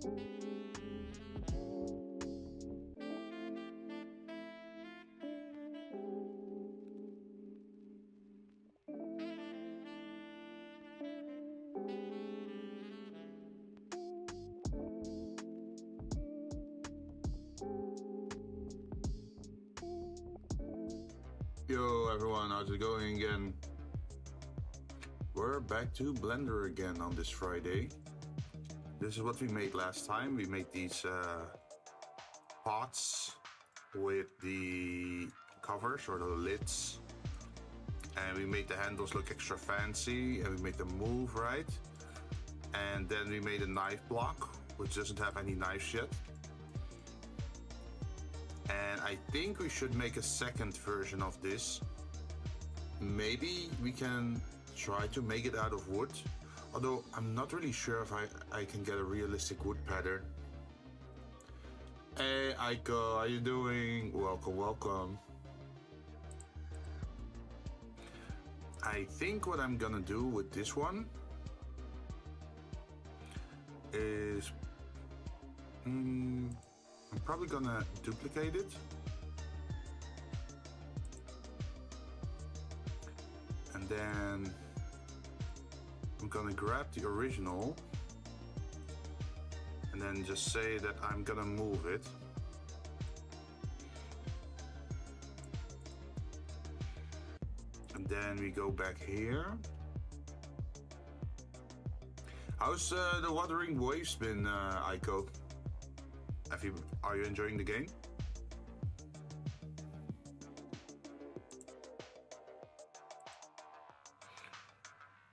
Yo everyone, how's it going again? We're back to Blender again on this Friday. This is what we made last time. We made these pots with the covers or the lids. And we made the handles look extra fancy and we made them move right. And then we made a knife block, which doesn't have any knives yet. And I think we should make a second version of this. Maybe we can try to make it out of wood. Although I'm not really sure if I can get a realistic wood pattern. Hey Aiko, how you doing? Welcome, welcome. I think what I'm gonna do with this one is I'm probably gonna duplicate it. And then I'm gonna grab the original and then just say that I'm gonna move it. And then we go back here. How's the Wuthering Waves been, Aiko? Are you enjoying the game?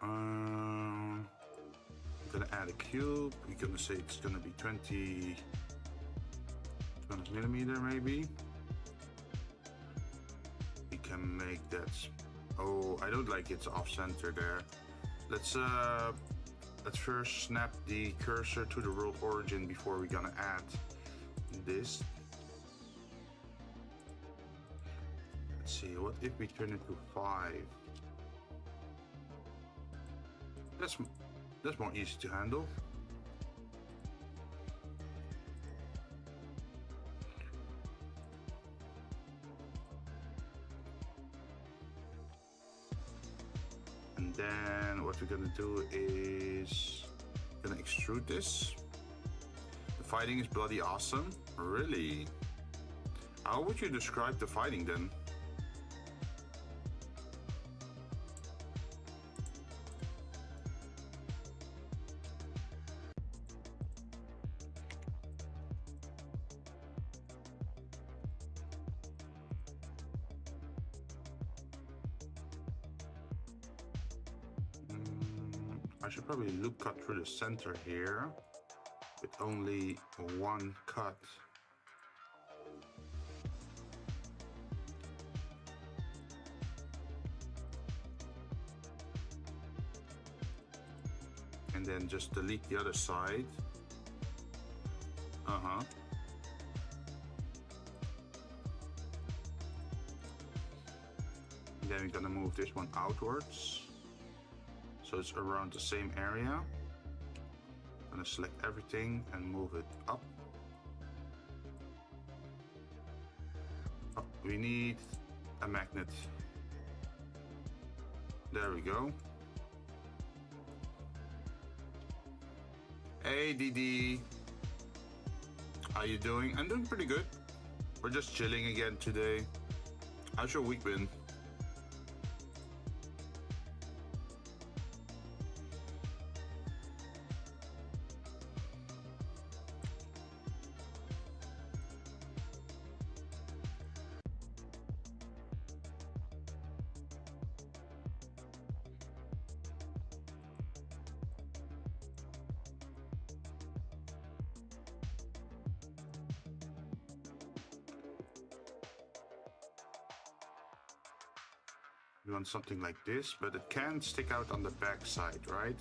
I'm gonna add a cube. We're gonna say it's gonna be 200 millimeter maybe. We can make that. Oh, I don't like it's off center there. Let's first snap the cursor to the world origin before we're gonna add this. Let's see, what if we turn it to 5? That's more easy to handle. And then what we're gonna do is gonna extrude this. The fighting is bloody awesome. Really? How would you describe the fighting then? I should probably loop cut through the center here with only one cut. And then just delete the other side. Then we're gonna move this one outwards. So it's around the same area. I'm gonna select everything and move it up. Oh, we need a magnet. There we go. Hey Didi, how you doing? I'm doing pretty good. We're just chilling again today. How's your week been? We want something like this, but it can stick out on the back side, right?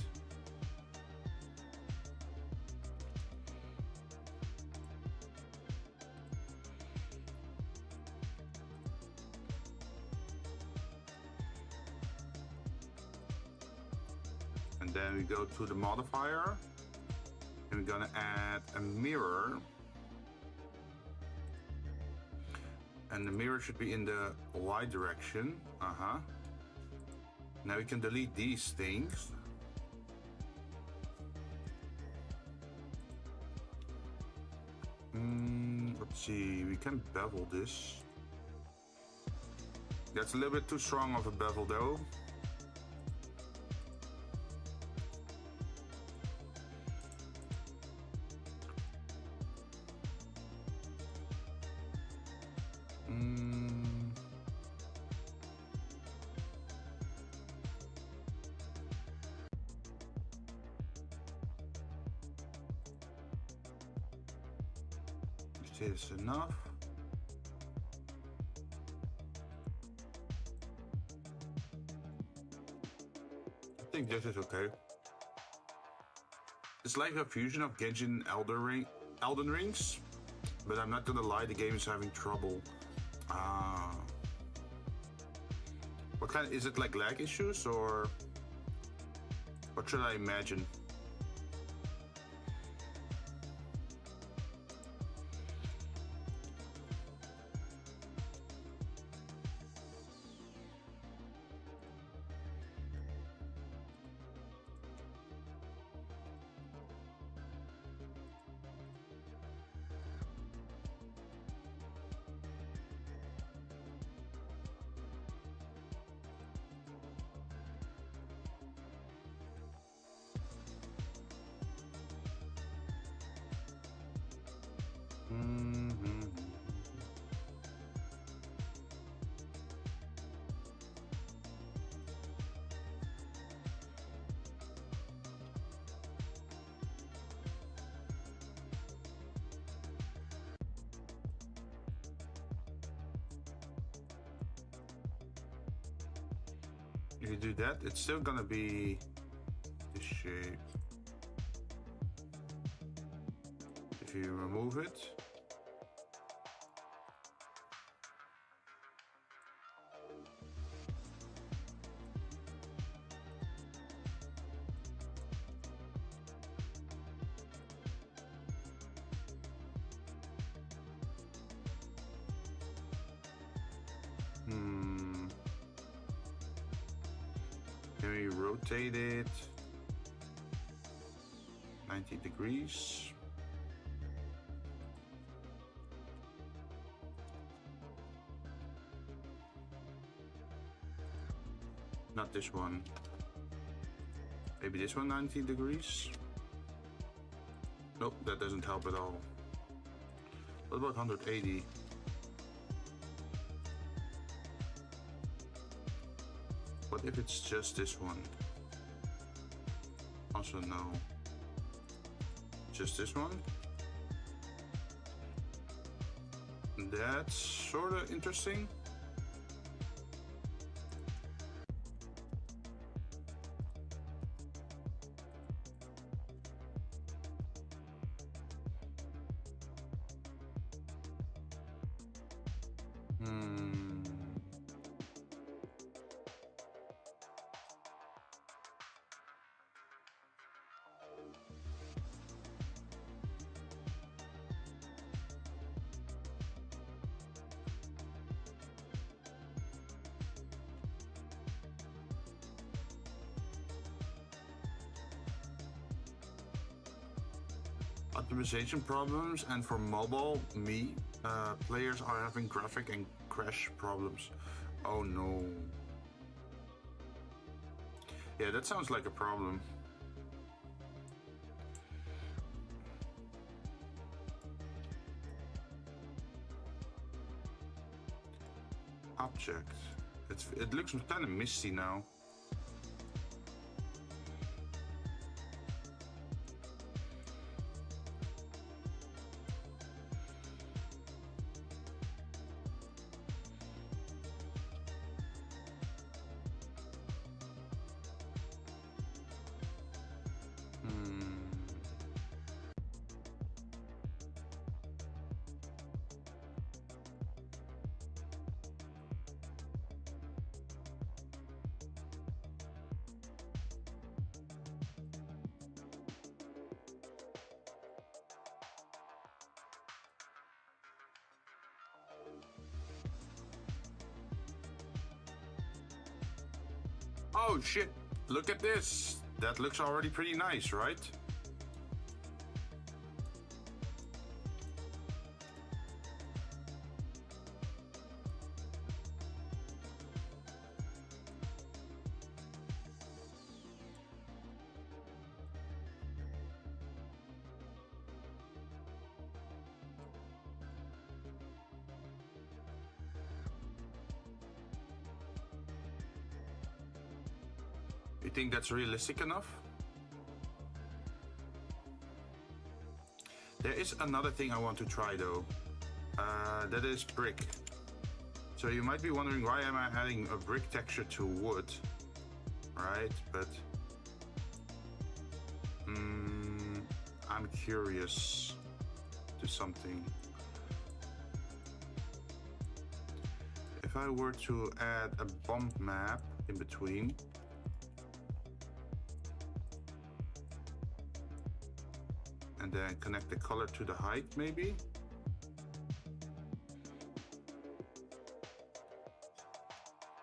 And then we go to the modifier and we're gonna add a mirror. And the mirror should be in the Y direction. Now we can delete these things. Let's see, we can bevel this. That's a little bit too strong of a bevel though. Is enough. I think this is okay. It's like a fusion of Genshin Elden Rings, but I'm not gonna lie, the game is having trouble. What kind? Is it like lag issues or what should I imagine? If you do that, it's still gonna be this shape. If you remove it, can we rotate it 90 degrees? Not this one. Maybe this one 90 degrees? Nope, that doesn't help at all. What about 180? What if it's just this one? Also no. Just this one? That's sort of interesting. Optimization problems, and for mobile players are having graphic and crash problems. Oh no. Yeah, that sounds like a problem. Object. It looks kind of misty now. Oh shit, look at this. That looks already pretty nice, right? You think that's realistic enough? There is another thing I want to try though. That is brick. So you might be wondering, why am I adding a brick texture to wood? Right, but I'm curious to something. If I were to add a bump map in between, and then connect the color to the height, maybe?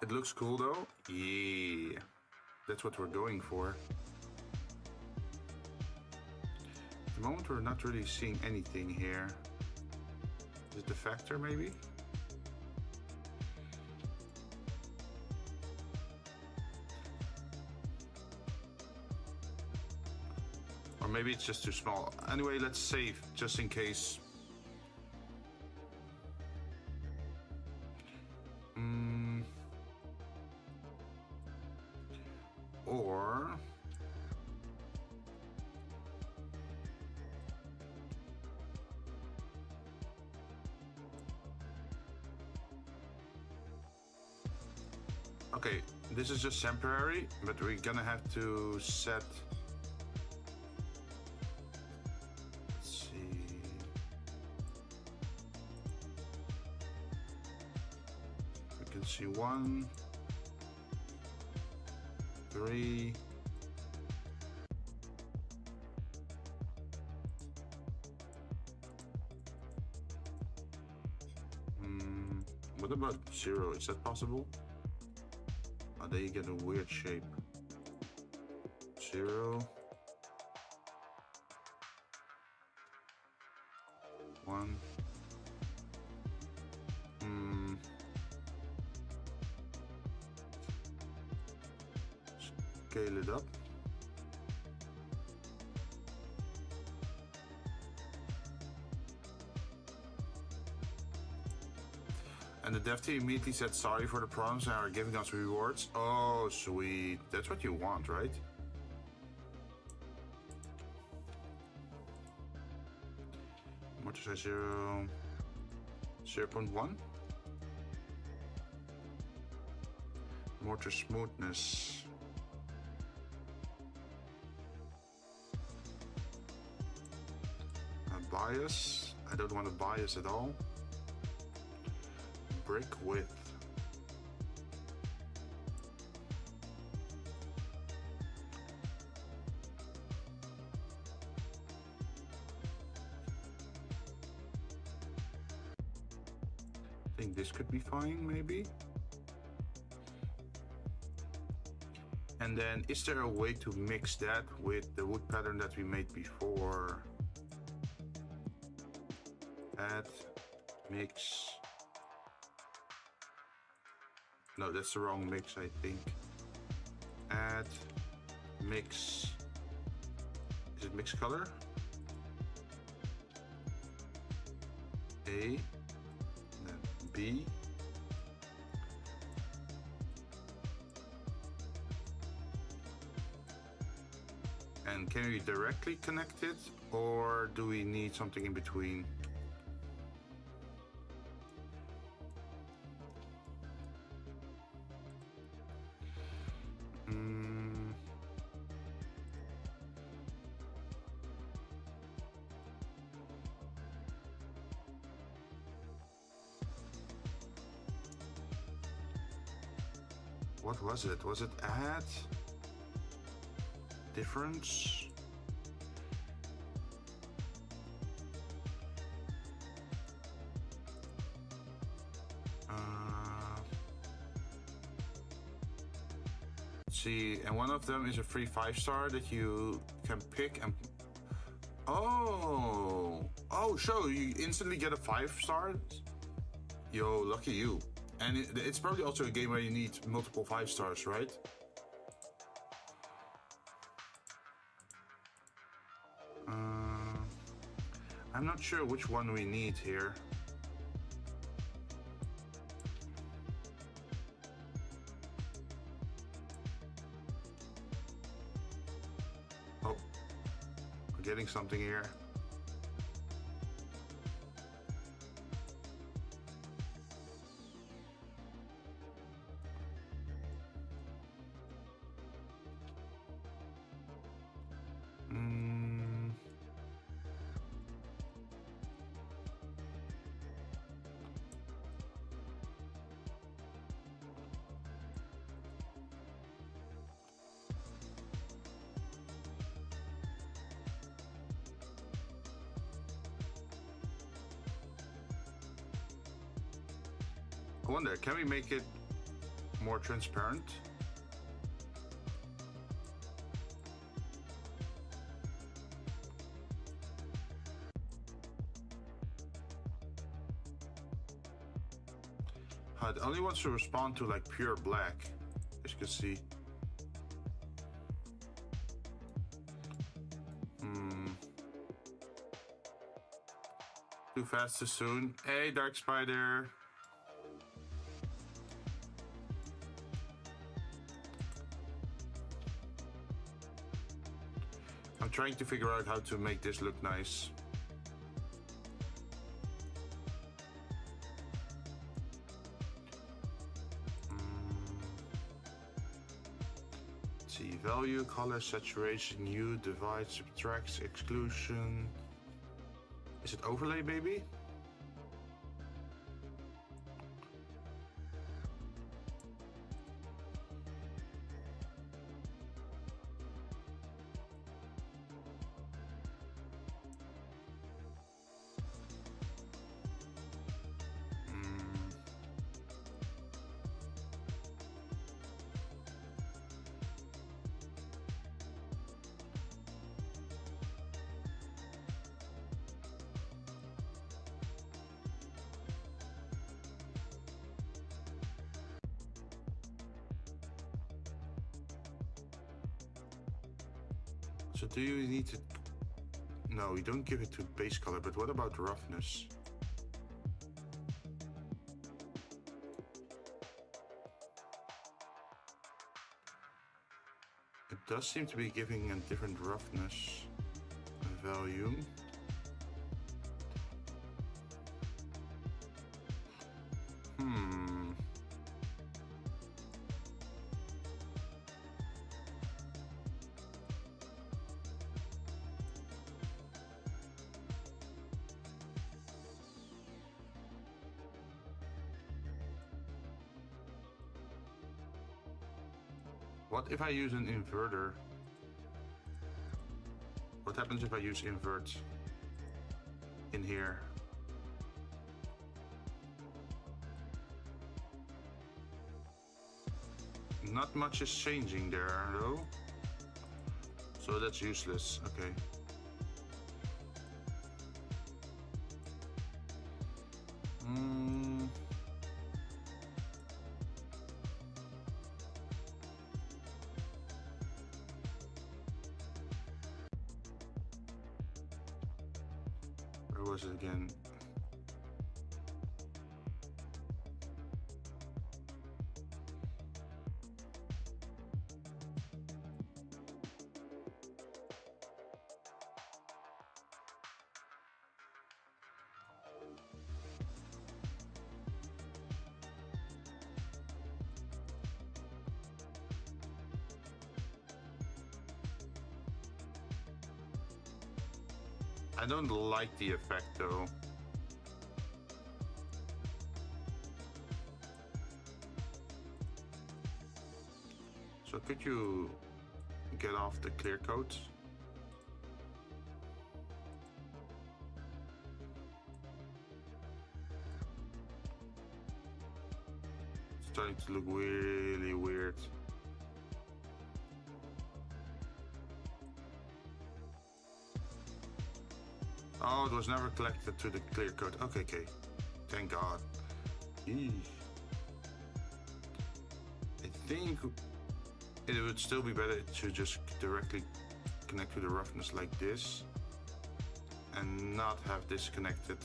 It looks cool though. Yeah, that's what we're going for. At the moment we're not really seeing anything here. Is it the factor maybe? Or maybe it's just too small. Anyway, let's save just in case. Or okay, this is just temporary, but we're gonna have to set. See 1, 3, what about 0? Is that possible? Oh, there you get a weird shape. 0, 1. Scale it up. And the dev team immediately said sorry for the problems and are giving us rewards. Oh, sweet. That's what you want, right? Mortar size 0, 0.1. Mortar smoothness. Bias. I don't want to bias at all. Brick width. I think this could be fine, maybe. And then, is there a way to mix that with the wood pattern that we made before? Add, mix. No, that's the wrong mix, I think. Add, mix. Is it mix color? A, then B. And can we directly connect it, or do we need something in between? What was it? Was it add? Difference? See, and one of them is a free 5-star that you can pick and... Oh, so you instantly get a 5-star? Yo, lucky you. And it's probably also a game where you need multiple 5-stars, right? I'm not sure which one we need here. Oh, we're getting something here. I wonder, can we make it more transparent? It only wants to respond to like pure black, as you can see. Too fast, too soon. Hey, Dark Spider. I'm trying to figure out how to make this look nice. Let's see, value, color, saturation, hue, divide, subtracts, exclusion. Is it overlay, maybe? So do you need to... No, you don't give it to base color, but what about roughness? It does seem to be giving a different roughness value. What if I use an inverter? What happens if I use invert in here? Not much is changing there though. So that's useless, okay. Where was it again? I don't like the effect though. So could you get off the clear coat? It's starting to look really weird. Oh, it was never collected to the clear coat. Okay, okay. Thank God. Eesh. I think it would still be better to just directly connect to the roughness like this and not have this connected.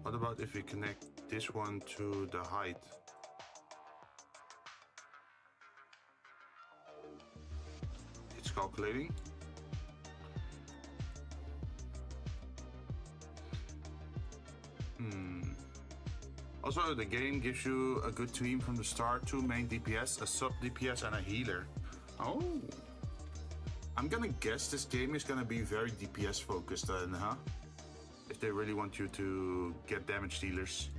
What about if we connect this one to the height? It's calculating. Also, the game gives you a good team from the start: 2 main DPS, a sub DPS, and a healer. Oh, I'm gonna guess this game is gonna be very DPS focused then, huh? If they really want you to get damage dealers.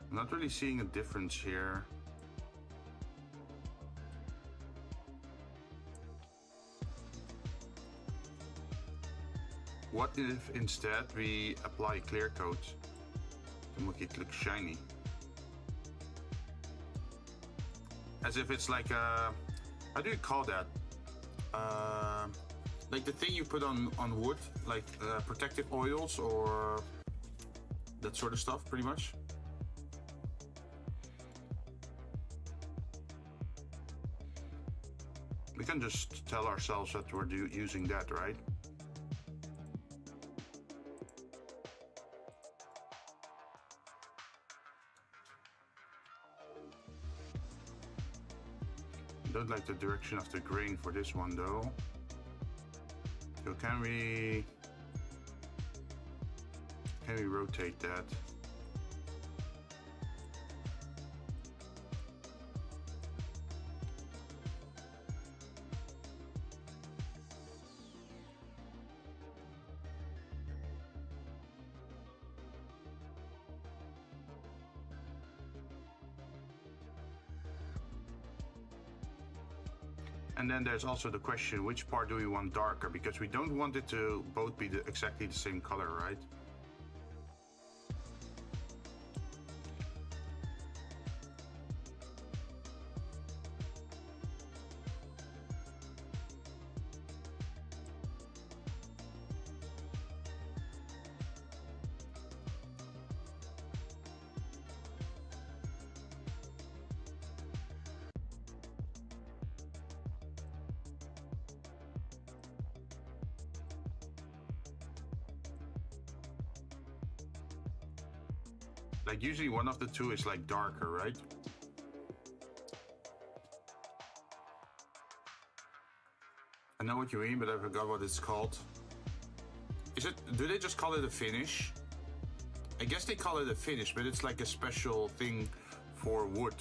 I'm not really seeing a difference here. What if instead we apply clear coat to make it look shiny? As if it's like a, how do you call that? Like the thing you put on wood, like protective oils or that sort of stuff, pretty much. We can just tell ourselves that we're using that, right? Don't like the direction of the grain for this one though. So can we rotate that? And then there's also the question, which part do we want darker? Because we don't want it to both be exactly the same color, right? Like usually one of the two is like darker, right? I know what you mean, but I forgot what it's called. Is it, do they just call it a finish? I guess they call it a finish, but it's like a special thing for wood.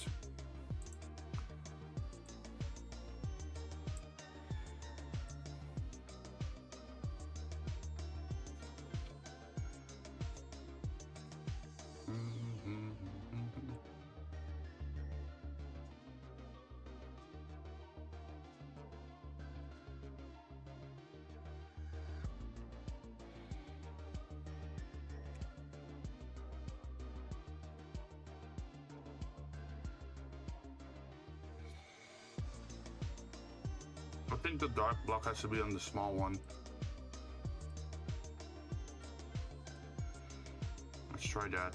I think the dark block has to be on the small one. Let's try that.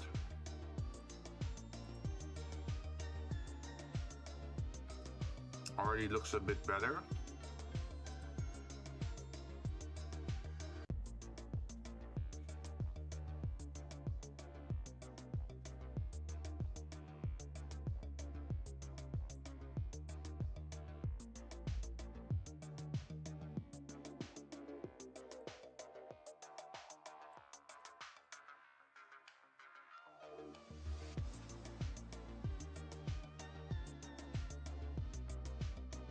Already looks a bit better.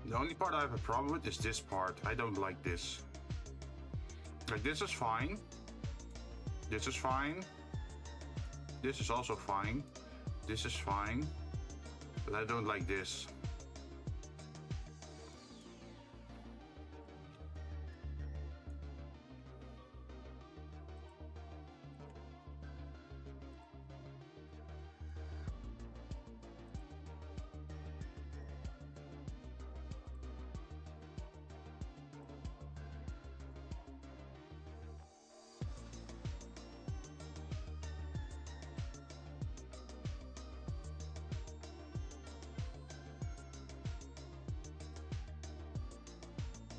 The only part I have a problem with is this part. I don't like this. Like this is fine. This is fine. This is also fine. This is fine. But I don't like this.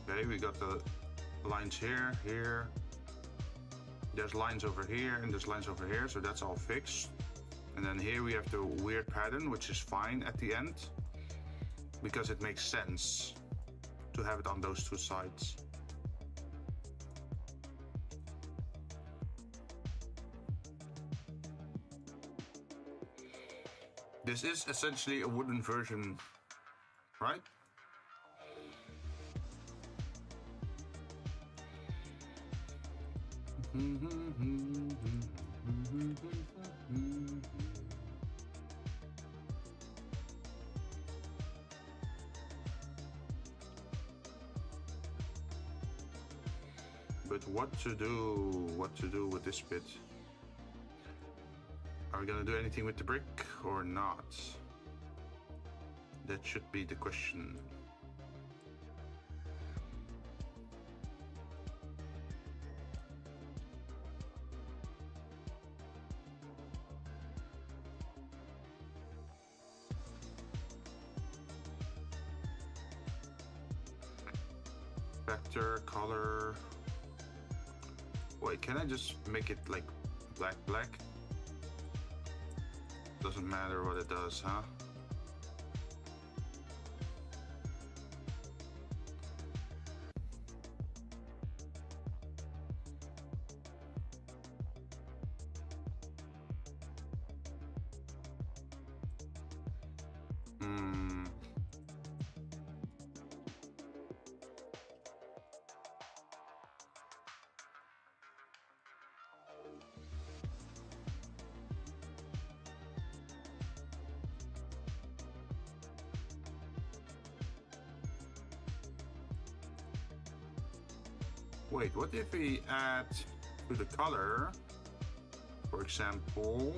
Okay, we got the lines here, here. There's lines over here and there's lines over here, so that's all fixed. And then here we have the weird pattern, which is fine at the end because it makes sense to have it on those two sides. This is essentially a wooden version, right? But what to do with this bit? Are we gonna do anything with the brick or not? That should be the question. Vector, color. Wait, can I just make it like black? Doesn't matter what it does, huh? Wait, what if we add to the color, for example,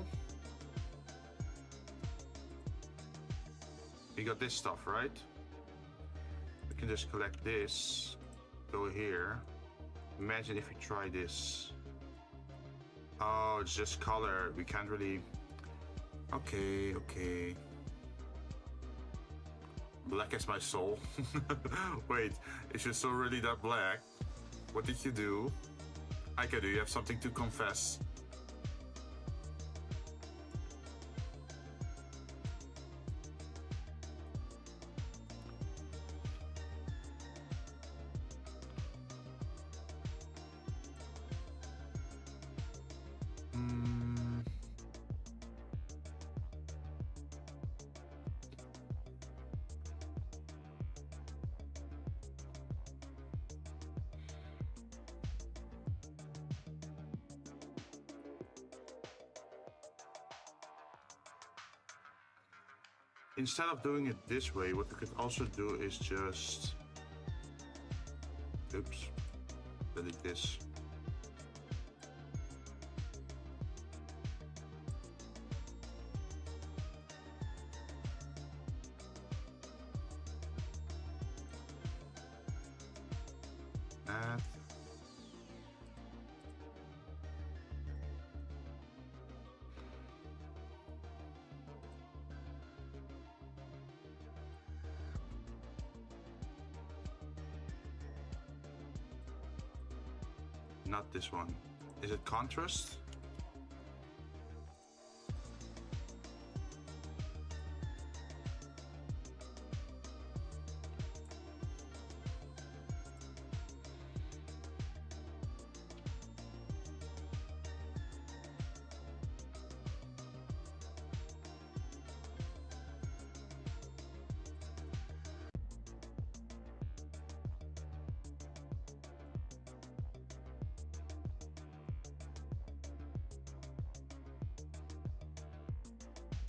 we got this stuff, right? We can just collect this, go here. Imagine if we try this. Oh, it's just color. We can't really... Okay. Black is my soul. Wait, is your soul really that black? What did you do? Aika, do you have something to confess? Instead of doing it this way, what we could also do is just... Oops. Delete this. Add. Not this one. Is it contrast?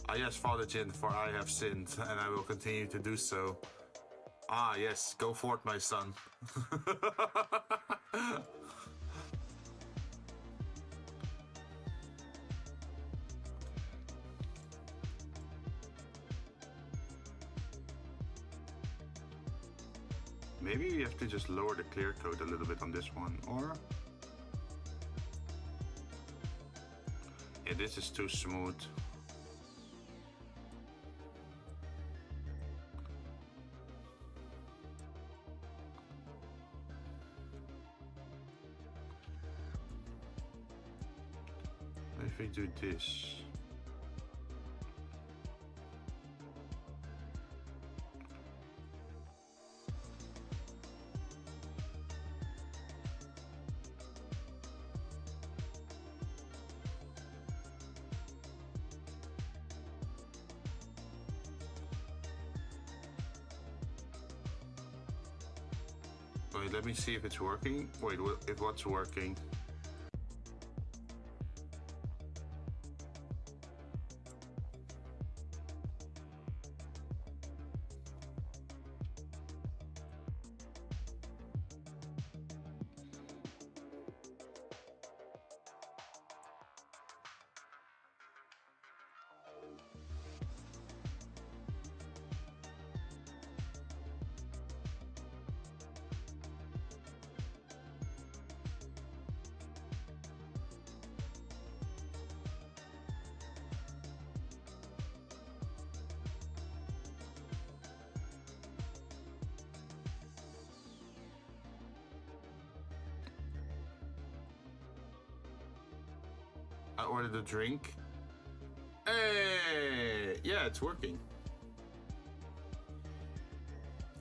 Ah yes, Father Jinn, for I have sinned, and I will continue to do so. Ah yes, go forth, my son. Maybe we have to just lower the clear coat a little bit on this one, or... Yeah, this is too smooth. If we do this... Wait, let me see if it's working. Wait, if what's working? I ordered a drink. Hey! Yeah, it's working.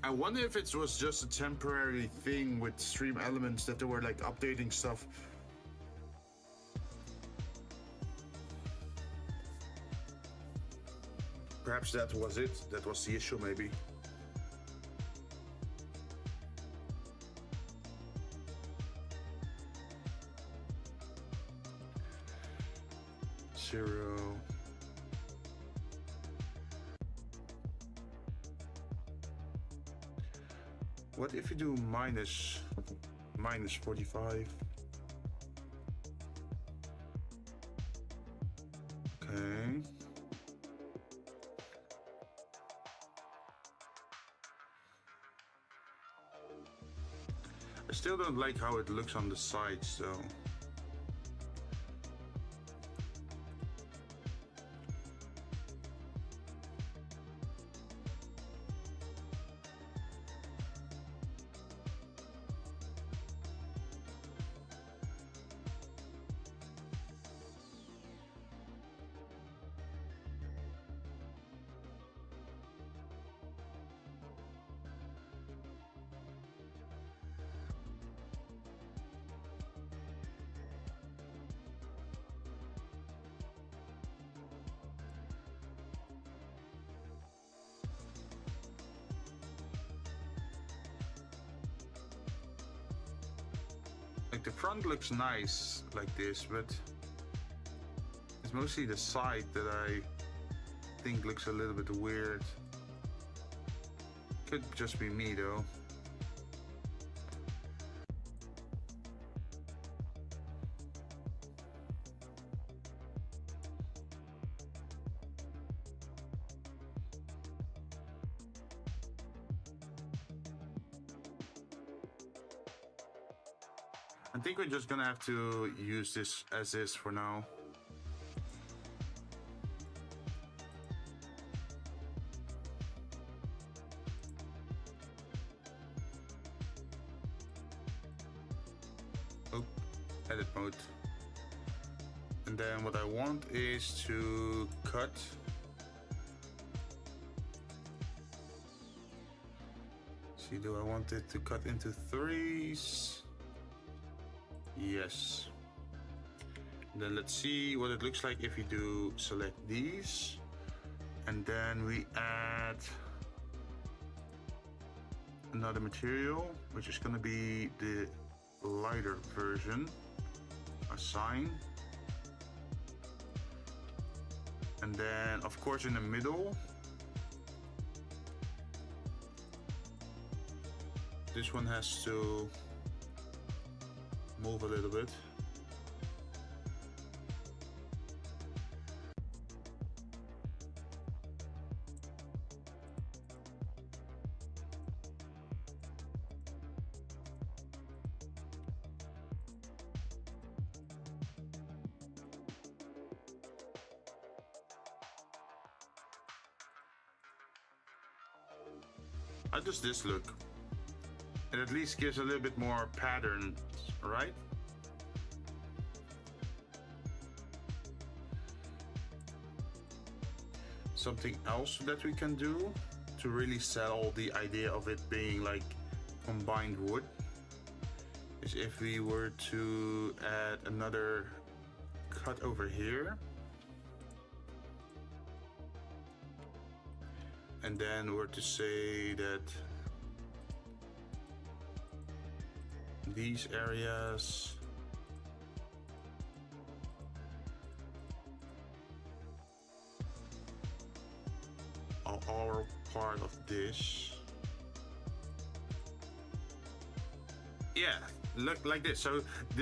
I wonder if it was just a temporary thing with Stream Elements that they were like updating stuff. Perhaps that was it. That was the issue, maybe. Zero. What if you do minus 45? Okay. I still don't like how it looks on the sides, though. Like the front looks nice like this, but it's mostly the side that I think looks a little bit weird. Could just be me though. I think we're just gonna have to use this as is for now. Oh, edit mode. And then what I want is to cut. See, do I want it to cut into threes? Yes. Then let's see what it looks like if we do select these, and then we add another material, which is going to be the lighter version, assign, And then, of course, in the middle, this one has to move a little bit. How does this look? It at least gives a little bit more pattern, right? Something else that we can do to really sell the idea of it being like combined wood is if we were to add another cut over here. And then we're to say that these areas are all part of this. Yeah, look like this. So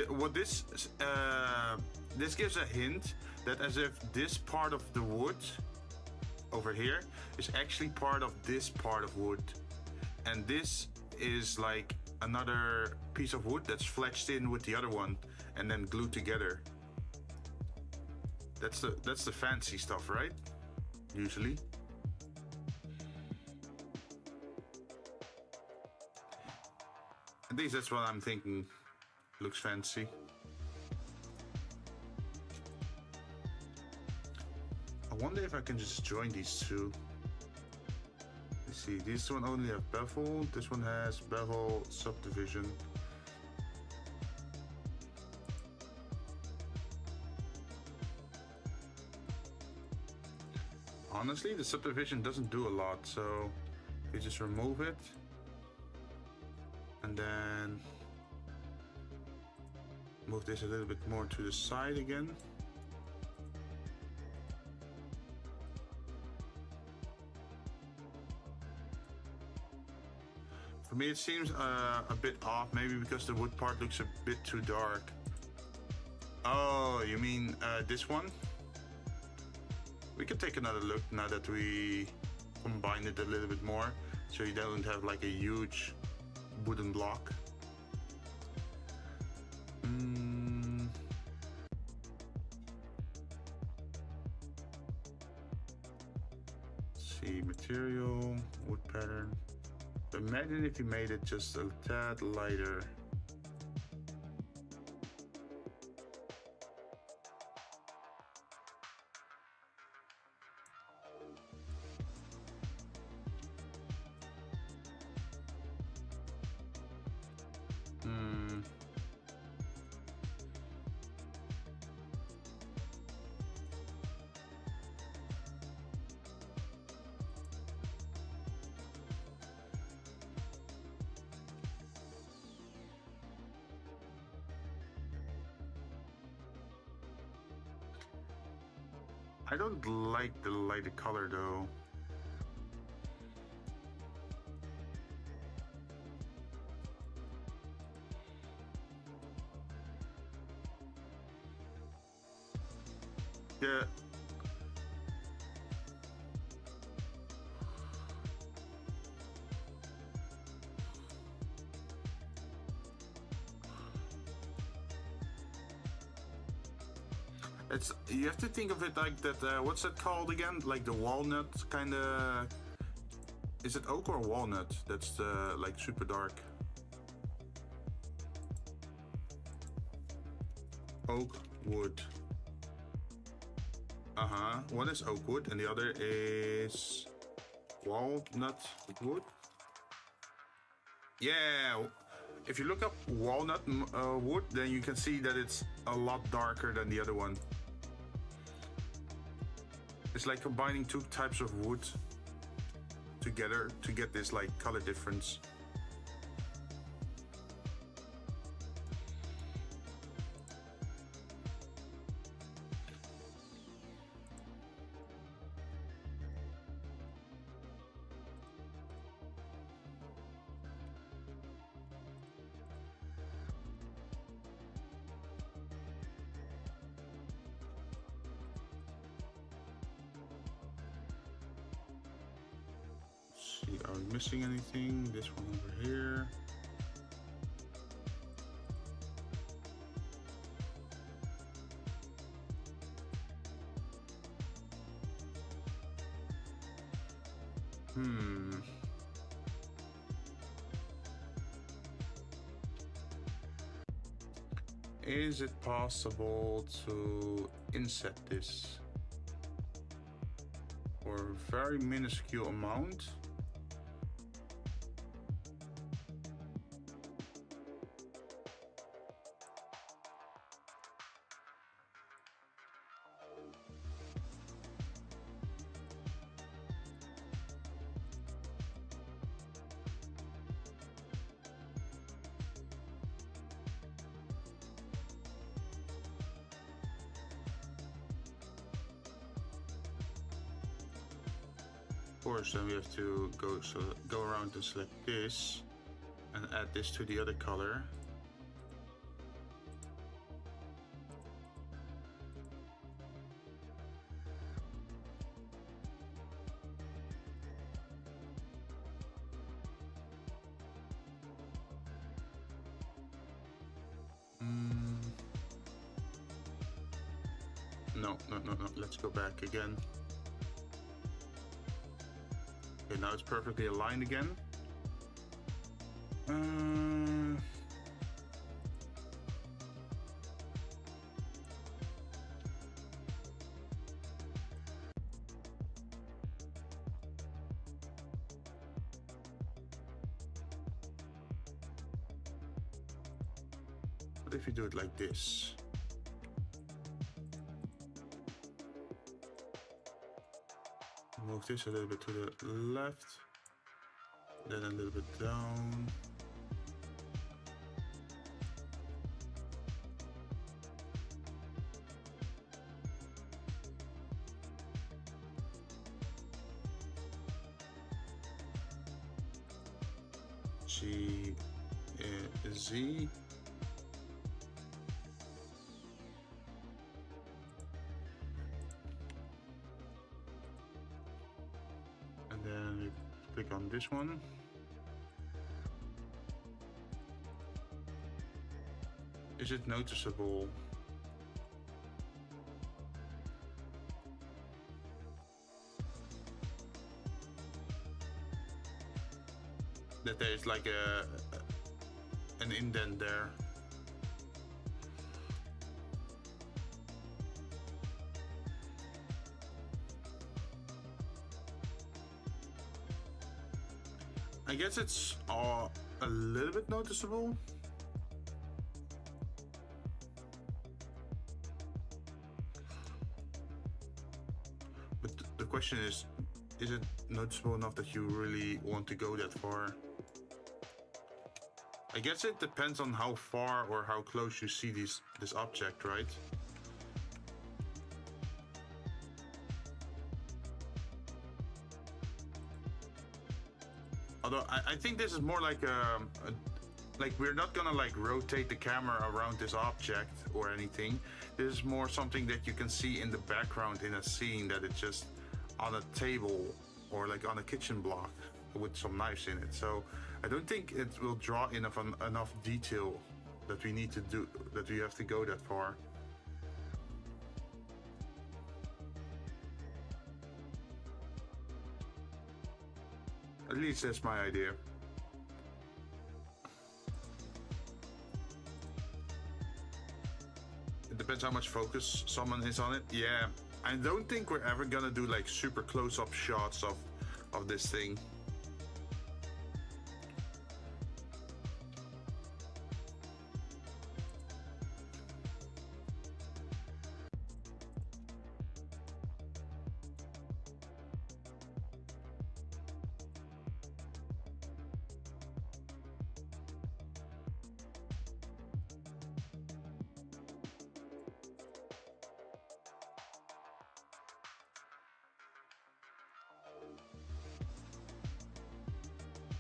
what this this gives a hint that as if this part of the wood over here is actually part of this part of wood, and this is like another piece of wood that's fletched in with the other one and then glued together. That's the fancy stuff, right? Usually. At least that's what I'm thinking looks fancy. I wonder if I can just join these two. Let's see, this one only have bevel, this one has bevel subdivision. Honestly, the subdivision doesn't do a lot, so you just remove it. And then move this a little bit more to the side again. For me, it seems a bit off, maybe because the wood part looks a bit too dark. Oh, you mean this one? We can take another look now that we combine it a little bit more, so you don't have like a huge wooden block. See, material, wood pattern. Imagine if you made it just a tad lighter. I don't like the lighter color though. Yeah. It's, you have to think of it like that, what's that called again? Like the walnut kind of... Is it oak or walnut? That's like super dark. Oak wood. One is oak wood and the other is walnut wood. Yeah, if you look up walnut wood, then you can see that it's a lot darker than the other one. It's like combining two types of wood together to get this like color difference. missing anything. This one over here. Is it possible to inset this for a very minuscule amount? Of course, then we have to go around and select this and add this to the other color. No, let's go back again. Okay, now it's perfectly aligned again. What if you do it like this? Move this a little bit to the left, then a little bit down. Z. And then we click on this one. Is it noticeable? That there is like an indent there. I guess it's a little bit noticeable. But the question is it noticeable enough that you really want to go that far? I guess it depends on how far or how close you see this object, right? Although I think this is more like like we're not gonna like rotate the camera around this object or anything. This is more something that you can see in the background in a scene, that it's just on a table or like on a kitchen block with some knives in it. So I don't think it will draw enough detail that we need to do, that we have to go that far. At least that's my idea. It depends how much focus someone is on it. Yeah, I don't think we're ever gonna do like super close-up shots of this thing.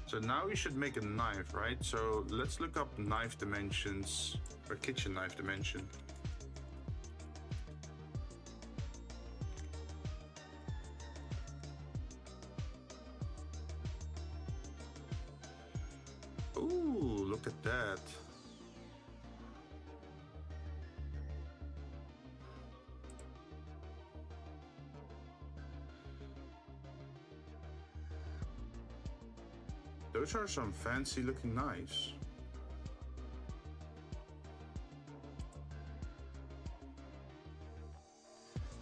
So now we should make a knife, right? So let's look up knife dimensions, or kitchen knife dimension. look at that. Those are some fancy looking knives.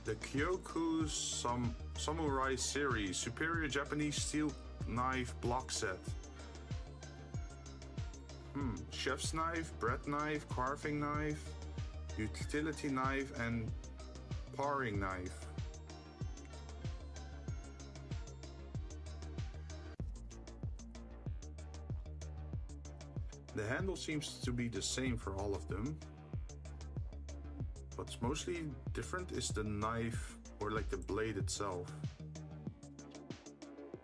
The Kyoku Samurai Series Superior Japanese Steel Knife Block Set. Chef's knife, bread knife, carving knife, utility knife, and paring knife. The handle seems to be the same for all of them. What's mostly different is the knife, or like the blade itself.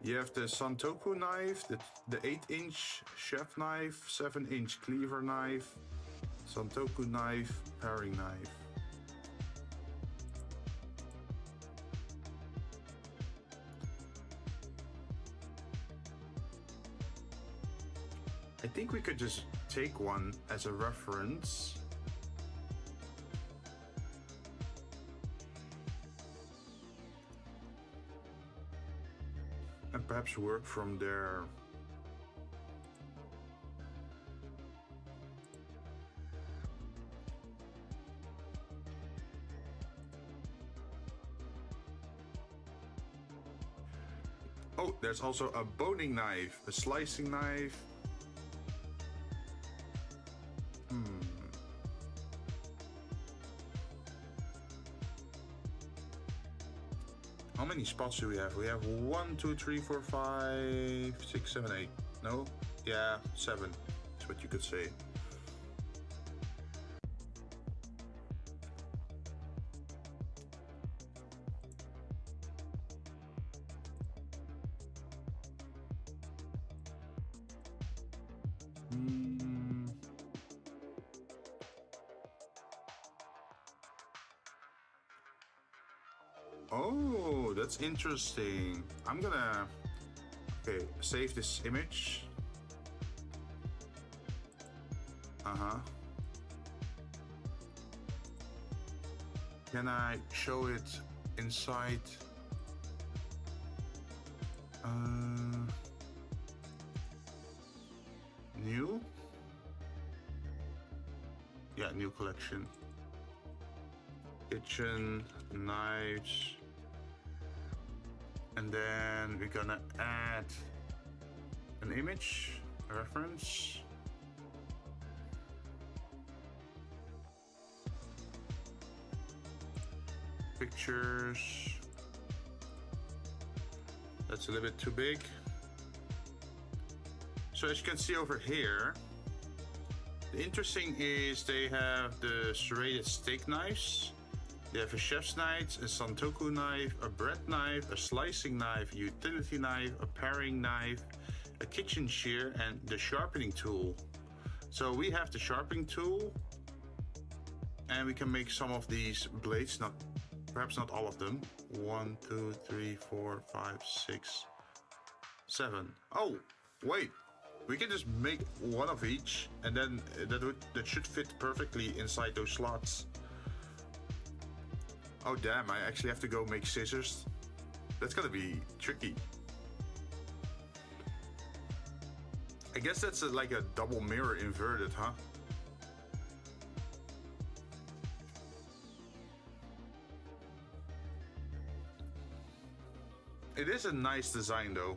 You have the Santoku knife, the 8-inch chef knife, 7-inch cleaver knife, Santoku knife, paring knife. I think we could just take one as a reference. And perhaps work from there. Oh, there's also a boning knife, a slicing knife. How many spots do we have? We have 1, 2, 3, 4, 5, 6, 7, 8. No? Yeah, 7. That's what you could say. Oh, that's interesting. I'm gonna, okay, save this image. Can I show it inside? New? Yeah, new collection. Kitchen, knives. And then we're gonna add an image, a reference. Pictures. That's a little bit too big. So as you can see over here, the interesting is they have the serrated steak knives. They have a chef's knife, a santoku knife, a bread knife, a slicing knife, a utility knife, a paring knife, a kitchen shear, and the sharpening tool. So we have the sharpening tool, and we can make some of these blades, perhaps not all of them. 1, 2, 3, 4, 5, 6, 7. Oh, wait. We can just make one of each, and then that should fit perfectly inside those slots. Oh damn, I actually have to go make scissors. That's gonna be tricky. I guess that's like a double mirror inverted, huh? It is a nice design though.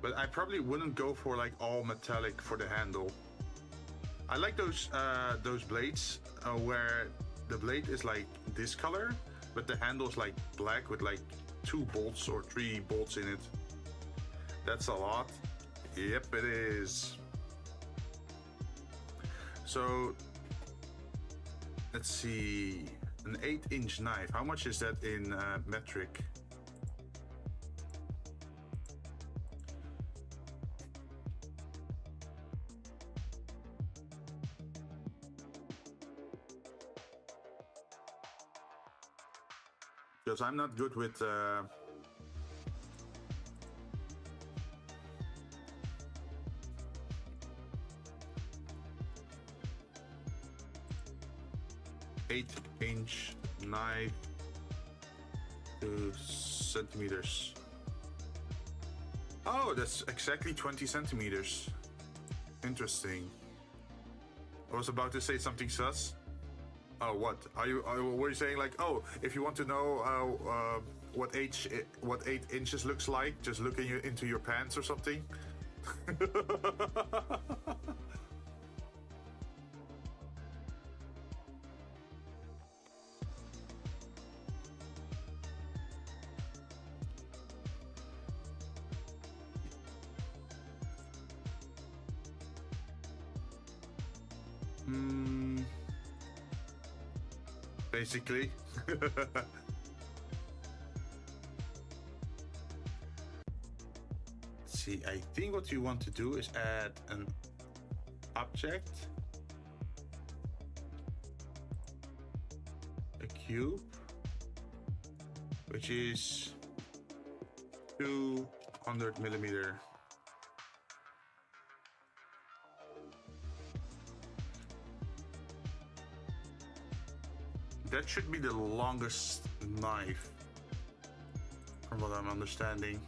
But I probably wouldn't go for like all metallic for the handle. I like those blades where the blade is like this color, but the handle is like black with like 2 bolts or 3 bolts in it. That's a lot. Yep, it is. So let's see, an 8-inch knife. How much is that in metric? because I'm not good with 8-inch knife to centimeters. Oh, that's exactly 20 centimeters. Interesting. I was about to say something sus. Oh, what? Were you saying like, oh, if you want to know what 8 inches looks like, just look into your pants or something? Basically. See, I think what you want to do is add an object, a cube, which is 200 millimeter. That should be the longest knife, from what I'm understanding.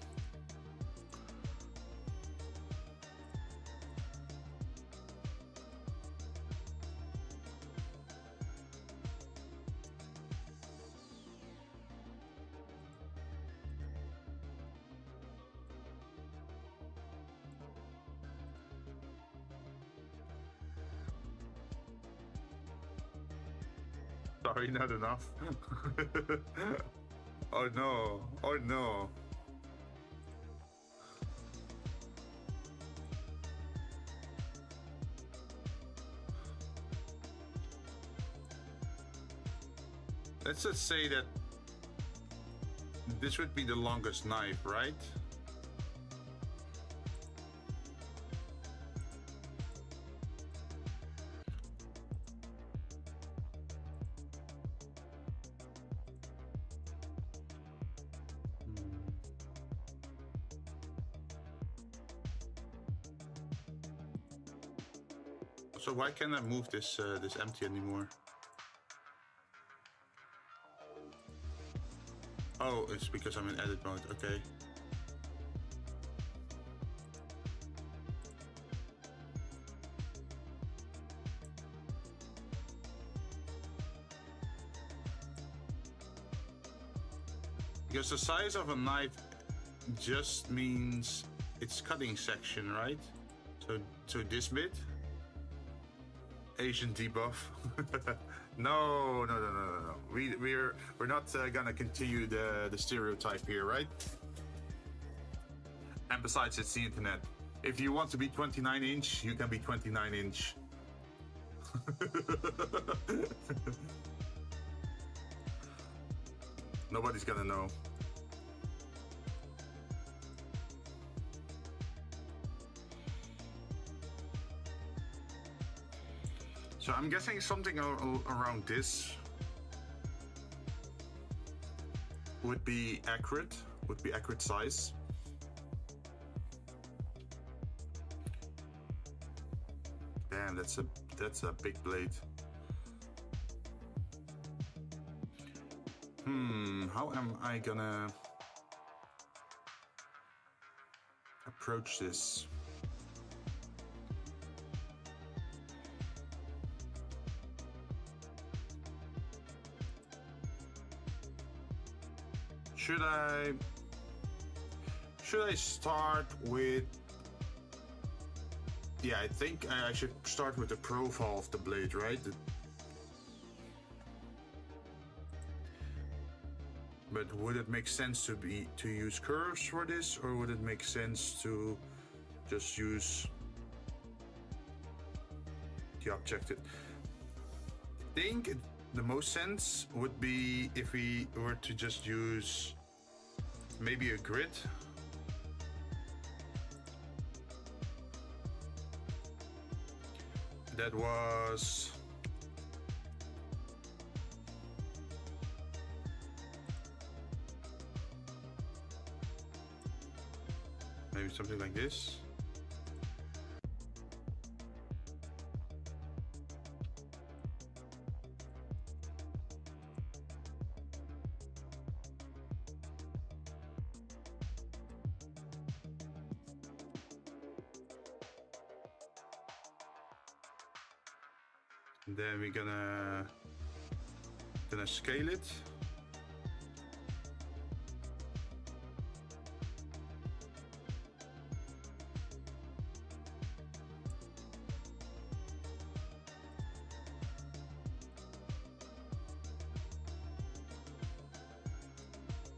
Sorry, not enough. Oh no, oh no. Let's just say that this would be the longest knife, right? So why can't I move this this empty anymore? Oh, it's because I'm in edit mode. Okay. Because the size of a knife just means its cutting section, right? So this bit. Asian debuff. No. We're not gonna continue the stereotype here, right? And besides, it's the internet. If you want to be 29 inch, you can be 29 inch. Nobody's gonna know. So I'm guessing something around this would be accurate size. Damn, that's a big blade. How am I gonna approach this? Should I start with... Yeah, I think I should start with the profile of the blade, right? But would it make sense to use curves for this, or would it make sense to just use the objective? I think the most sense would be if we were to just use maybe a grid. That was Maybe something like this. And then we're gonna scale it.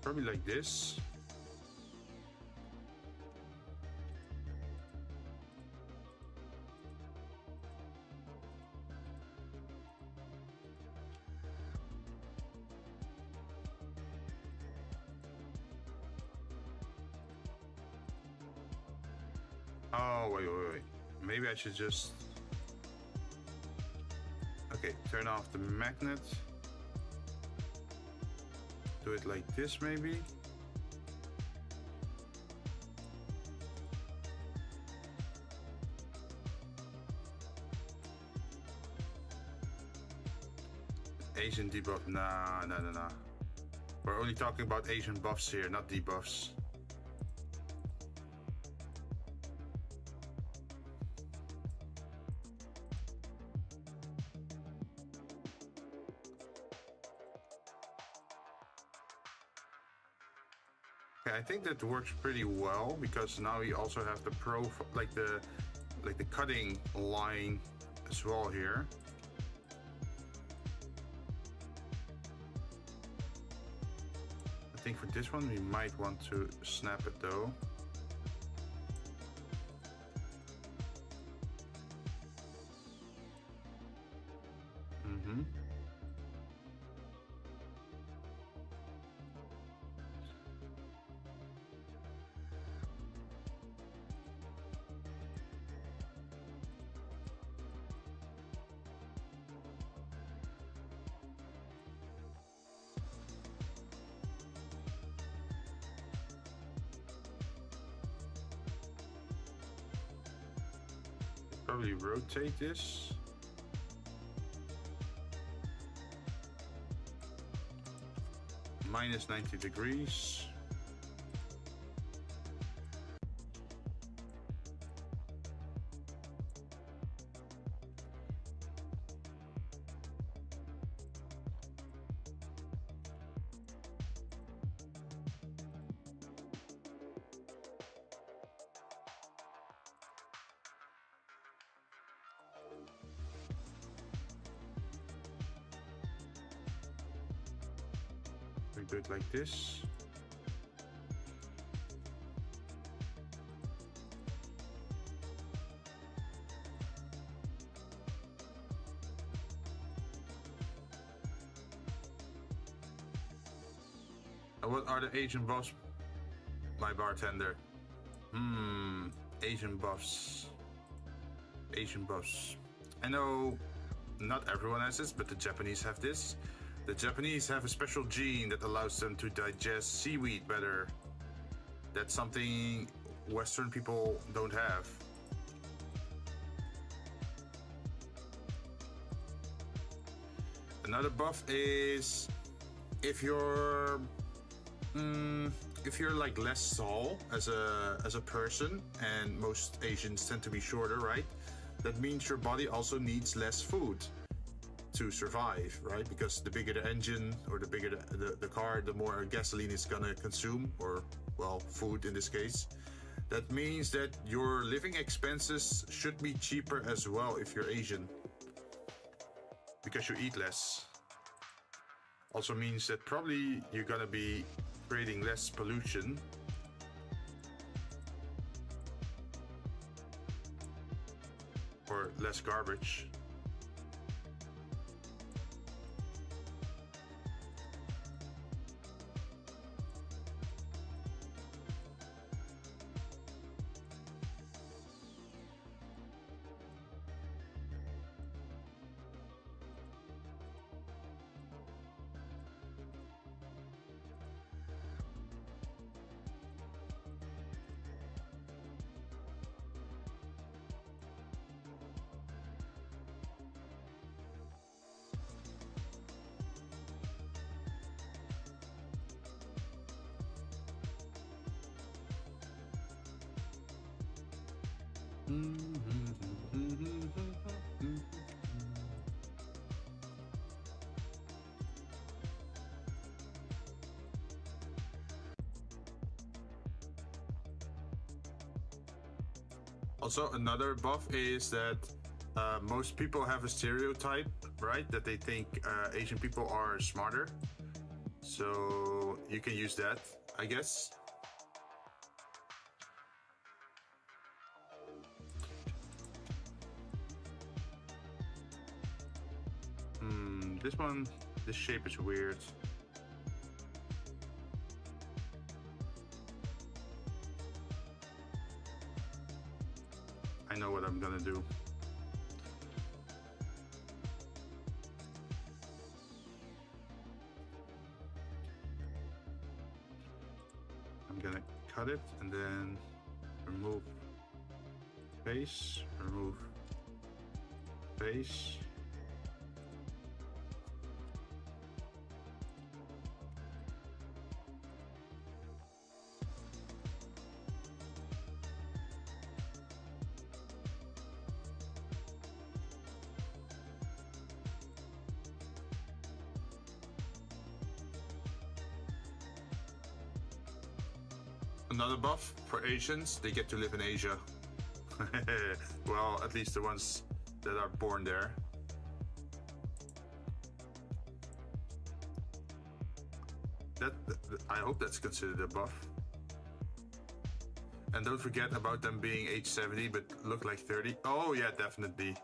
Probably like this. Oh, wait. Maybe I should just... Okay, turn off the magnet. Do it like this, maybe. Asian debuff, nah. We're only talking about Asian buffs here, not debuffs. I think that works pretty well because now we also have the like the cutting line as well here. I think for this one we might want to snap it though. Probably rotate this. Minus 90 degrees. We do it like this. And what are the Asian buffs, my bartender? Asian buffs. Asian buffs. I know not everyone has this, but the Japanese have this. The Japanese have a special gene that allows them to digest seaweed better. That's something Western people don't have. Another buff is if you're like less tall as a person, and most Asians tend to be shorter, right? That means your body also needs less food to survive, right? Because the bigger the engine or the bigger the car, the more gasoline it's gonna consume, or well, food in this case. That means that your living expenses should be cheaper as well if you're Asian, because you eat less. Also means that probably you're gonna be creating less pollution. Or less garbage. Also, another buff is that most people have a stereotype, right? That they think Asian people are smarter. So you can use that, I guess. This shape is weird. I know what I'm gonna do. I'm gonna cut it and then remove face, remove face. Another buff for Asians, they get to live in Asia. Well, at least the ones that are born there. I hope that's considered a buff. And don't forget about them being age 70 but look like 30. Oh yeah, definitely.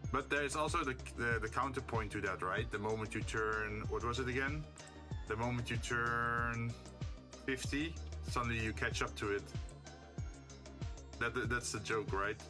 But there's also the counterpoint to that, right? The moment you turn, what was it again? The moment you turn 50, suddenly you catch up to it. That's the joke, right?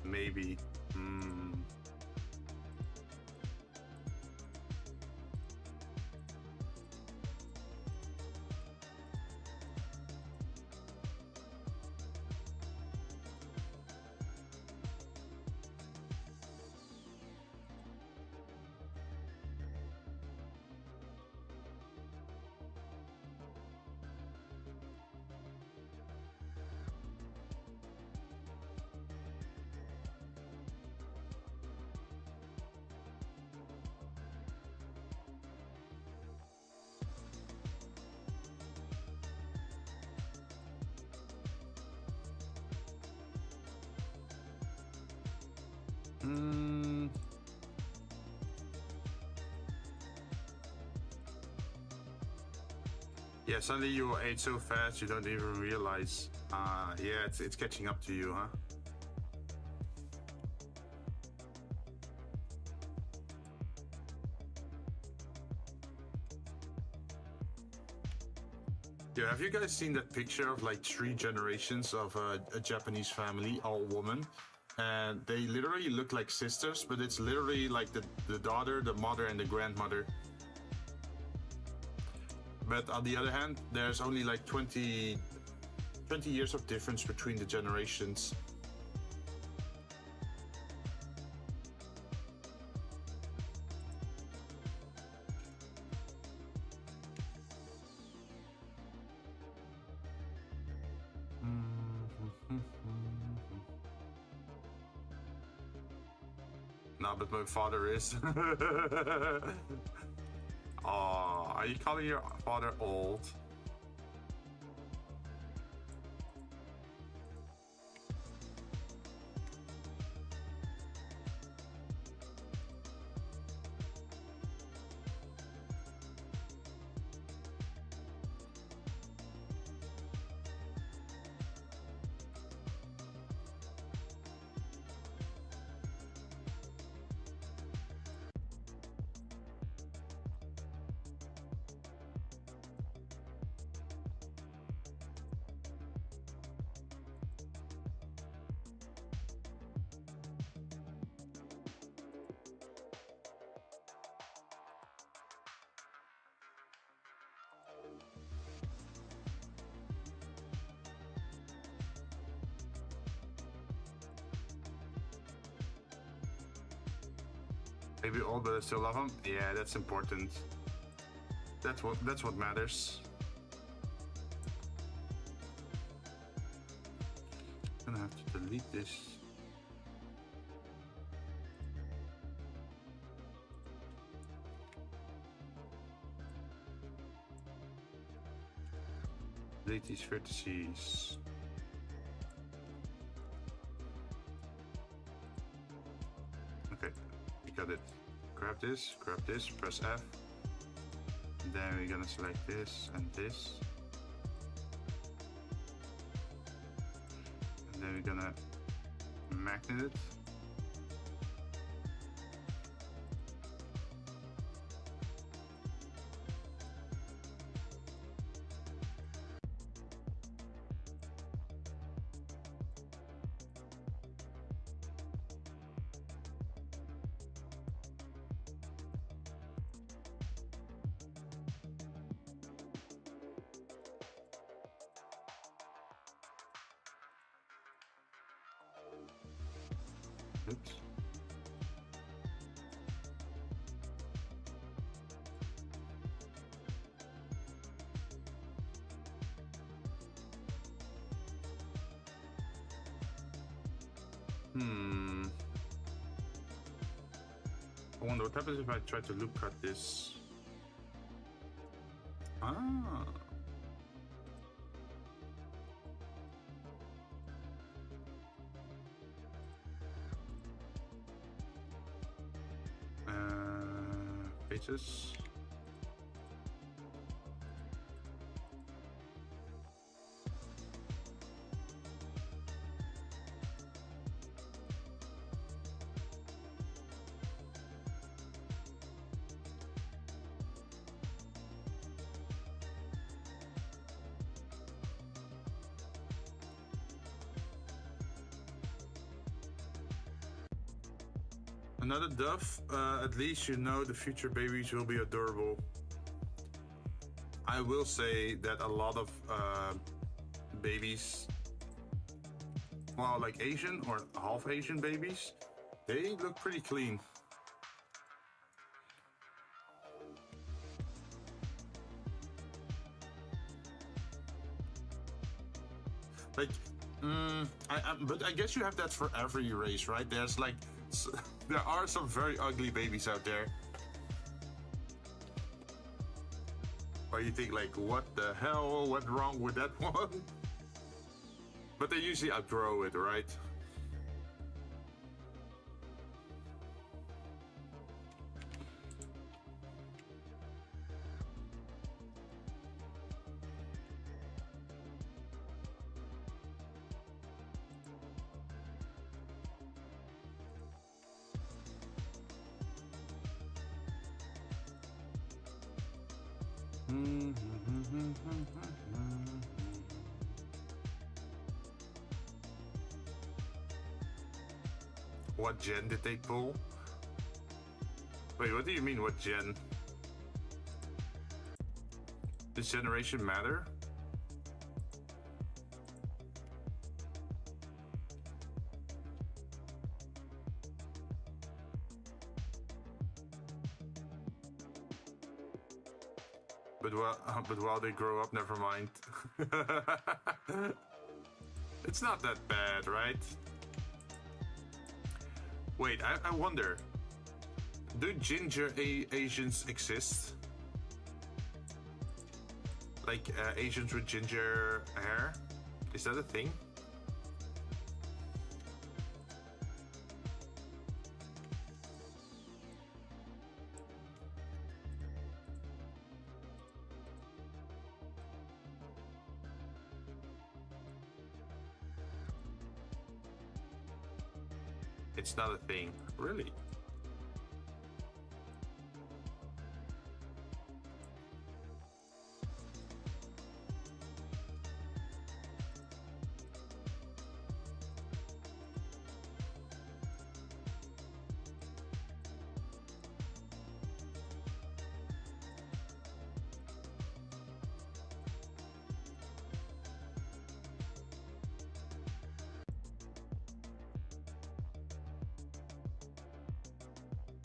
Maybe. Yeah, suddenly you ate so fast you don't even realize. Yeah, it's catching up to you, huh? Yeah, have you guys seen that picture of like 3 generations of a Japanese family, all women? And they literally look like sisters, but it's literally like the daughter, the mother, and the grandmother. But on the other hand, there's only like 20 years of difference between the generations. No, but my father is. Aw, are you calling your father old? Maybe old, but I still love him. Yeah, that's important. That's what matters. I'm gonna have to delete this. Delete these vertices. Okay, we got it. Grab this, press F. Then we're gonna select this and this. And then we're gonna magnet it. Oops. I wonder what happens if I try to loop cut this. Ah. Pages. Another dove, at least you know the future babies will be adorable. I will say that a lot of babies, well, like Asian or half Asian babies, they look pretty clean. Like, but I guess you have that for every race, right? There's like, there are some very ugly babies out there. Where you think like, what the hell went wrong with that one? But they usually outgrow it, right? What gen did they pull? Wait, what do you mean, what gen? Does generation matter? But while they grow up, never mind. It's not that bad, right? Wait, I wonder. Do ginger Asians exist? Like Asians with ginger hair? Is that a thing? It's not a thing, really.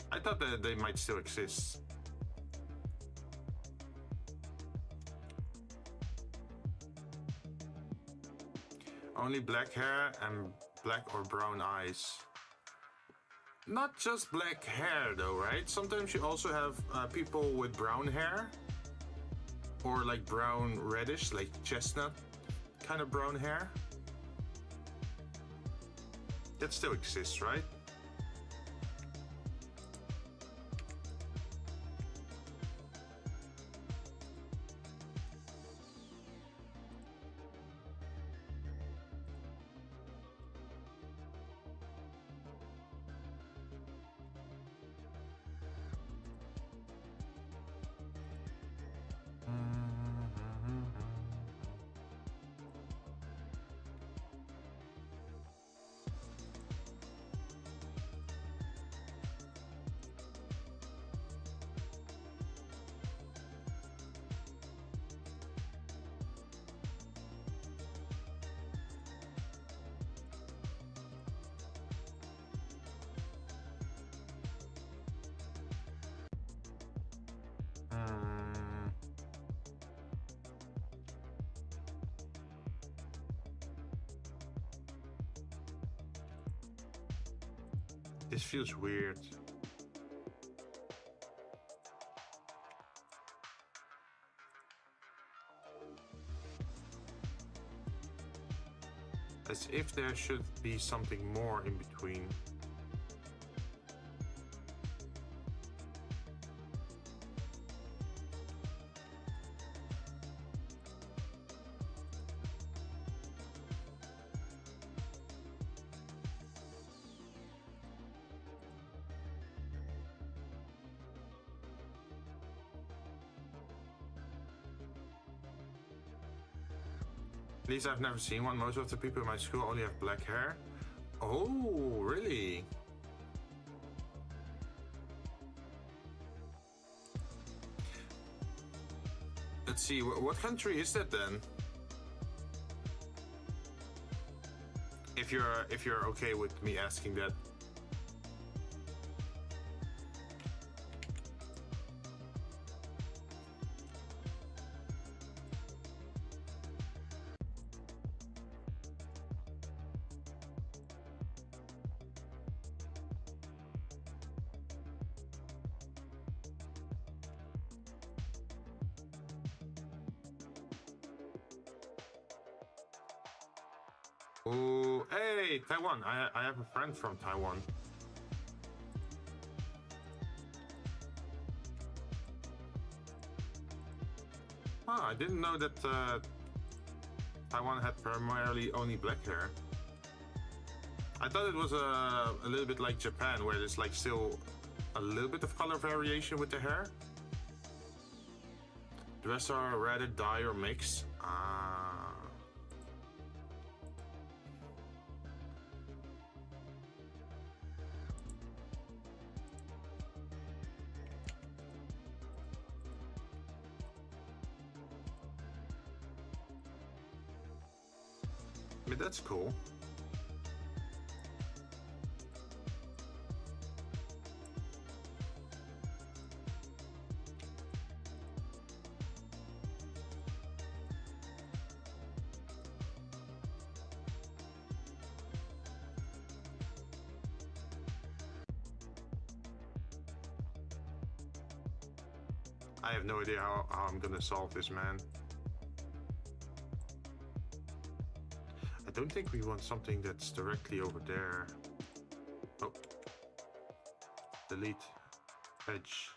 I thought that they might still exist. Only black hair and black or brown eyes. Not just black hair though, right? Sometimes you also have people with brown hair. Or like brown reddish, like chestnut kind of brown hair. That still exists, right? This feels weird. As if there should be something more in between. At least I've never seen one. Most of the people in my school only have black hair. Oh, really? Let's see, what country is that then? If you're okay with me asking that. Oh, hey, Taiwan. I have a friend from Taiwan. Ah, I didn't know that Taiwan had primarily only black hair. I thought it was a little bit like Japan, where there's like still a little bit of color variation with the hair. The rest are rather dye or mix. Ah. I mean, that's cool. I have no idea how I'm gonna solve this, man. I don't think we want something that's directly over there. Oh. Delete. Edge.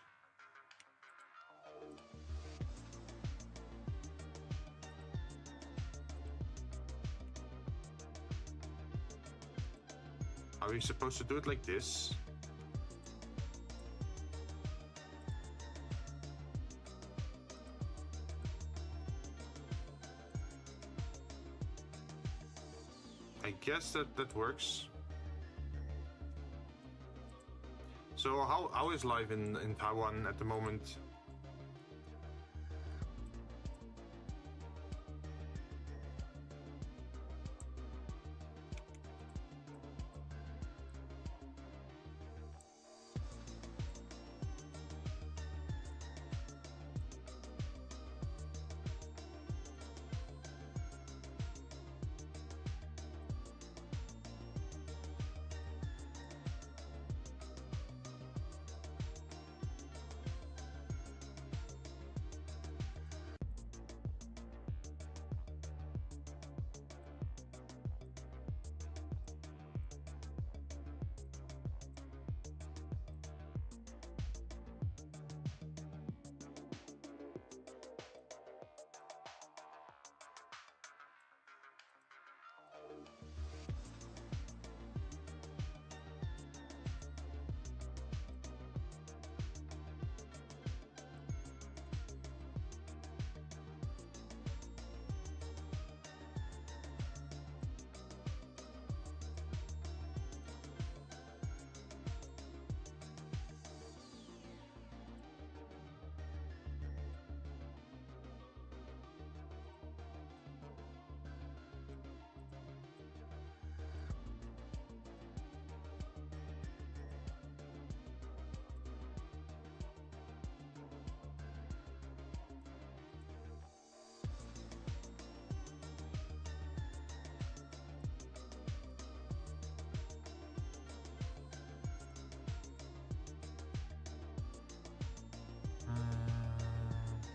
Are we supposed to do it like this? I guess that works. So how is life in Taiwan at the moment?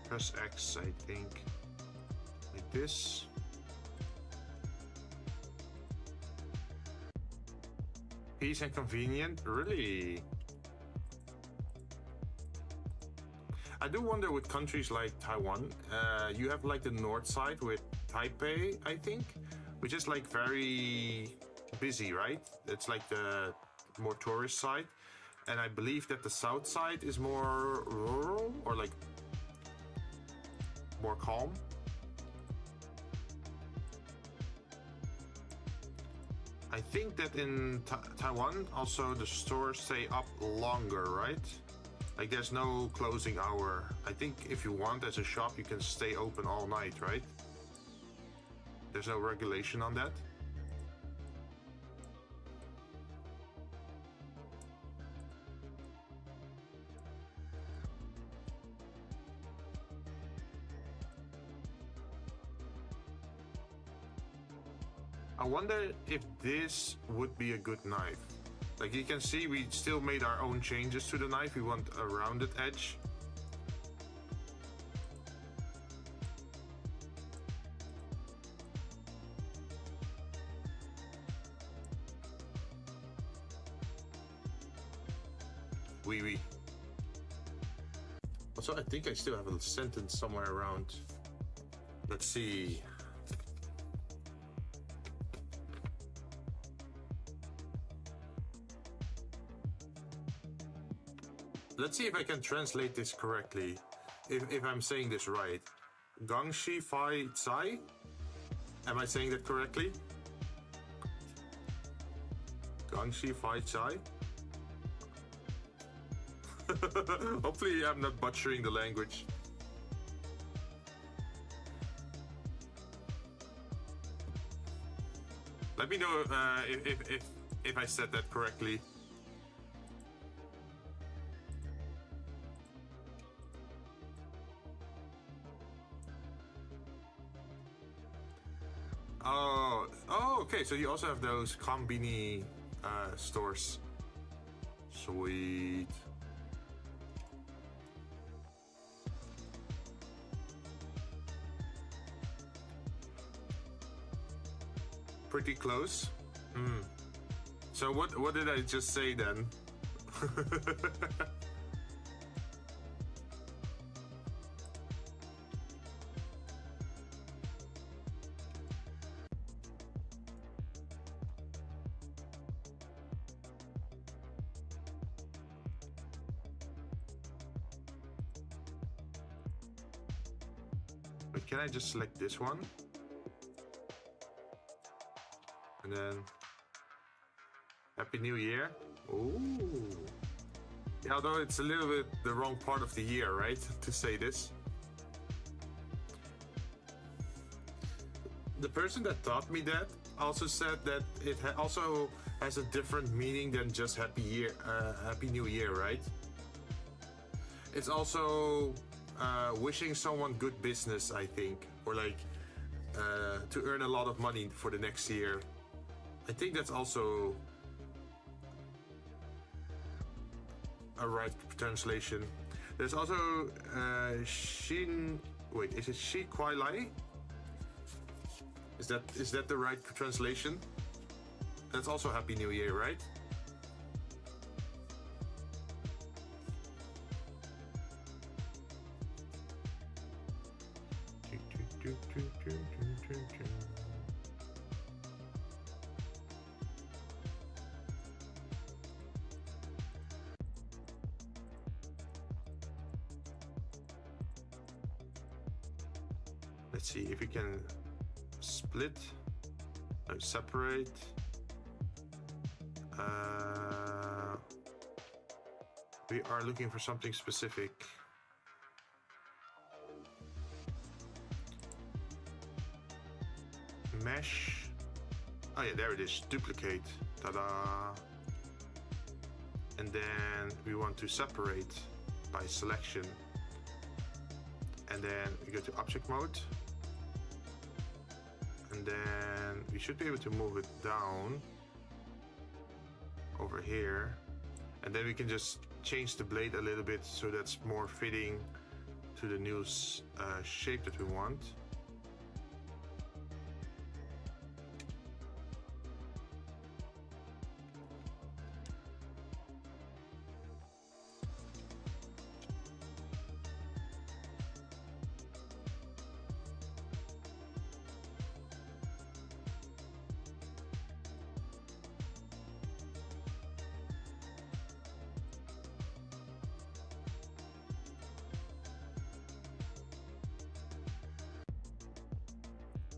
Press X, I think. Like this. Peace and convenient? Really? I do wonder with countries like Taiwan, you have like the north side with Taipei, I think, which is like very busy, right? It's like the more tourist side. And I believe that the south side is more rural or like more calm. I think that in Taiwan also the stores stay up longer, right? Like there's no closing hour. I think if you want as a shop you can stay open all night, right? There's no regulation on that. I wonder if this would be a good knife. Like you can see, we still made our own changes to the knife. We want a rounded edge. Oui. Also, I think I still have a sentence somewhere around. Let's see. Let's see if I can translate this correctly, if I'm saying this right. Gangshi Fai Tsai? Am I saying that correctly? Gangshi Fai Tsai? Hopefully I'm not butchering the language. Let me know if I said that correctly. Oh, okay. So you also have those Konbini stores. Sweet. pretty close. So what did I just say then? But can I just select this one? And then Happy New Year. Ooh. Yeah, although it's a little bit the wrong part of the year, right? To say this. The person that taught me that also said that it also has a different meaning than just Happy New Year, right? It's also wishing someone good business, I think, or like to earn a lot of money for the next year. I think that's also a right translation. There's also Shin. Wait, is it Shi Kwai Lai? Is that the right translation? That's also Happy New Year, right? Let's see if we can split or separate. We are looking for something specific. Mesh. Oh yeah, there it is. Duplicate. Ta-da! And then we want to separate by selection. And then we go to object mode. And then we should be able to move it down over here. And then we can just change the blade a little bit so that's more fitting to the new shape that we want.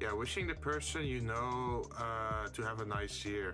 Yeah, wishing the person you know to have a nice year.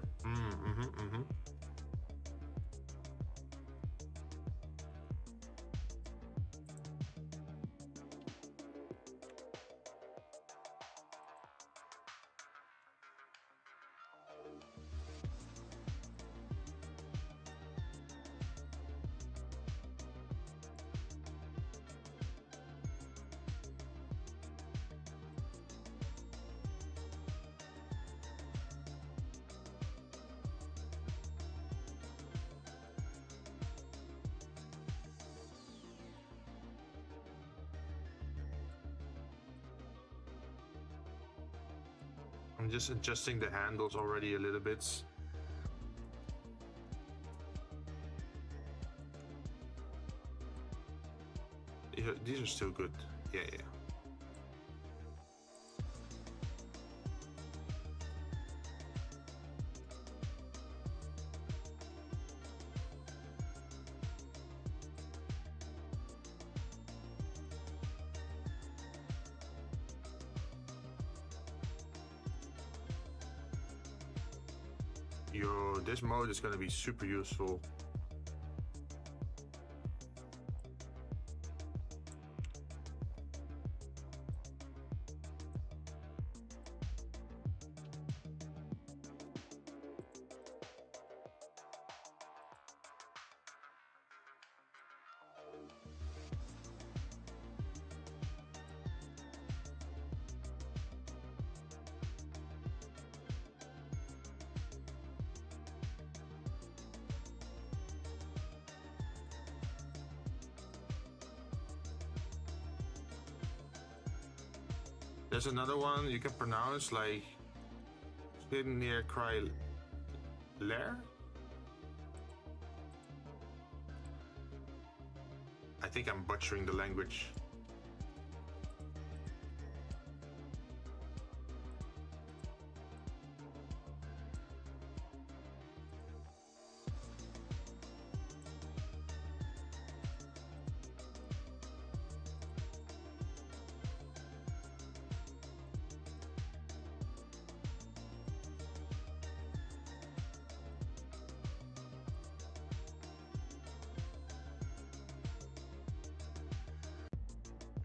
I'm just adjusting the handles already a little bit. These are still good. Yeah. This mode is going to be super useful. There's another one you can pronounce like hidden near Cry Lair? I think I'm butchering the language.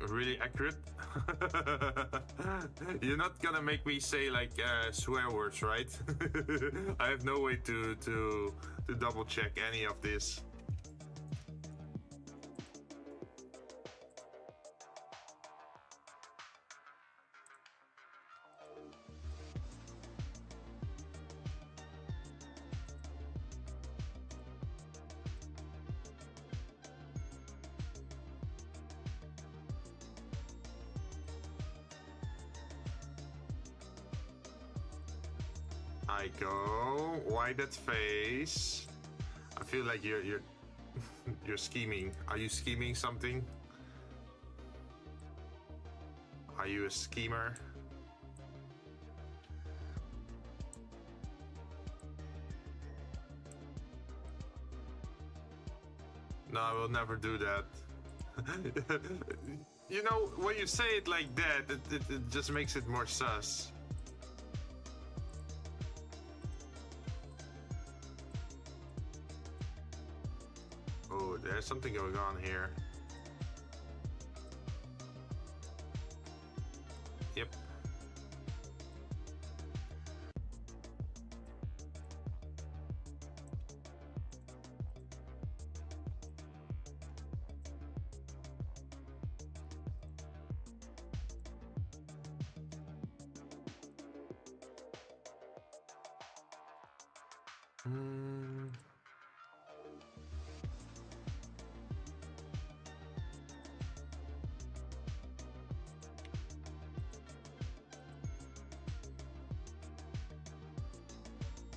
Really accurate. You're not gonna make me say like swear words, right? I have no way to double check any of this. I go. Why that face? I feel like you're you're scheming. Are you scheming something? Are you a schemer? No, I will never do that. You know, when you say it like that, it just makes it more sus. Oh, there's something going on here. Yep.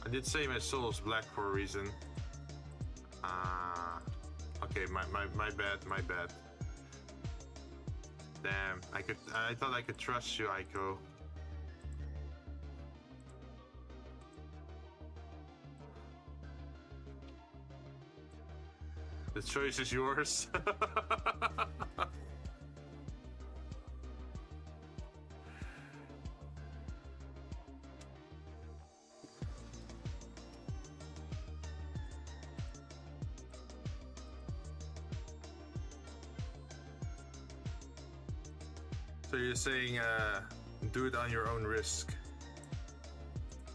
I did say my soul is black for a reason. Okay, my bad. Damn, I thought I could trust you, Aiko. The choice is yours. So you're saying do it on your own risk.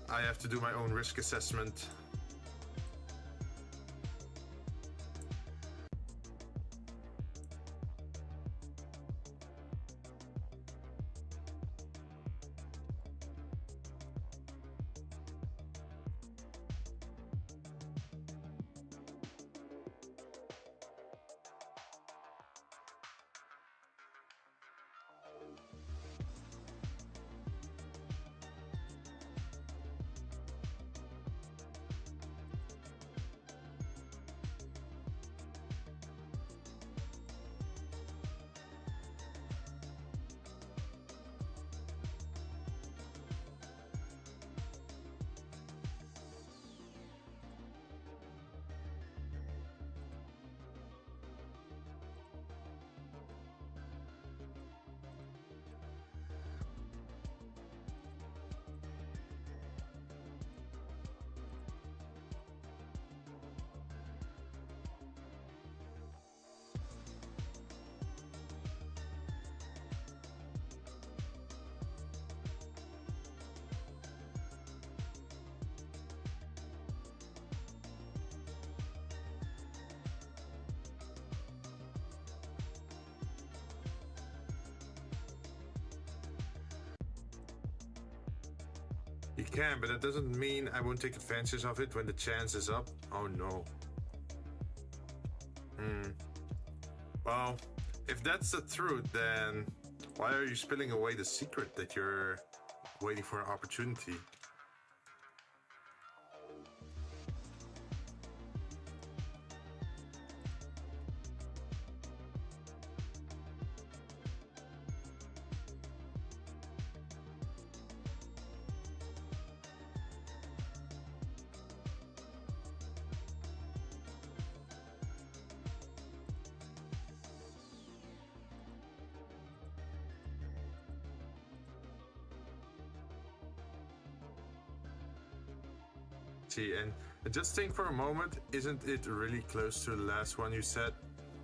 I have to do my own risk assessment. You can, but that doesn't mean I won't take advantage of it when the chance is up. Oh no. Well, if that's the truth, then why are you spilling away the secret that you're waiting for an opportunity? See, and just think for a moment, isn't it really close to the last one you said?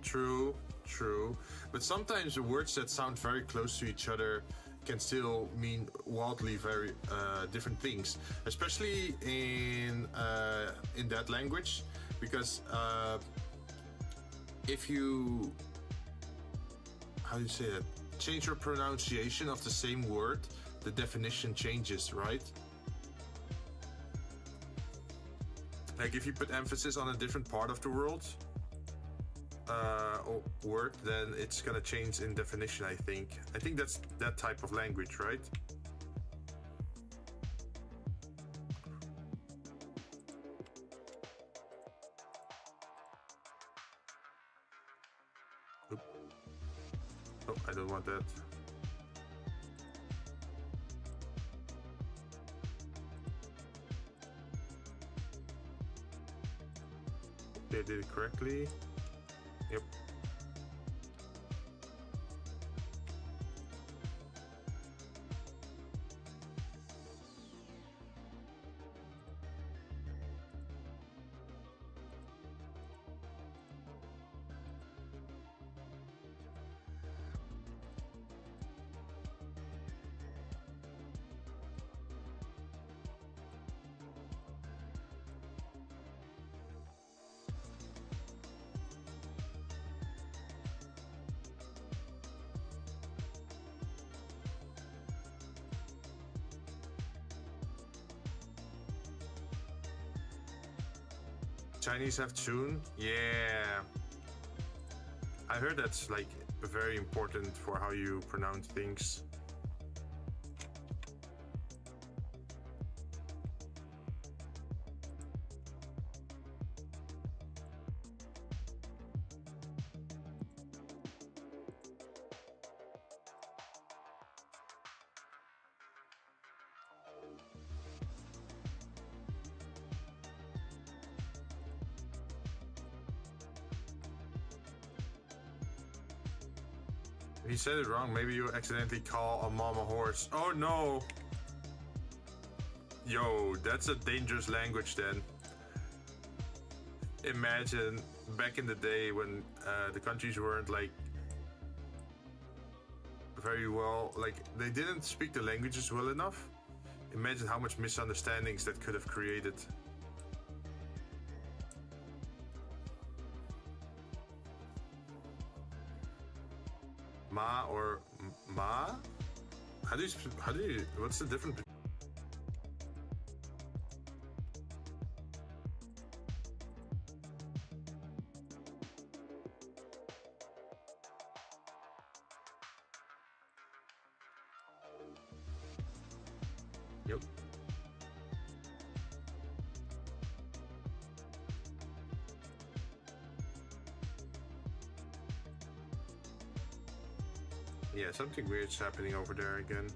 True, true. But sometimes the words that sound very close to each other can still mean wildly very different things, especially in that language, because if you, how do you say that, change your pronunciation of the same word, the definition changes, right? Like if you put emphasis on a different part of the world or word, then it's gonna change in definition. I think that's that type of language, right? Oop. Oh, I don't want that. They did it correctly. Yep. Chinese have tune? Yeah. I heard that's like very important for how you pronounce things. He said it wrong. Maybe you accidentally call a mom a horse. Oh no! Yo, that's a dangerous language then. Imagine back in the day when the countries weren't like very well, like they didn't speak the languages well enough. Imagine how much misunderstandings that could have created. Ma or ma? How do you, what's the difference? Yep. Yeah, something weird's happening over there again.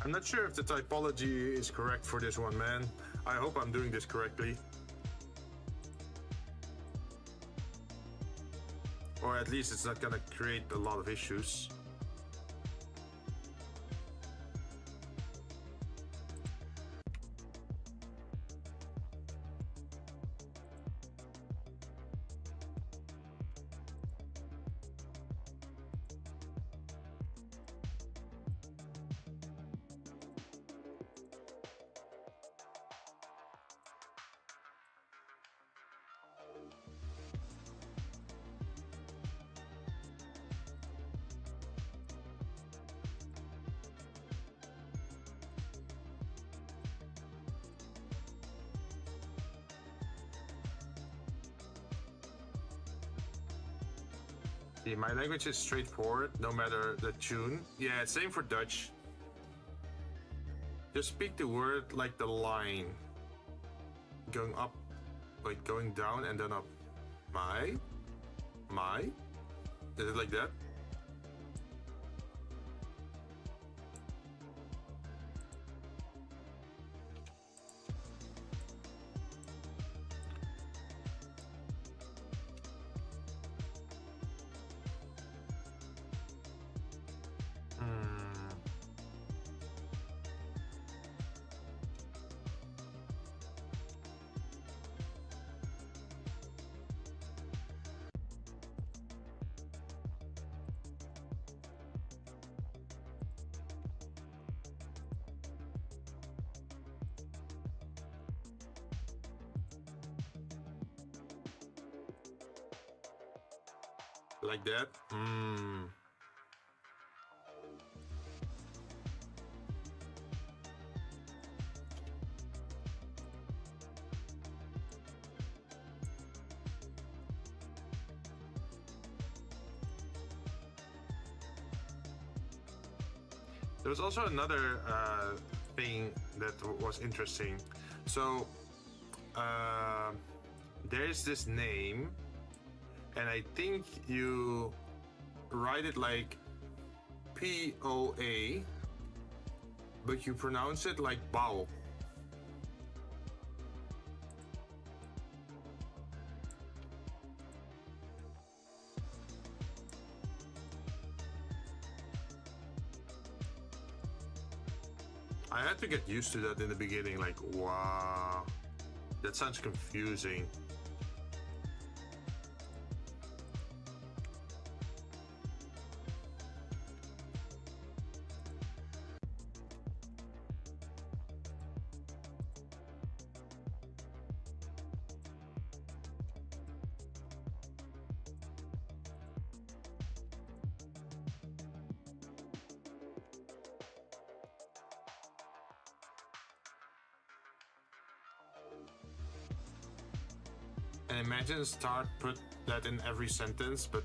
I'm not sure if the typology is correct for this one, man. I hope I'm doing this correctly. Or at least it's not gonna create a lot of issues. See, my language is straightforward, no matter the tune. Yeah, same for Dutch. Just speak the word like the line. Going up Wait, going down and then up. My? Is it like that? Like that? There was also another thing that was interesting. So there's this name, and I think you write it like POA, but you pronounce it like bow. I had to get used to that in the beginning, like, wow, that sounds confusing. And imagine start put that in every sentence, but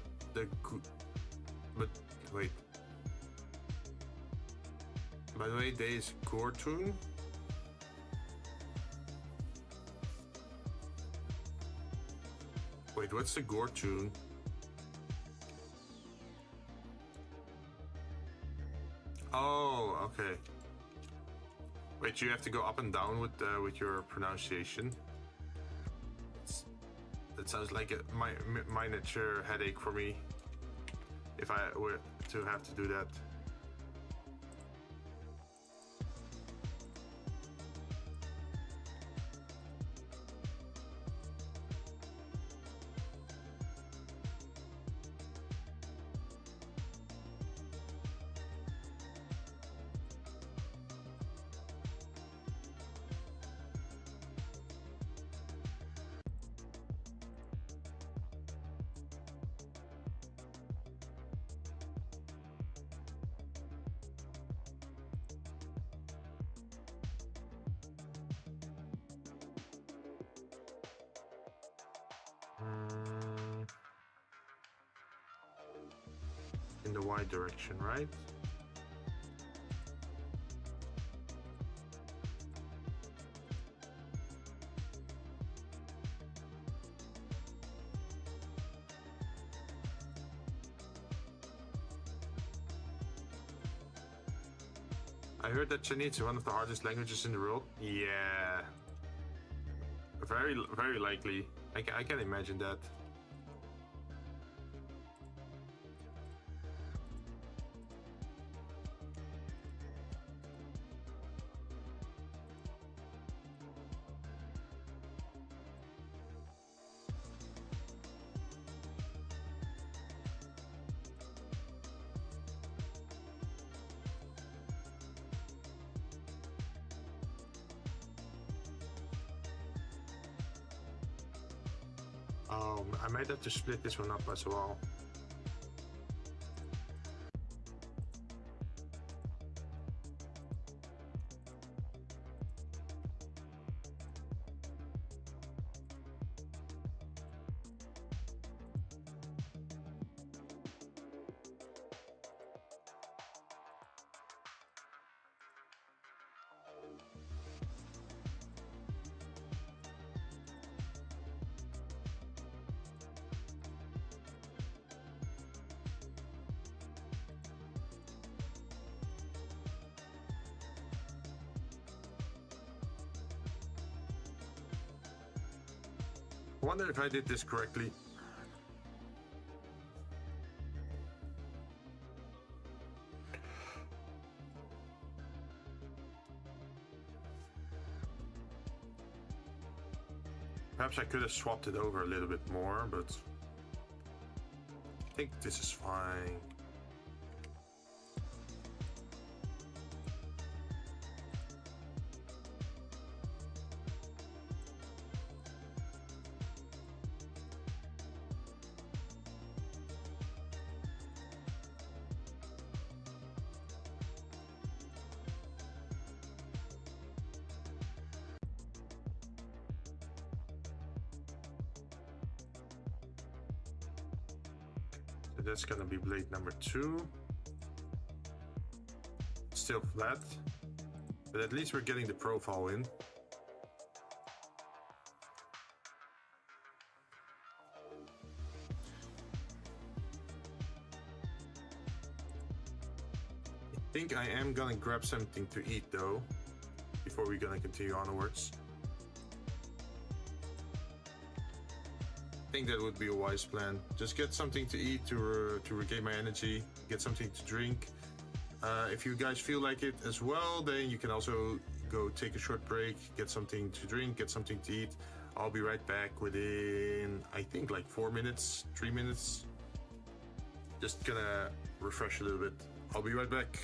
wait. By the way, there is cartoon. Wait, what's the gore tune? Oh, okay. Wait, you have to go up and down with your pronunciation. That sounds like a miniature headache for me if I were to have to do that. In the Y direction, right? I heard that Chinese is one of the hardest languages in the world. Yeah, very likely. I can imagine that. I might have to split this one up as well. I wonder if I did this correctly. Perhaps I could have swapped it over a little bit more, but I think this is fine. So that's gonna be blade number 2. Still flat, but at least we're getting the profile in. I think I am gonna grab something to eat though, before we're gonna continue onwards. I think that would be a wise plan. Just get something to eat to regain my energy, get something to drink. If you guys feel like it as well, then you can also go take a short break, get something to drink, get something to eat. I'll be right back within, I think, like 4 minutes, 3 minutes. Just gonna refresh a little bit. I'll be right back.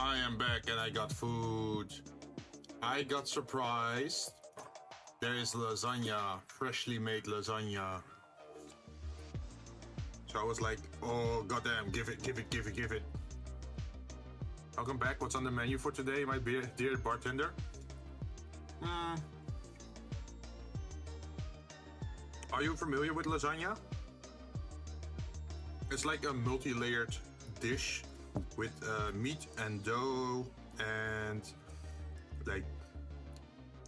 I am back and I got food. I got surprised. There is lasagna, freshly made lasagna. So I was like, oh goddamn, give it, give it, give it, give it. Welcome back. What's on the menu for today, my dear bartender? Are you familiar with lasagna? It's like a multi-layered dish with meat and dough and like,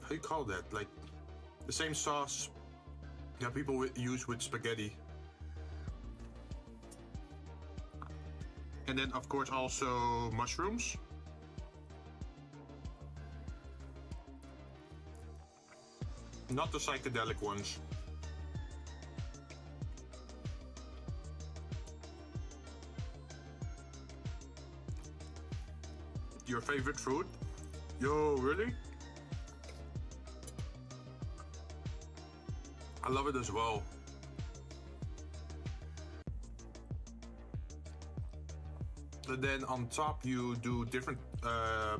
how do you call that? Like the same sauce that people use with spaghetti. And then of course also mushrooms. Not the psychedelic ones. Your favorite fruit? Yo, really? I love it as well. And then on top you do different, how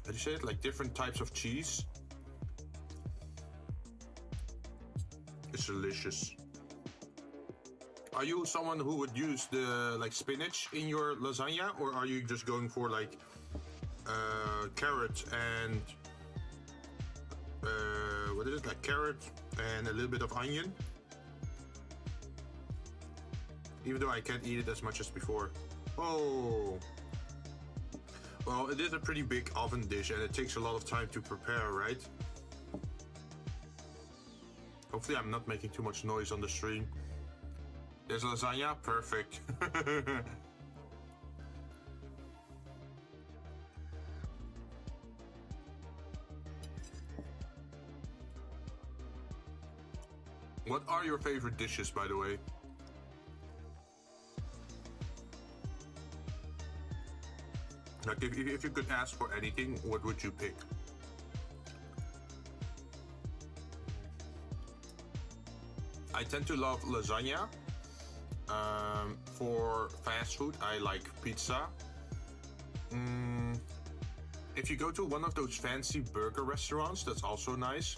do you say it? Like different types of cheese. It's delicious. Are you someone who would use the like spinach in your lasagna, or are you just going for like carrot and what is it, like carrot and a little bit of onion? Even though I can't eat it as much as before. Oh, well, it is a pretty big oven dish and it takes a lot of time to prepare, right? Hopefully I'm not making too much noise on the stream. There's lasagna, perfect. What are your favorite dishes, by the way? Like, if you could ask for anything, what would you pick? I tend to love lasagna. For fast food, I like pizza. If you go to one of those fancy burger restaurants, that's also nice.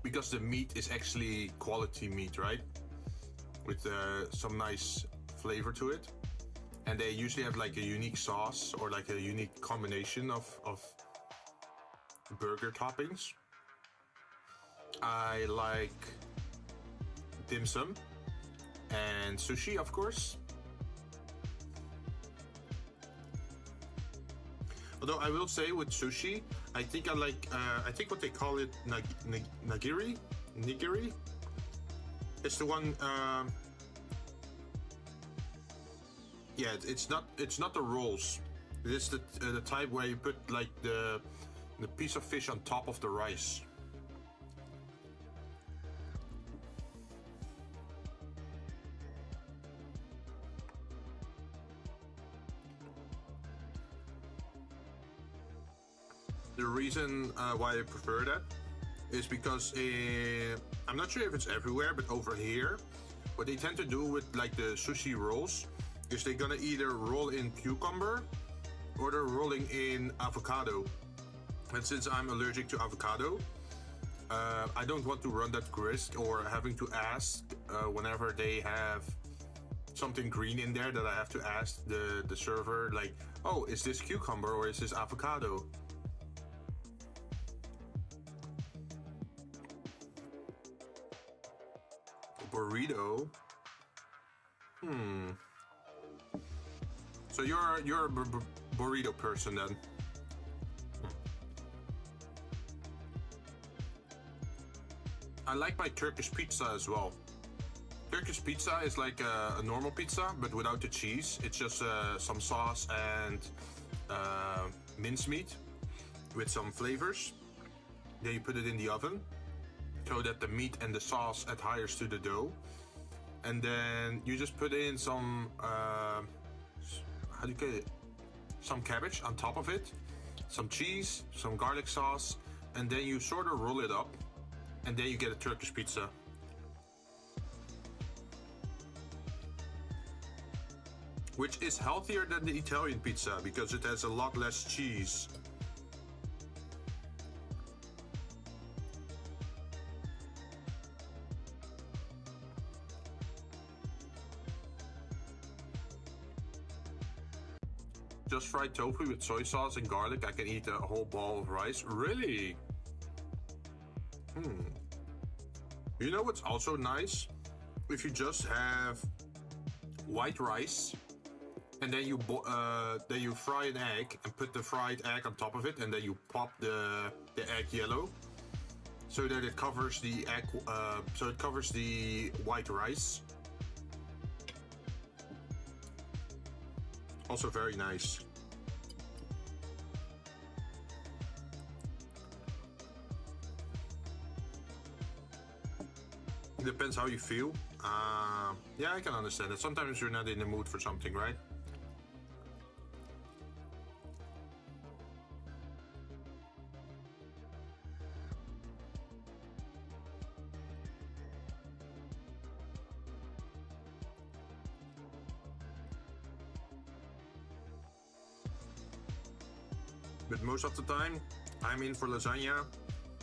Because the meat is actually quality meat, right? With some nice flavor to it. And they usually have like a unique sauce or like a unique combination of burger toppings. I like dim sum and sushi, of course. Although I will say with sushi, I think I like, I think what they call it, nigiri? It's the one, yeah, it's not the rolls. It's the type where you put like the piece of fish on top of the rice. The reason why I prefer that is because I'm not sure if it's everywhere, but over here, what they tend to do with like the sushi rolls is they're gonna either roll in cucumber or they're rolling in avocado. And since I'm allergic to avocado, I don't want to run that risk or having to ask whenever they have something green in there, that I have to ask the server like, oh, is this cucumber or is this avocado? Burrito. So you're a burrito person then. I like my Turkish pizza as well. Turkish pizza is like a normal pizza, but without the cheese. It's just some sauce and mincemeat with some flavors. Then you put it in the oven so that the meat and the sauce adheres to the dough. And then you just put in some, how do you get it? Some cabbage on top of it, some cheese, some garlic sauce, and then you sort of roll it up, and then you get a Turkish pizza. which is healthier than the Italian pizza because it has a lot less cheese. Just fried tofu with soy sauce and garlic. I can eat a whole ball of rice. Really? You know what's also nice? If you just have white rice and then you fry an egg and put the fried egg on top of it, and then you pop the egg yellow so that it covers the egg, so it covers the white rice. Also very nice. It depends how you feel. Yeah, I can understand it. Sometimes you're not in the mood for something, right? But most of the time, I'm in for lasagna,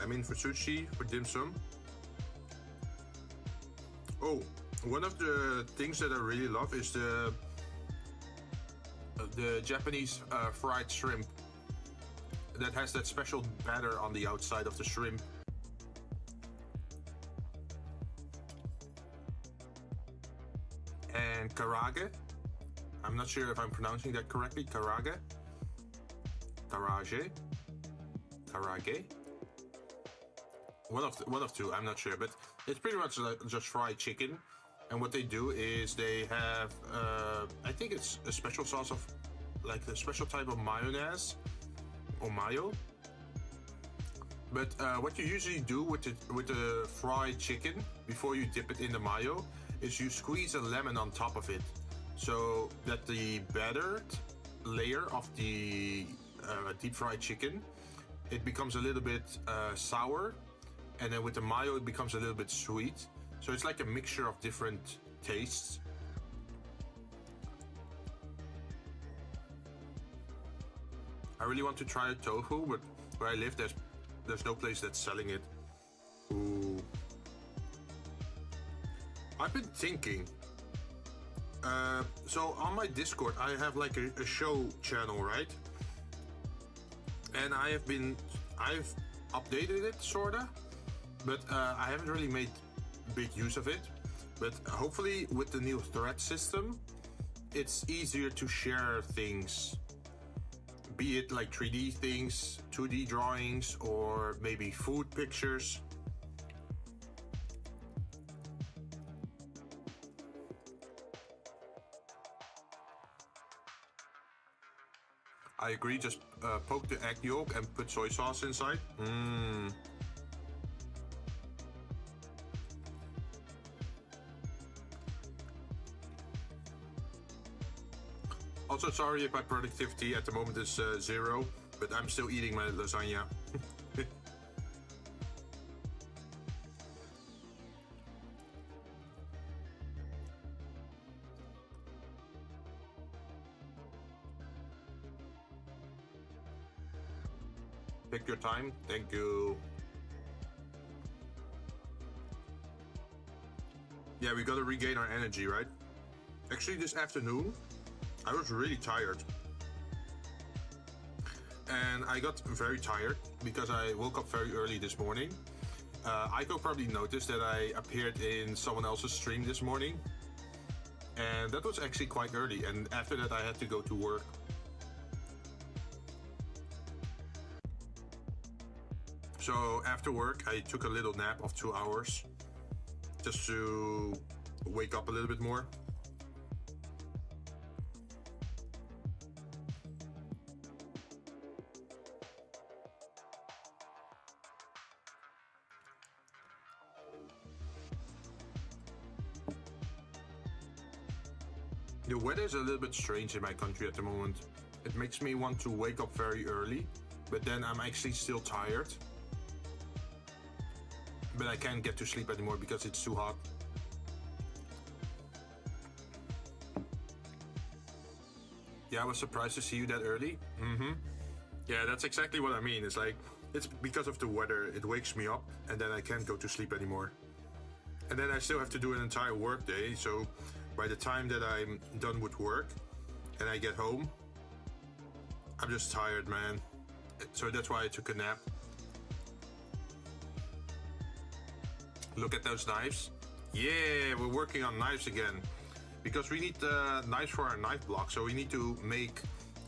I'm in for sushi, for dim sum. Oh, one of the things that I really love is the Japanese fried shrimp that has that special batter on the outside of the shrimp. And karage. I'm not sure if I'm pronouncing that correctly. Karage. Karage. Karage. One of two, I'm not sure, but it's pretty much like just fried chicken. And what they do is they have, I think it's a special sauce of, like a special type of mayonnaise or mayo. But what you usually do with the fried chicken before you dip it in the mayo is you squeeze a lemon on top of it, so that the battered layer of the deep fried chicken, it becomes a little bit sour, and then with the mayo it becomes a little bit sweet. So it's like a mixture of different tastes. I really want to try tofu, but where I live there's no place that's selling it. Ooh. I've been thinking, so on my Discord I have like a show channel, right? And I've updated it sorta, but I haven't really made big use of it. But hopefully with the new thread system, it's easier to share things, be it like 3D things, 2D drawings, or maybe food pictures. I agree, just poke the egg yolk and put soy sauce inside. Also, sorry if my productivity at the moment is 0, but I'm still eating my lasagna. Take your time, thank you. Yeah, we gotta regain our energy, right? Actually, this afternoon, I was really tired. And I got very tired because I woke up very early this morning. Aiko probably noticed that I appeared in someone else's stream this morning. And that was actually quite early. And after that, I had to go to work. So after work, I took a little nap of 2 hours just to wake up a little bit more. The weather is a little bit strange in my country at the moment. It makes me want to wake up very early, but then I'm actually still tired. But I can't get to sleep anymore because it's too hot. Yeah, I was surprised to see you that early. Yeah, that's exactly what I mean. It's like, it's because of the weather. It wakes me up and then I can't go to sleep anymore. And then I still have to do an entire work day. So by the time that I'm done with work and I get home, I'm just tired, man. So that's why I took a nap. Look at those knives. Yeah, we're working on knives again. Because we need knives for our knife block. So we need to make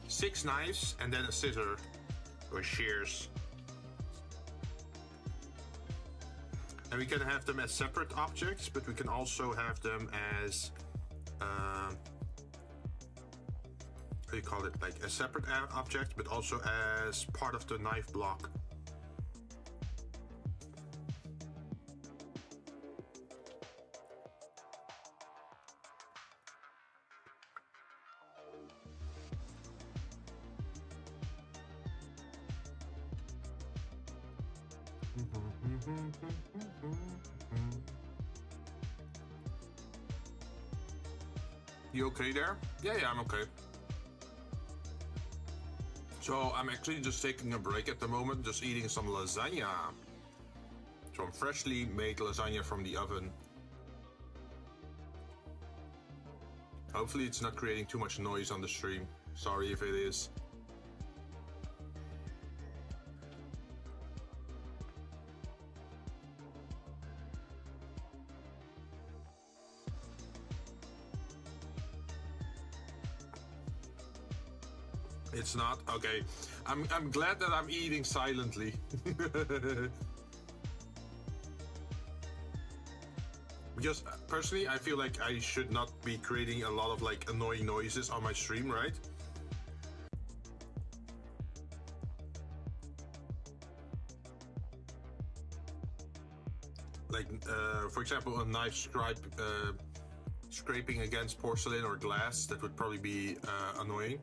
6 knives and then a scissor or shears. And we can have them as separate objects, but we can also have them as, how do you call it? Like a separate object, but also as part of the knife block. You okay there? Yeah, I'm okay. So I'm actually just taking a break at the moment, just eating some lasagna. Some freshly made lasagna from the oven. Hopefully it's not creating too much noise on the stream. Sorry if it is. It's not? Okay. I'm glad that I'm eating silently. Because personally, I feel like I should not be creating a lot of like annoying noises on my stream, right? Like, for example, a knife scraping against porcelain or glass, that would probably be annoying.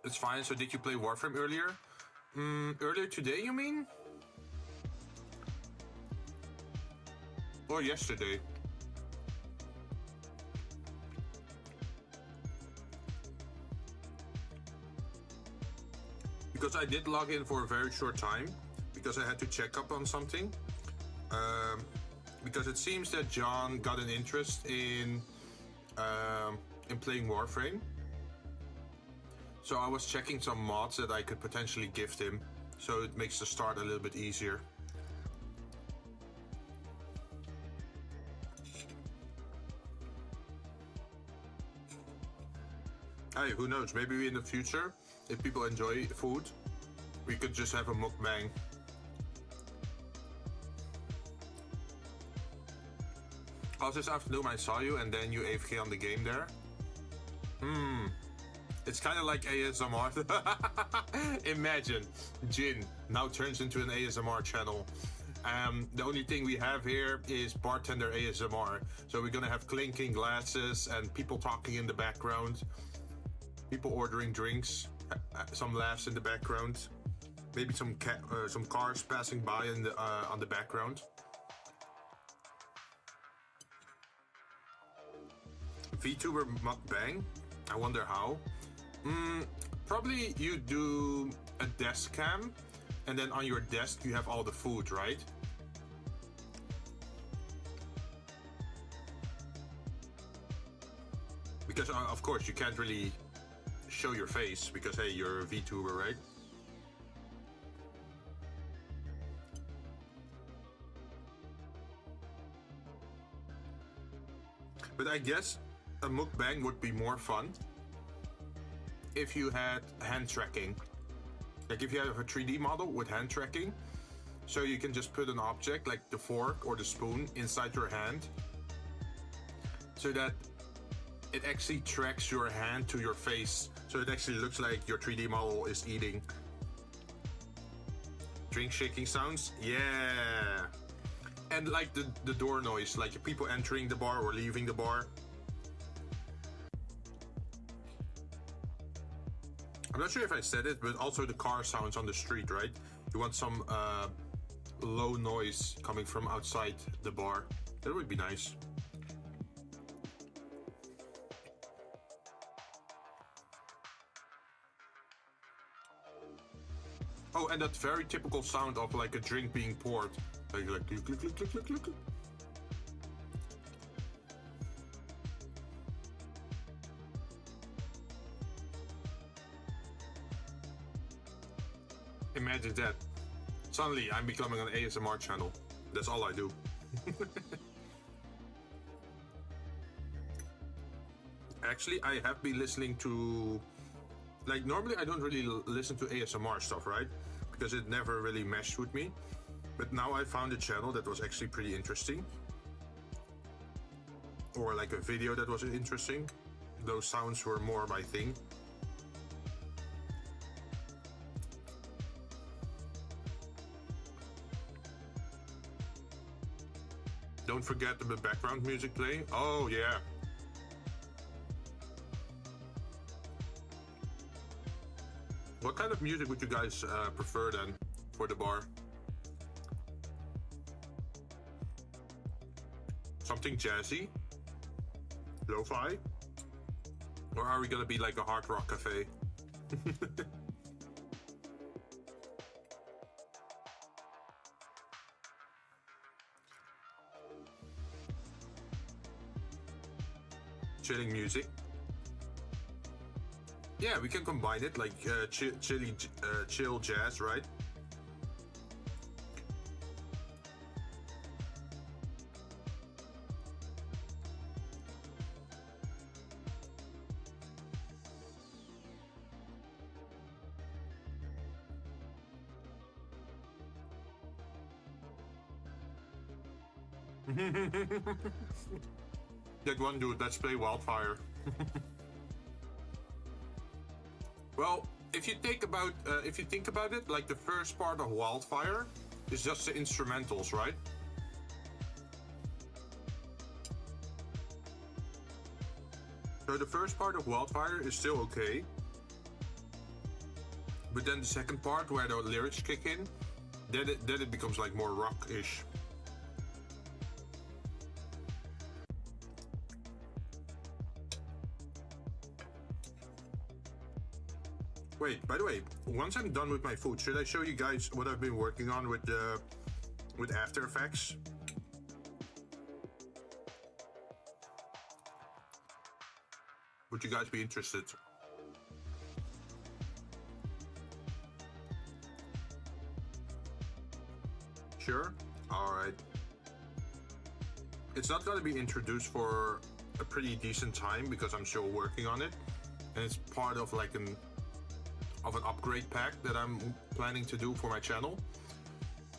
It's fine. So did you play Warframe earlier? Earlier today, you mean? Or yesterday? Because I did log in for a very short time, because I had to check up on something. Because it seems that John got an interest in playing Warframe. So I was checking some mods that I could potentially gift him, so it makes the start a little bit easier. Hey, who knows? Maybe in the future, if people enjoy food, we could just have a mukbang. Also, this afternoon I saw you and then you AFK on the game there. It's kind of like ASMR. Imagine, Jinn now turns into an ASMR channel. The only thing we have here is bartender ASMR. So we're gonna have clinking glasses and people talking in the background. People ordering drinks, some laughs in the background. Maybe some cars passing by in the, on the background. Vtuber mukbang? I wonder how. Probably you do a desk cam, and then on your desk you have all the food, right? Because of course you can't really show your face because hey, you're a VTuber, right? But I guess a mukbang would be more fun if you had hand tracking. Like if you have a 3D model with hand tracking, so you can just put an object like the fork or the spoon inside your hand, so that it actually tracks your hand to your face, so it actually looks like your 3D model is eating. Drink shaking sounds? Yeah. And like the door noise, like people entering the bar or leaving the bar. I'm not sure if I said it, but also the car sounds on the street, right? You want some low noise coming from outside the bar. That would be nice. Oh, and that very typical sound of like a drink being poured. Like click, click, click, click, click, click, click. Imagine that. Suddenly, I'm becoming an ASMR channel. That's all I do. Actually, I have been listening to... Like, normally I don't really listen to ASMR stuff, right? Because it never really meshed with me. But now I found a channel that was actually pretty interesting. Or like a video that was interesting. Those sounds were more my thing. Don't forget the background music playing. Oh yeah. What kind of music would you guys prefer then for the bar? Something jazzy? Lo-fi? Or are we gonna be like a hard rock cafe? Chilling music. Yeah, we can combine it like chill jazz, right? That one dude, let's play Wildfire. Well, if you think about it, like the first part of Wildfire is just the instrumentals, right? So the first part of Wildfire is still okay, but then the second part where the lyrics kick in, then it becomes like more rock-ish. Wait, by the way, once I'm done with my food, should I show you guys what I've been working on with After Effects? Would you guys be interested? Sure? Alright. It's not going to be introduced for a pretty decent time because I'm still working on it. And it's part of like an upgrade pack that I'm planning to do for my channel.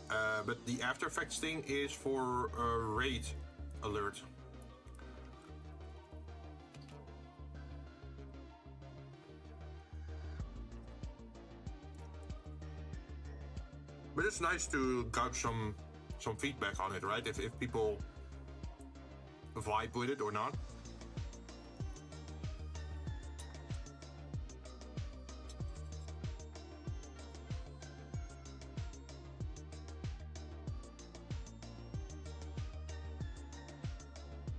But the After Effects thing is for a raid alert. But it's nice to gauge some feedback on it, right? If people vibe with it or not.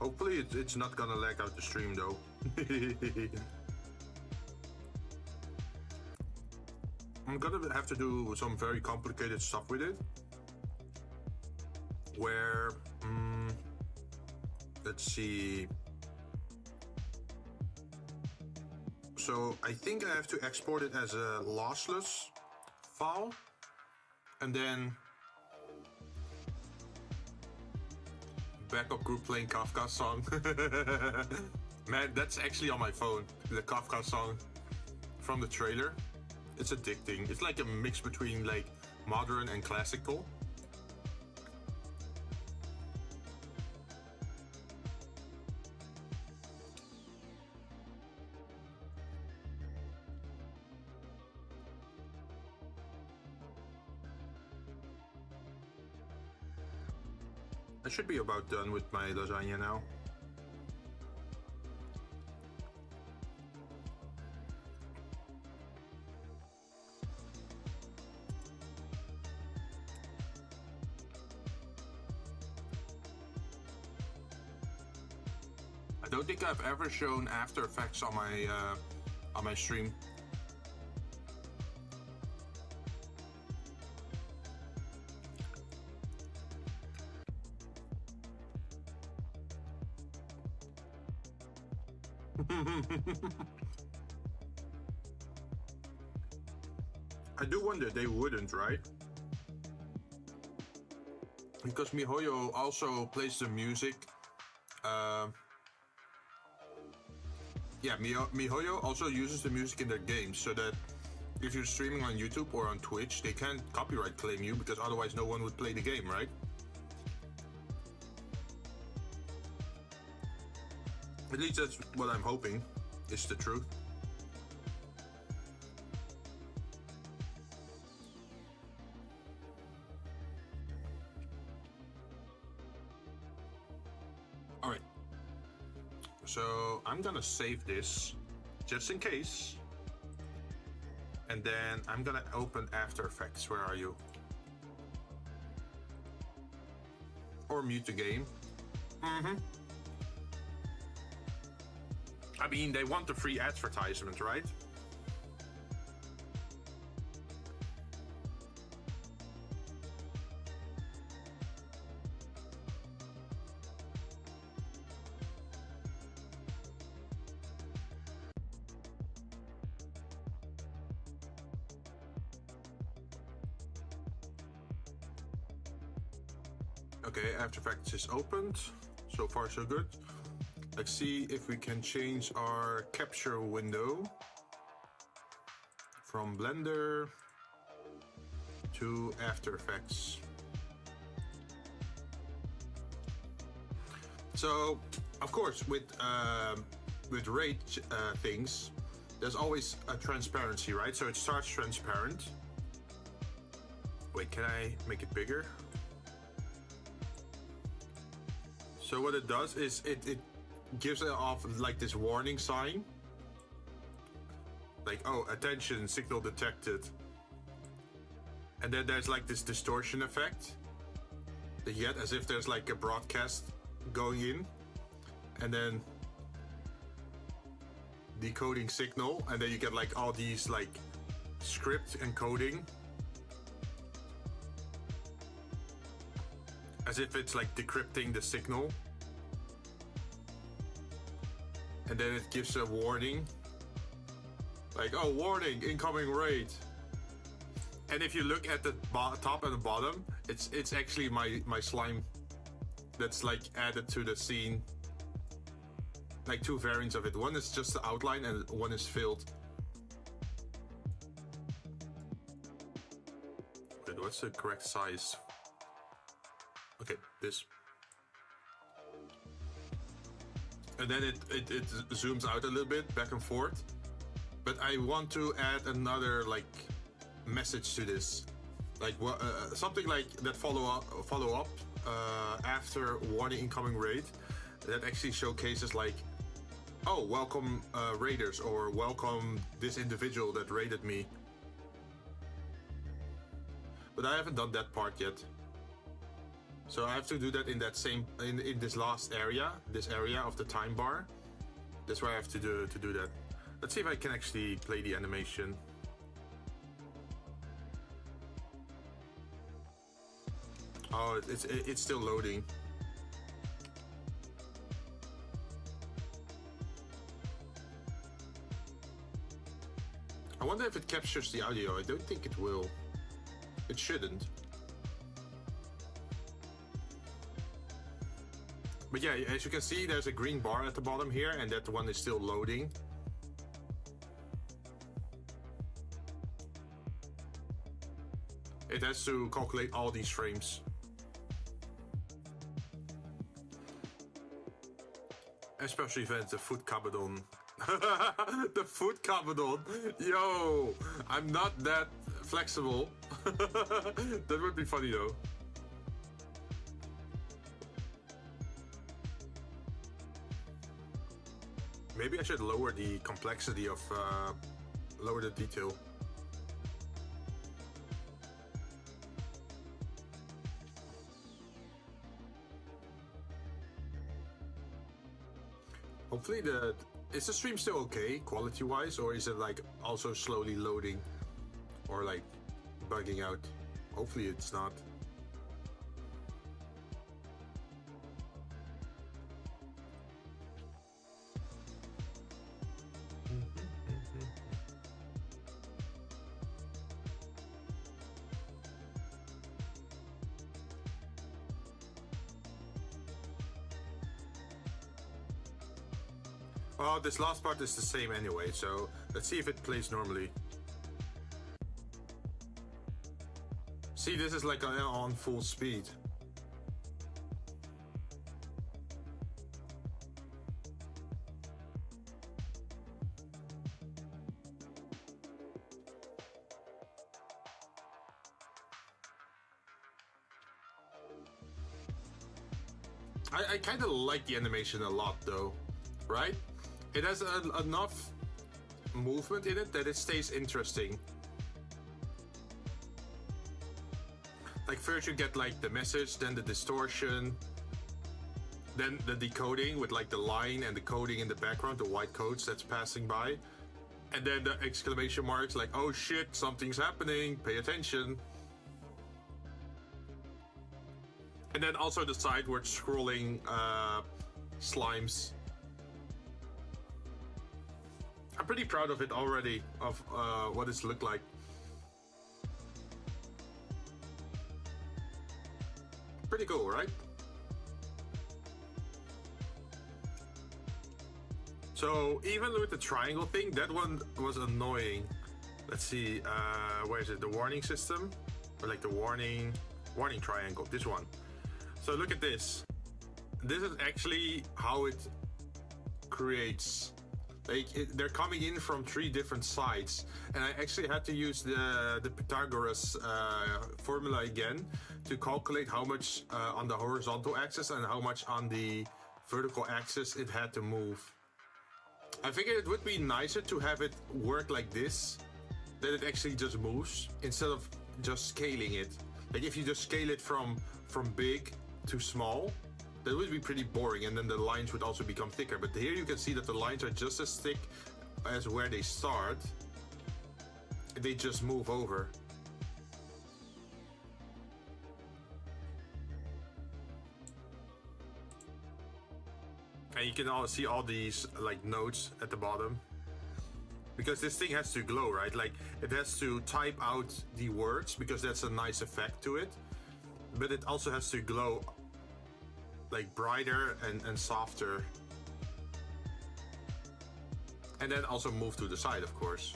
Hopefully it's not gonna lag out the stream though. I'm gonna have to do some very complicated stuff with it. Where, let's see. So I think I have to export it as a lossless file. And then backup group playing Kafka song. Man, that's actually on my phone. The Kafka song from the trailer. It's addicting. It's like a mix between like modern and classical. I should be about done with my lasagna now. I don't think I've ever shown After Effects on my stream. I do wonder they wouldn't, right? Because MiHoYo also plays the music. Yeah, MiHoYo also uses the music in their games, so that if you're streaming on YouTube or on Twitch, they can't copyright claim you, because otherwise no one would play the game, right? At least that's what I'm hoping is the truth. All right. So I'm gonna save this just in case. And then I'm gonna open After Effects. Where are you? Or mute the game. I mean, they want the free advertisement, right? Okay, After Effects is opened. So far, so good. Let's see if we can change our capture window from Blender to After Effects. So, of course, with RAID things, there's always a transparency, right? So it starts transparent. Wait, can I make it bigger? So what it does is it gives it off like this warning sign. Like, oh, attention, signal detected. And then there's like this distortion effect that you get, as if there's like a broadcast going in. And then decoding signal. And then you get like all these like script encoding. As if it's like decrypting the signal. And then it gives a warning. Like, oh, warning, incoming RAID. And if you look at the top and the bottom, it's actually my slime that's like added to the scene. Like two variants of it. One is just the outline and one is filled. Wait, what's the correct size? Okay, this. And then it zooms out a little bit, back and forth. But I want to add another like message to this, like something like that follow up after warning incoming raid, that actually showcases like, oh, welcome raiders, or welcome this individual that raided me. But I haven't done that part yet. So I have to do that in that same, in this last area, this area of the time bar. That's where I have to do that. Let's see if I can actually play the animation. Oh, it's still loading. I wonder if it captures the audio. I don't think it will. It shouldn't. But yeah, as you can see, there's a green bar at the bottom here, and that one is still loading. It has to calculate all these frames. Especially if it's the foot cabedon. The foot cabedon. Yo, I'm not that flexible. That would be funny though. Maybe I should lower the complexity of, lower the detail. Hopefully is the stream still okay, quality-wise, or is it like also slowly loading or like bugging out? Hopefully it's not. Well, this last part is the same anyway, so let's see if it plays normally. See, this is like on full speed. I kind of like the animation a lot though, right? It has enough movement in it that it stays interesting. Like first you get like the message, then the distortion, then the decoding with like the line and the coding in the background, the white codes that's passing by. And then the exclamation marks like, oh shit, something's happening, pay attention. And then also the sideward scrolling slimes. I'm pretty proud of it already, of what it's looked like. Pretty cool, right? So even with the triangle thing, that one was annoying. Let's see, where is it? The warning system? Or like the warning triangle, this one. So look at this. This is actually how it creates. They're coming in from 3 different sides, and I actually had to use the Pythagoras formula again to calculate how much on the horizontal axis and how much on the vertical axis it had to move. I figured it would be nicer to have it work like this, that it actually just moves instead of just scaling it. Like if you just scale it from big to small, that would be pretty boring, and then the lines would also become thicker. But here you can see that the lines are just as thick as where they start. They just move over. And you can all see all these like notes at the bottom. Because this thing has to glow, right? Like it has to type out the words because that's a nice effect to it. But it also has to glow like brighter and softer, and then also move to the side, of course.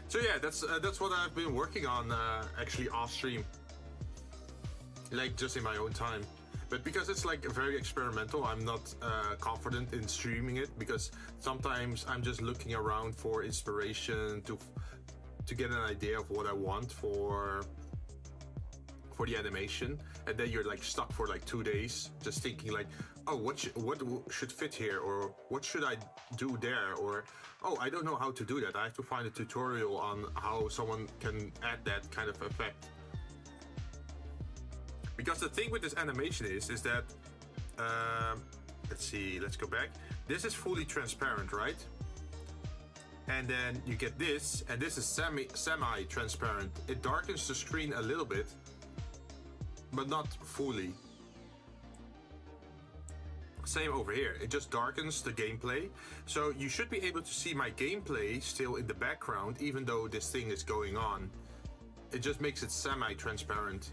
So yeah, that's what I've been working on actually off stream, like just in my own time. But because it's like very experimental, I'm not confident in streaming it, because sometimes I'm just looking around for inspiration to get an idea of what I want for the animation, and then you're like stuck for like 2 days just thinking like, oh, what should fit here, or what should I do there, or oh, I don't know how to do that. I have to find a tutorial on how someone can add that kind of effect. Because the thing with this animation is that let's see, let's go back. This is fully transparent, right? And then you get this, and this is semi-transparent. It darkens the screen a little bit, but not fully. Same over here, it just darkens the gameplay. So you should be able to see my gameplay still in the background, even though this thing is going on. It just makes it semi-transparent.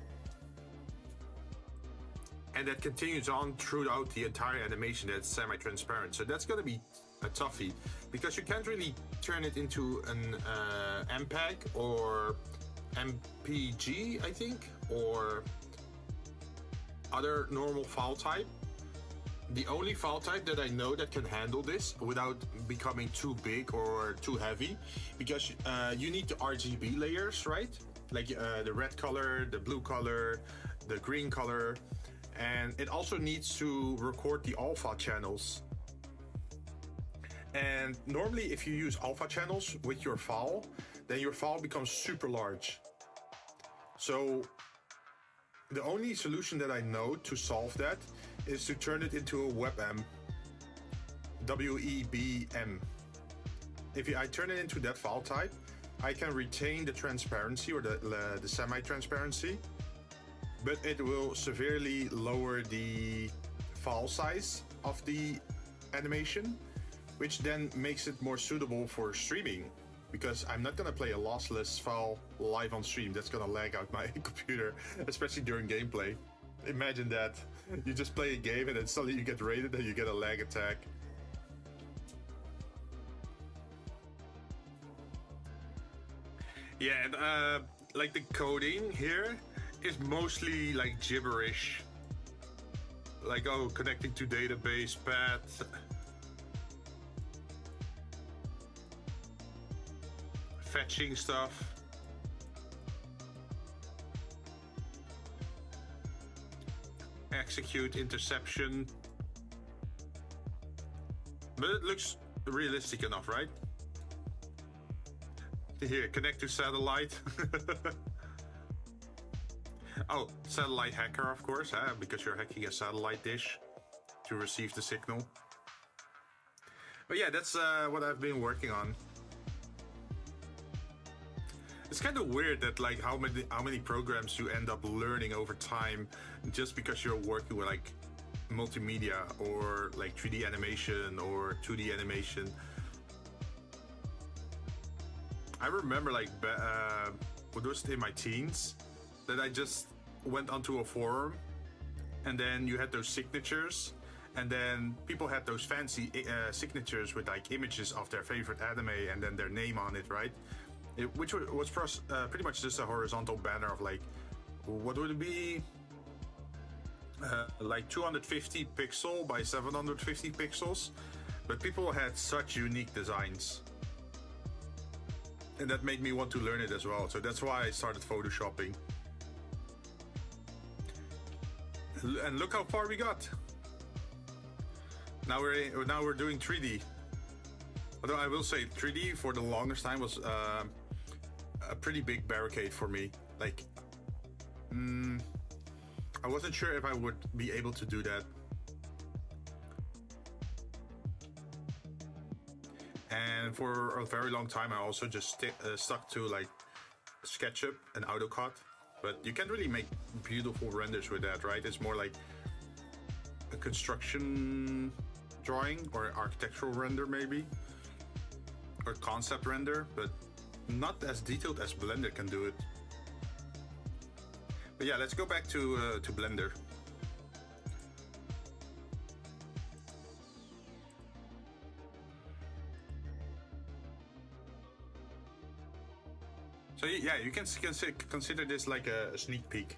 And that continues on throughout the entire animation, that's semi-transparent. So that's gonna be a toughie, because you can't really turn it into an MPEG or MPG, I think, or other normal file type. The only file type that I know that can handle this without becoming too big or too heavy, because you need the RGB layers, right? Like the red color, the blue color, the green color, and it also needs to record the alpha channels. And normally if you use alpha channels with your file, then your file becomes super large. So the only solution that I know to solve that is to turn it into a WebM. WEBM. If I turn it into that file type, I can retain the transparency or the semi-transparency, but it will severely lower the file size of the animation, which then makes it more suitable for streaming, because I'm not gonna play a lossless file live on stream. That's gonna lag out my computer, especially during gameplay. Imagine that. You just play a game and then suddenly you get raided and you get a lag attack. Yeah, and like the coding here is mostly like gibberish. Like, oh, connecting to database path. Fetching stuff. Execute interception. But it looks realistic enough, right? Here, connect to satellite. Oh, satellite hacker, of course, because you're hacking a satellite dish to receive the signal. But yeah, that's what I've been working on. It's kind of weird that like how many programs you end up learning over time just because you're working with like multimedia or like 3D animation or 2D animation. I remember like what was it, in my teens that I just went onto a forum and then you had those signatures and then people had those fancy signatures with like images of their favorite anime and then their name on it, right? Which was pretty much just a horizontal banner of like, what would it be? Like 250 pixel by 750 pixels. But people had such unique designs. And that made me want to learn it as well. So that's why I started photoshopping. And look how far we got. Now we're doing 3D. Although I will say 3D for the longest time was a pretty big barricade for me. Like, I wasn't sure if I would be able to do that. And for a very long time, I also just stuck to like SketchUp and AutoCAD. But you can't really make beautiful renders with that, right? It's more like a construction drawing or architectural render maybe. Or concept render, but not as detailed as Blender can do it. But yeah, let's go back to Blender. So yeah, you can consider this like a sneak peek.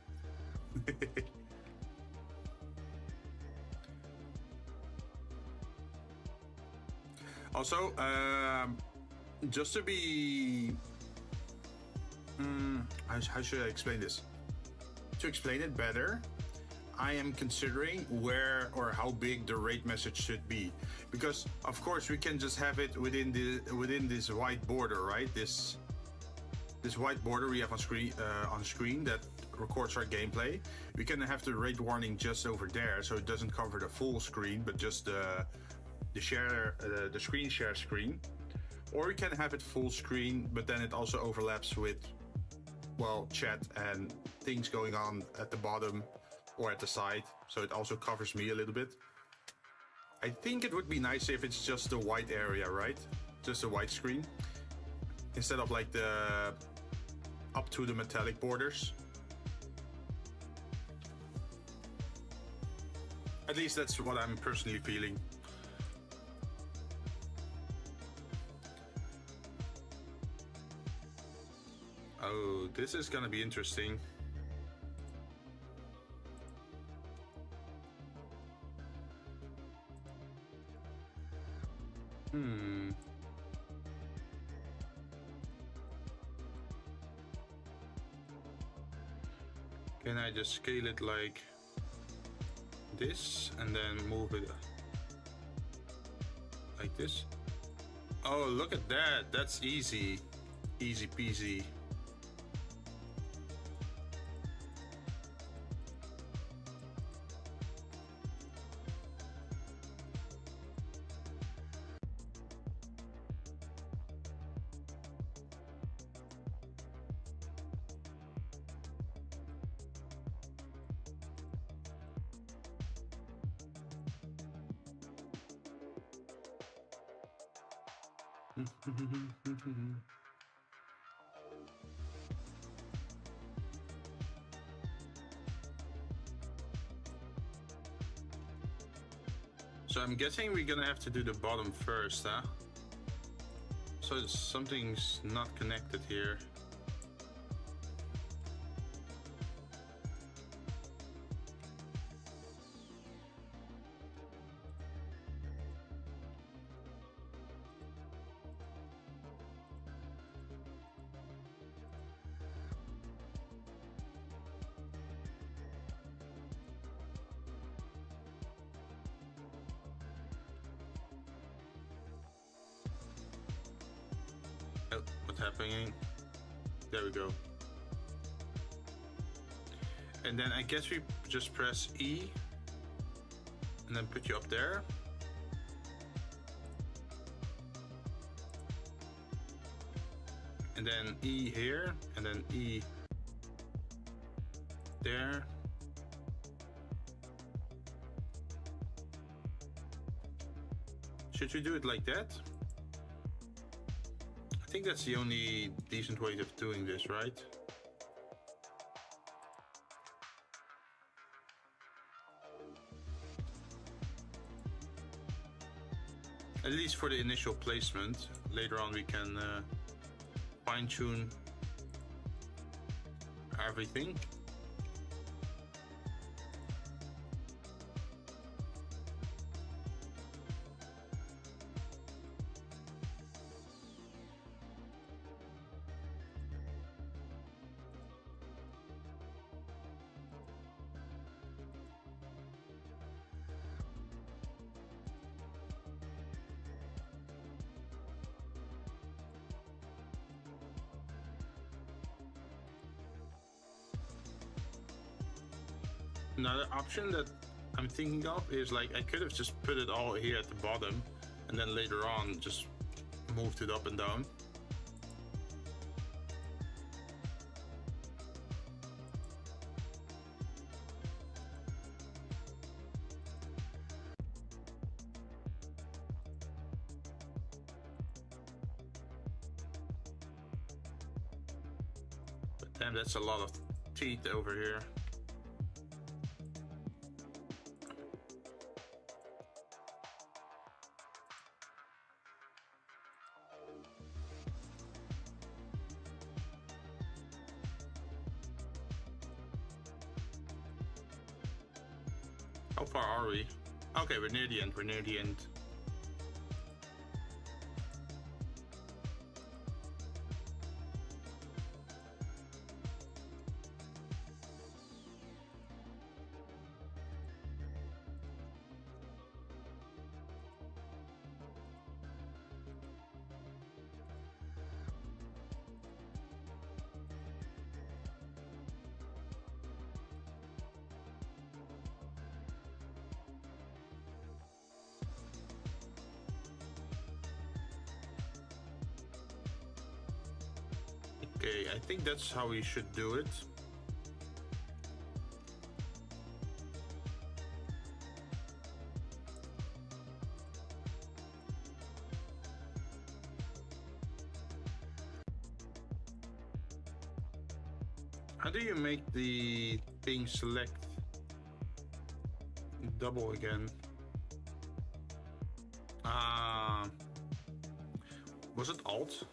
Also, just to be... how should I explain this? To explain it better, I am considering where or how big the rate message should be. Because, of course, we can just have it within this white border, right? This white border we have on screen that records our gameplay. We can have the rate warning just over there, so it doesn't cover the full screen, but just the screen share screen. Or we can have it full screen, but then it also overlaps with, well, chat and things going on at the bottom or at the side. So it also covers me a little bit. I think it would be nice if it's just the white area, right? Just a white screen. Instead of like the up to the metallic borders. At least that's what I'm personally feeling. Oh, this is gonna be interesting. Can I just scale it like this and then move it like this? Oh, look at that. That's easy. Easy peasy. So I'm guessing we're gonna have to do the bottom first, huh? So something's not connected here. Oh, what's happening? There we go. And then I guess we just press E and then put you up there. And then E here, and then E there. Should we do it like that? I think that's the only decent way of doing this, right? At least for the initial placement. Later on we can fine-tune everything. Another option that I'm thinking of is like I could have just put it all here at the bottom and then later on just moved it up and down. But damn, that's a lot of teeth over here. How far are we? Okay, we're near the end, we're near the end. Okay, I think that's how we should do it. How do you make the thing select double again? Was it Alt?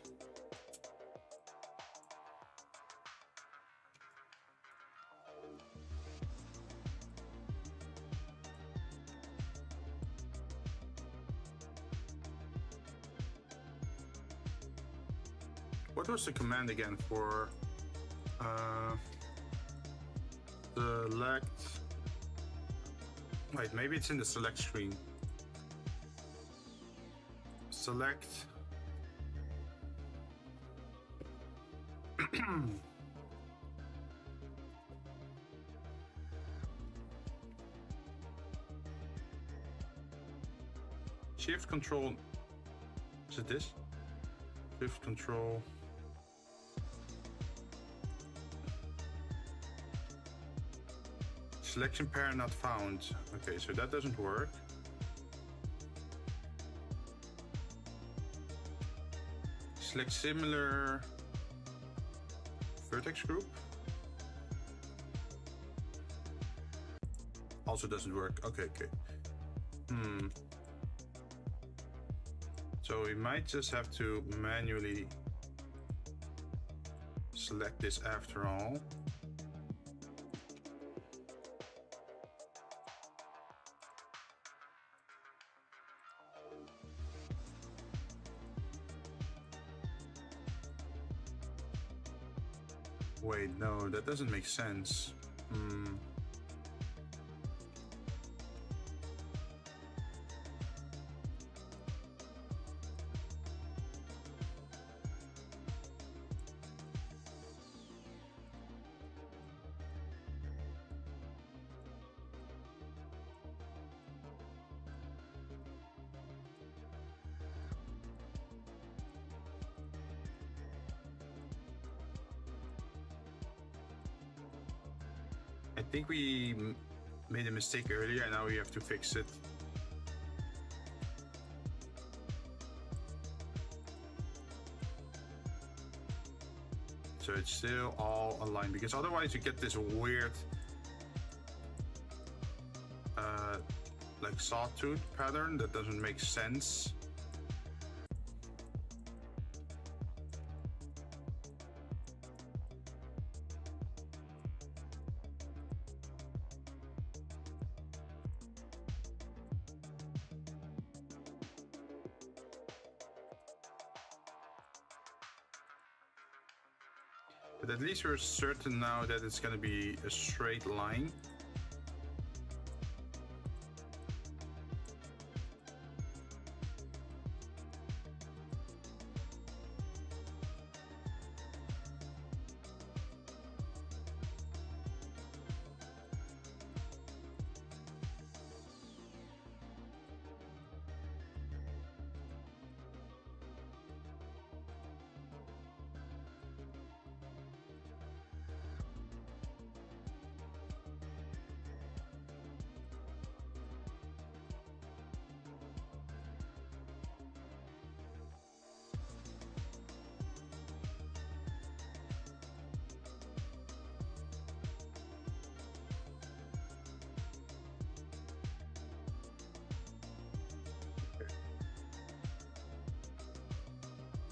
What was the command again for select? Wait, maybe it's in the select screen. Select. Shift control. Is it this? Shift control. Selection pair not found. Okay, so that doesn't work. Select similar vertex group. Also doesn't work. Okay. So we might just have to manually select this after all. Wait, no, that doesn't make sense. I think we made a mistake earlier and now we have to fix it. So it's still all aligned, because otherwise you get this weird like sawtooth pattern that doesn't make sense. But at least we're certain now that it's going to be a straight line.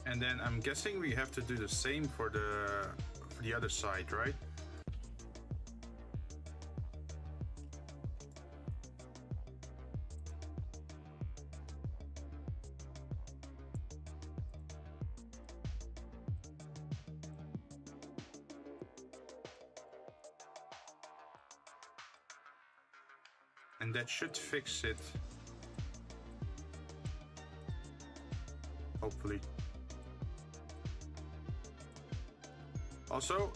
And then I'm guessing we have to do the same for the other side, right? And that should fix it. Hopefully. Also,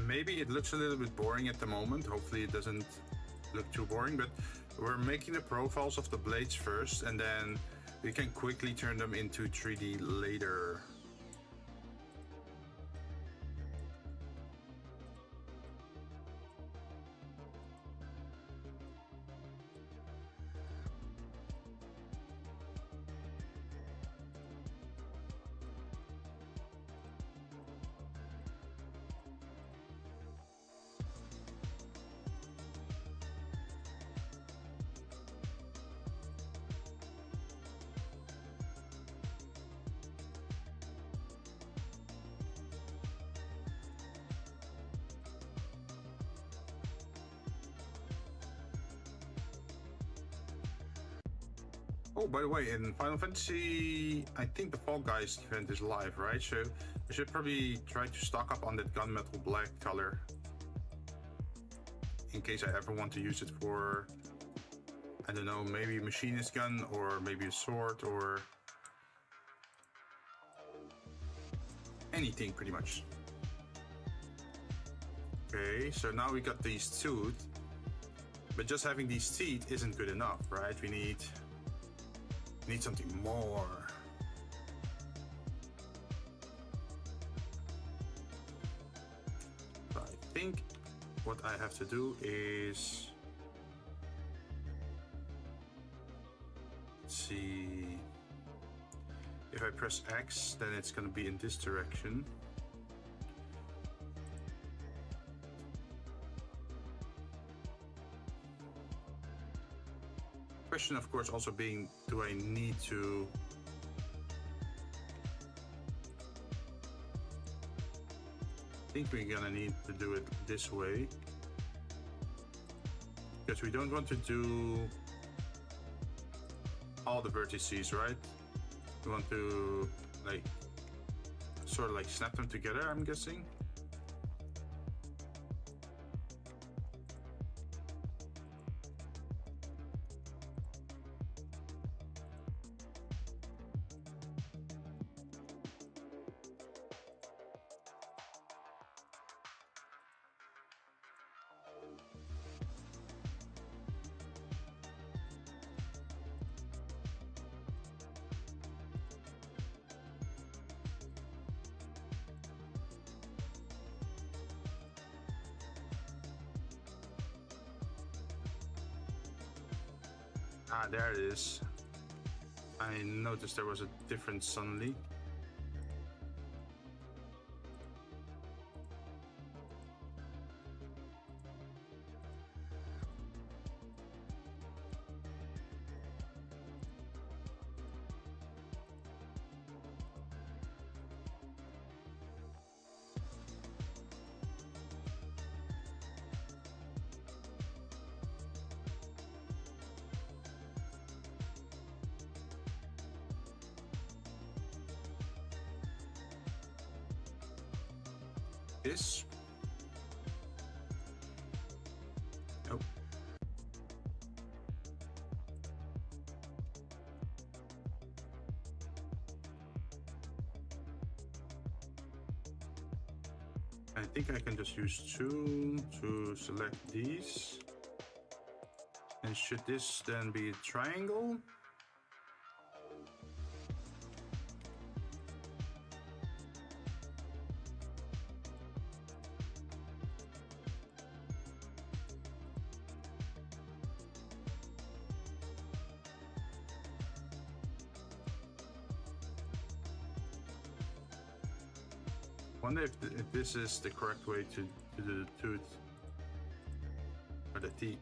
maybe it looks a little bit boring at the moment. Hopefully it doesn't look too boring, but we're making the profiles of the blades first, and then we can quickly turn them into 3D later. Oh, by the way, in Final Fantasy, I think the Fall Guys event is live, right? So I should probably try to stock up on that gunmetal black color in case I ever want to use it for, I don't know, maybe a machinist gun or maybe a sword or anything pretty much. Okay, so now we got these teeth, but just having these teeth isn't good enough, right? We need something more. So I think what I have to do is, let's see, if I press X, then it's going to be in this direction. Question, of course, also being, do I need to think we're gonna need to do it this way, because we don't want to do all the vertices, right? We want to like sort of like snap them together, I'm guessing. Ah, there it is. I noticed there was a difference suddenly. This. Nope. I think I can just use 2 to select these. And should this then be a triangle? I wonder if this is the correct way to do the tooth or the teeth.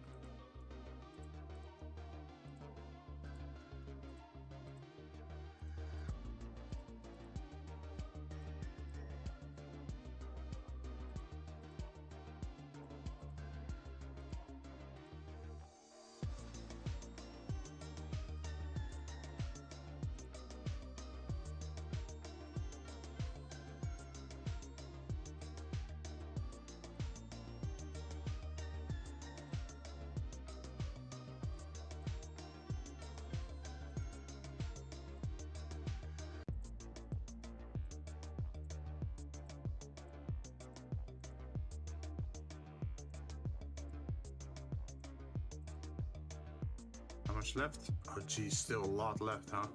How much left? Oh geez, still a lot left, huh?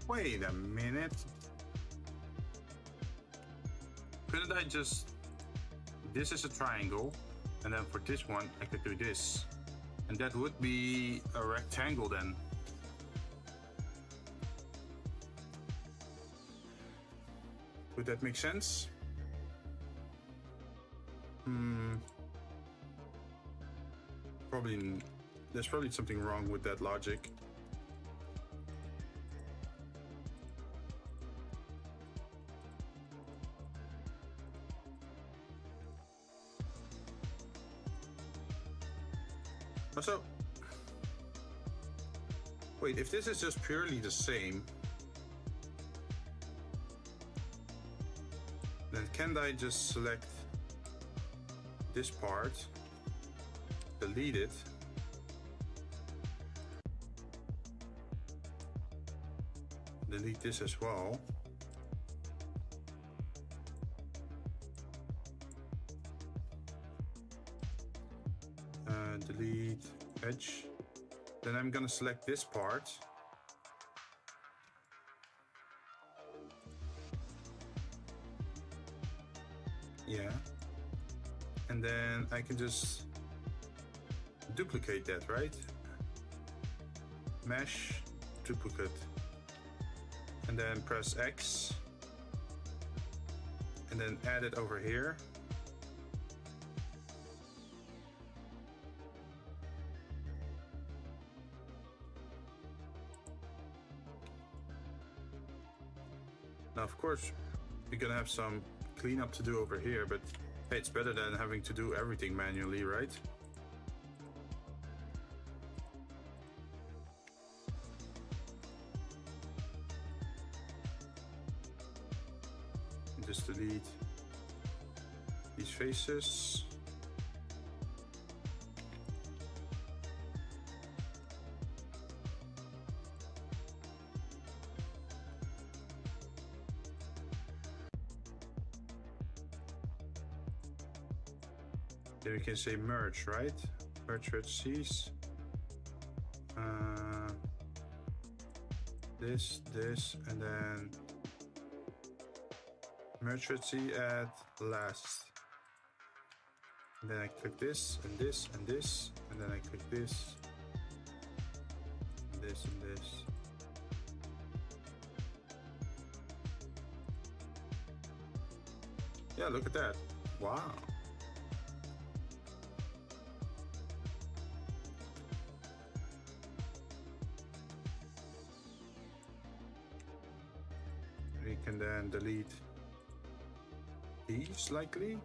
Wait a minute. Couldn't I just... This is a triangle, and then for this one I could do this. And that would be a rectangle then. Would that make sense? Probably, there's probably something wrong with that logic. Also, wait, if this is just purely the same, then can't I just select this part, delete it, delete this as well, delete edge, then I'm gonna select this part, yeah, and then I can just duplicate that, right? Mesh, duplicate, and then press X, and then add it over here. Of course, we're gonna have some cleanup to do over here, but hey, it's better than having to do everything manually, right? Just delete these faces. Then we can say merge, right? Merge vertices. This, and then merge vertices at last. And then I click this, and this, and this, and then I click this, and this, and this. Yeah, look at that. Wow. We can then delete these likely.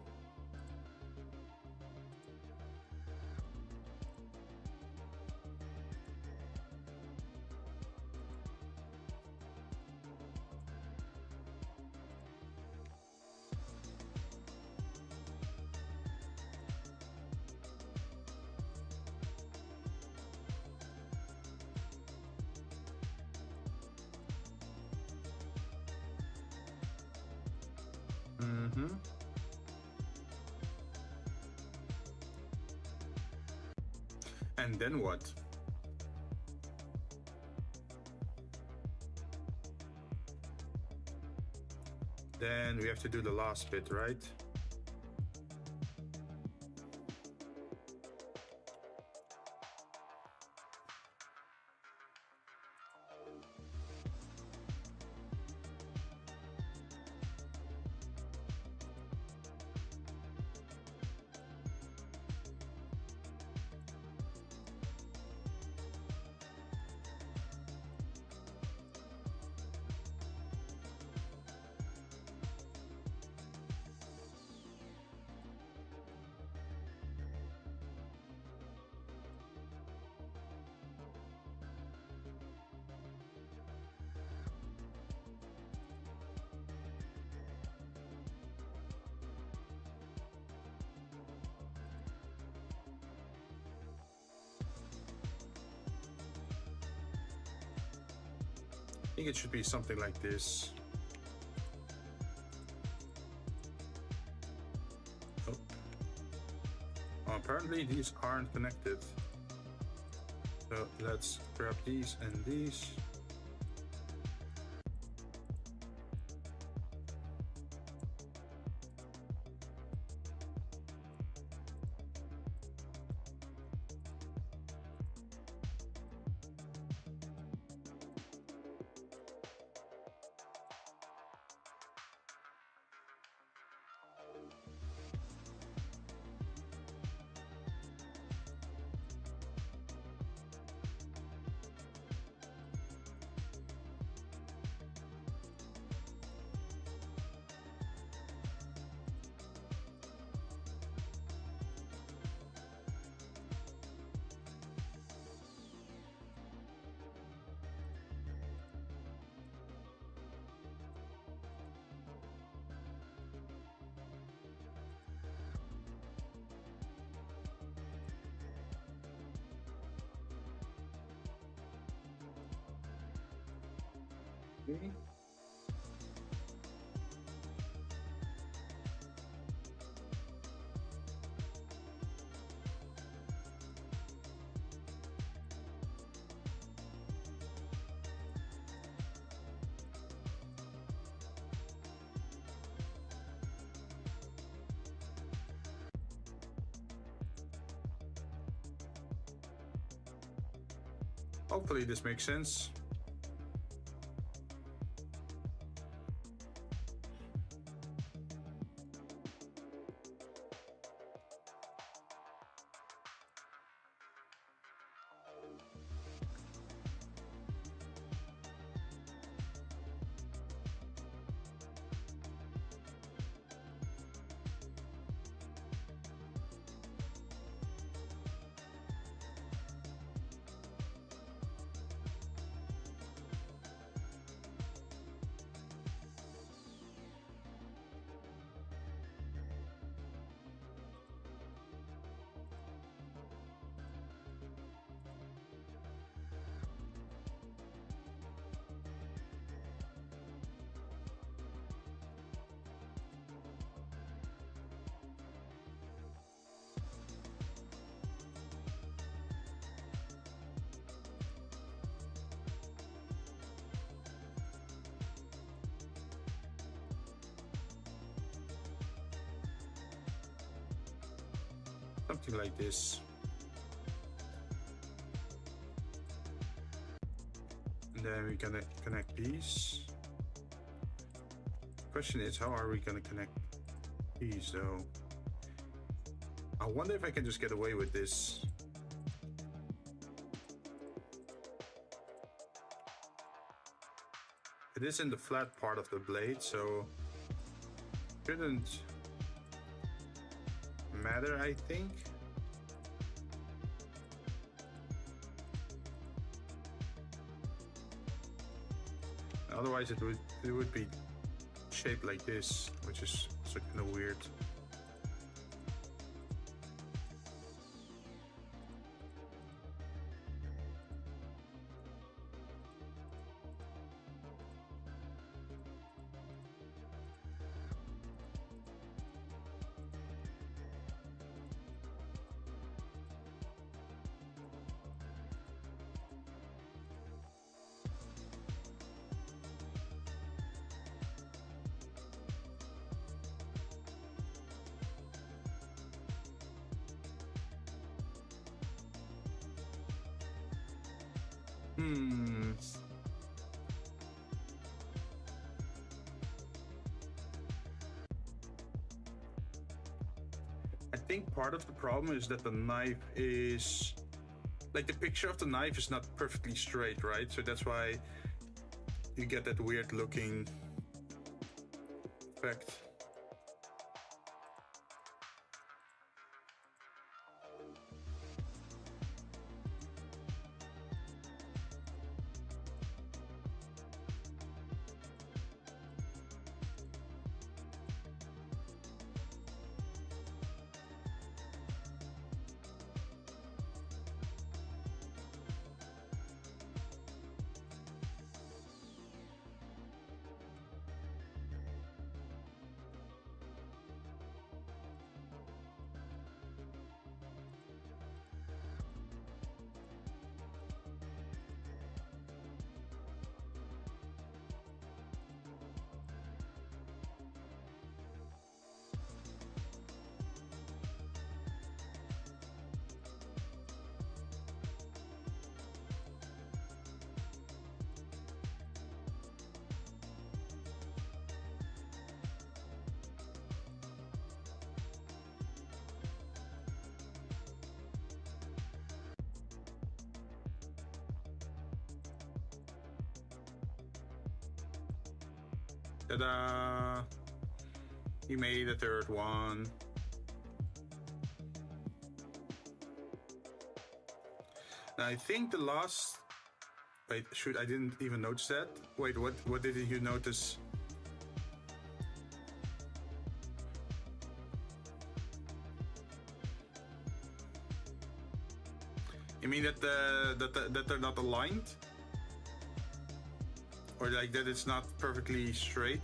And then what? Then we have to do the last bit, right? I think it should be something like this. Oh. Oh, apparently these aren't connected. So let's grab these and these. Okay. Hopefully this makes sense. Something like this. And then we're gonna connect these. Question is, how are we gonna connect these though? I wonder if I can just get away with this. It is in the flat part of the blade, so shouldn't matter, I think. Otherwise, it would be shaped like this, which is also kind of weird. I think part of the problem is that the knife is... like, the picture of the knife is not perfectly straight, right? So that's why you get that weird looking effect. Ta-da! He made a third one. Now I think the last... Wait, shoot, I didn't even notice that. Wait, what did you notice? You mean that that they're not aligned? Or like that it's not perfectly straight?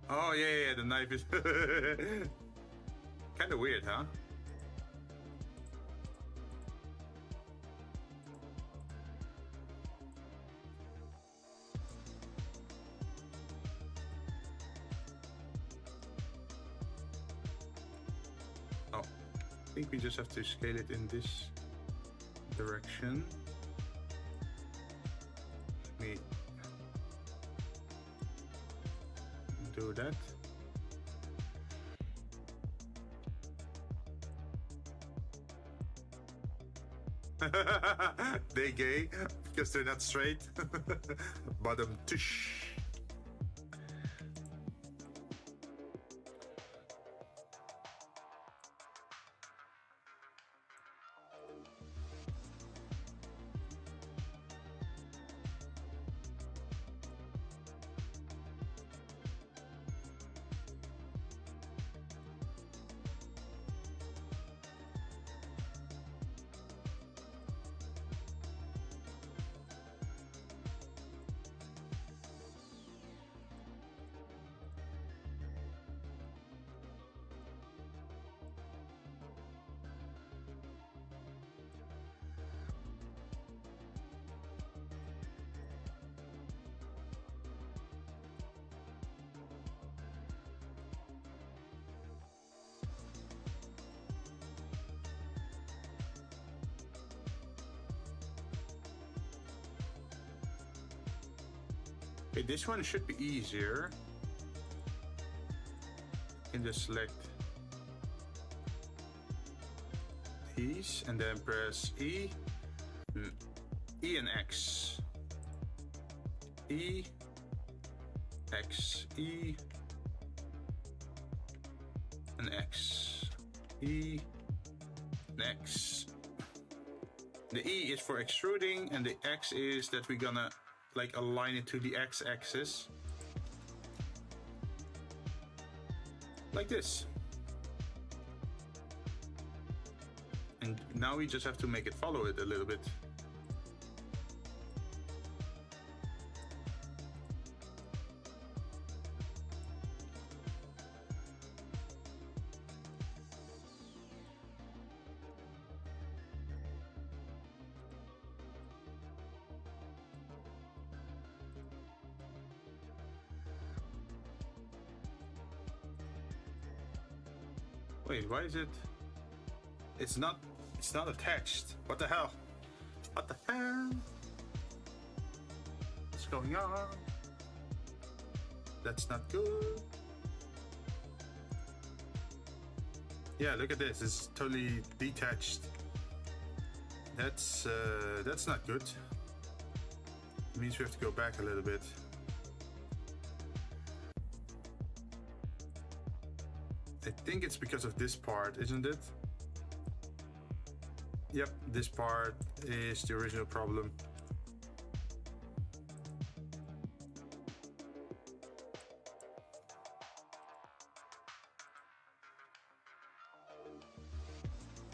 Oh yeah, the knife is kind of weird, huh? Oh, I think we just have to scale it in this direction. Let me do that. They gay because they're not straight. Bottom tush. Okay, this one should be easier. You can just select these and then press E. E and X. E, X, E, and X. E, and X. The E is for extruding, and the X is that we're gonna like align it to the X-axis. Like this. And now we just have to make it follow it a little bit. Wait, why is it? It's not attached. What the hell? What the hell? What's going on? That's not good. Yeah, look at this. It's totally detached. That's not good. It means we have to go back a little bit. I think it's because of this part, isn't it? Yep, this part is the original problem.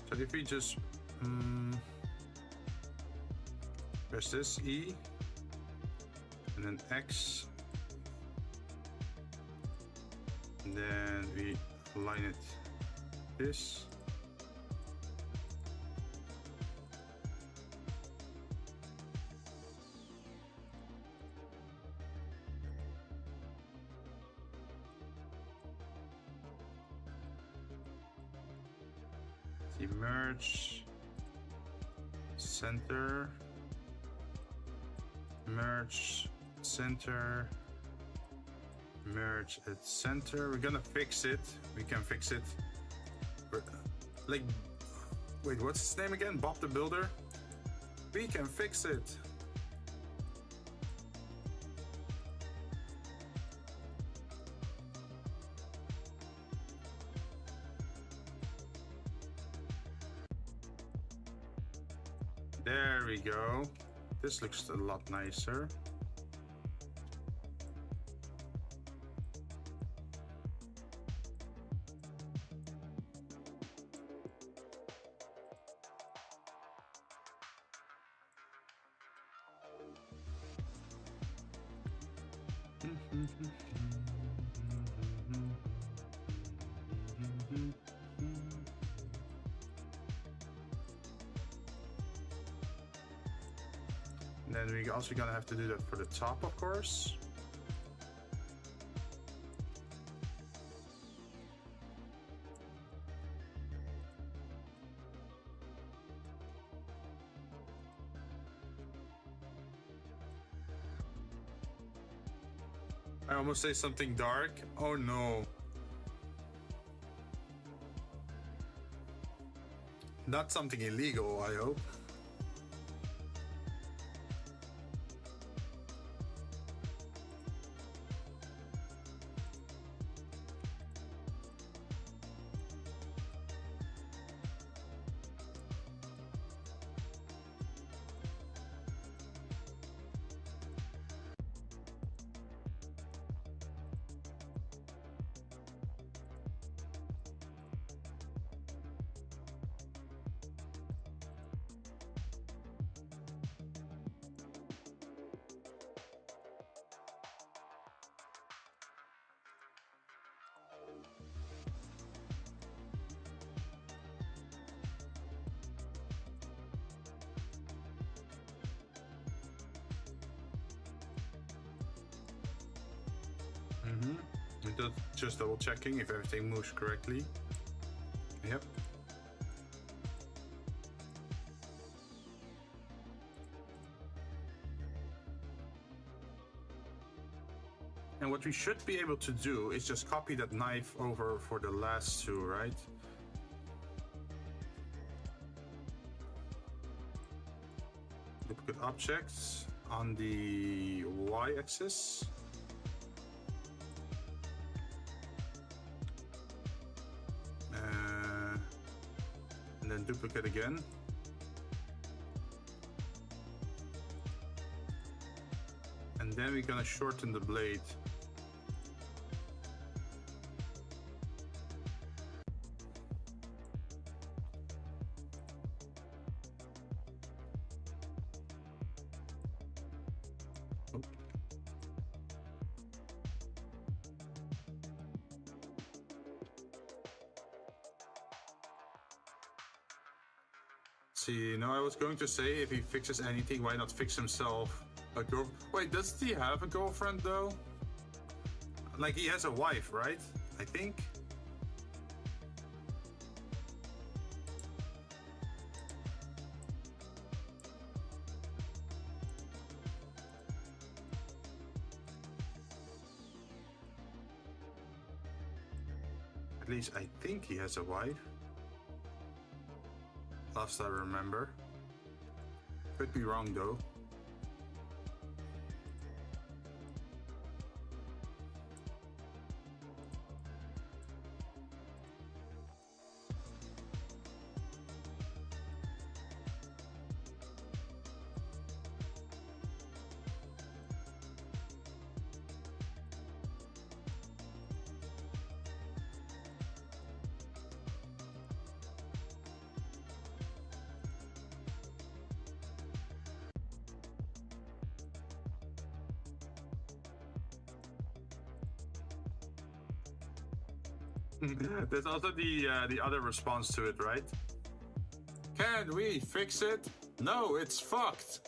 So if we just press this E and then X, and then we align it this. Merge, center, merge, center, merge at center. We're gonna fix it. We can fix it. Like, wait, what's his name again? Bob the Builder? We can fix it. There we go. This looks a lot nicer. And then we're also gonna have to do that for the top, of course. I almost say something dark. Oh no. Not something illegal, I hope. Just double checking if everything moves correctly. Yep. And what we should be able to do is just copy that knife over for the last two, right? Duplicate objects on the y-axis. And then duplicate again. And then we're gonna shorten the blade. See, no, I was going to say if he fixes anything, why not fix himself a girl? Wait, does he have a girlfriend though? Like he has a wife, right? I think. At least I think he has a wife. Last I remember. Could be wrong though. There's also the other response to it, right? Can we fix it? No, it's fucked.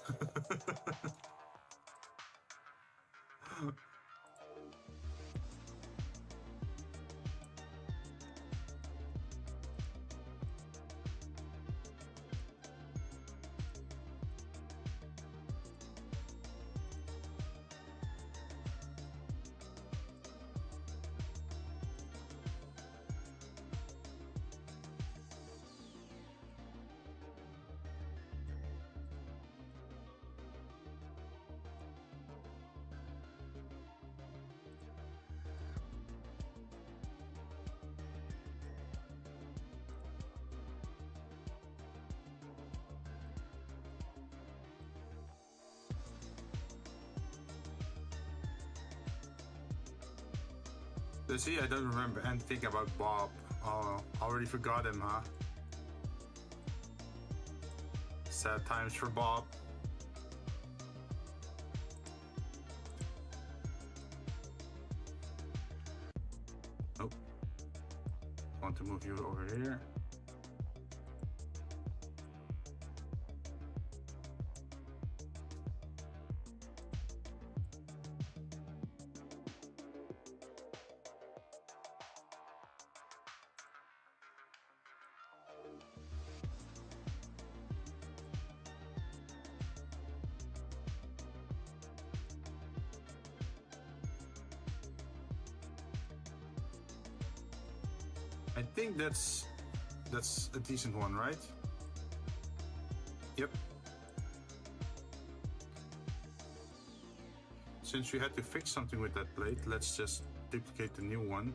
See, I don't remember anything about Bob. Oh, already forgot him, huh? Sad times for Bob. Oh. Want to move you over here. I think that's a decent one, right? Yep. Since we had to fix something with that blade, let's just duplicate the new one.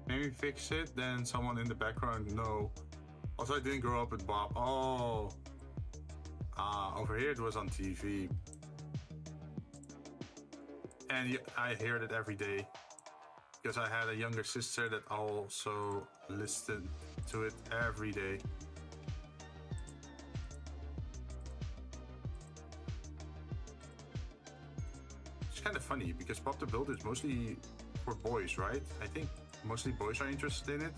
Maybe fix it, then someone in the background, no. Also, I didn't grow up with Bob. Oh. Over here it was on TV. And I heard it every day. Because I had a younger sister that also listened to it every day. funny because Pop the Build is mostly for boys, right? I think mostly boys are interested in it.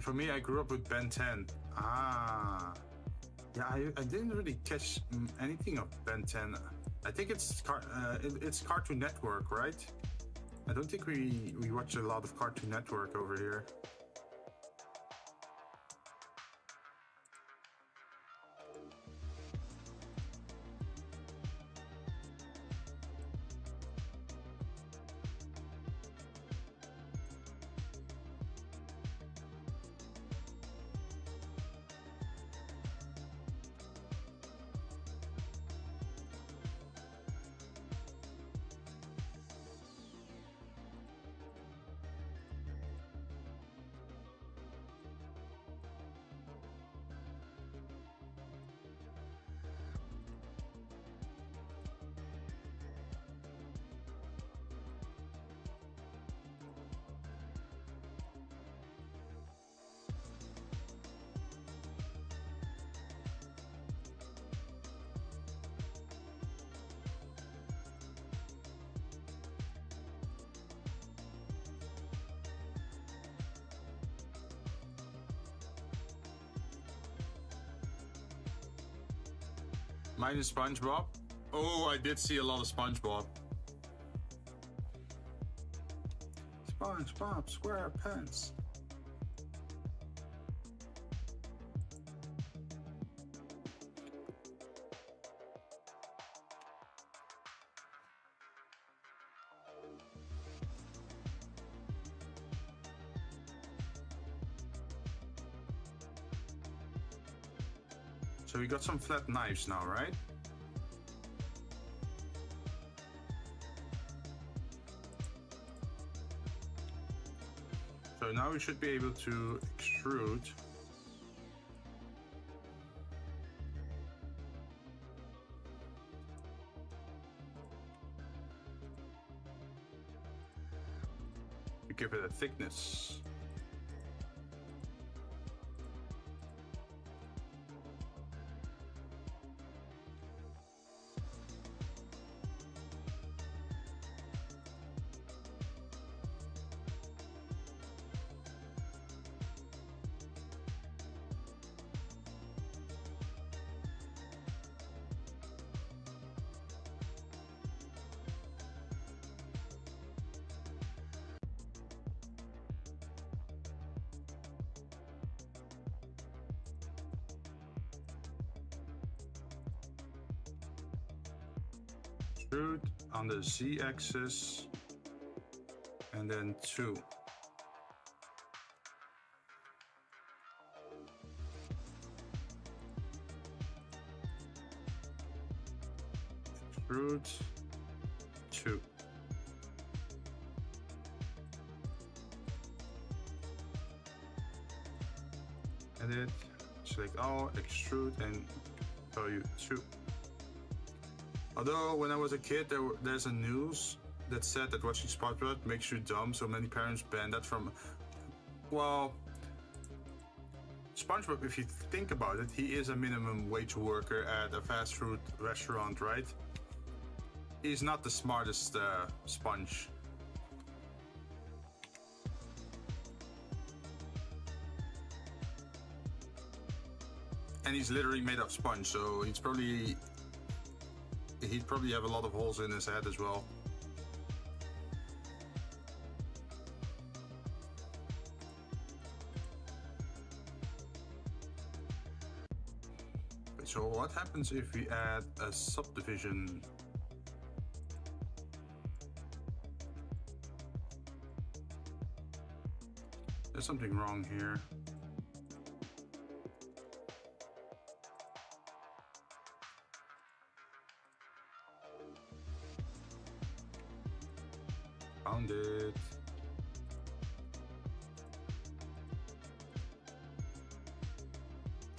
For me, I grew up with Ben 10. Ah. Yeah, I didn't really catch anything of Ben 10. I think it's Cartoon Network, right? I don't think we watch a lot of Cartoon Network over here. Mine is SpongeBob. Oh, I did see a lot of SpongeBob. SpongeBob SquarePants. So we got some flat knives now, right? So now we should be able to extrude. To give it a thickness. Extrude on the Z-axis and then 2. Extrude 2. Edit, select all, extrude and value 2. Although when I was a kid, there's a news that said that watching SpongeBob makes you dumb, so many parents banned that from. Well, SpongeBob, if you think about it, he is a minimum wage worker at a fast food restaurant, right? He's not the smartest sponge. And he's literally made of sponge, so he'd probably have a lot of holes in his head as well. So what happens if we add a subdivision There's something wrong here. Found it.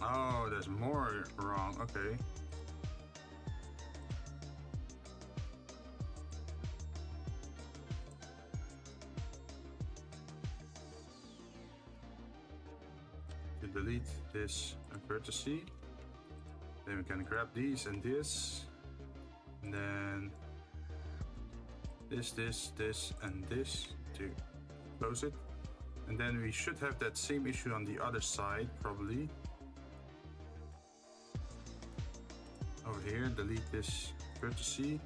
Oh, there's more wrong. Okay. To delete this vertice. Then we can grab these and this. And then this, and this to close it. And then we should have that same issue on the other side, probably. Over here, delete this vertice.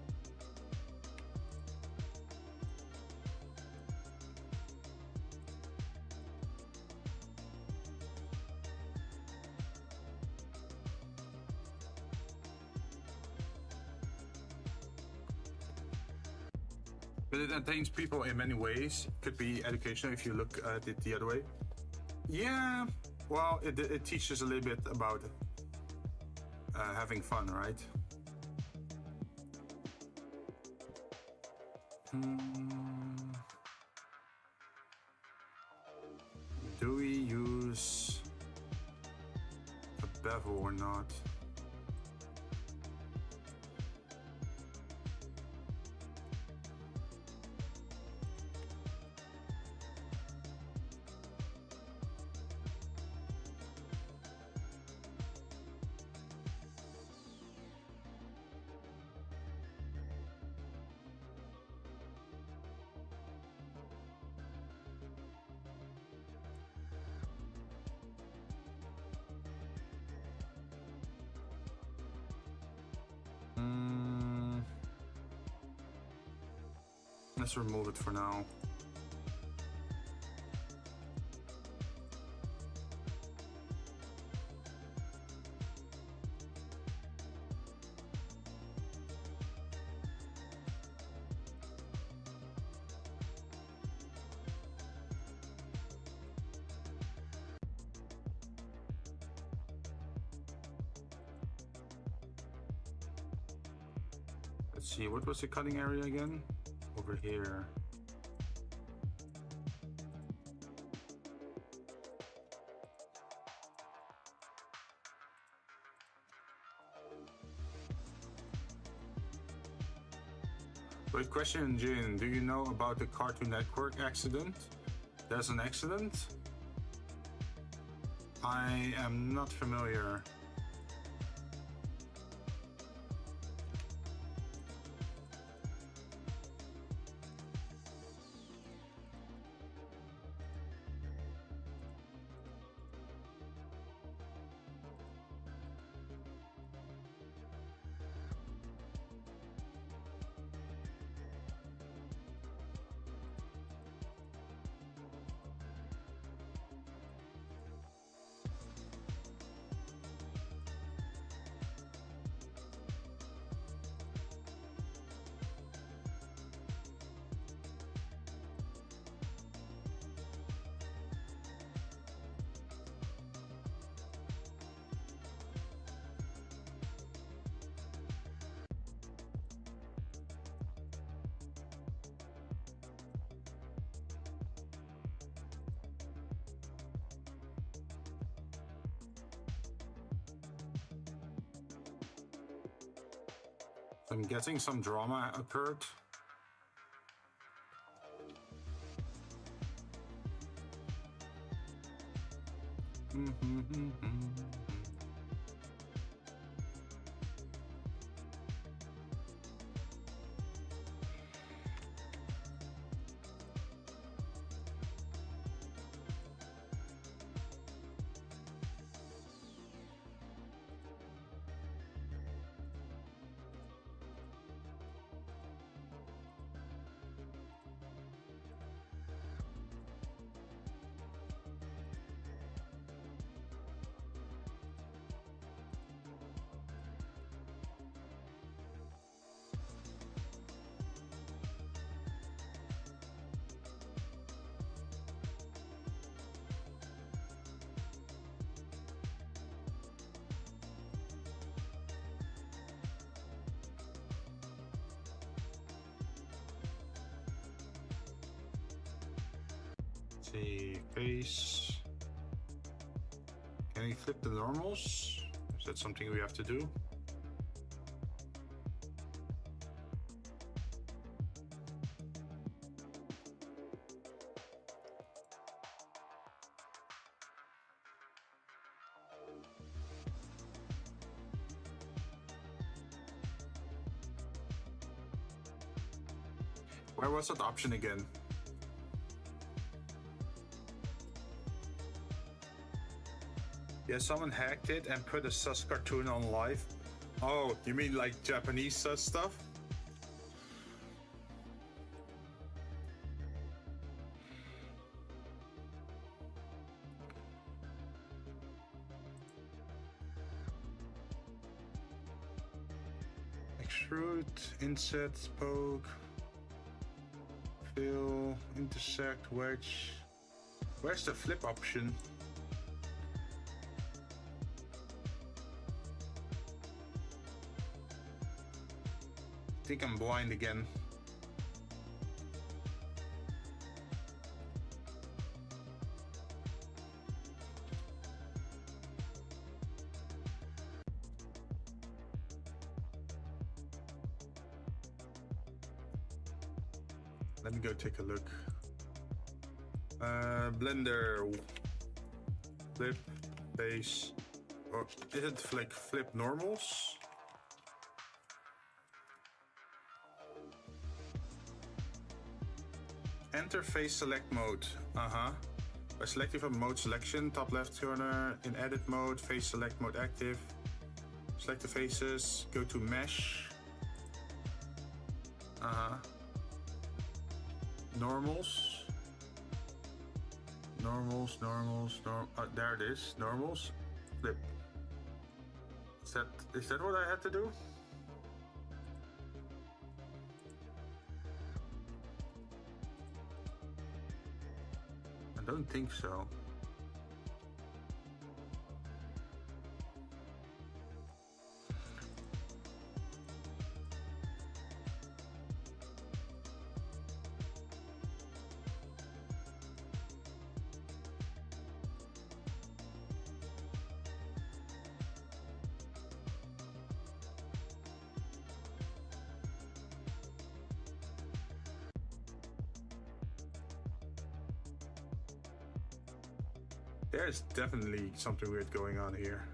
But it entertains people in many ways. It could be educational if you look at it the other way. Yeah, well, it teaches a little bit about having fun, right? Do we use a bevel or not? Let's remove it for now. Let's see, what was the cutting area again? Over here. Wait, question, Jinn, do you know about the Cartoon Network accident? There's an accident? I am not familiar. I'm guessing some drama occurred. see, face. Can we flip the normals? Is that something we have to do? Where was that option again? Yeah, someone hacked it and put a sus cartoon on live. Oh, you mean like Japanese sus stuff? Extrude, inset, poke, fill, intersect, wedge. Where's the flip option? I think I'm blind again. Let me go take a look. Blender, flip, base, or is it like flip normals? Enter face select mode. By selecting from mode selection, top left corner, in edit mode, face select mode active. Select the faces, go to mesh. Normals. There it is. Normals. Flip. Is that what I had to do? I don't think so. There's definitely something weird going on here.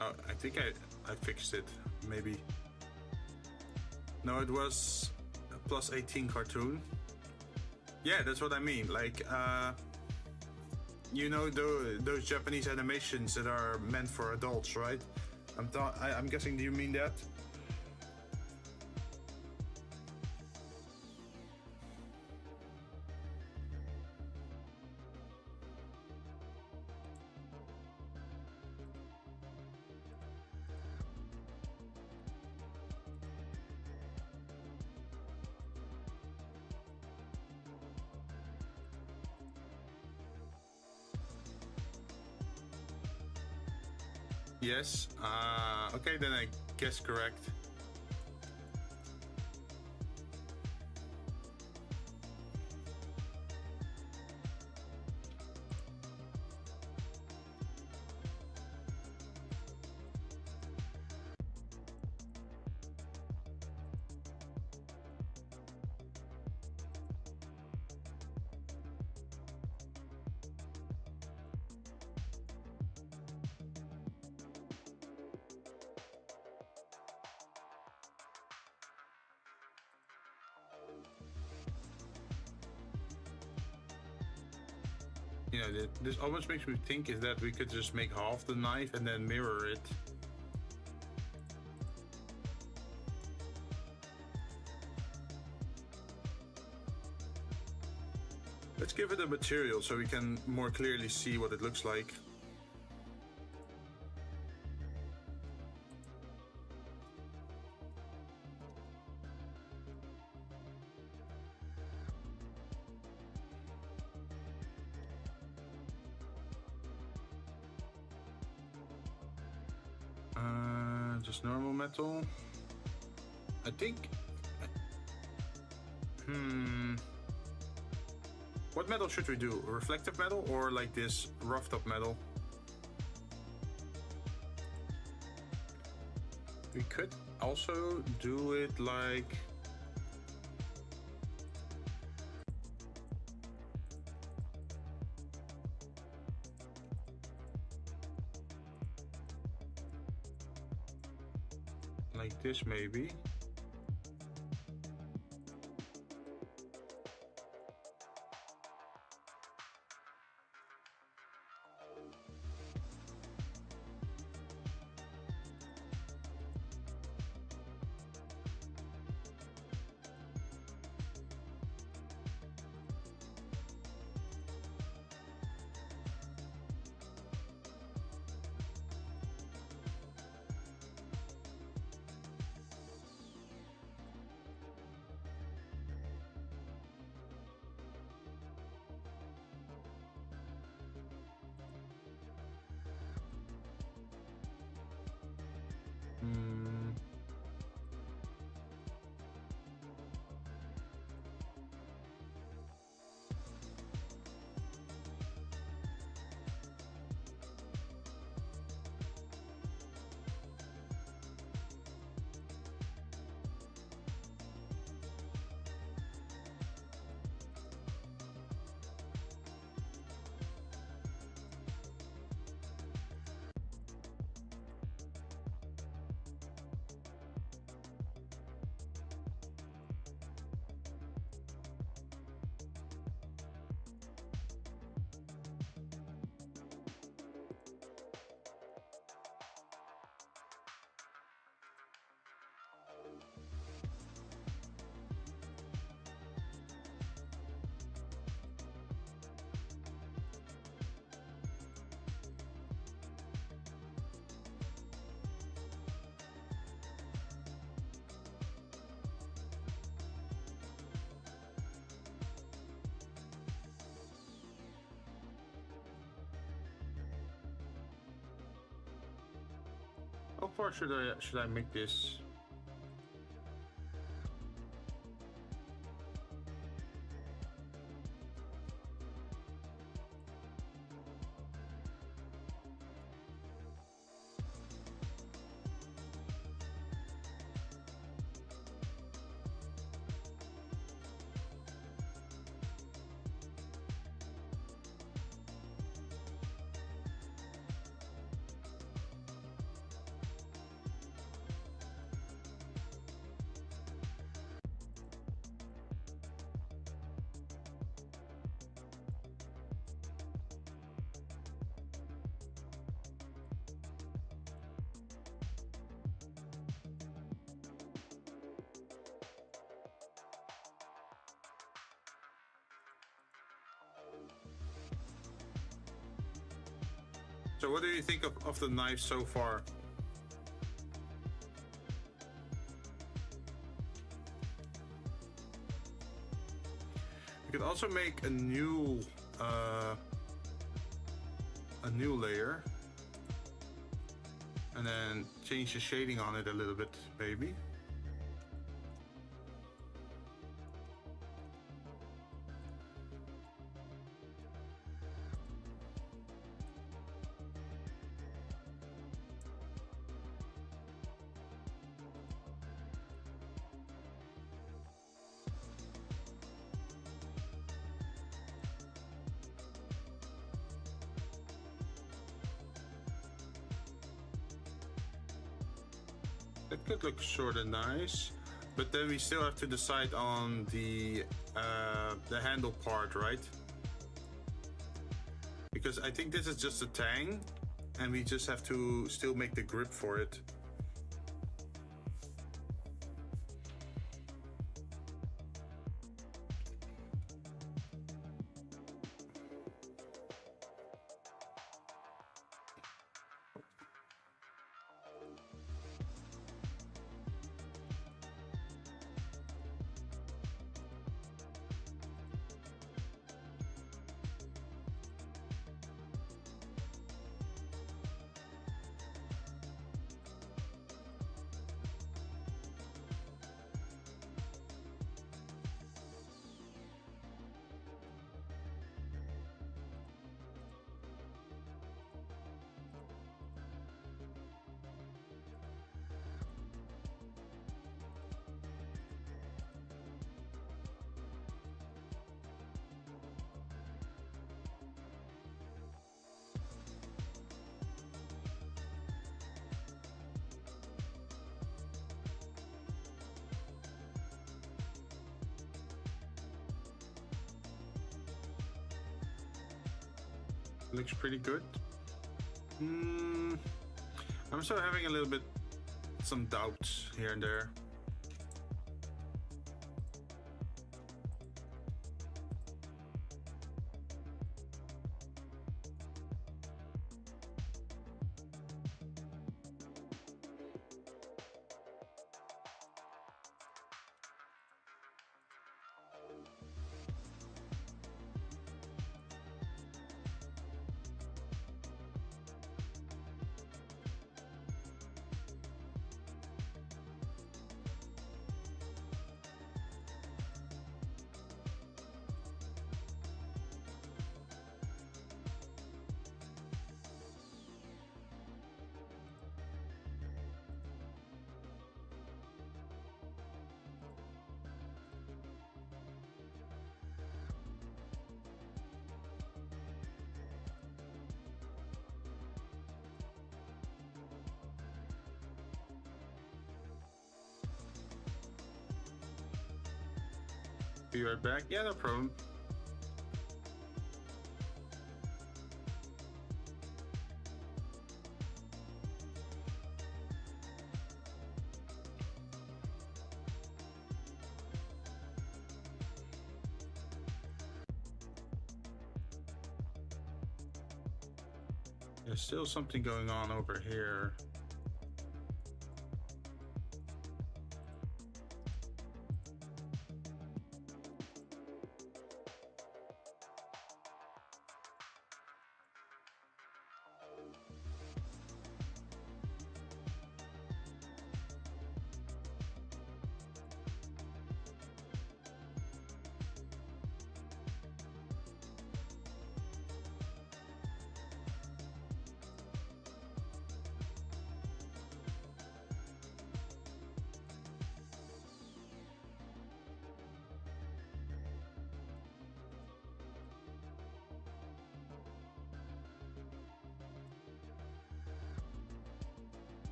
Oh, I think I fixed it, maybe. No, it was a plus 18 cartoon. Yeah, that's what I mean. Like, you know those Japanese animations that are meant for adults, right? I'm guessing, do you mean that? Yes. Okay, then I guess correct. You know, this almost makes me think is that we could just make half the knife and then mirror it. Let's give it a material so we can more clearly see what it looks like. Just normal metal. I think... What metal should we do? Reflective metal or like this roughed up metal? We could also do it like... like this maybe. How far should I make this? So what do you think of the knife so far? You could also make a new layer and then change the shading on it a little bit, maybe. That could look sort of nice, but then we still have to decide on the handle part, right? Because I think this is just a tang, and we just have to still make the grip for it. Looks pretty good. I'm still having a little bit, some doubts here and there. Be right back. Yeah, no problem. There's still something going on over here.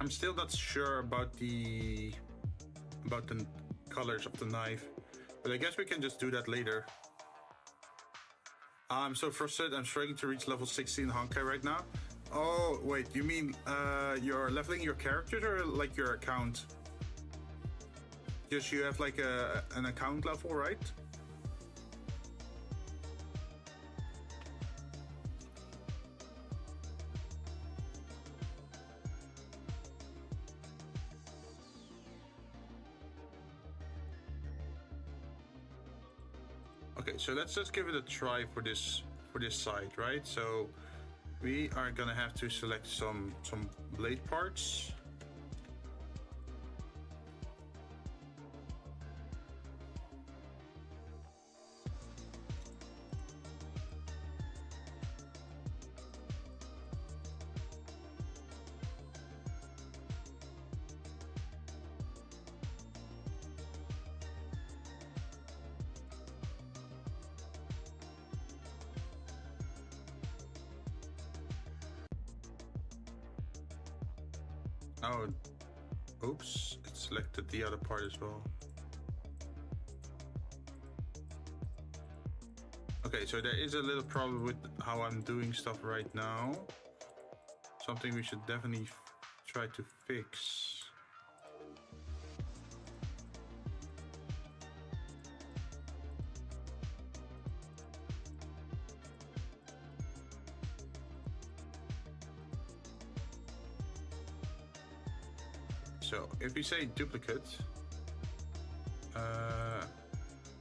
I'm still not sure about the colors of the knife, but I guess we can just do that later. I'm so frustrated. I'm struggling to reach level 16 Honkai right now. Oh wait, you mean you're leveling your characters or like your account? Because you have like an account level, right? Okay, so let's just give it a try for this side, right? So we are gonna have to select some blade parts. Oh, oops, it selected the other part as well. Okay, so there is a little problem with how I'm doing stuff right now. Something we should definitely try to fix. So if we say duplicate,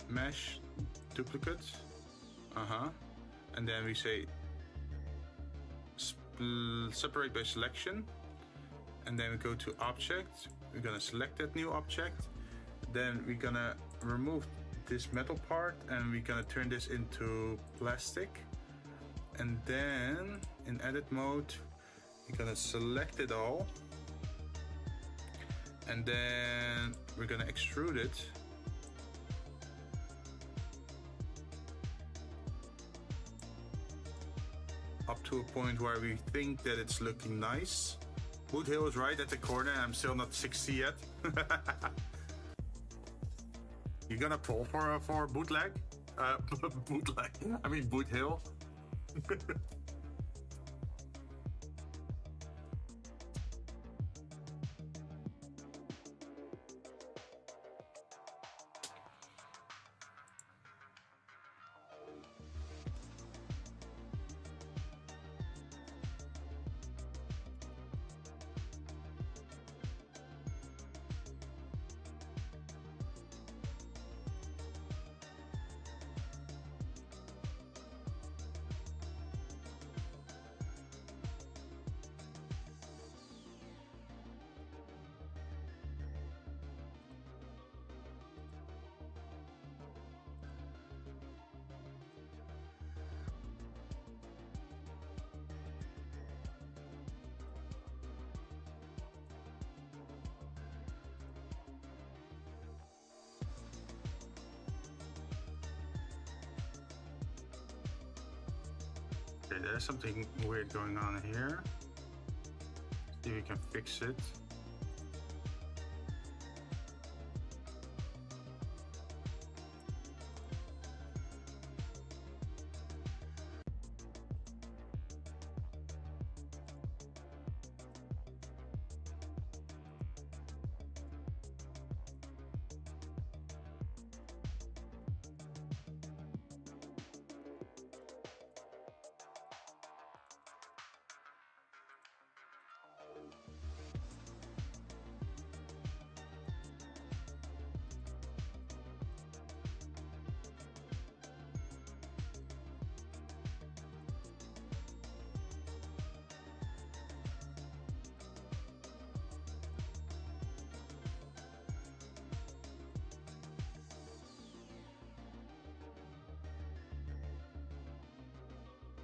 mesh duplicate, and then we say separate by selection, and then we go to object, we're gonna select that new object. Then we're gonna remove this metal part and we're gonna turn this into plastic. And then in edit mode, we're gonna select it all. And then we're gonna extrude it. Up to a point where we think that it's looking nice. Boot heel is right at the corner. I'm still not 60 yet. You're gonna pull for bootleg? Bootleg. I mean boot heel. Okay, there's something weird going on here. See if we can fix it.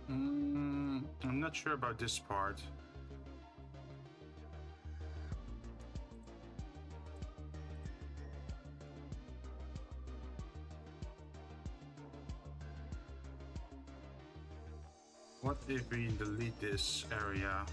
I'm not sure about this part. What if we delete this area?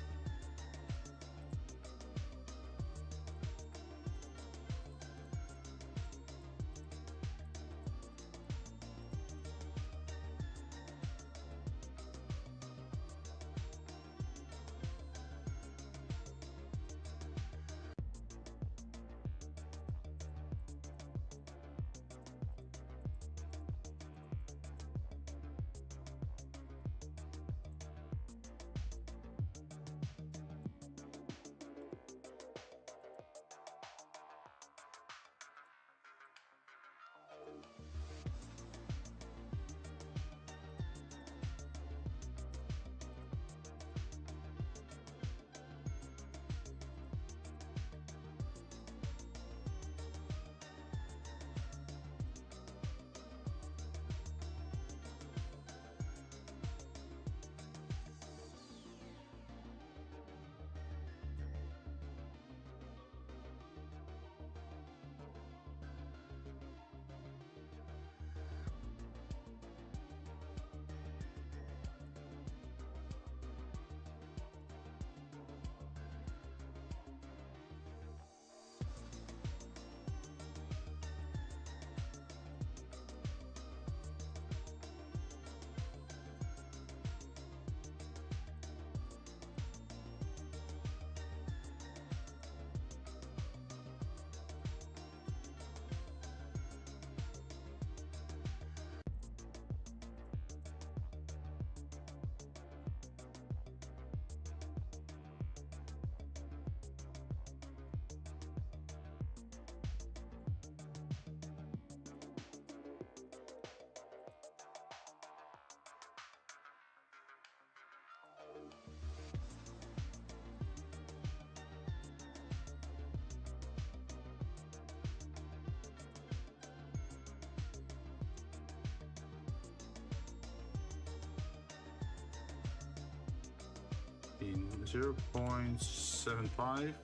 0.75.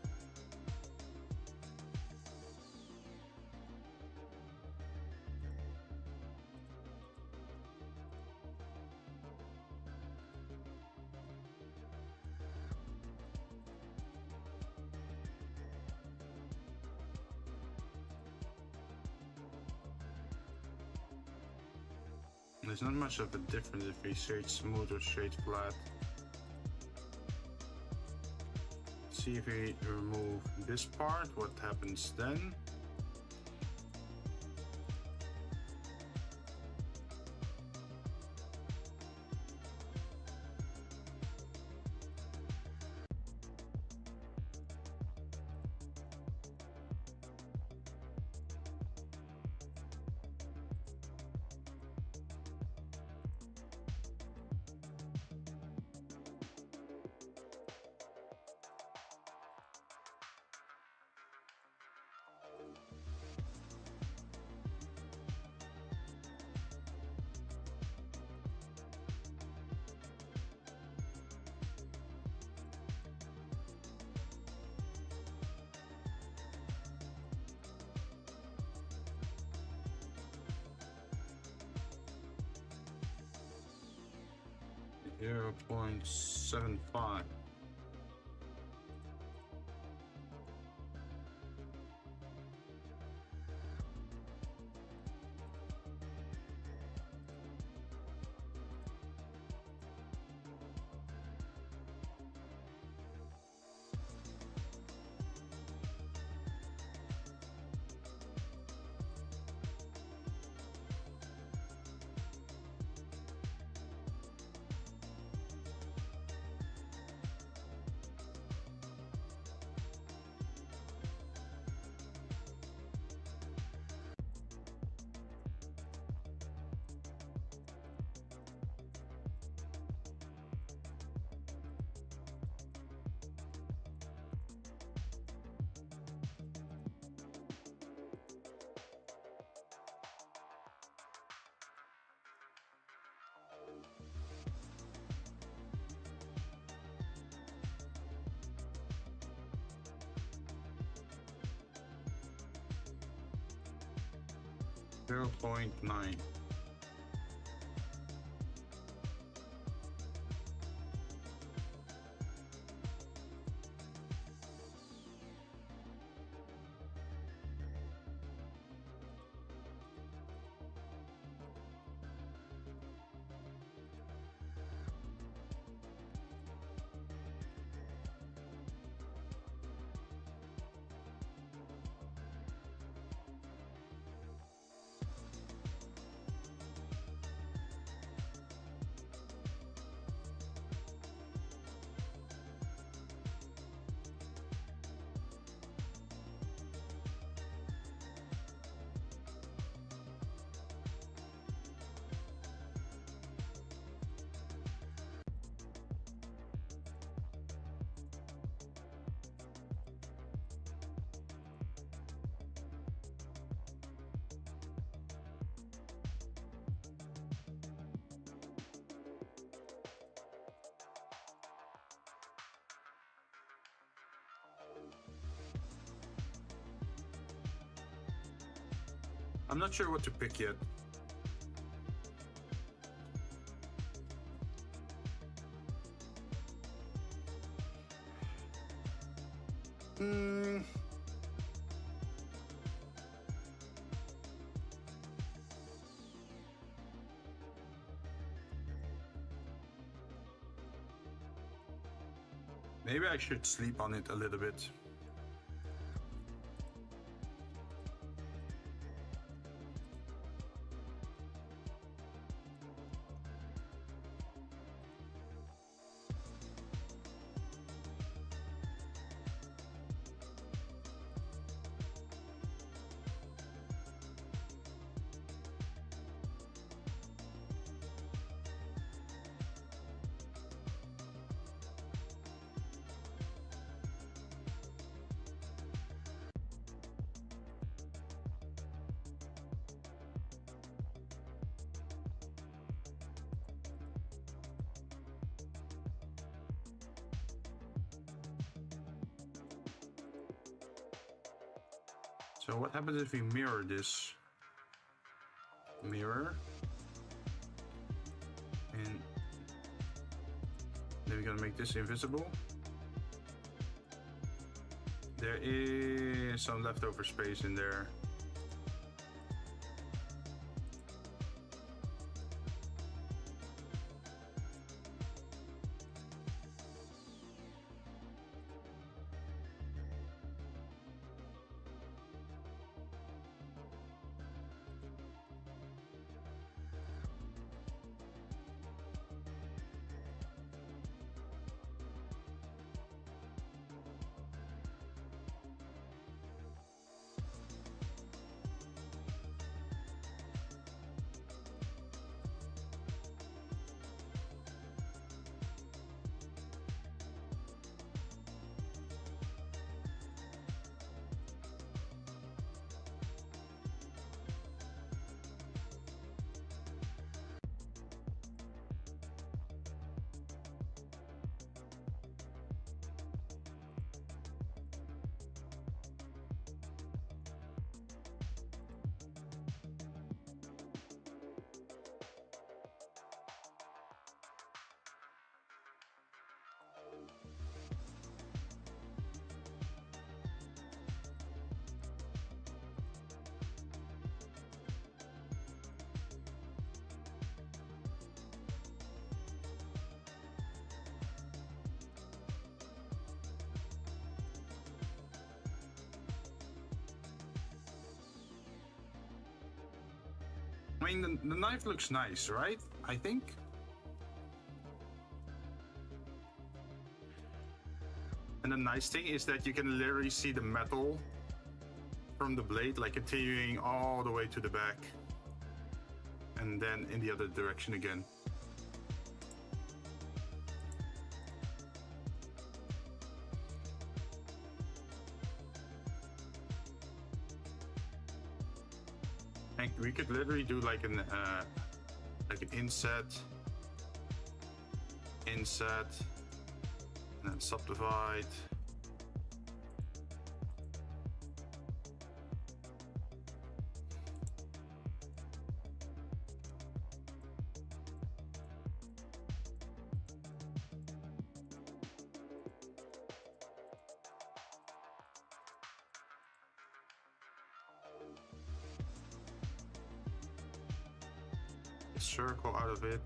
There's not much of a difference if we shade smooth or shade flat. See if we remove this part, what happens then? Zero point 0.75. Zero point 0.9. I'm not sure what to pick yet. Maybe I should sleep on it a little bit. So what happens if we mirror this? Mirror. And then we're gonna make this invisible. There is some leftover space in there. I mean, the knife looks nice, right? I think. And the nice thing is that you can literally see the metal from the blade, like continuing all the way to the back. And then in the other direction again. We could literally do like an inset, and then subdivide. Circle out of it.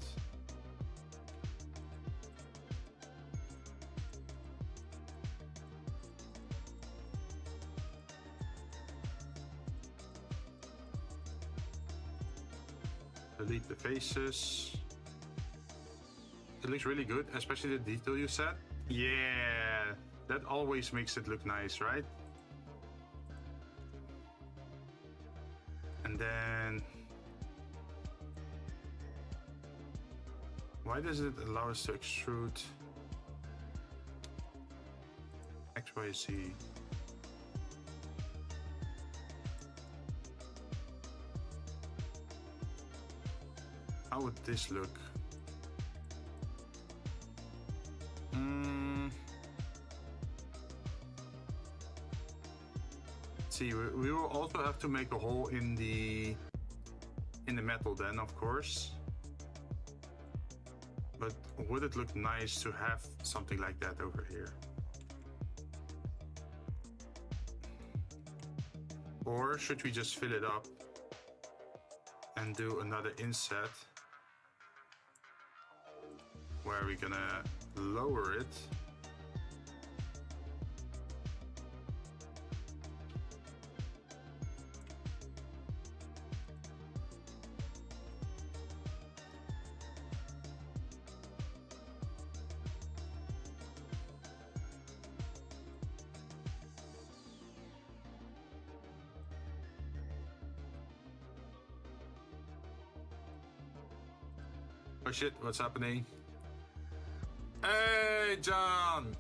Delete the faces. It looks really good, especially the detail you set. Yeah, that always makes it look nice, right? And then why does it allow us to extrude X, Y, Z? How would this look? See, we will also have to make a hole in the metal then, of course. But would it look nice to have something like that over here? Or should we just fill it up and do another inset where we're gonna lower it? Oh shit, what's happening? Hey, John!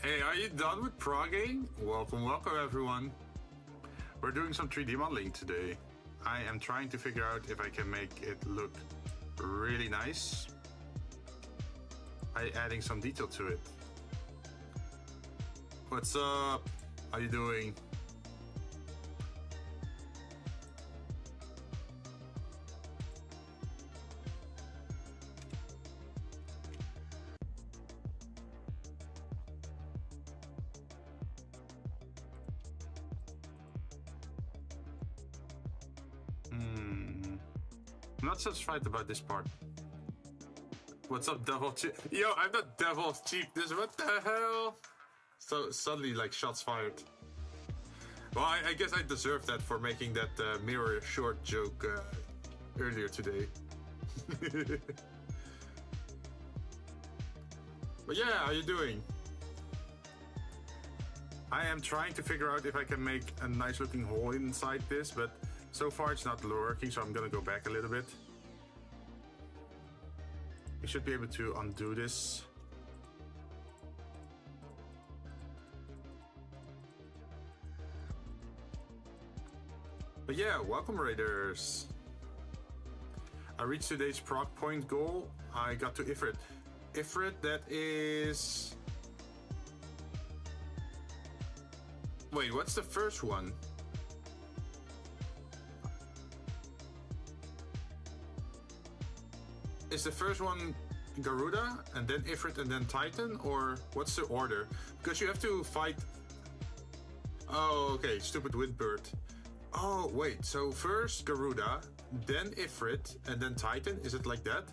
Hey, are you done with progging? Welcome, welcome everyone. We're doing some 3D modeling today. I am trying to figure out if I can make it look really nice by adding some detail to it. What's up? How you doing? I'm not satisfied about this part. What's up, Devil Chief? Yo, I'm not Devil Chief. What the hell? So suddenly, like, shots fired. Well, I guess I deserve that for making that mirror short joke earlier today. But yeah, how you doing? I am trying to figure out if I can make a nice looking hole inside this, but so far it's not working, so I'm gonna go back a little bit. We should be able to undo this. But yeah, welcome Raiders. I reached today's proc point goal. I got to Ifrit. Ifrit, that is... Wait, what's the first one? Is the first one Garuda, and then Ifrit, and then Titan? Or what's the order? Because you have to fight... Oh, okay, stupid Windbird. Oh, wait, so first Garuda, then Ifrit, and then Titan? Is it like that?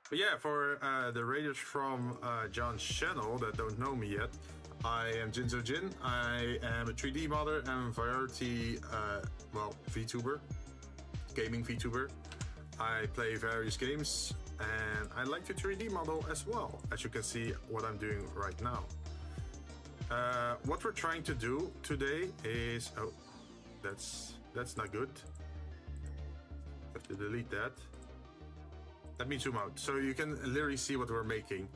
But yeah, for the raiders from John's channel that don't know me yet, I am Jinzou Jinn. I am a 3D modder and variety, Vtuber, gaming Vtuber. I play various games and I like to 3D model as well, as you can see what I'm doing right now. What we're trying to do today is, oh, that's not good. Have to delete that. Let me zoom out so you can literally see what we're making.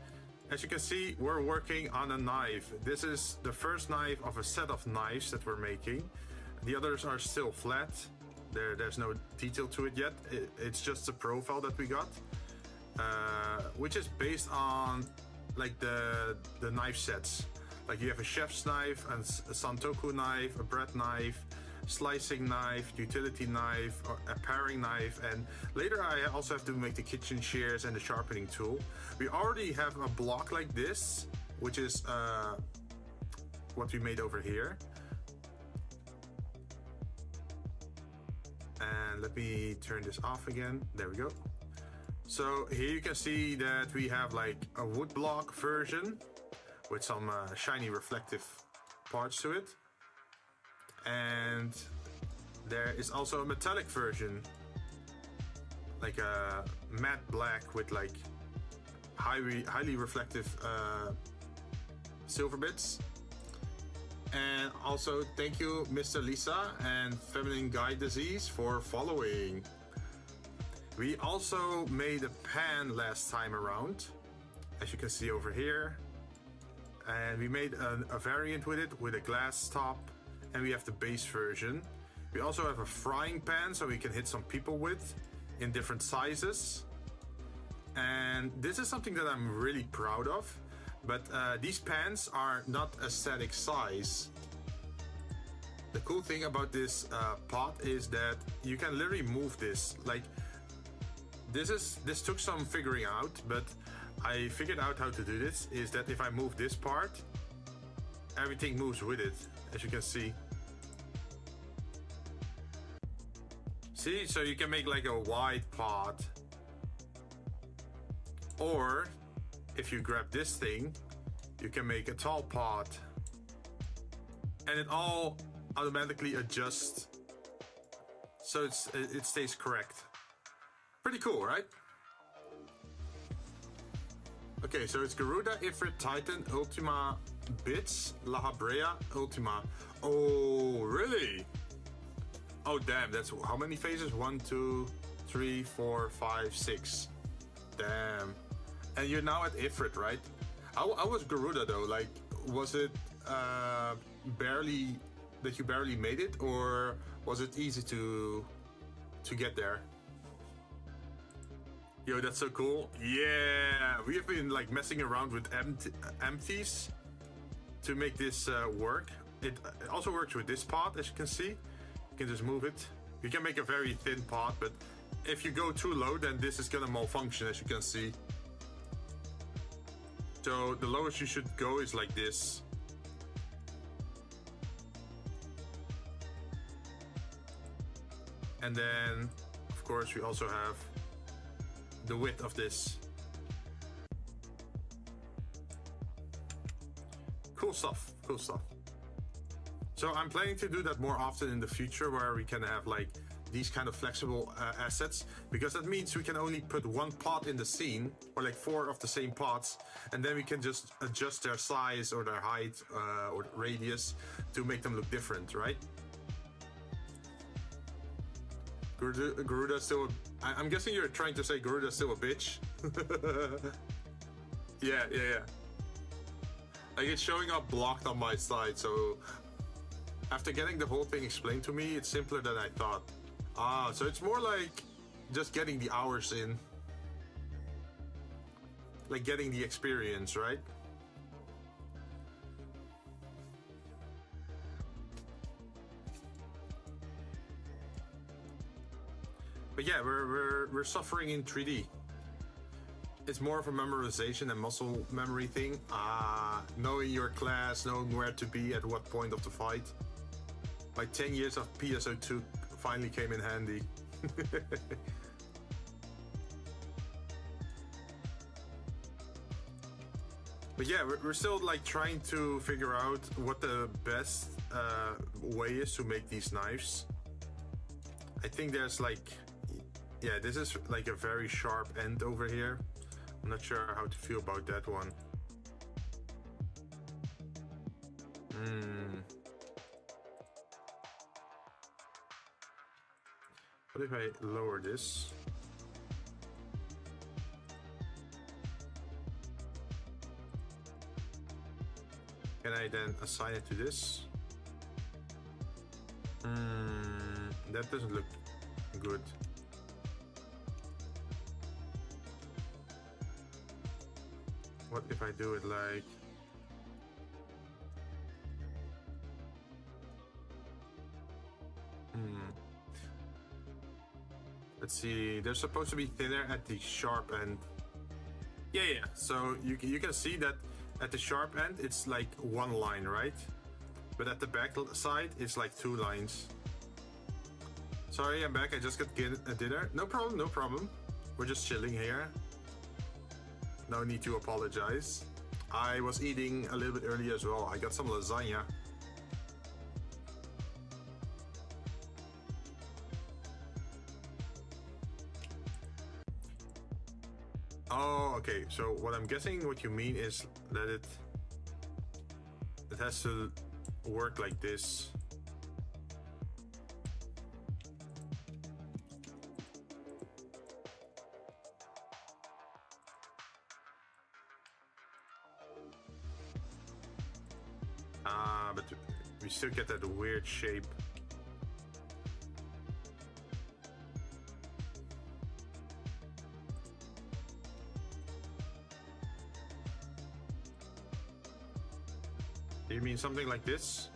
As you can see, we're working on a knife. This is the first knife of a set of knives that we're making. The others are still flat. There's no detail to it yet. It's just the profile that we got, which is based on like the knife sets. Like you have a chef's knife, and a santoku knife, a bread knife, slicing knife, utility knife, or a paring knife, and later I also have to make the kitchen shears and the sharpening tool. We already have a block like this, which is what we made over here. And let me turn this off again. There we go. So here you can see that we have like a wood block version with some shiny reflective parts to it. And there is also a metallic version, like a matte black with like highly reflective silver bits. And also thank you Mr. Lisa and Feminine Guy Disease for following. We also made a pan last time around, as you can see over here, and we made a variant with it with a glass top, and we have the base version. We also have a frying pan so we can hit some people with in different sizes, and this is something that I'm really proud of. But these pans are not a static size. The cool thing about this pot is that you can literally move this. Like this took some figuring out, but I figured out how to do this. Is that if I move this part, everything moves with it, as you can see. See, so you can make like a wide pot, or if you grab this thing, you can make a tall pot, and it all automatically adjusts so it stays correct. Pretty cool, right? Okay, so it's Garuda, Ifrit, Titan, Ultima, Bits, La Habrea, Ultima. Oh, really? Oh, damn, that's how many phases? 1, 2, 3, 4, 5, 6. Damn. And you're now at Ifrit, right? How was Garuda though? Like, was it barely that you barely made it, or was it easy to get there? Yo, that's so cool. Yeah, we have been like messing around with empties to make this work. It also works with this pot, as you can see. You can just move it. You can make a very thin pot, but if you go too low, then this is gonna malfunction, as you can see. So the lowest you should go is like this. And then, of course, we also have the width of this. Cool stuff, cool stuff. So I'm planning to do that more often in the future, where we can have like these kind of flexible assets, because that means we can only put one pot in the scene, or like 4 of the same pots, and then we can just adjust their size or their height or radius to make them look different, right? Garuda's still I'm guessing you're trying to say Garuda's still a bitch. Yeah. Like, it's showing up blocked on my side, so after getting the whole thing explained to me, it's simpler than I thought. So it's more like just getting the hours in. Like getting the experience, right? But yeah, we're suffering in 3D. It's more of a memorization and muscle memory thing. Knowing your class, knowing where to be at what point of the fight. My 10 years of PSO2 finally came in handy. But yeah, we're still like trying to figure out what the best way is to make these knives. I think there's like, yeah, this is like a very sharp end over here. I'm not sure how to feel about that one. What if I lower this? Can I then assign it to this? That doesn't look good. What if I do it like... Let's see, they're supposed to be thinner at the sharp end. Yeah, so you can see that at the sharp end, it's like one line, right? But at the back side, it's like 2 lines. Sorry, I'm back, I just got a dinner. No problem, no problem. We're just chilling here. No need to apologize. I was eating a little bit early as well. I got some lasagna. Oh, okay. So what I'm guessing what you mean is that it has to work like this. But we still get that weird shape. Do you mean something like this?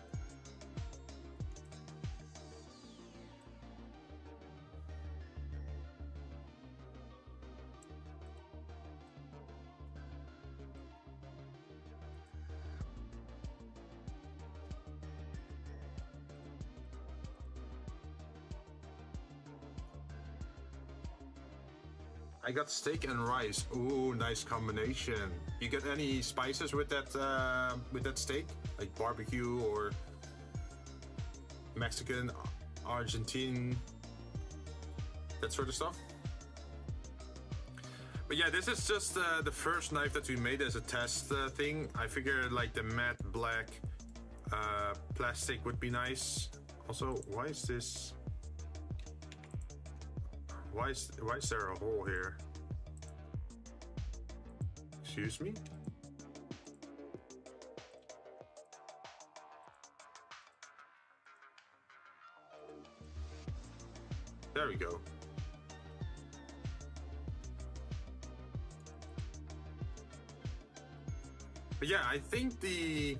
I got steak and rice. Ooh, nice combination. You get any spices with that steak? Like barbecue or Mexican, Argentine, that sort of stuff? But yeah, this is just the first knife that we made as a test thing. I figured like the matte black plastic would be nice. Also, why is this? Why is there a hole here? Excuse me? There we go. But yeah, I think the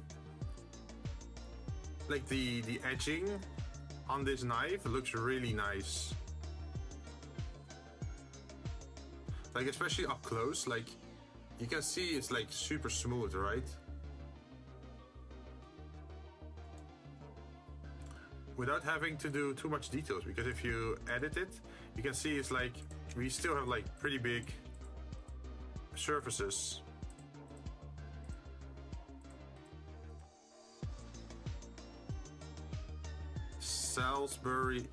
edging on this knife looks really nice. Like, especially up close, like You can see it's like super smooth, right? Without having to do too much details, because if you edit it, you can see it's like we still have like pretty big surfaces. Salisbury.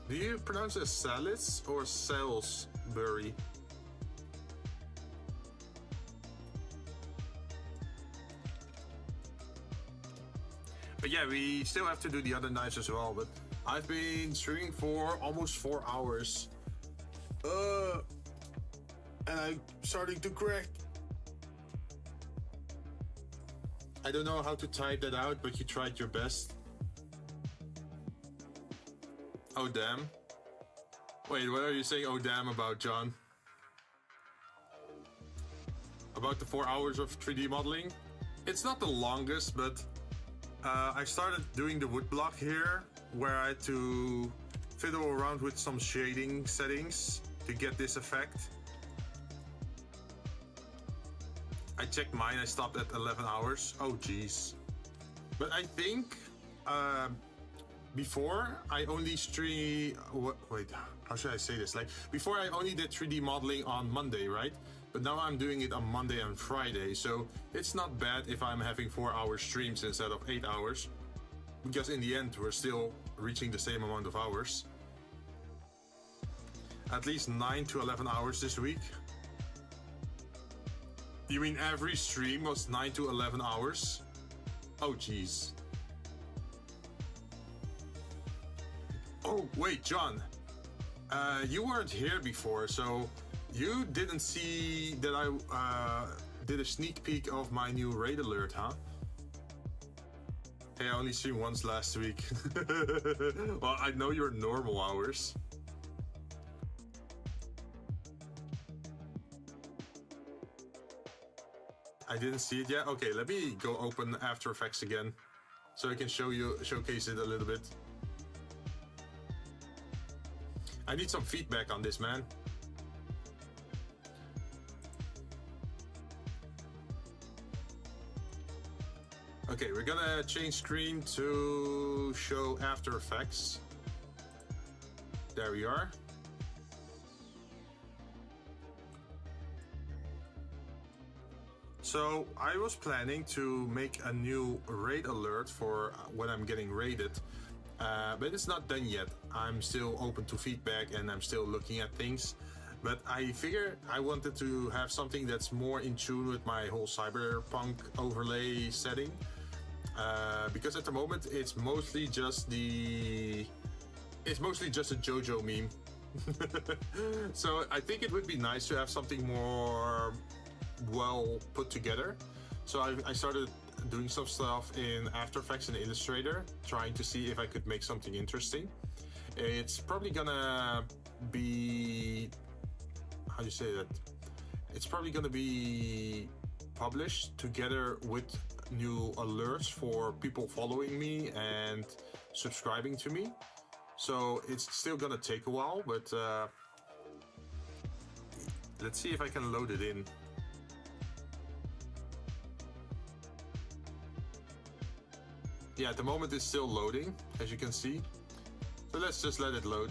Do you pronounce it Salis or Salisbury? But yeah, we still have to do the other knives as well, but I've been streaming for almost 4 hours. And I'm starting to crack. I don't know how to type that out, but you tried your best. Oh damn. Wait, what are you saying oh damn about, John? About the 4 hours of 3D modeling? It's not the longest, but I started doing the wood block here, where I had to fiddle around with some shading settings to get this effect. I checked mine, I stopped at 11 hours. Oh geez. But I think before I only wait, how should I say this? Like before I only did 3D modeling on Monday, right? But now I'm doing it on Monday and Friday, so it's not bad if I'm having 4 hour streams instead of 8 hours, because in the end we're still reaching the same amount of hours. At least 9 to 11 hours this week. You mean every stream was 9 to 11 hours? Oh jeez. Oh wait, John, you weren't here before, so you didn't see that I did a sneak peek of my new raid alert, huh? Hey, I only streamed once last week. Well, I know your normal hours. I didn't see it yet. Okay, let me go open After Effects again, so I can showcase it a little bit. I need some feedback on this, man. Okay, we're gonna change screen to show After Effects. There we are. So I was planning to make a new raid alert for when I'm getting raided, but it's not done yet. I'm still open to feedback and I'm still looking at things. But I figured I wanted to have something that's more in tune with my whole cyberpunk overlay setting. Because at the moment it's mostly just a JoJo meme. So I think it would be nice to have something more well put together. So I started doing some stuff in After Effects and Illustrator, trying to see if I could make something interesting. It's probably gonna be, how do you say that? It's probably gonna be published together with new alerts for people following me and subscribing to me. So it's still gonna take a while, but let's see if I can load it in. Yeah, at the moment it's still loading, as you can see. So let's just let it load.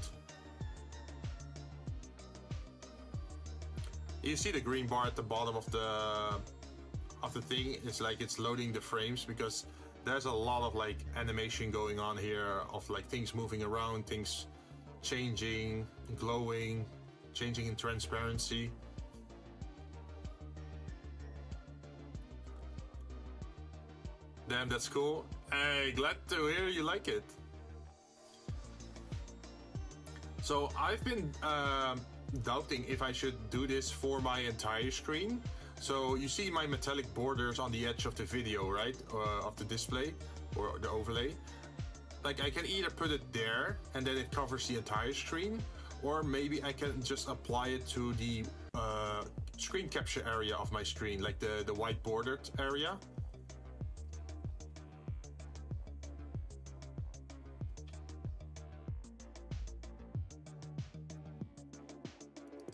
You see the green bar at the bottom of the thing. It's like it's loading the frames, because there's a lot of like animation going on here of like things moving around, things changing, glowing, changing in transparency. Damn, that's cool. Hey, glad to hear you like it. So I've been doubting if I should do this for my entire screen. So you see my metallic borders on the edge of the video, right? Of the display or the overlay. Like I can either put it there and then it covers the entire screen, or maybe I can just apply it to the screen capture area of my screen, like the white bordered area.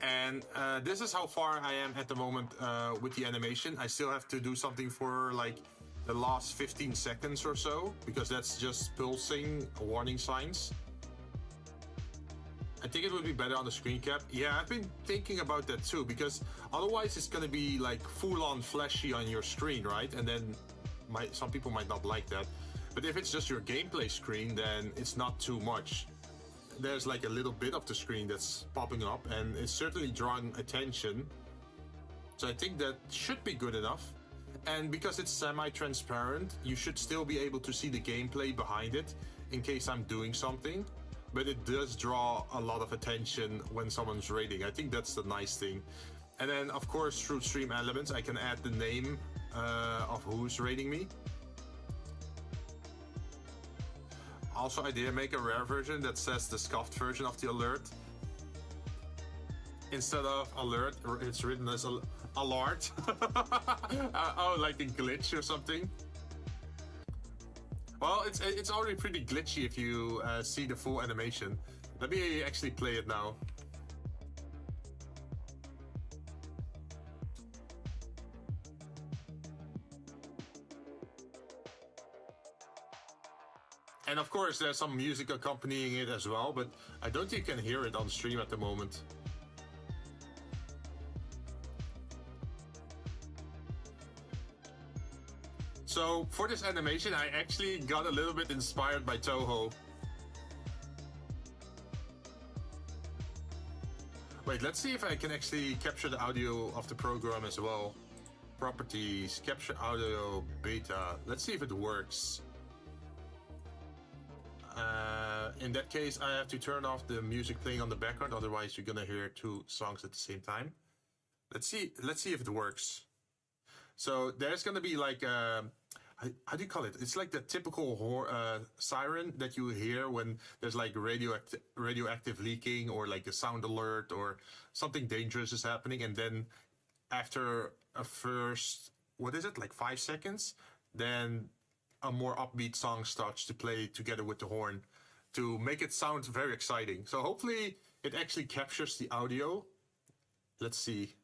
And this is how far I am at the moment with the animation. I still have to do something for like the last 15 seconds or so, because that's just pulsing warning signs. I think it would be better on the screen cap. Yeah, I've been thinking about that too, because otherwise it's gonna be like full-on flashy on your screen, right? And then some people might not like that. But if it's just your gameplay screen, then it's not too much. There's like a little bit of the screen that's popping up, and it's certainly drawing attention. So I think that should be good enough. And because it's semi-transparent, you should still be able to see the gameplay behind it in case I'm doing something. But it does draw a lot of attention when someone's raiding. I think that's the nice thing. And then, of course, through stream elements, I can add the name of who's raiding me. Also, I did make a rare version that says the scuffed version of the alert. Instead of alert, it's written as alert. Oh, like a glitch or something. Well, it's already pretty glitchy if you see the full animation. Let me actually play it now. And of course, there's some music accompanying it as well, but I don't think you can hear it on stream at the moment. So for this animation, I actually got a little bit inspired by Toho. Wait, let's see if I can actually capture the audio of the program as well. Properties, capture audio, beta. Let's see if it works. In that case, I have to turn off the music playing on the background, otherwise you're gonna hear two songs at the same time. Let's see if it works. So there's gonna be like how do you call it? It's like the typical siren that you hear when there's like radioactive leaking, or like a sound alert, or something dangerous is happening, and then after a first, what is it, like 5 seconds, then a more upbeat song starts to play together with the horn to make it sound very exciting. So hopefully it actually captures the audio. Let's see.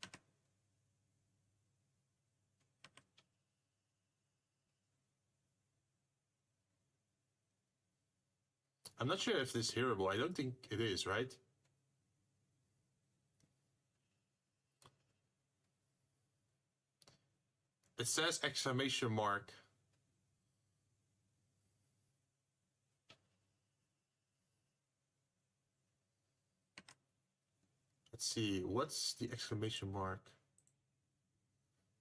I'm not sure if this is hearable. I don't think it is, right? It says exclamation mark. Let's see, what's the exclamation mark?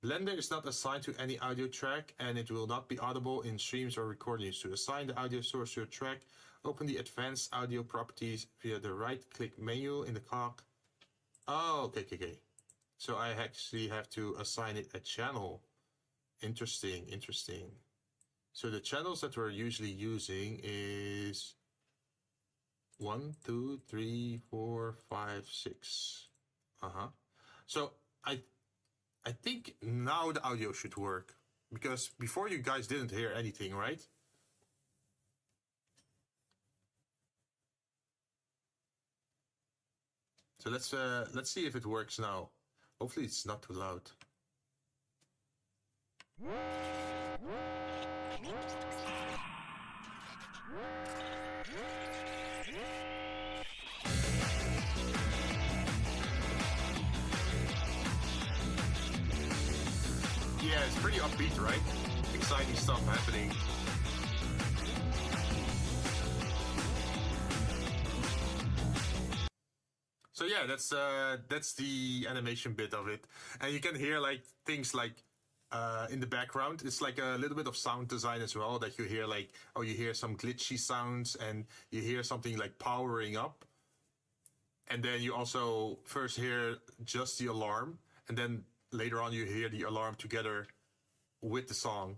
Blender is not assigned to any audio track, and it will not be audible in streams or recordings. To assign the audio source to a track, open the advanced audio properties via the right-click menu in the cog. Oh, okay. So I actually have to assign it a channel. Interesting. So the channels that we're usually using is 1, 2, 3, 4, 5, 6. So I think now the audio should work, because before you guys didn't hear anything, right? So let's see if it works now. Hopefully it's not too loud. Yeah, it's pretty upbeat, right? Exciting stuff happening. So yeah, that's the animation bit of it, and you can hear like things like in the background. It's like a little bit of sound design as well, that you hear like, oh, you hear some glitchy sounds, and you hear something like powering up, and then you also first hear just the alarm, and then later on you hear the alarm together with the song.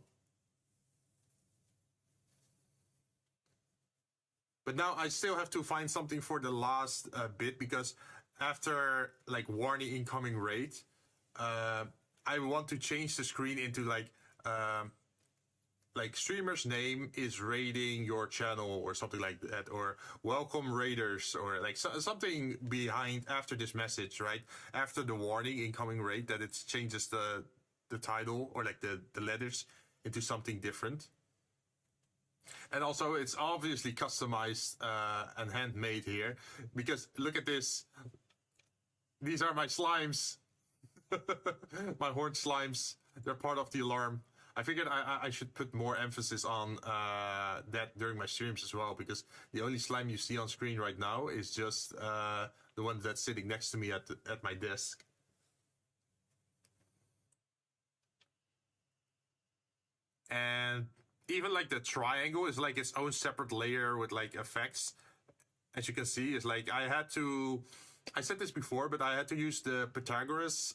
But now I still have to find something for the last bit, because after like warning incoming raid, I want to change the screen into like like streamer's name is raiding your channel or something like that, or welcome raiders, or like something behind after this message, right? After the warning, incoming raid, that it changes the title or like the letters into something different. And also it's obviously customized and handmade here, because look at this. These are my slimes. My horned slimes. They're part of the alarm. I figured I should put more emphasis on that during my streams as well, because the only slime you see on screen right now is just the one that's sitting next to me at my desk. And even like the triangle is like its own separate layer with like effects. As you can see, it's like I said this before, but I had to use the Pythagoras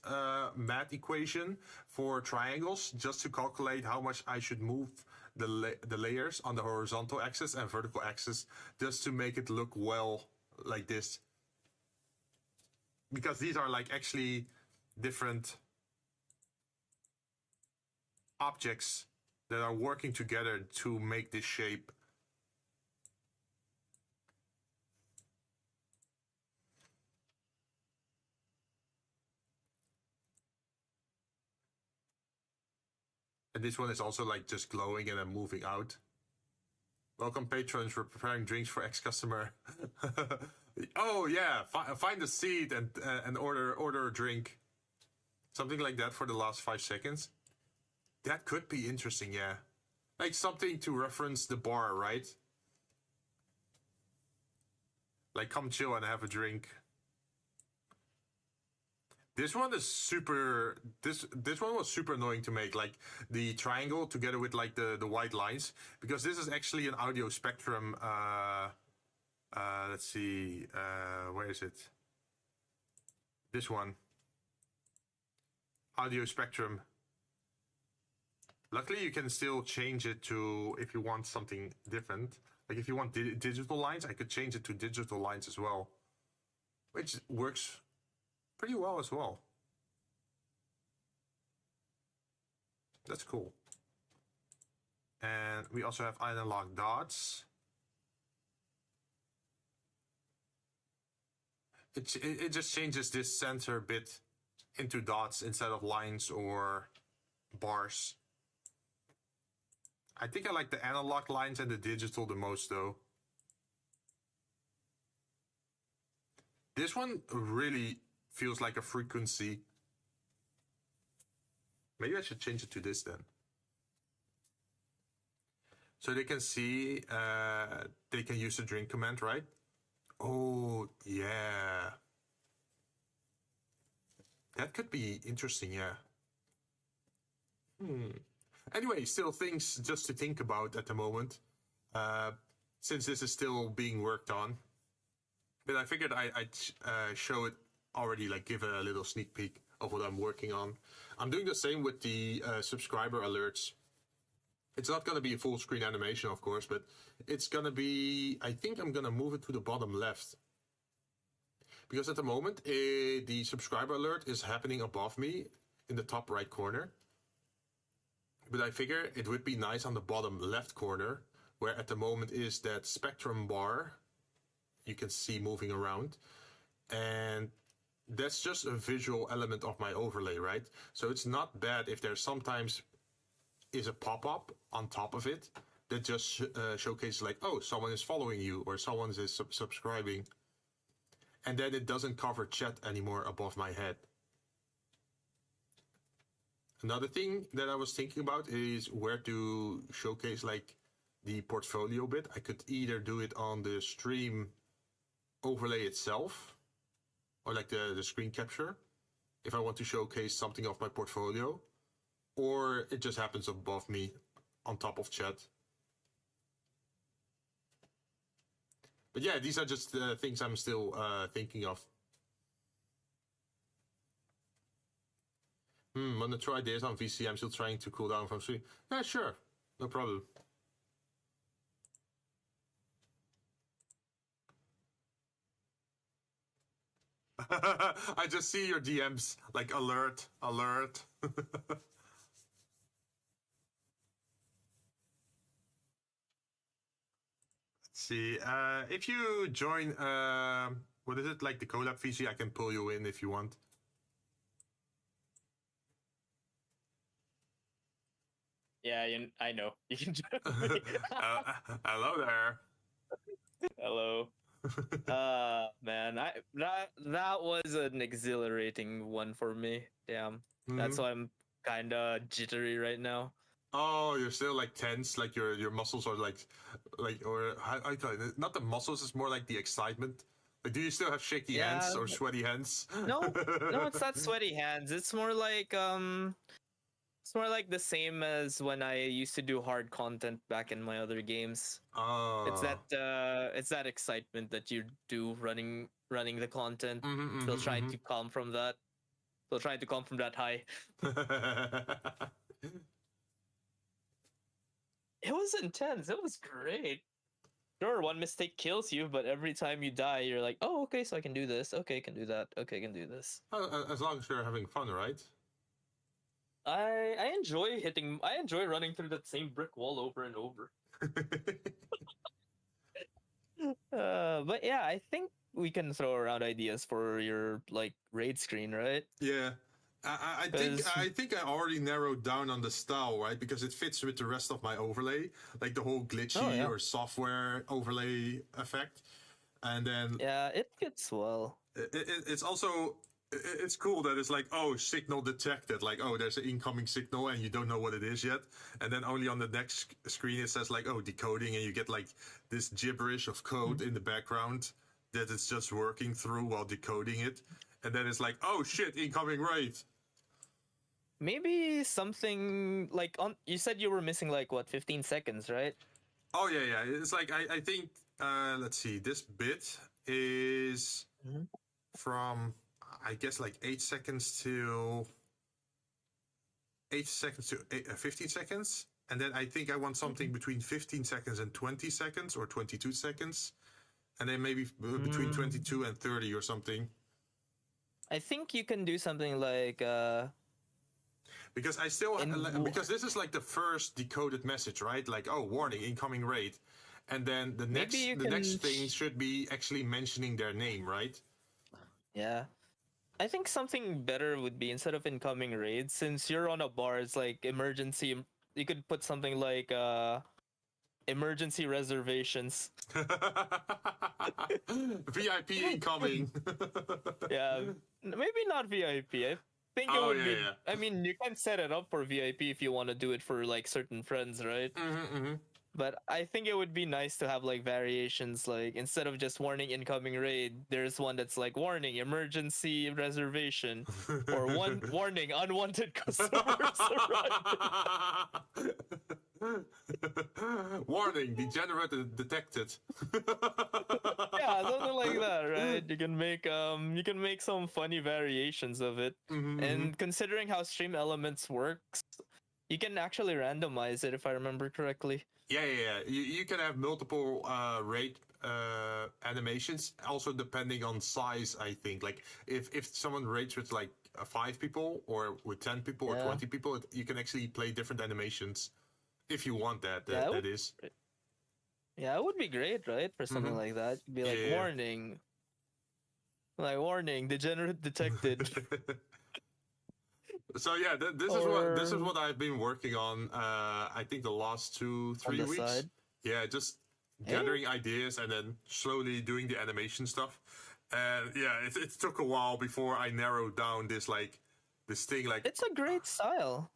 math equation for triangles just to calculate how much I should move the layers on the horizontal axis and vertical axis, just to make it look well like this. Because these are like actually different objects that are working together to make this shape. And this one is also like just glowing and then moving out. Welcome patrons, we're preparing drinks for ex-customer. Oh yeah, find a seat and order a drink. Something like that for the last 5 seconds. That could be interesting, yeah. Like something to reference the bar, right? Like come chill and have a drink. This one is super. This one was super annoying to make, like the triangle together with like the white lines, because this is actually an audio spectrum. Let's see, where is it? This one. Audio spectrum. Luckily, you can still change it to if you want something different. Like if you want digital lines, I could change it to digital lines as well, which works pretty well as well. That's cool. And we also have analog dots. It just changes this center bit into dots instead of lines or bars. I think I like the analog lines and the digital the most though. This one really feels like a frequency. Maybe I should change it to this then. So they can see, they can use the drink command, right? Oh, yeah. That could be interesting, yeah. Anyway, still things just to think about at the moment, since this is still being worked on. But I figured I'd show it already, like give a little sneak peek of what I'm working on. I'm doing the same with the subscriber alerts. It's not going to be a full screen animation, of course, but it's going to be, I think I'm going to move it to the bottom left. Because at the moment, the subscriber alert is happening above me in the top right corner. But I figure it would be nice on the bottom left corner, where at the moment is that spectrum bar you can see moving around. And that's just a visual element of my overlay, right? So it's not bad if there sometimes is a pop-up on top of it that just showcases like, oh, someone is following you or someone is subscribing. And then it doesn't cover chat anymore above my head. Another thing that I was thinking about is where to showcase like the portfolio bit. I could either do it on the stream overlay itself, or like the screen capture, if I want to showcase something of my portfolio, or it just happens above me on top of chat. But yeah, these are just things I'm still thinking of. Wanna try this on VC? I'm still trying to cool down from stream. Yeah, sure. No problem. I just see your DMs, like alert, alert. see. If you join, what is it, like the collab VC, I can pull you in if you want. Yeah, I know. You can join me. Hello there. Hello. Man, that was an exhilarating one for me. Damn. That's why I'm kind of jittery right now. Oh, you're still like tense, like your muscles are like, or I call it, not the muscles, it's more like the excitement. Like, do you still have shaky hands or sweaty hands? No, it's not sweaty hands. It's more like the same as when I used to do hard content back in my other games. Oh. It's that excitement that you do running the content. Still trying to calm from that. Still trying to calm from that high. It was intense. It was great. Sure, one mistake kills you, but every time you die, you're like, oh, okay, so I can do this. Okay, I can do that. Okay, I can do this. As long as you're having fun, right? I enjoy running through that same brick wall over and over. But yeah, I think we can throw around ideas for your like raid screen, right? Yeah. I think I already narrowed down on the style, right? Because it fits with the rest of my overlay, like the whole glitchy or software overlay effect. And then yeah, it fits well. It's also it's cool that it's like, oh, signal detected, like, oh, there's an incoming signal and you don't know what it is yet, and then only on the next screen it says like, oh, decoding, and you get like this gibberish of code in the background that it's just working through while decoding it, and then it's like, oh shit, incoming raid. Maybe something like you said you were missing like what 15 seconds, right? Oh yeah, it's like I think let's see, this bit is from I guess like 8 seconds to 15 seconds, and then I think I want something between 15 seconds and 20 seconds or 22 seconds, and then maybe between 22 and 30 or something. I think you can do something like because I still because this is like the first decoded message, right? Like, oh, warning, incoming raid, and then the next thing should be actually mentioning their name, right? Yeah. I think something better would be, instead of incoming raid, since you're on a bar, it's like emergency. You could put something like emergency reservations. VIP incoming. Yeah, maybe not VIP. I think it would be. Yeah. I mean, you can set it up for VIP if you want to do it for like certain friends, right? But I think it would be nice to have like variations, like instead of just warning incoming raid, there's one that's like warning emergency reservation, or warning unwanted customers arriving. Warning, degenerate detected. Yeah, something like that, right? You can make some funny variations of it. And considering how Stream Elements works, you can actually randomize it, if I remember correctly. Yeah. You can have multiple raid animations, also depending on size, I think. Like, if someone raids with like 5 people, or with 10 people, or 20 people, you can actually play different animations. If you want that is. Yeah, it would be great, right? For something like that. It'd be like, warning. Like, warning, degenerate detected. So yeah, this is what I've been working on. I think the last 2-3 weeks. Side. Yeah, just gathering ideas and then slowly doing the animation stuff. And yeah, it took a while before I narrowed down this thing. Like, it's a great style.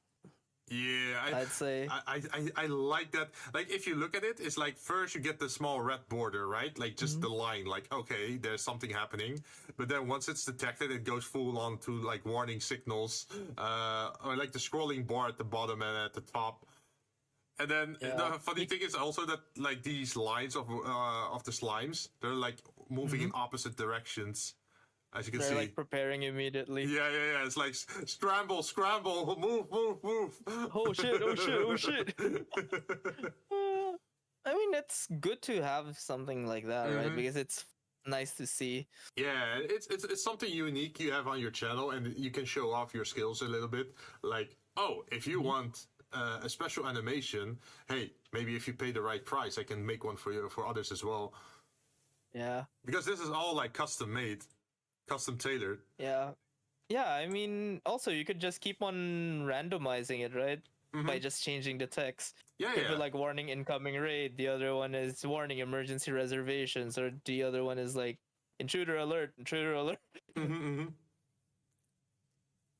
Yeah, I'd say I like that. Like, if you look at it, it's like first you get the small red border, right? Like just the line, like, okay, there's something happening. But then once it's detected, it goes full on to like warning signals, or like the scrolling bar at the bottom and at the top. And then the funny thing is also that like these lines of the slimes, they're like moving in opposite directions. As you can see, like preparing immediately. Yeah. It's like scramble, move. Oh shit! I mean, it's good to have something like that, right? Because it's nice to see. Yeah, it's something unique you have on your channel, and you can show off your skills a little bit. Like, oh, if you want a special animation, hey, maybe if you pay the right price, I can make one for you, for others as well. Yeah. Because this is all like custom made, custom tailored. Yeah. Yeah, I mean, also you could just keep on randomizing it, right? By just changing the text. Yeah, Could yeah. be like warning incoming raid, the other one is warning emergency reservations, or the other one is like intruder alert, intruder alert.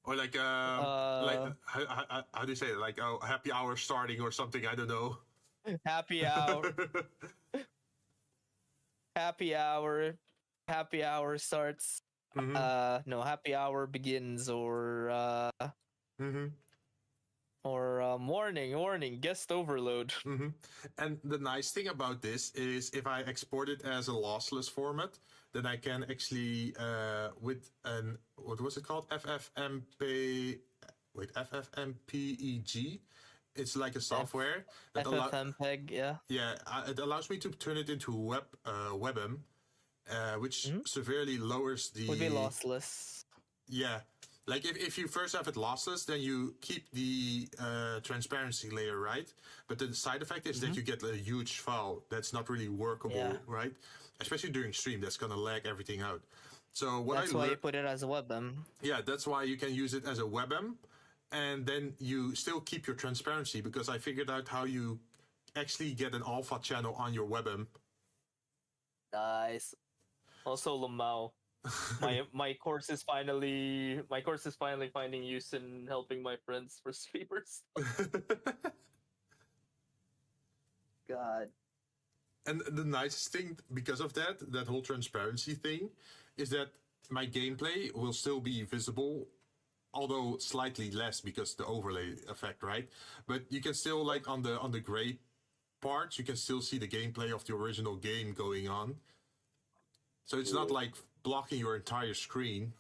Or like how do you say it? Like, oh, happy hour starting or something, I don't know. Happy hour. Happy hour. Happy hour starts. No, happy hour begins, or warning, guest overload. And the nice thing about this is if I export it as a lossless format, then I can actually, with an, what was it called? FFmpeg. It's like a software that FFmpeg, yeah. Yeah, it allows me to turn it into WebM, which severely lowers the... Would be lossless. Yeah. Like if you first have it lossless, then you keep the transparency layer, right? But the side effect is that you get a huge file that's not really workable, right? Especially during stream, that's gonna lag everything out. So that's why you put it as a WebM. Yeah, that's why you can use it as a WebM, and then you still keep your transparency, because I figured out how you actually get an alpha channel on your WebM. Nice. Also, Lamau. my course is finally finding use in helping my friends for streamers. God. And the nicest thing because of that whole transparency thing, is that my gameplay will still be visible, although slightly less because the overlay effect, right? But you can still, like, on the gray parts, you can still see the gameplay of the original game going on. So it's not like blocking your entire screen.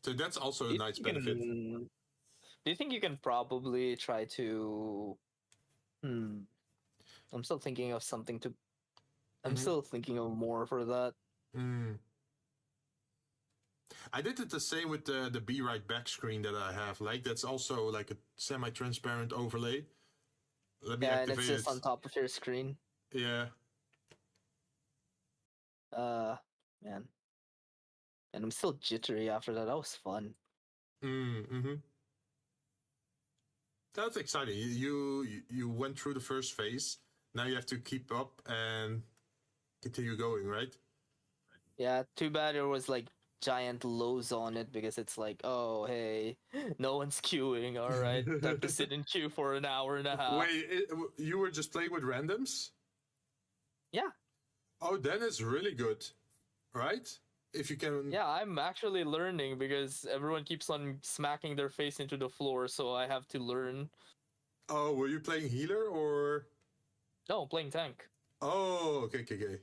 So that's also a nice benefit. Do you think you can probably try to... I'm still thinking of something to... I'm still thinking of more for that. I did it the same with the Be Right Back screen that I have. Like, that's also like a semi-transparent overlay. Let me activate and it's just on top of your screen. Yeah. Man. And I'm still jittery after that. That was fun. That's exciting. You went through the first phase. Now you have to keep up and continue going, right? Yeah, too bad there was like giant lows on it, because it's like, oh, hey, no one's queuing, alright. Time to sit in queue for an hour and a half. Wait, you were just playing with randoms? Yeah. Oh, then it's really good, right? If you can... Yeah, I'm actually learning, because everyone keeps on smacking their face into the floor, so I have to learn. Oh, were you playing healer or... No, playing tank. Oh, okay.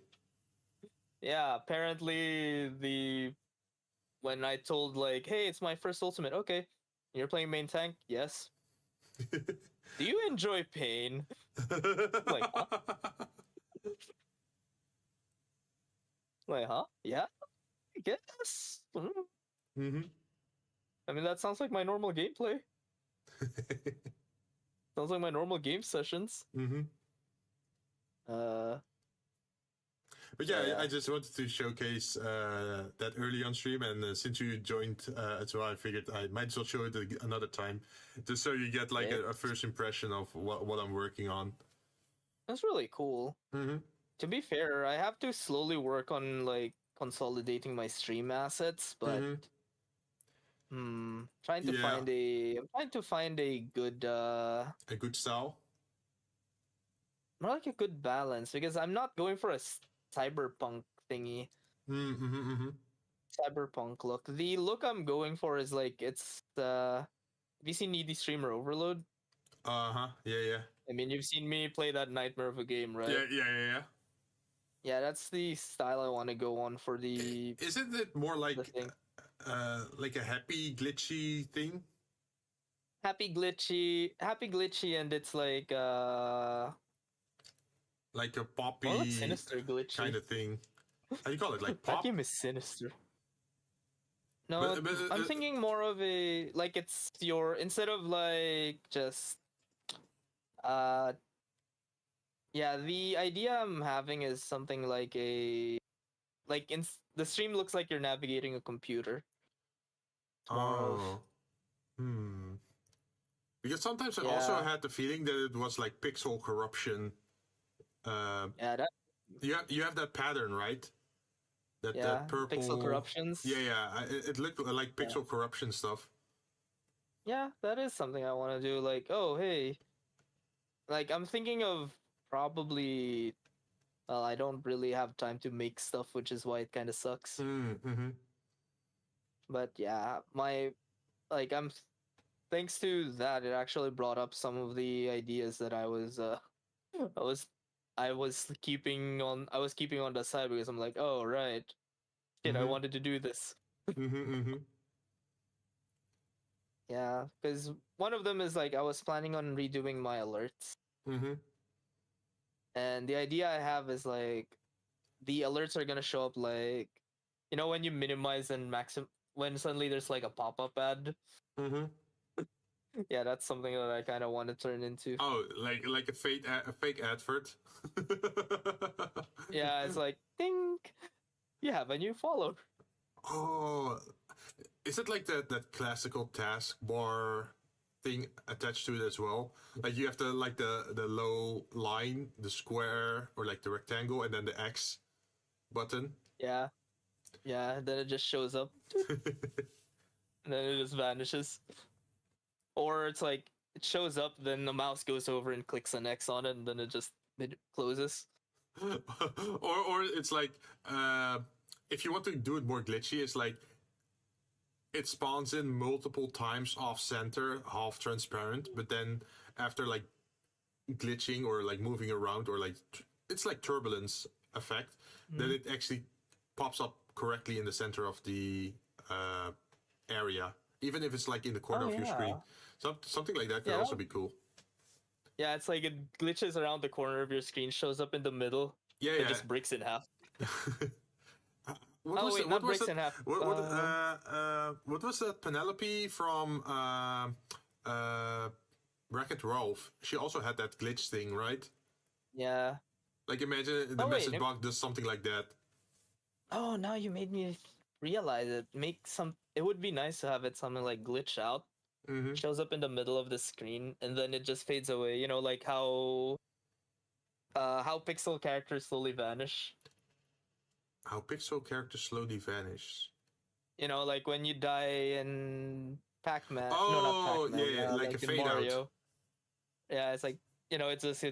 Yeah, apparently when I told, like, hey, it's my first ultimate, okay, you're playing main tank? Yes. Do you enjoy pain? Like, huh? Like, huh? Yeah, I guess. I mean, that sounds like my normal gameplay. Sounds like my normal game sessions. But yeah, I just wanted to showcase that early on stream, and since you joined as well, I figured I might as well show it another time, just so you get like a first impression of what I'm working on. That's really cool. To be fair, I have to slowly work on like consolidating my stream assets, but I'm trying to find a good style. More like a good balance, because I'm not going for a cyberpunk thingy. Cyberpunk look. The look I'm going for is like, it's have you seen Needy Streamer Overload? Yeah. I mean, you've seen me play that nightmare of a game, right? Yeah. Yeah, that's the style I want to go on for the... Isn't it more like a happy glitchy thing? Happy glitchy, and it's like a poppy, like sinister glitchy kind of thing. How do you call it? Like pop? That game is sinister. No, I'm thinking more of a like it's your instead of like just uh yeah, the idea I'm having is something like a like in the stream looks like you're navigating a computer. It's more of Because sometimes I also had the feeling that it was like pixel corruption. Yeah, that you have that pattern, right? That purple pixel corruptions. Yeah. It looked like pixel corruption stuff. Yeah, that is something I want to do. Like, oh hey, like I'm thinking of probably. Well, I don't really have time to make stuff, which is why it kind of sucks. But yeah, my like I'm thanks to that, it actually brought up some of the ideas that I was I was I was keeping on the side because I'm like, oh right, shit, I wanted to do this. Yeah, because one of them is like I was planning on redoing my alerts. And the idea I have is like the alerts are gonna show up like, you know, when you minimize and maximum when suddenly there's like a pop-up ad. Yeah, that's something that I kind of want to turn into. Oh, like a fake advert. Yeah, it's like ding, you have a new follower. Oh, is it like that classical taskbar thing attached to it as well? Like you have the low line, the square, or like the rectangle, and then the X button. Yeah, then it just shows up, and then it just vanishes. Or it's like it shows up, then the mouse goes over and clicks an X on it, and then it closes. or it's like if you want to do it more glitchy, it's like it spawns in multiple times off center, half transparent, but then after like glitching or like moving around or like it's like turbulence effect, then it actually pops up correctly in the center of the area, even if it's like in the corner of your screen. Something like that could also be cool. Yeah, it's like it glitches around the corner of your screen, shows up in the middle. Yeah, it just breaks in half. What was that Penelope from Wreck-It Ralph? She also had that glitch thing, right? Yeah. Like imagine the message box does something like that. Oh, now you made me realize it. It would be nice to have it something like glitch out. Shows up in the middle of the screen and then it just fades away. You know, like how pixel characters slowly vanish. How pixel characters slowly vanish. You know, like when you die in Pac-Man. Oh, no, not Pac-Man. Yeah, like a fade Mario. out. Yeah, it's like, you know, it's just.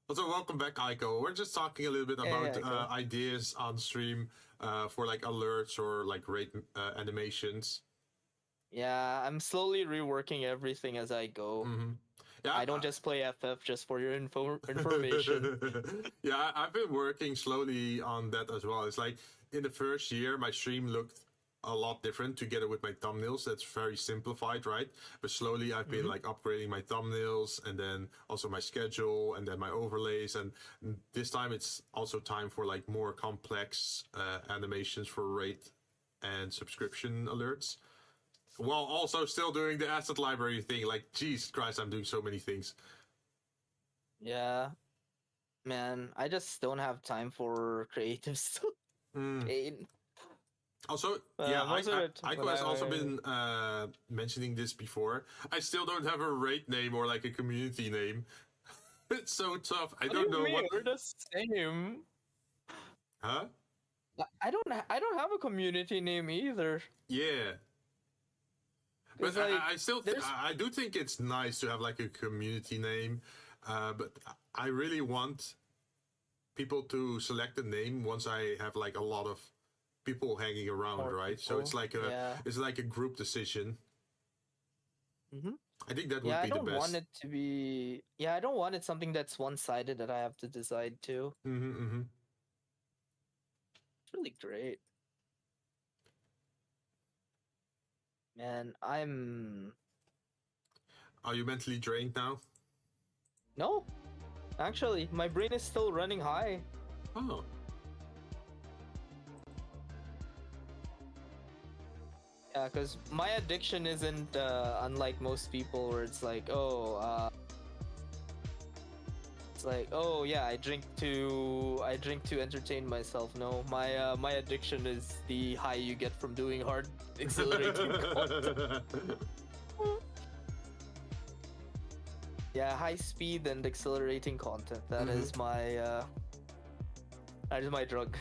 Also, welcome back, Aiko. We're just talking a little bit about ideas on stream for like alerts or like rate animations. Yeah, I'm slowly reworking everything as I go. Yeah, I don't just play FF just for your information. Yeah, I've been working slowly on that as well. It's like in the first year, my stream looked a lot different together with my thumbnails. That's very simplified, right? But slowly I've been like upgrading my thumbnails and then also my schedule and then my overlays. And this time it's also time for like more complex animations for rate and subscription alerts. While also still doing the asset library thing. Like, Jesus Christ, I'm doing so many things. Yeah. Man, I just don't have time for creative stuff. Also, Aiko has also been mentioning this before. I still don't have a rate name or like a community name. It's so tough. I don't know what. We're the same. Huh? I don't have a community name either. Yeah. But like, I do think it's nice to have like a community name, but I really want people to select a name once I have like a lot of people hanging around, right? People. So it's like a group decision. I think that would be the best. I don't want it to be. Yeah, I don't want it something that's one-sided that I have to decide too. It's really great. Man, Are you mentally drained now? No. Actually, my brain is still running high. Oh. Because my addiction isn't unlike most people, where it's like, oh yeah, I drink to entertain myself. No, my addiction is the high you get from doing hard, exhilarating content. Yeah, high speed and exhilarating content. That is my drug.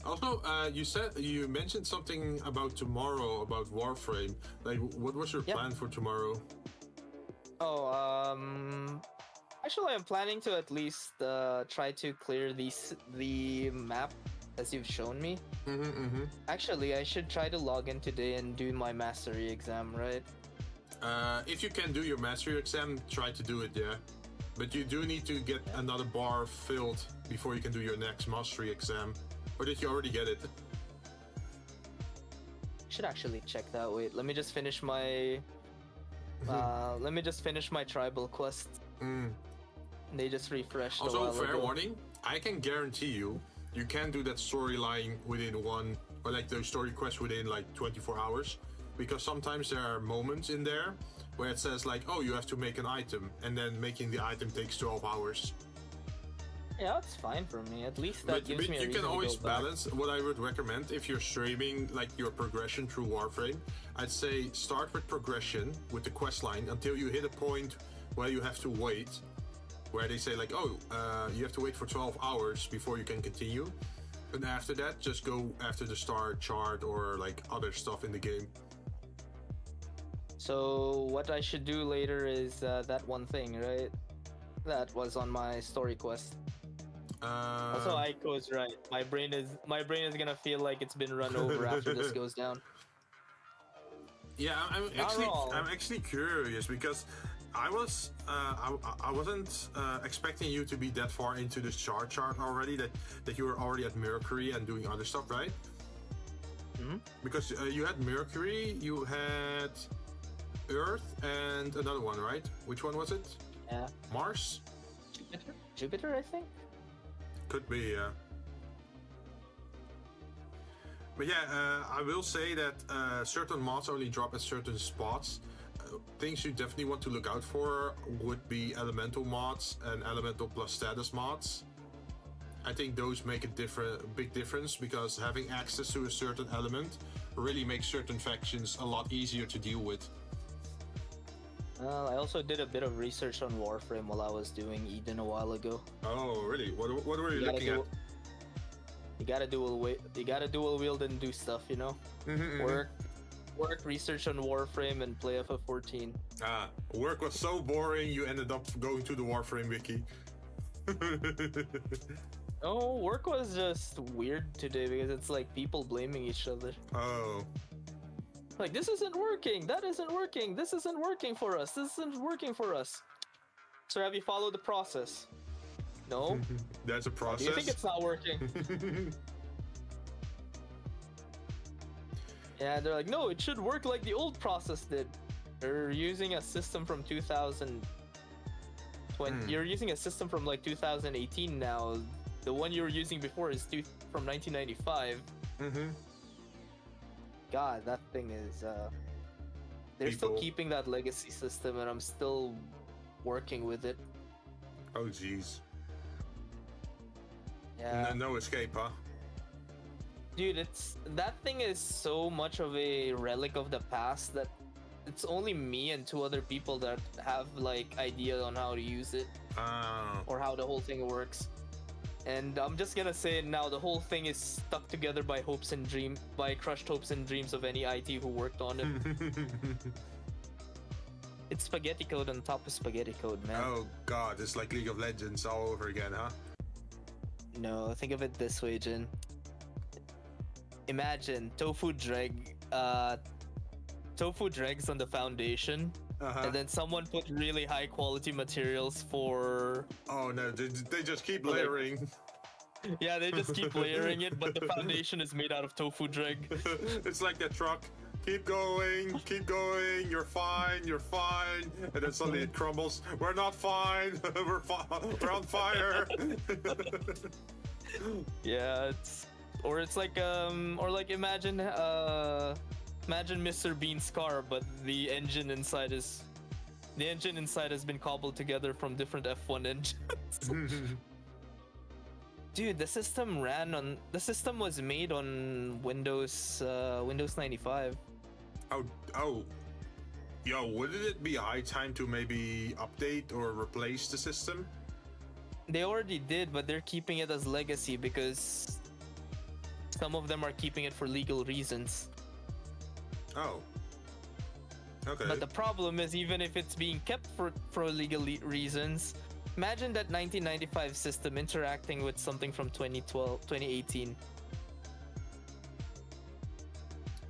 Also, you mentioned something about tomorrow, about Warframe. Like, what was your plan for tomorrow? Actually, I'm planning to at least try to clear the map as you've shown me. Actually, I should try to log in today and do my mastery exam, right? If you can do your mastery exam, try to do it, yeah. But you do need to get another bar filled before you can do your next mastery exam. Or did you already get it? Should actually check that. Wait, let me just finish my tribal quest. They just refreshed. Also, fair warning, I can guarantee you can do that storyline within one, or like those story quests within like 24 hours. Because sometimes there are moments in there where it says like, oh, you have to make an item, and then making the item takes 12 hours. Yeah, that's fine for me. At least that gives me a reason you can always to go back. balance. What I would recommend if you're streaming like your progression through Warframe, I'd say start with progression with the quest line until you hit a point where you have to wait, where they say like, oh, you have to wait for 12 hours before you can continue. And after that, just go after the star chart or like other stuff in the game. So what I should do later is that one thing, right? That was on my story quest. Also, Aiko's right. My brain is gonna feel like it's been run over after this goes down. Yeah, I'm actually curious because I wasn't expecting you to be that far into the star chart already. That you were already at Mercury and doing other stuff, right? Because you had Mercury, you had Earth, and another one, right? Which one was it? Yeah. Mars? Jupiter, I think. Could be, yeah. But yeah, I will say that certain mods only drop at certain spots. Things you definitely want to look out for would be elemental mods and elemental plus status mods. I think those make a big difference because having access to a certain element really makes certain factions a lot easier to deal with. I also did a bit of research on Warframe while I was doing Eden a while ago. Oh, really? What were you looking at? You gotta dual wield and do stuff, you know? Work, research on Warframe, and play FF14. Work was so boring you ended up going to the Warframe wiki. No, work was just weird today because it's like people blaming each other. Oh. Like, this isn't working, that isn't working, this isn't working for us, this isn't working for us. So have you followed the process? No? That's a process? Do you think it's not working? Yeah, they're like, no, it should work like the old process did. They're using a system from 2020. You're using a system from like 2018 now. The one you were using before is from 1995. God, that thing is they're still keeping that legacy system, and I'm still working with it. Oh jeez. Yeah. No escape, huh? Dude, that thing is so much of a relic of the past that it's only me and 2 other people that have like idea on how to use it or how the whole thing works. And I'm just gonna say it now, the whole thing is stuck together by crushed hopes and dreams of any IT who worked on it. It's spaghetti code on top of spaghetti code, man. Oh god, it's like League of Legends all over again, huh? No, think of it this way, Jinn. Imagine tofu dregs on the foundation, and then someone put really high quality materials for... Oh no, they just keep layering. Yeah, they just keep layering it, but the foundation is made out of tofu dreg. It's like that truck. Keep going, you're fine, and then suddenly it crumbles. We're not fine, we're on fire. Yeah, it's like imagine Imagine Mr. Bean's car, but the engine inside has been cobbled together from different F1 engines. Dude, the system was made on Windows 95. Oh. Yo, wouldn't it be high time to maybe update or replace the system? They already did, but they're keeping it as legacy because some of them are keeping it for legal reasons. Oh. Okay. But the problem is, even if it's being kept for legal reasons, imagine that 1995 system interacting with something from 2018.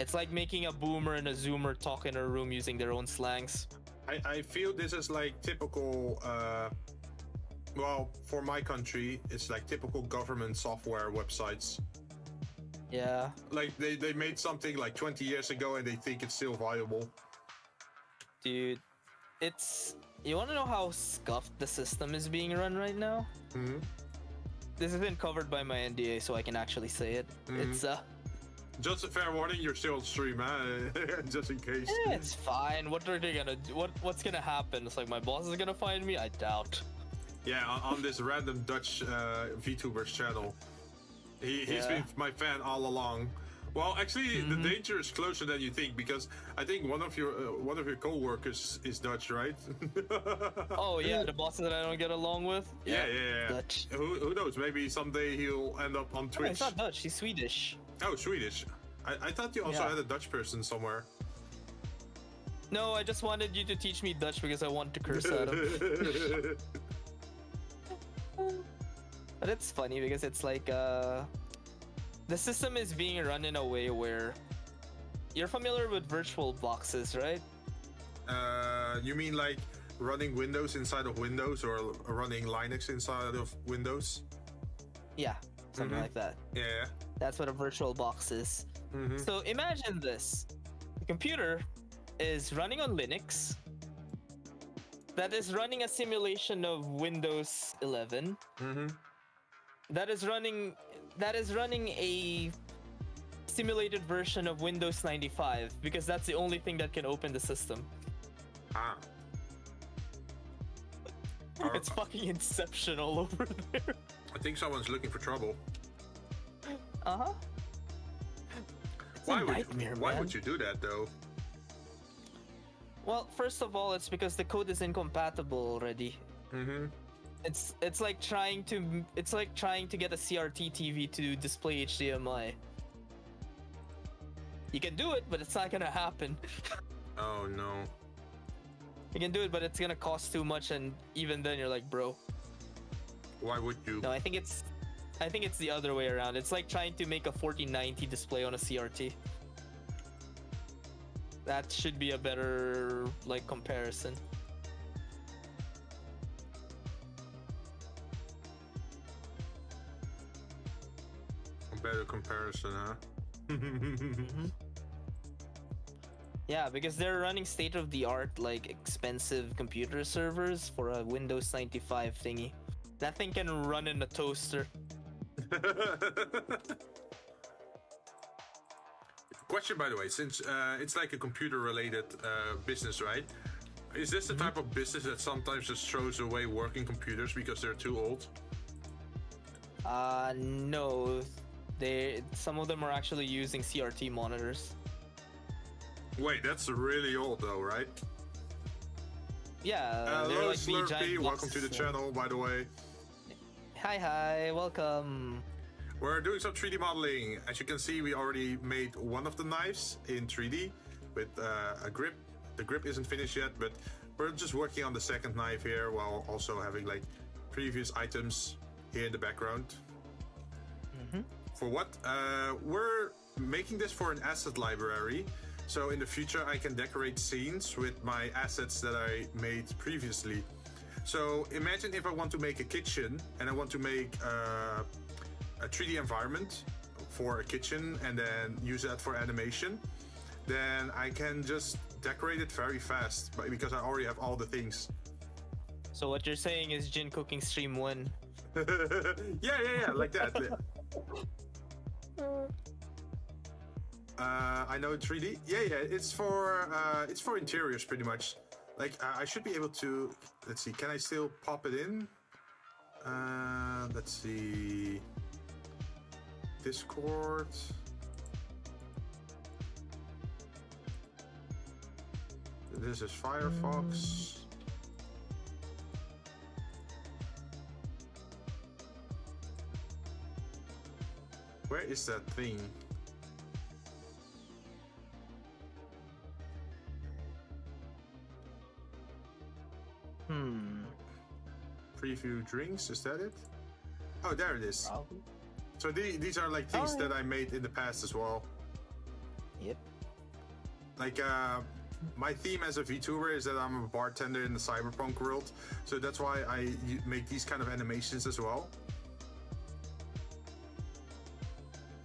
It's like making a boomer and a zoomer talk in a room using their own slangs. I feel this is like typical, well, for my country, it's like typical government software websites. Yeah. Like they made something like 20 years ago and they think it's still viable. Dude, you want to know how scuffed the system is being run right now? Mm-hmm. This isn't covered by my NDA, so I can actually say it. Mm-hmm. It's just a fair warning, you're still on stream, huh? Just in case. It's fine. What are they gonna do? What's gonna happen? It's like my boss is gonna find me? I doubt. Yeah, on this random Dutch Vtuber's channel. He's been my fan all along. Well, actually, the danger is closer than you think, because I think one of your co-workers is Dutch, right? Oh yeah, the bosses that I don't get along with. Yeah. Dutch. Who knows? Maybe someday he'll end up on Twitch. Oh, he's not Dutch. He's Swedish. Oh, Swedish. I thought you also had a Dutch person somewhere. No, I just wanted you to teach me Dutch because I want to curse at him. But it's funny because it's like the system is being run in a way where you're familiar with virtual boxes, right? You mean like running Windows inside of Windows or running Linux inside of Windows? Yeah, something like that. Yeah. That's what a virtual box is. So imagine this. The computer is running on Linux that is running a simulation of Windows 11. That is running a simulated version of Windows 95 because that's the only thing that can open the system. Ah. It's fucking Inception all over there. I think someone's looking for trouble. Uh-huh. Why would you do that though? Well, first of all, it's because the code is incompatible already. It's like trying to get a CRT TV to display HDMI. You can do it, but it's not gonna happen. Oh no. You can do it, but it's gonna cost too much, and even then you're like, bro. Why would you? No, I think it's the other way around. It's like trying to make a 4090 display on a CRT. That should be a better like comparison. A better comparison, huh? Yeah, because they're running state-of-the-art, like expensive computer servers for a Windows 95 thingy. That thing can run in a toaster. Question, by the way, since it's like a computer-related business, right? Is this the type of business that sometimes just throws away working computers because they're too old? No. Some of them are actually using CRT monitors. Wait, that's really old though, right? Yeah. Hello, like Slurpee. Welcome to the channel, by the way. Hi, welcome. We're doing some 3D modeling. As you can see, we already made one of the knives in 3D with a grip. The grip isn't finished yet, but we're just working on the second knife here while also having like previous items here in the background. For what? We're making this for an asset library. So in the future, I can decorate scenes with my assets that I made previously. So imagine if I want to make a kitchen and I want to make a 3D environment for a kitchen and then use that for animation, then I can just decorate it very fast because I already have all the things. So what you're saying is Jinn cooking stream 1. Yeah, like that. I know 3D. Yeah. It's for interiors pretty much. Like I should be able to. Let's see. Can I still pop it in? Let's see. Discord. This is Firefox. Where is that thing? Preview drinks, is that it? Oh, there it is. Probably. So these are like things that I made in the past as well. Yep. Like my theme as a Vtuber is that I'm a bartender in the cyberpunk world, so that's why I make these kind of animations as well.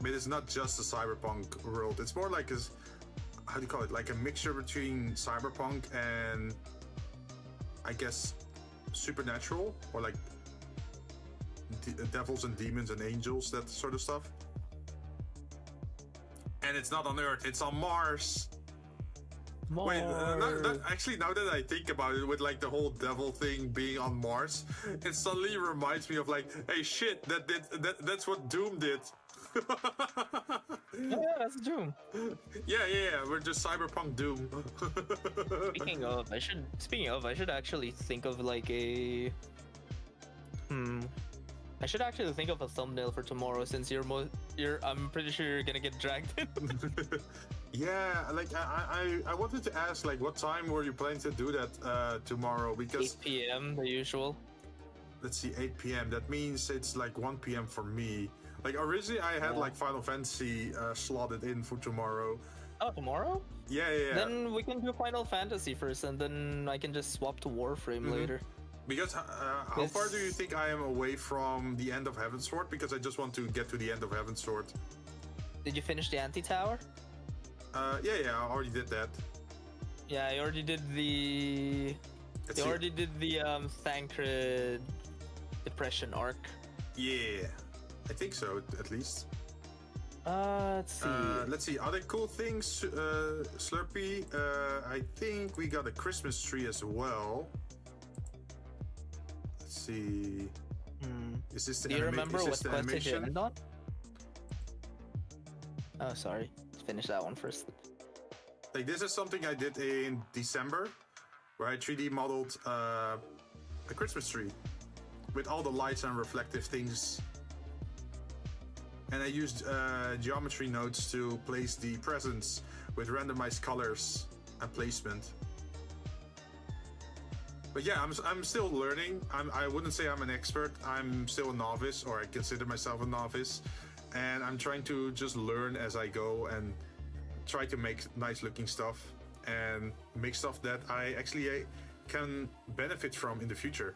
But it's not just a cyberpunk world. It's more like how do you call it? Like a mixture between cyberpunk and I guess supernatural, or like devils and demons and angels, that sort of stuff. And it's not on Earth, it's on Mars. Wait, actually, now that I think about it, with like the whole devil thing being on Mars, it suddenly reminds me of like, hey, shit, that's what Doom did. Yeah, that's Doom. Yeah, we're just cyberpunk Doom. Speaking of, I should actually think of like a. I should actually think of a thumbnail for tomorrow, since I'm pretty sure you're gonna get dragged in. Yeah, like I wanted to ask, like, what time were you planning to do that tomorrow? Because 8 p.m. the usual. Let's see, 8 p.m. That means it's like 1 p.m. for me. Like originally, I had like Final Fantasy slotted in for tomorrow. Oh, tomorrow? Yeah. Then we can do Final Fantasy first, and then I can just swap to Warframe later. Because how far do you think I am away from the end of Heavensward? Because I just want to get to the end of Heavensward. Did you finish the anti-tower? Yeah, I already did that. Yeah, I already did the. Thancred Depression arc. Yeah, I think so, at least. Let's see. Let's see. Other cool things, Slurpee. I think we got a Christmas tree as well. Let's see. Is this the Do you remember what quest did you animation? end on? Oh, sorry. Let's finish that one first. Like, this is something I did in December, where I 3D modeled a Christmas tree with all the lights and reflective things. And I used geometry nodes to place the presents with randomized colors and placement. But yeah, I'm still learning. I wouldn't say I'm an expert. I'm still a novice, or I consider myself a novice. And I'm trying to just learn as I go and try to make nice looking stuff and make stuff that I actually can benefit from in the future.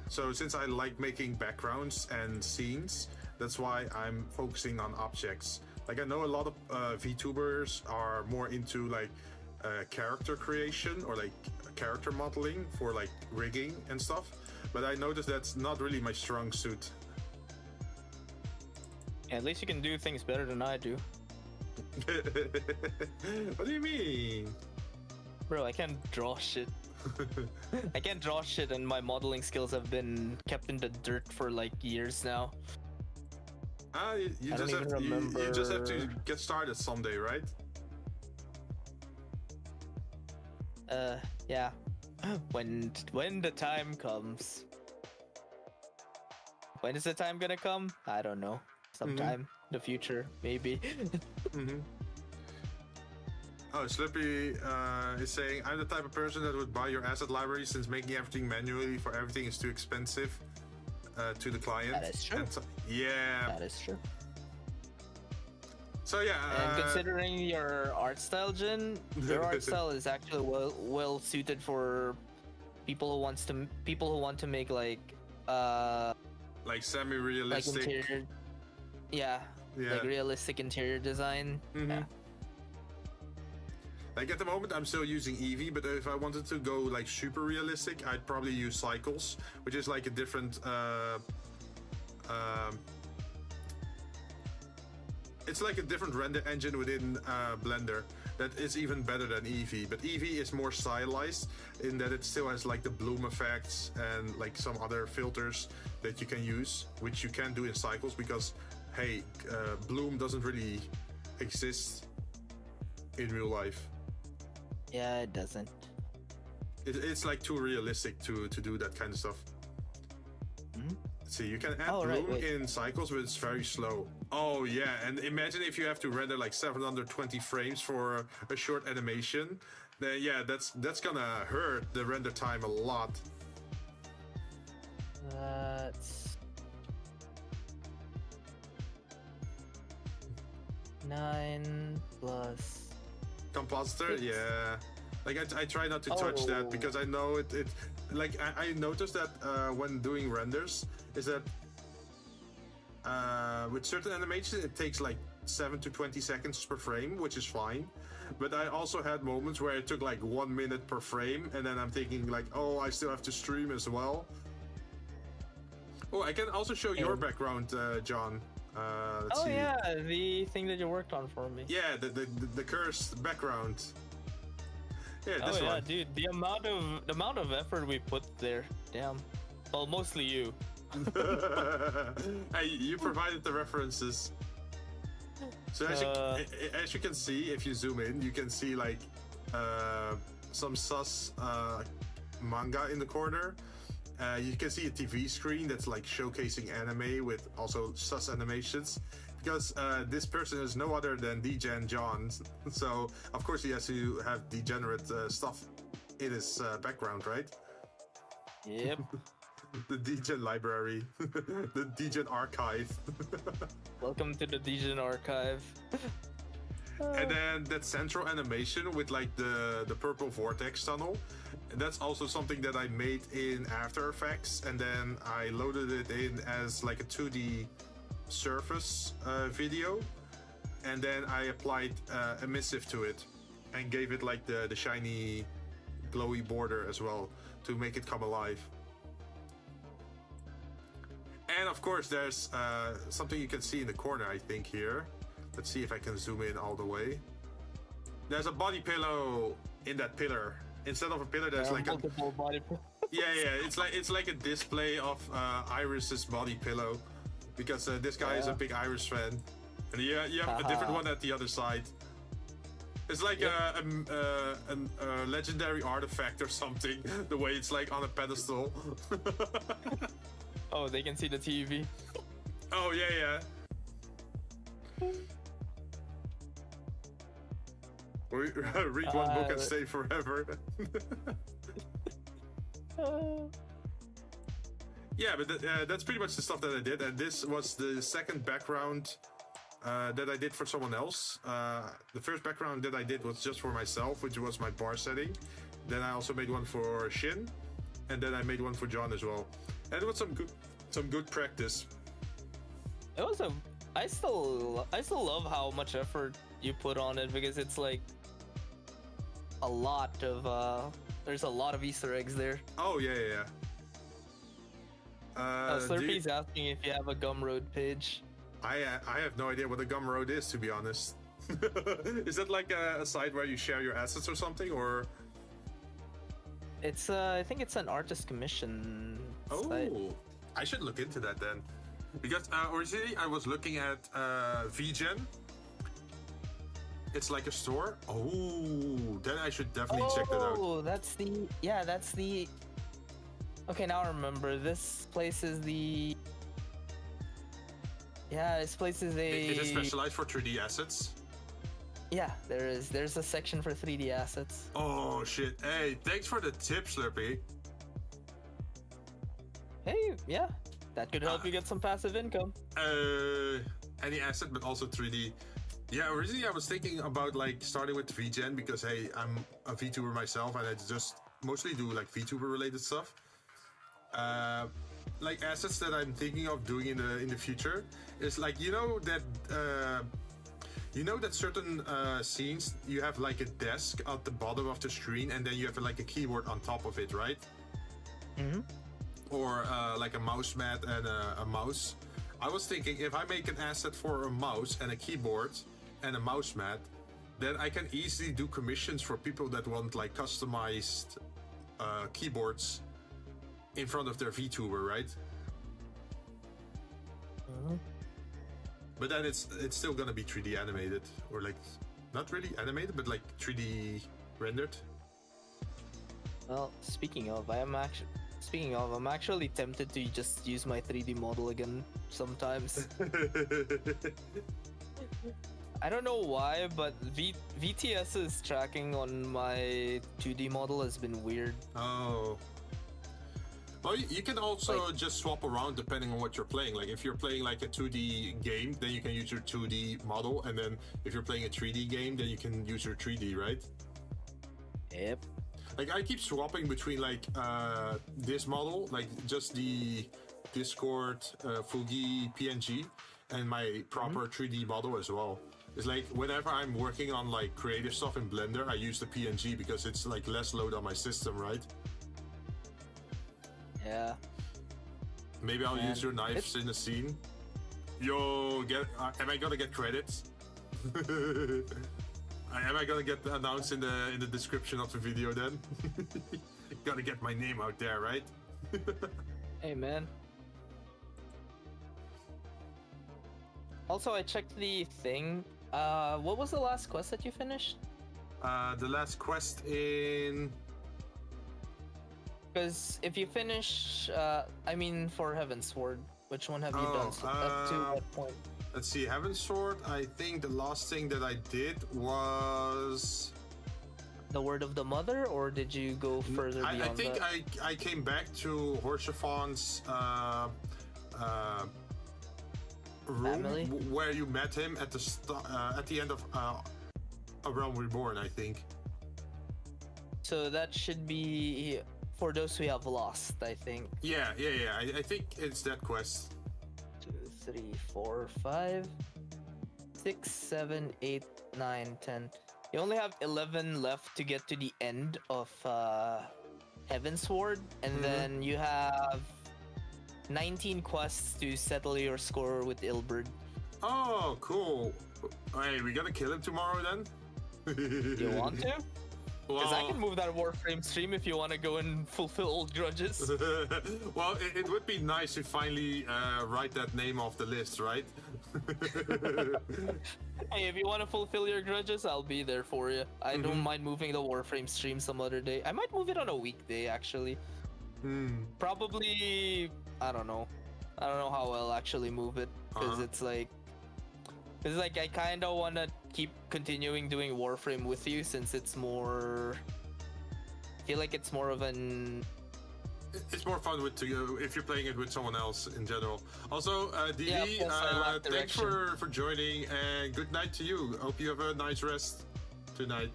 So since I like making backgrounds and scenes, that's why I'm focusing on objects. Like, I know a lot of VTubers are more into like character creation or like character modeling for like rigging and stuff, but I noticed that's not really my strong suit. Yeah, at least you can do things better than I do. What do you mean? Bro, I can't draw shit. I can't draw shit, and my modeling skills have been kept in the dirt for like years now. You just have to get started someday, right? Yeah. When the time comes. When is the time gonna come? I don't know. Sometime in the future, maybe. Oh, Slippy is saying, I'm the type of person that would buy your asset library, since making everything manually for everything is too expensive to the client. That is true. Yeah. That is true. So yeah. And considering your art style, Jinn, your art style is actually well suited for people who want to make like semi-realistic. Like interior. Yeah. Like realistic interior design. Yeah. Like at the moment, I'm still using Eevee, but if I wanted to go like super realistic, I'd probably use Cycles, which is like a different it's like a different render engine within Blender that is even better than Eevee. But Eevee is more stylized in that it still has like the bloom effects and like some other filters that you can use, which you can't do in Cycles because, hey, bloom doesn't really exist in real life. Yeah, it doesn't. It's like too realistic to do that kind of stuff. Mm-hmm. See, you can add bloom in Cycles, but it's very slow. Oh yeah, and imagine if you have to render like 720 frames for a short animation. Then yeah, that's gonna hurt the render time a lot. That's 9 plus Compositor, 6. yeah. Like I try not to touch that because I know it like I noticed that when doing renders is that with certain animations it takes like 7 to 20 seconds per frame, which is fine. But I also had moments where it took like 1 minute per frame, and then I'm thinking like, oh, I still have to stream as well. Oh, I can also show your background, John. Let's see. Yeah, the thing that you worked on for me. Yeah, the cursed background. Yeah, this one. Dude, the amount of effort we put there. Damn. Well, mostly you. Hey, you provided the references. So as you can see, if you zoom in, you can see like some sus manga in the corner. You can see a TV screen that's like showcasing anime with also sus animations. Because this person is no other than Degen John, so of course he has to have degenerate stuff in his background, right? Yep. The Degen library, the Degen archive. Welcome to the Degen archive. And then that central animation with like the purple vortex tunnel, that's also something that I made in After Effects, and then I loaded it in as like a 2D surface video, and then I applied emissive to it and gave it like the shiny glowy border as well to make it come alive. And of course there's something you can see in the corner, I think, here. Let's see if I can zoom in all the way. There's a body pillow in that pillar. Instead of a pillar, there's like multiple body pillows. Yeah, it's like a display of Iris's body pillow. Because this guy is a big Irish fan, and you have a different one at the other side. It's like a legendary artifact or something. The way it's like on a pedestal. Oh, they can see the TV. Oh yeah. Read one book and stay forever. Yeah, but that's pretty much the stuff that I did, and this was the second background that I did for someone else. The first background that I did was just for myself, which was my bar setting. Then I also made one for Jinn, and then I made one for John as well. And it was some good practice. It was I still love how much effort you put on it, because it's like a lot of there's a lot of Easter eggs there. Oh yeah. Slurpy's asking if you have a Gumroad page. I have no idea what a Gumroad is, to be honest. Is that like a site where you share your assets or something, or? It's I think it's an artist commission site. I should look into that then, because originally I was looking at VGen. It's like a store. Oh, then I should definitely check that out. Oh, that's the. Okay, now I remember. This place is the. Yeah, this place is a. Is it specialized for 3D assets? Yeah, there's a section for 3D assets. Oh shit! Hey, thanks for the tip, Slurpy. Hey, yeah, that could help you get some passive income. Any asset, but also 3D. Yeah, originally I was thinking about like starting with VGen because hey, I'm a VTuber myself and I just mostly do like VTuber related stuff. Like assets that I'm thinking of doing in the future is like that certain scenes you have like a desk at the bottom of the screen and then you have like a keyboard on top of it, right? Mm-hmm. Or like a mouse mat and a mouse. I was thinking if I make an asset for a mouse and a keyboard and a mouse mat, then I can easily do commissions for people that want like customized keyboards in front of their VTuber, right? But then it's still gonna be 3D animated, or like not really animated, but like 3D rendered. Well, speaking of, I'm actually tempted to just use my 3D model again sometimes. I don't know why, but VTS's tracking on my 2D model has been weird. Oh. Well, you can also just swap around depending on what you're playing. Like if you're playing like a 2D game, then you can use your 2D model, and then if you're playing a 3D game, then you can use your 3D, right? Yep. Like I keep swapping between like this model, like just the Discord Fugi PNG, and my proper 3D model as well. It's like whenever I'm working on like creative stuff in Blender, I use the PNG because it's like less load on my system, right? Yeah. Maybe I'll use your knives in the scene. Yo, am I gonna get credits? Am I gonna get announced in the description of the video then? Gotta get my name out there, right? Hey man. Also, I checked the thing. What was the last quest that you finished? The last quest in... Because if you finish, I mean, for Heaven's Sword, which one have you done? So up to what point? Let's see, Heaven's Sword, I think the last thing that I did was... The Word of the Mother, or did you go further beyond that? I think I came back to Horsefon's room, where you met him at the end of A Realm Reborn, I think. So that should be for those who have lost, I think. Yeah. I think it's that quest. 2, 3, 4, 5, 6, 7, 8, 9, 10. You only have 11 left to get to the end of Heaven's Sword, and then you have 19 quests to settle your score with Ilberd. Oh, cool. Hey, we gotta kill him tomorrow then? You want to? Because Well, I can move that Warframe stream if you want to go and fulfill old grudges. well, it would be nice to finally write that name off the list, right? Hey, if you want to fulfill your grudges, I'll be there for you. I don't mind moving the Warframe stream some other day. I might move it on a weekday, actually. Probably, I don't know how I'll actually move it, because it's like I kind of want to keep continuing doing Warframe with you, since it's more, I feel like it's more of an... It's more fun if you're playing it with someone else in general. Also, Didi, thanks for joining, and good night to you. Hope you have a nice rest tonight.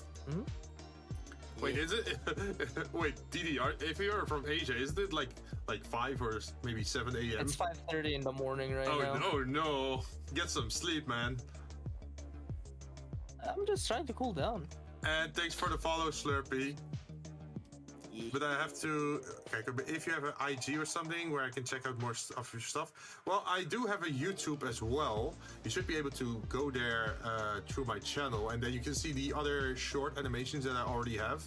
Wait, is it? Wait, Didi, if you're from Asia, isn't it like 5 or maybe 7 a.m.? It's 5:30 in the morning now. Oh no! Get some sleep, man. I'm just trying to cool down. And thanks for the follow, Slurpee. But I have to... Okay, if you have an IG or something where I can check out more of your stuff. Well, I do have a YouTube as well. You should be able to go there through my channel, and then you can see the other short animations that I already have.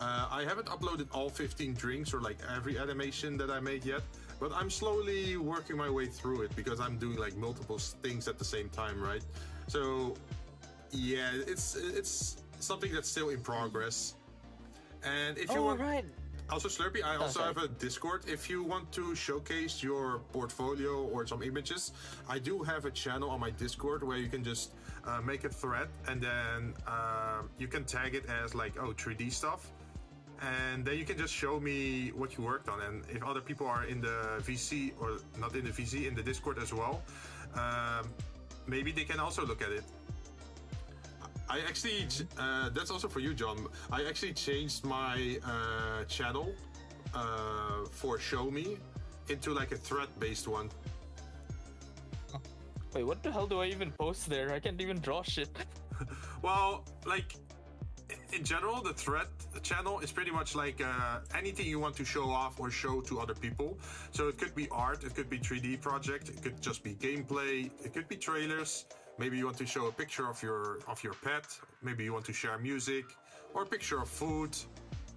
I haven't uploaded all 15 drinks or like every animation that I made yet, but I'm slowly working my way through it because I'm doing like multiple things at the same time, right? So yeah, it's something that's still in progress. And if you want, also Slurpee, I also have a Discord. If you want to showcase your portfolio or some images, I do have a channel on my Discord where you can just make a thread, and then you can tag it as like 3D stuff, and then you can just show me what you worked on. And if other people are in the VC, or not in the VC, in the Discord as well, maybe they can also look at it. I actually, that's also for you, John. I actually changed my channel for Show Me into like a thread-based one. Wait, what the hell do I even post there? I can't even draw shit. Well, like, in general, the thread channel is pretty much like anything you want to show off or show to other people. So it could be art, it could be 3D project, it could just be gameplay, it could be trailers. Maybe you want to show a picture of your pet. Maybe you want to share music or a picture of food.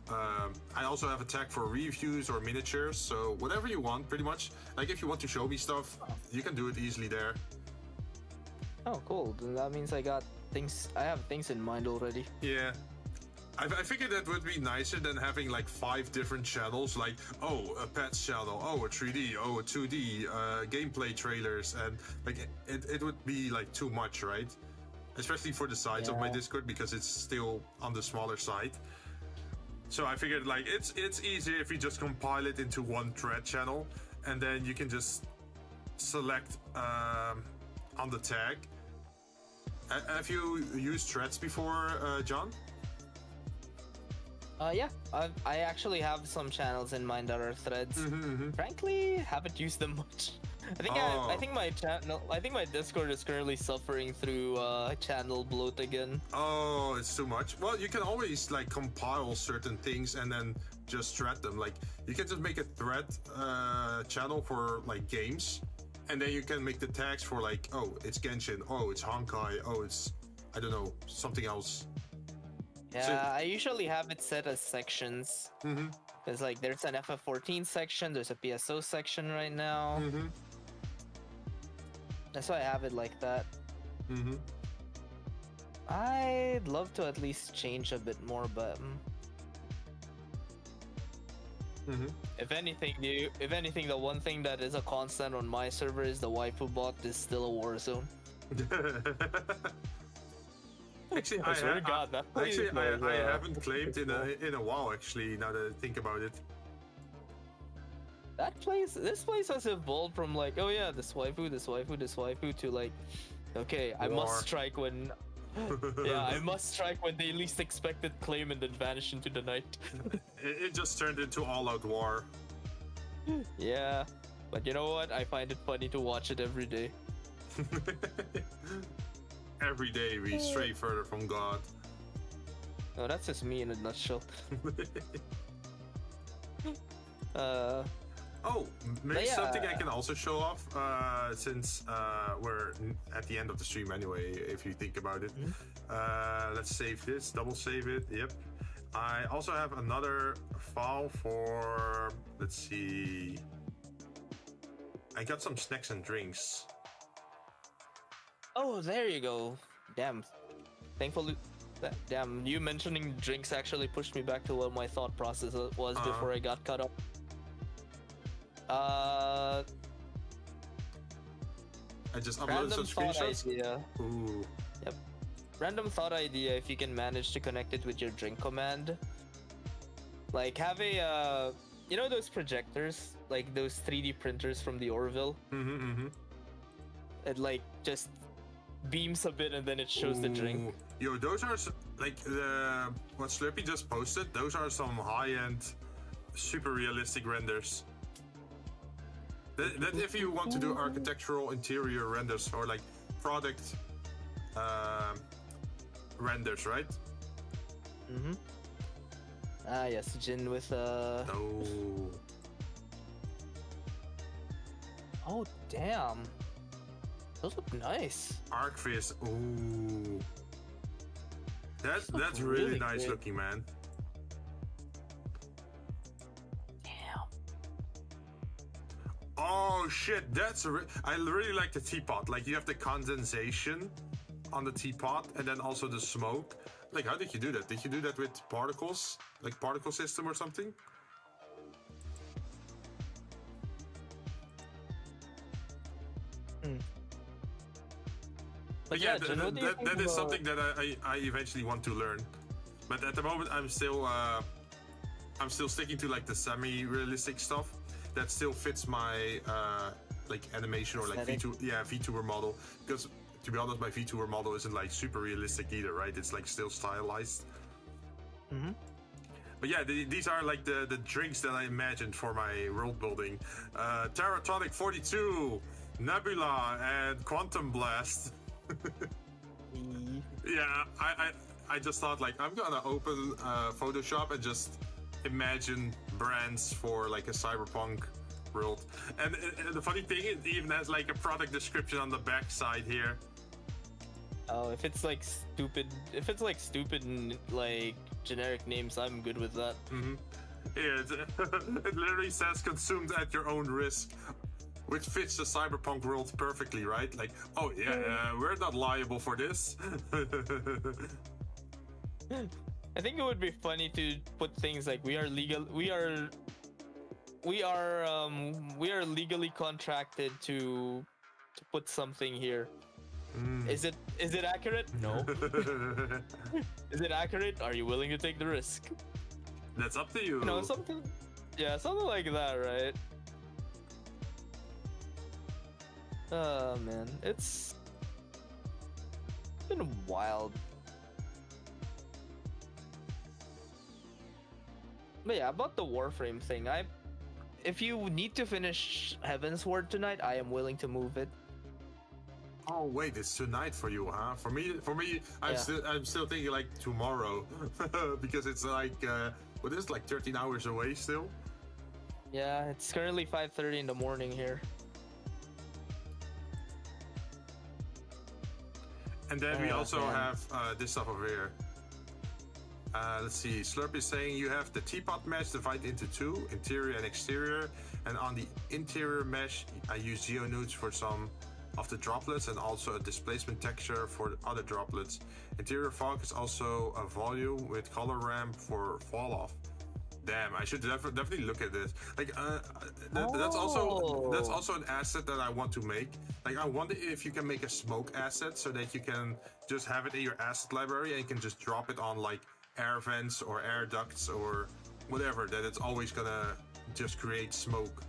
I also have a tag for reviews or miniatures. So whatever you want, pretty much. Like if you want to show me stuff, you can do it easily there. Oh, cool. Then that means I have things in mind already. Yeah. I figured that would be nicer than having like 5 different channels, like, oh, a pets channel, oh, a 3D, oh, a 2D, gameplay trailers, and like it would be like too much, right? Especially for the size of my Discord, because it's still on the smaller side. So I figured like it's easier if you just compile it into one thread channel, and then you can just select on the tag. Have you used threads before, John? Yeah, I actually have some channels in mind that are threads. Frankly, haven't used them much. I think my Discord is currently suffering through channel bloat again. Oh, it's too much. Well, you can always like compile certain things and then just thread them. Like you can just make a thread channel for like games, and then you can make the tags for like, oh, it's Genshin, oh, it's Honkai, oh, it's, I don't know, something else. Yeah, so, I usually have it set as sections. There's like, there's an FF14 section, there's a PSO section right now. That's why I have it like that. I'd love to at least change a bit more, but if anything, the one thing that is a constant on my server is the waifu bot is still a war zone. Actually, I haven't claimed in a while. Actually, now that I think about it, this place has evolved from like, oh yeah, this waifu to like, okay, I must strike when, I must strike when they least expected claim and then vanish into the night. it just turned into all-out war. Yeah, but you know what? I find it funny to watch it every day. Every day we stray further from God. No, that's just me in a nutshell. Oh, maybe something I can also show off, since we're at the end of the stream anyway, if you think about it. Let's save this, double save it, yep. I also have another file for, let's see, I got some snacks and drinks. Oh, there you go. Damn. Thankfully, damn, you mentioning drinks actually pushed me back to what my thought process was before I got cut off. I just uploaded some screenshots. Idea. Ooh. Yep. Random thought idea if you can manage to connect it with your drink command. Like have a, you know those projectors? Like those 3D printers from the Orville? It like just beams a bit and then it shows the drink. Yo, those are like what Slurpee just posted. Those are some high-end, super realistic renders. That if you want to do architectural interior renders or like product renders, right? Ah yes, Jinn with Oh damn. Those look nice. Arcfizz, ooh. That's really nice good looking, man. Damn. Oh shit, I really like the teapot. Like you have the condensation on the teapot and then also the smoke. Like how did you do that? Did you do that with particles? Like particle system or something? But yeah, that is something that I eventually want to learn. But at the moment, I'm still sticking to like the semi-realistic stuff that still fits my like animation or like Vtuber model. Because to be honest, my Vtuber model isn't like super realistic either, right? It's like still stylized. But yeah, these are like the drinks that I imagined for my world building. Terratonic 42, Nebula, and Quantum Blast. Yeah, I just thought like I'm gonna open Photoshop and just imagine brands for like a cyberpunk world. And the funny thing, it even has like a product description on the back side here. Oh, if it's like stupid and like generic names, I'm good with that. Yeah, it literally says consumed at your own risk, which fits the cyberpunk world perfectly, right? Like, oh yeah, we're not liable for this. I think it would be funny to put things like we are legally contracted to put something here. Is it accurate? No. Is it accurate? Are you willing to take the risk? That's up to you. You know, something like that, right? Oh man, it's been wild. But yeah, about the Warframe thing, if you need to finish Heaven's Ward tonight, I am willing to move it. Oh wait, it's tonight for you, huh? For me, I'm still thinking like tomorrow, because it's like what is it, like 13 hours away still? Yeah, it's currently 5:30 in the morning here. And then we also have this stuff over here. Let's see. Slurp is saying you have the teapot mesh divided into two, interior and exterior. And on the interior mesh, I use geonudes for some of the droplets and also a displacement texture for the other droplets. Interior fog is also a volume with color ramp for fall off. Damn, I should definitely look at this. Like, that's also an asset that I want to make. Like, I wonder if you can make a smoke asset so that you can just have it in your asset library and you can just drop it on like air vents or air ducts or whatever. That it's always gonna just create smoke.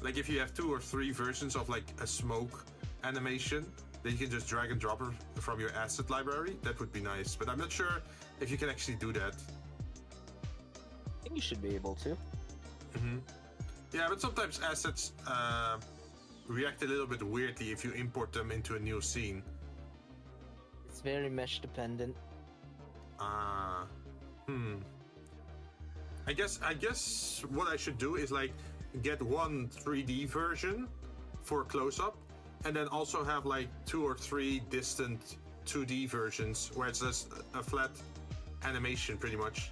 Like, if you have 2 or 3 versions of like a smoke animation, then you can just drag and drop it from your asset library. That would be nice, but I'm not sure if you can actually do that. I think you should be able to. Yeah, but sometimes assets react a little bit weirdly if you import them into a new scene. It's very mesh dependent. I guess what I should do is like get one 3D version for close-up, and then also have like 2 or 3 distant 2D versions where it's just a flat animation pretty much.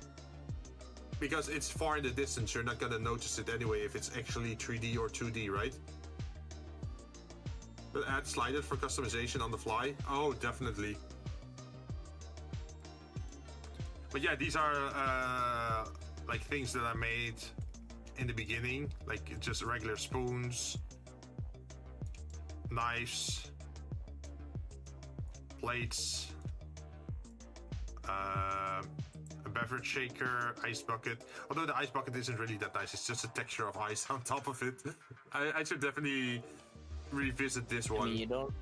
Because it's far in the distance, you're not gonna notice it anyway if it's actually 3D or 2D, right? But add sliders for customization on the fly? Oh, definitely. But yeah, these are like things that I made in the beginning, like just regular spoons, knives, plates, a beverage shaker, ice bucket. Although the ice bucket isn't really that nice, it's just a texture of ice on top of it. I should definitely revisit this one. I mean, you don't.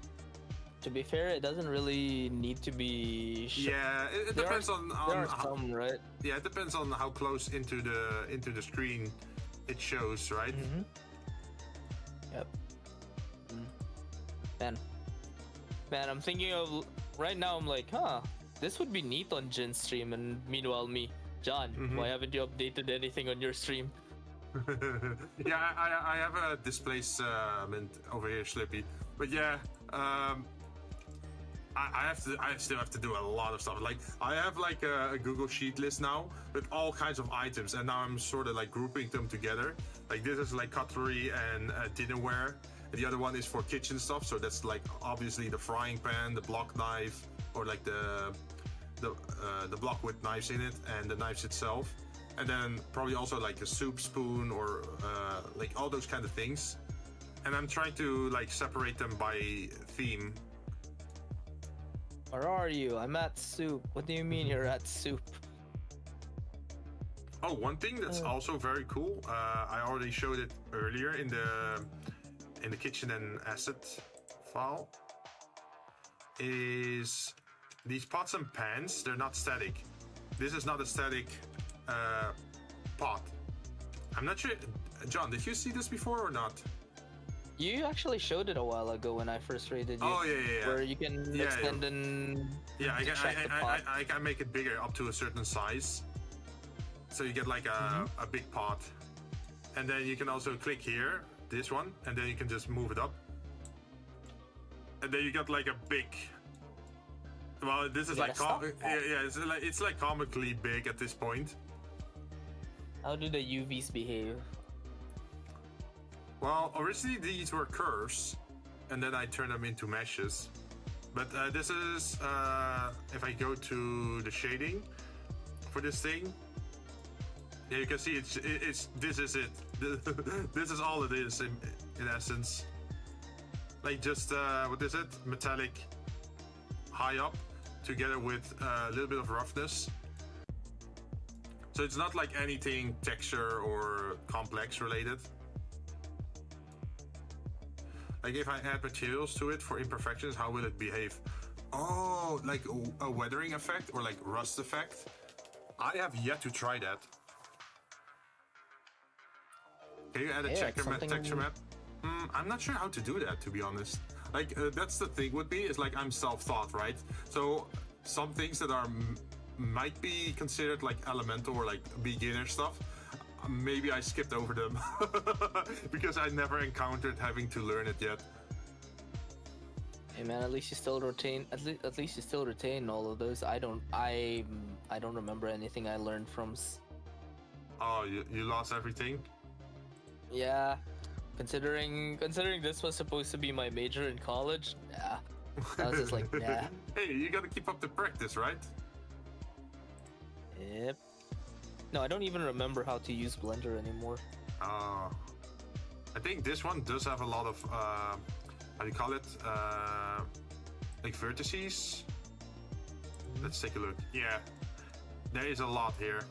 To be fair, it doesn't really need to be. Yeah, it depends on there are some, right? Yeah, it depends on how close into the screen it shows, right? Yep. Man, I'm thinking of right now. I'm like, this would be neat on Jinn's stream. And meanwhile, me, John, why haven't you updated anything on your stream? Yeah, I have a displacement over here, Slippy. But yeah, I still have to do a lot of stuff. Like, I have like a Google Sheet list now with all kinds of items, and now I'm sort of like grouping them together. Like, this is like cutlery and dinnerware. And the other one is for kitchen stuff. So that's like obviously the frying pan, the block knife, or like the block with knives in it, and the knives itself. And then probably also like a soup spoon or like all those kind of things. And I'm trying to like separate them by theme. Where are you? I'm at soup. What do you mean you're at soup? Oh, one thing that's also very cool. I already showed it earlier in the kitchen and asset file. Is these pots and pans? They're not static. This is not a static pot. I'm not sure. John, did you see this before or not? You actually showed it a while ago when I first rated you. Oh yeah. Where you can extend and yeah, I can make it bigger up to a certain size. So you get like a big pot, and then you can also click here, this one, and then you can just move it up, and then you got like a big. Well, this is like it's like comically big at this point. How do the UVs behave? Well, originally these were curves, and then I turned them into meshes. But this is if I go to the shading for this thing, yeah, you can see it's this is it. This is all it is in essence. Like just what is it? Metallic, high up, together with a little bit of roughness. So it's not like anything texture or complex related. Like if I add materials to it for imperfections, how will it behave? Oh, like a weathering effect or like rust effect? I have yet to try that. Can you add a texture map? I'm not sure how to do that, to be honest. Like that's the thing with me, is like I'm self-taught, right? So some things that are might be considered like elemental or like beginner stuff, maybe I skipped over them because I never encountered having to learn it yet. Hey man, at least you still retain at least you still retain all of those. I don't remember anything I learned from. Oh, you lost everything? Yeah, considering this was supposed to be my major in college. Yeah, I was just like, yeah. Hey, you gotta keep up the practice, right? Yep. No, I don't even remember how to use Blender anymore. I think this one does have a lot of how do you call it? Like vertices. Let's take a look. Yeah, there is a lot here.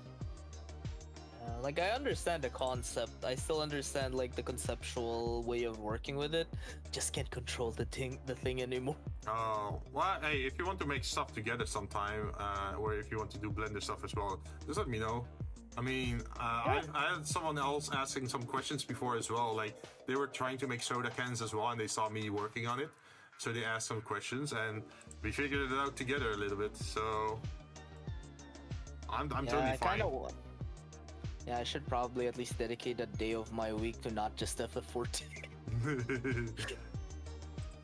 Like I understand the concept. I still understand like the conceptual way of working with it. Just can't control the thing anymore. Oh, well, hey, if you want to make stuff together sometime, or if you want to do Blender stuff as well, just let me know. I mean, I had someone else asking some questions before as well. Like they were trying to make soda cans as well, and they saw me working on it, so they asked some questions, and we figured it out together a little bit. So I'm totally fine. Yeah, I should probably at least dedicate a day of my week to not just FF14.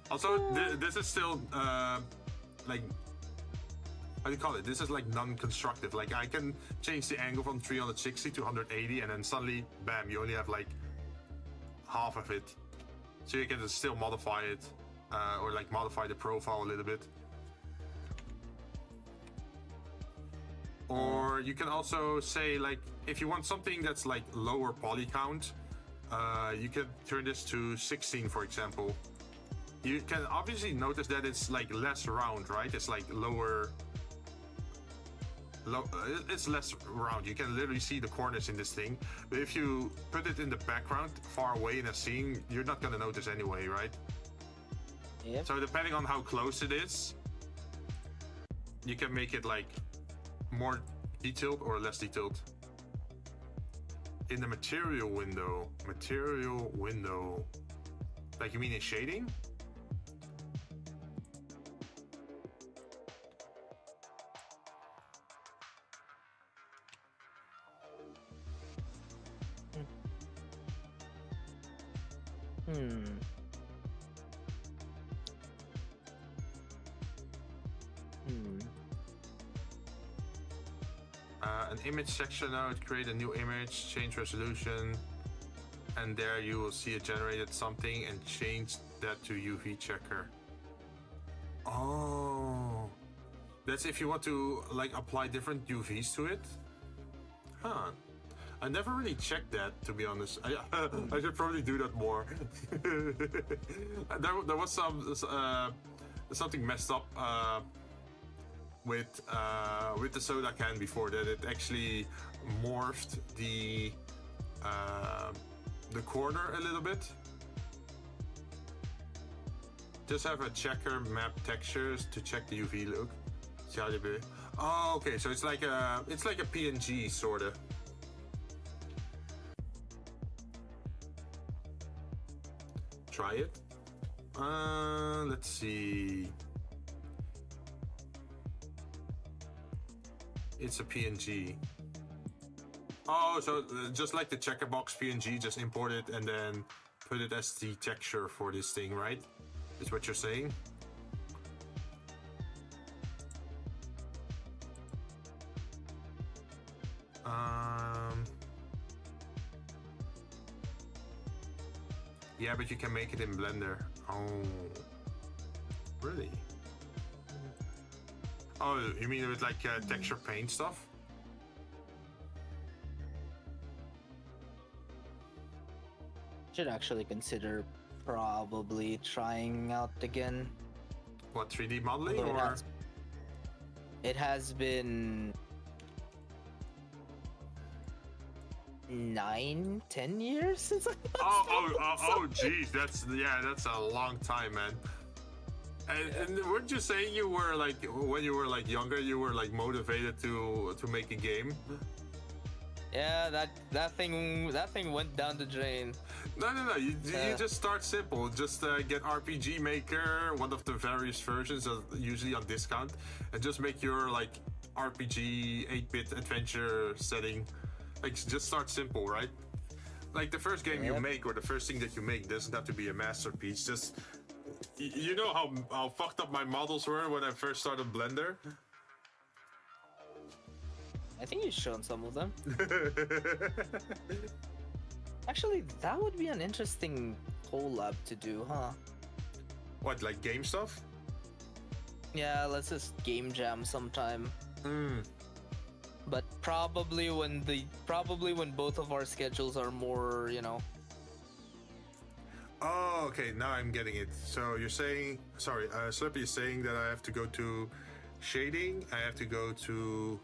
Also, this is still like, how do you call it? This is like non-constructive. Like I can change the angle from 360 to 180, and then suddenly, bam, you only have like half of it. So you can still modify it, or like modify the profile a little bit. Or you can also say, like, if you want something that's like lower poly count, you can turn this to 16, for example. You can obviously notice that it's like less round, right? It's like it's less round. You can literally see the corners in this thing. But if you put it in the background, far away in a scene, you're not gonna notice anyway, right? Yep. So depending on how close it is, you can make it like more detailed or less detailed. In the material window, like you mean in shading? An image section now, create a new image, change resolution, and there you will see it generated something and change that to UV checker. Oh, that's if you want to like apply different UVs to it. Huh. I never really checked that, to be honest. I should probably do that more. There was something messed up with the soda can before, that it actually morphed the corner a little bit. Just have a checker map textures to check the UV look. See how they be. Oh, okay. So it's like a PNG sorta. try it. Let's see. It's a PNG. Oh, so just like the checkerbox PNG, just import it and then put it as the texture for this thing, right? Is what you're saying? Yeah, but you can make it in Blender. Oh, really? Oh, you mean with like texture paint stuff? Should actually consider probably trying out again. What, 3D modeling Although or? It has been 9-10 years since I Geez, that's a long time, man. And weren't you saying you were like, when you were like younger, you were like motivated to make a game? Yeah, that thing went down the drain. No. You just start simple. Just get RPG Maker, one of the various versions, usually on discount, and just make your like RPG 8-bit adventure setting. Like, just start simple, right? Like the first game you make, or the first thing that you make, doesn't have to be a masterpiece. Just, you know how fucked up my models were when I first started Blender? I think you've shown some of them. Actually, that would be an interesting collab to do, huh? What, like game stuff? Yeah, let's just game jam sometime. But probably when both of our schedules are more, you know. Oh, okay, now I'm getting it. So you're saying, sorry, Slippy is saying that I have to go to shading, I have to go to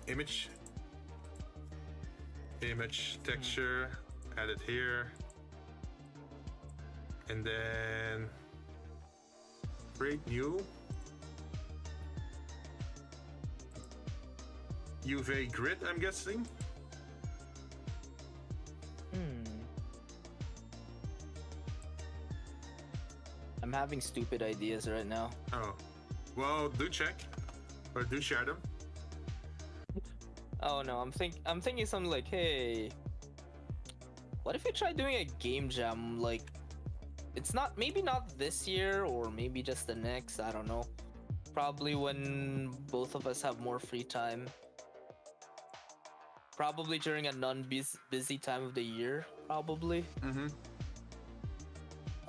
image texture, add it here, and then create new UV grid, I'm guessing. I'm having stupid ideas right now. Oh, well, do check or do share them. Oh no, I'm thinking something like, hey, what if we try doing a game jam? Like, it's maybe not this year, or maybe just the next, I don't know. Probably when both of us have more free time. Probably during a non-busy time of the year, probably.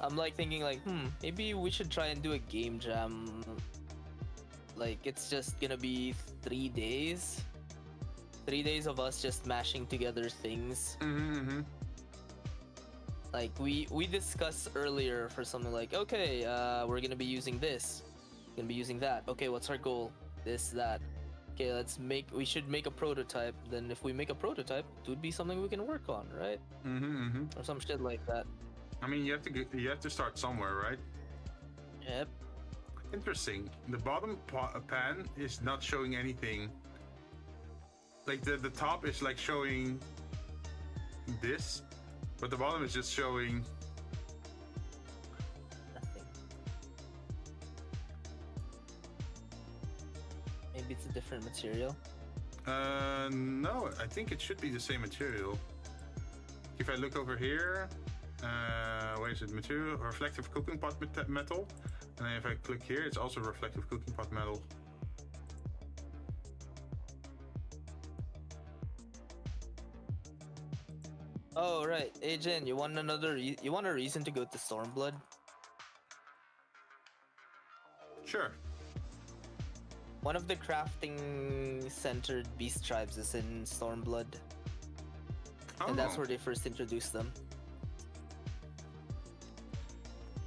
I'm like thinking like, maybe we should try and do a game jam. Like, it's just gonna be 3 days. 3 days of us just mashing together things. Like we discussed earlier for something like, okay, we're gonna be using this, gonna be using that. Okay, what's our goal? This, that. Okay, we should make a prototype. Then if we make a prototype, it would be something we can work on, right? Or some shit like that. I mean, you have to start somewhere, right? Yep. Interesting. The bottom pan is not showing anything. Like the top is like showing this, but the bottom is just showing nothing. Maybe it's a different material. No, I think it should be the same material. If I look over here, where is it? Material, reflective cooking pot metal, and then if I click here, it's also reflective cooking pot metal. Oh right, hey Jinn, you want a reason to go to Stormblood? Sure. One of the crafting centered beast tribes is in Stormblood. And that's where they first introduced them.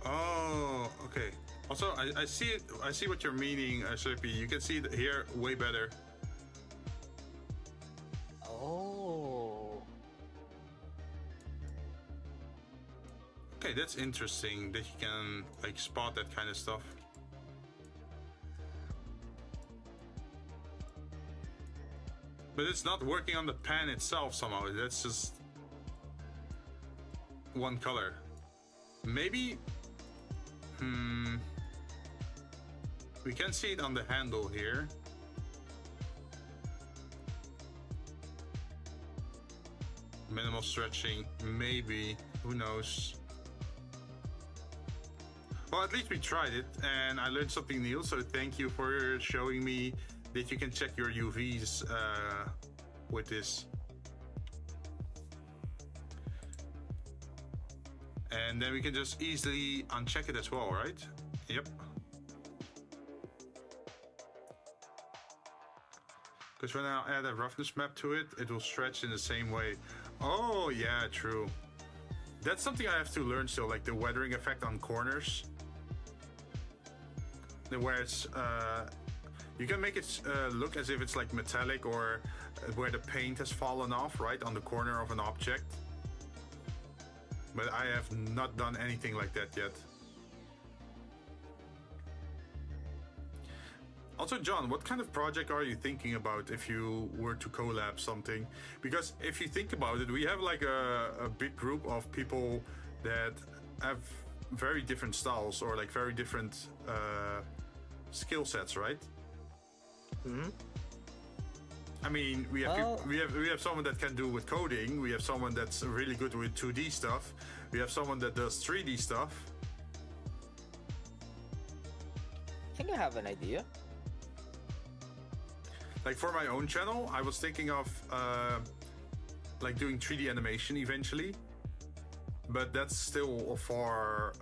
Oh, okay. Also, I see it. I see what you're meaning, Slippy. You can see it here way better. Oh. Okay, that's interesting that you can like spot that kind of stuff. But it's not working on the pan itself somehow. That's just one color. Maybe. We can see it on the handle here. Minimal stretching, maybe. Who knows? Well, at least we tried it, and I learned something new. So thank you for showing me that you can check your UVs with this. And then we can just easily uncheck it as well, right? Yep. Because when I add a roughness map to it, it will stretch in the same way. Oh, yeah, true. That's something I have to learn still, like the weathering effect on corners. Where it's, you can make it look as if it's like metallic, or where the paint has fallen off, right, on the corner of an object. But I have not done anything like that yet. Also, John, what kind of project are you thinking about if you were to collab something? Because if you think about it, we have like a big group of people that have very different styles, or like very different skill sets, right? Mm-hmm. I mean, we have someone that can do with coding. We have someone that's really good with 2D stuff. We have someone that does 3D stuff. I think I have an idea. Like for my own channel, I was thinking of like doing 3D animation eventually, but that's still far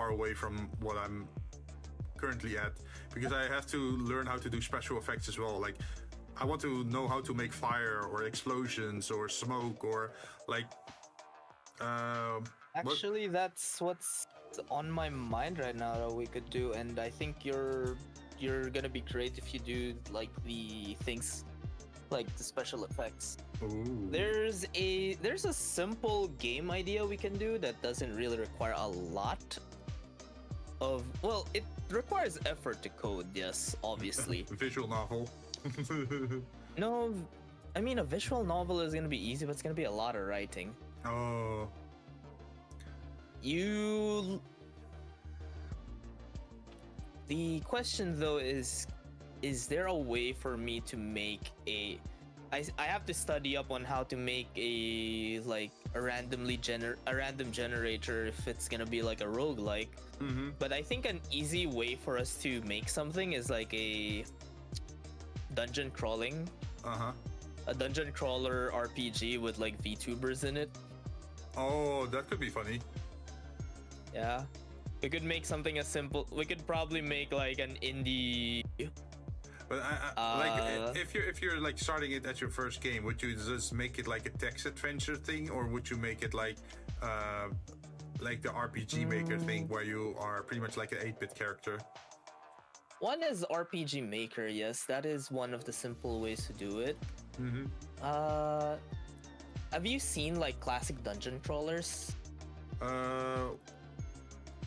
away from what I'm currently at, because I have to learn how to do special effects as well. Like I want to know how to make fire or explosions or smoke or like actually that's what's on my mind right now that we could do, and I think you're gonna be great if you do like the things like the special effects. Ooh. There's a simple game idea we can do that doesn't really require a lot of, well, it requires effort to code, yes, obviously. Visual novel. No, I mean a visual novel is gonna be easy, but it's gonna be a lot of writing. Oh. The question though is there a way for me to make I have to study up on how to make a random generator if it's gonna be like a roguelike. Mm-hmm. But I think an easy way for us to make something is like a dungeon crawling. A dungeon crawler RPG with like VTubers in it. Oh, that could be funny. Yeah. We could make something as simple. We could probably make like an indie. But like if you're like starting it as your first game, would you just make it like a text adventure thing, or would you make it like the RPG Maker thing where you are pretty much like an 8-bit character? One is RPG Maker, yes, that is one of the simple ways to do it. Mm-hmm. Have you seen like classic dungeon crawlers?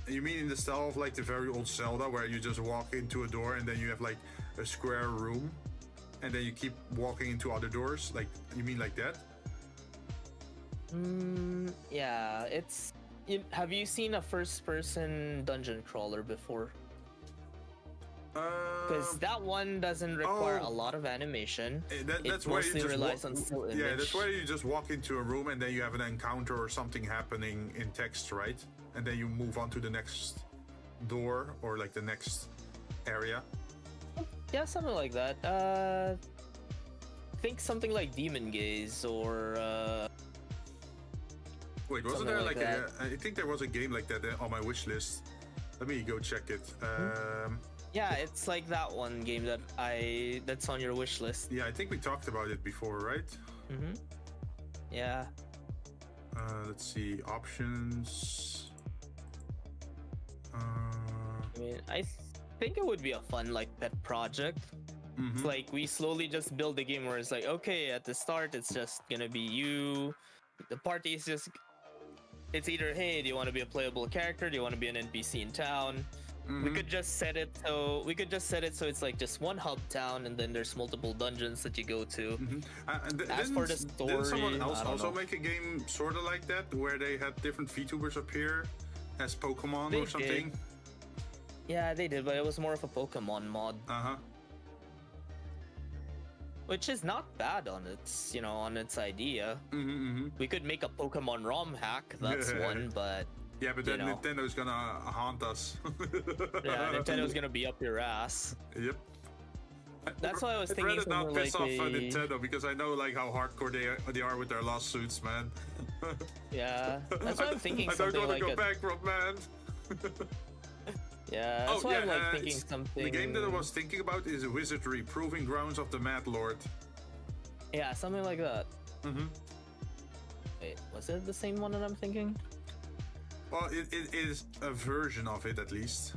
You mean in the style of like the very old Zelda, where you just walk into a door and then you have like a square room, and then you keep walking into other doors? Like, you mean like that? Yeah, it's. Have you seen a first-person dungeon crawler before? Because that one doesn't require a lot of animation. That's it where you mostly just relies on still image. Yeah, that's where you just walk into a room and then you have an encounter or something happening in text, right? And then you move on to the next door or like the next area. Yeah, something like that. Think something like Demon Gaze or. Wait, wasn't there like I think there was a game like that on my wish list. Let me go check it. Yeah, it's like that one game that's on your wish list. Yeah, I think we talked about it before, right? Mm-hmm. Yeah. Let's see, options. I mean, I think it would be a fun like pet project. Mm-hmm. It's like we slowly just build a game where it's like, okay, at the start it's just gonna be you. The party is just, it's either, hey, do you want to be a playable character? Do you want to be an NPC in town? Mm-hmm. We could just set it so it's like just one hub town, and then there's multiple dungeons that you go to. Mm-hmm. As for the story, didn't someone else also know. make a game sort of like that, where they had different VTubers appear as Pokemon They or something. did. Yeah, they did, but it was more of a Pokemon mod. Which is not bad on its, on its idea. We could make a Pokemon ROM hack. That's one, but yeah, but then Nintendo's gonna haunt us. yeah, Nintendo's gonna be up your ass. Yep. That's why I was thinking. I'd rather not piss like off Nintendo because I know like how hardcore they are with their lawsuits, man. Yeah, that's why I'm thinking. I don't something want to like go bankrupt, man. Yeah, that's why I'm like thinking something. The game that I was thinking about is Wizardry: Proving Grounds of the Mad Lord. Yeah, something like that. Wait, was it the same one that I'm thinking? Well, it is a version of it at least.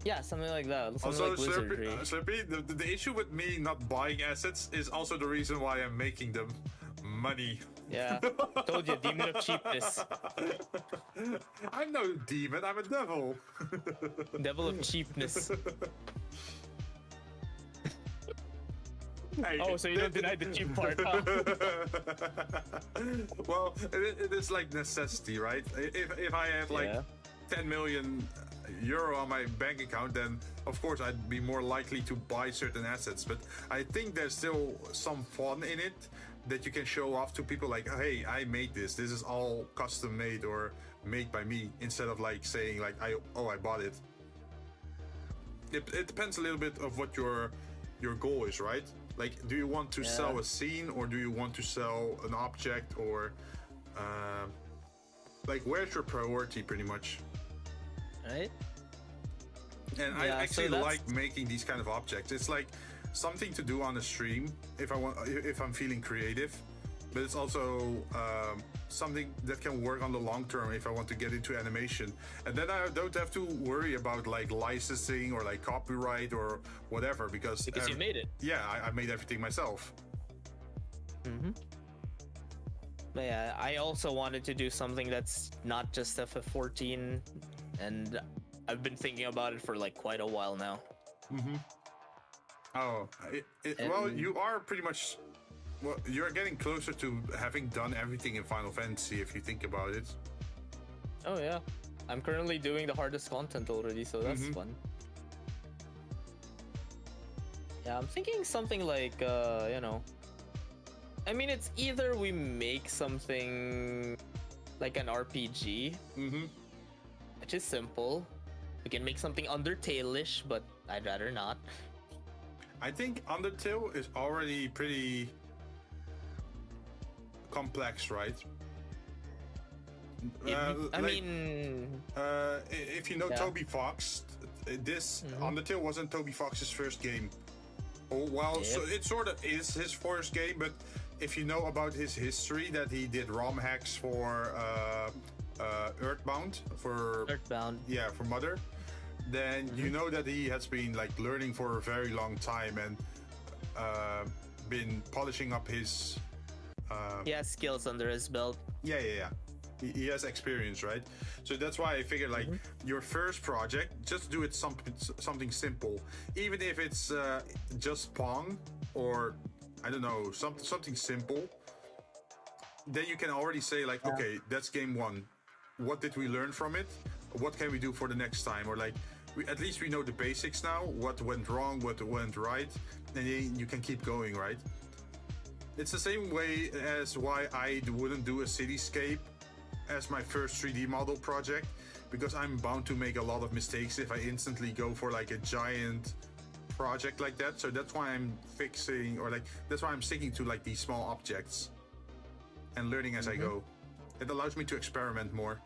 Yeah, something like that. Something Also, like Wizardry. Slurpee, the issue with me not buying assets is also the reason why I'm making them. Money. Yeah, told you, demon of cheapness. I'm no demon, I'm a devil. Devil of cheapness. Hey, oh, so you don't deny the cheap part, huh? Well, it is like necessity, right? If I have like 10 million euro on my bank account, then of course I'd be more likely to buy certain assets. But I think there's still some fun in it that you can show off to people like, hey, I made this. This is all custom made or made by me, instead of like saying like, I bought it. It depends a little bit of what your goal is, right? Like, do you want to sell a scene, or do you want to sell an object, or like, where's your priority, pretty much? Right. And I actually like making these kind of objects. It's like something to do on a stream if I'm feeling creative, but it's also something that can work on the long term if I want to get into animation. And then I don't have to worry about like licensing or like copyright or whatever, because you made it. Yeah, I made everything myself. But yeah, I also wanted to do something that's not just FF14, and I've been thinking about it for like quite a while now. Oh, well, you are pretty much. Well, you're getting closer to having done everything in Final Fantasy, if you think about it. Oh yeah, I'm currently doing the hardest content already, so that's fun. Yeah, I'm thinking something like, I mean, it's either we make something like an RPG, which is simple. We can make something Undertale-ish, but I'd rather not. I think Undertale is already pretty complex, right? I mean, if you know Toby Fox, this Undertale wasn't Toby Fox's first game. Oh, well, so it sort of is his first game, but if you know about his history, that he did ROM hacks for Earthbound, for Mother, then you know that he has been like learning for a very long time and been polishing up his. He has skills under his belt. Yeah. He has experience, right? So that's why I figured like your first project, just do it something simple, even if it's just Pong or I don't know, something simple. Then you can already say like, okay, that's game one. What did we learn from it? What can we do for the next time? Or like, at least we know the basics now. What went wrong? What went right? And then you can keep going, right? It's the same way as why I wouldn't do a cityscape as my first 3D model project, because I'm bound to make a lot of mistakes if I instantly go for like a giant project like that. So that's why I'm that's why I'm sticking to like these small objects and learning as I go. It allows me to experiment more.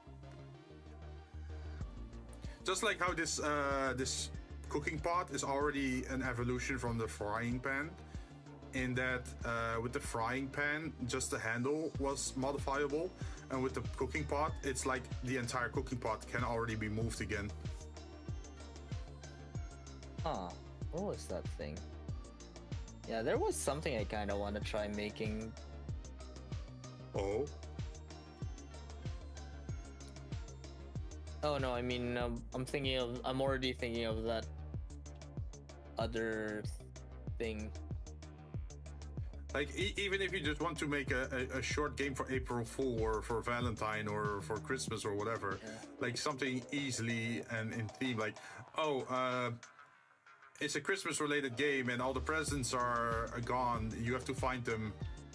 Just like how this cooking pot is already an evolution from the frying pan, in that with the frying pan, just the handle was modifiable, and with the cooking pot, it's like the entire cooking pot can already be moved again. Huh. What was that thing? Yeah, there was something I kind of want to try making. Oh? Oh no, I mean, I'm already thinking of that other thing. Like even if you just want to make a short game for April Fool or for Valentine or for Christmas or whatever, like something easily and in theme, like it's a Christmas related game and all the presents are gone. You have to find them,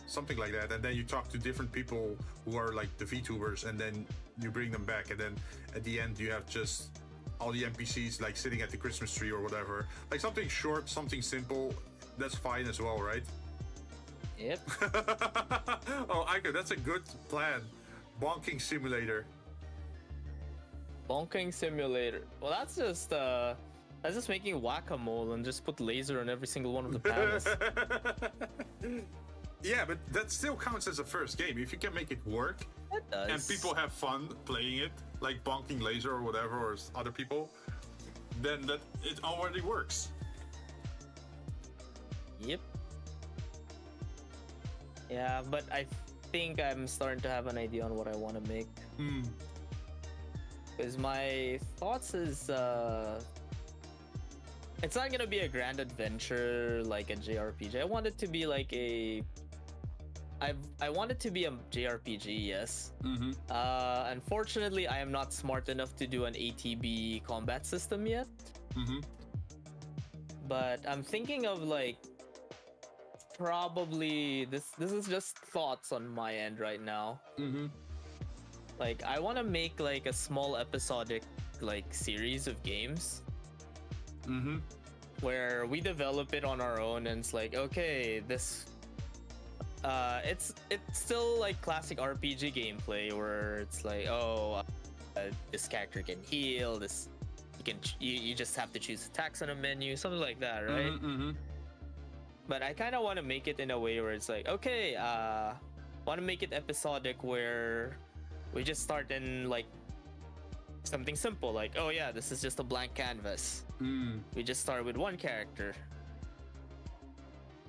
something like that, and then you talk to different people who are like the Vtubers, and then you bring them back, and then at the end you have just all the NPCs like sitting at the Christmas tree or whatever. Like something short, something simple. That's fine as well, right? Yep. Oh, Ico, that's a good plan. Bonking simulator. Bonking simulator. Well, that's just making whack-a-mole and just put laser on every single one of the panels. Yeah, but that still counts as a first game. If you can make it work, It does. and people have fun playing it, like bonking laser or whatever, or other people, then that it already works. Yep. Yeah, but I think I'm starting to have an idea on what I want to make. Because my thoughts is, it's not gonna be a grand adventure like a JRPG. I want it to be like I want it to be a JRPG, yes. Unfortunately, I am not smart enough to do an ATB combat system yet. But I'm thinking of like probably this is just thoughts on my end right now. Like I want to make like a small episodic like series of games where we develop it on our own, and it's like, okay, this it's still like classic RPG gameplay where it's like, this character can heal, this you just have to choose attacks on a menu, something like that, right? But I kind of want to make it in a way where it's like, okay, want to make it episodic where we just start in like something simple, like, oh yeah, this is just a blank canvas. We just start with one character.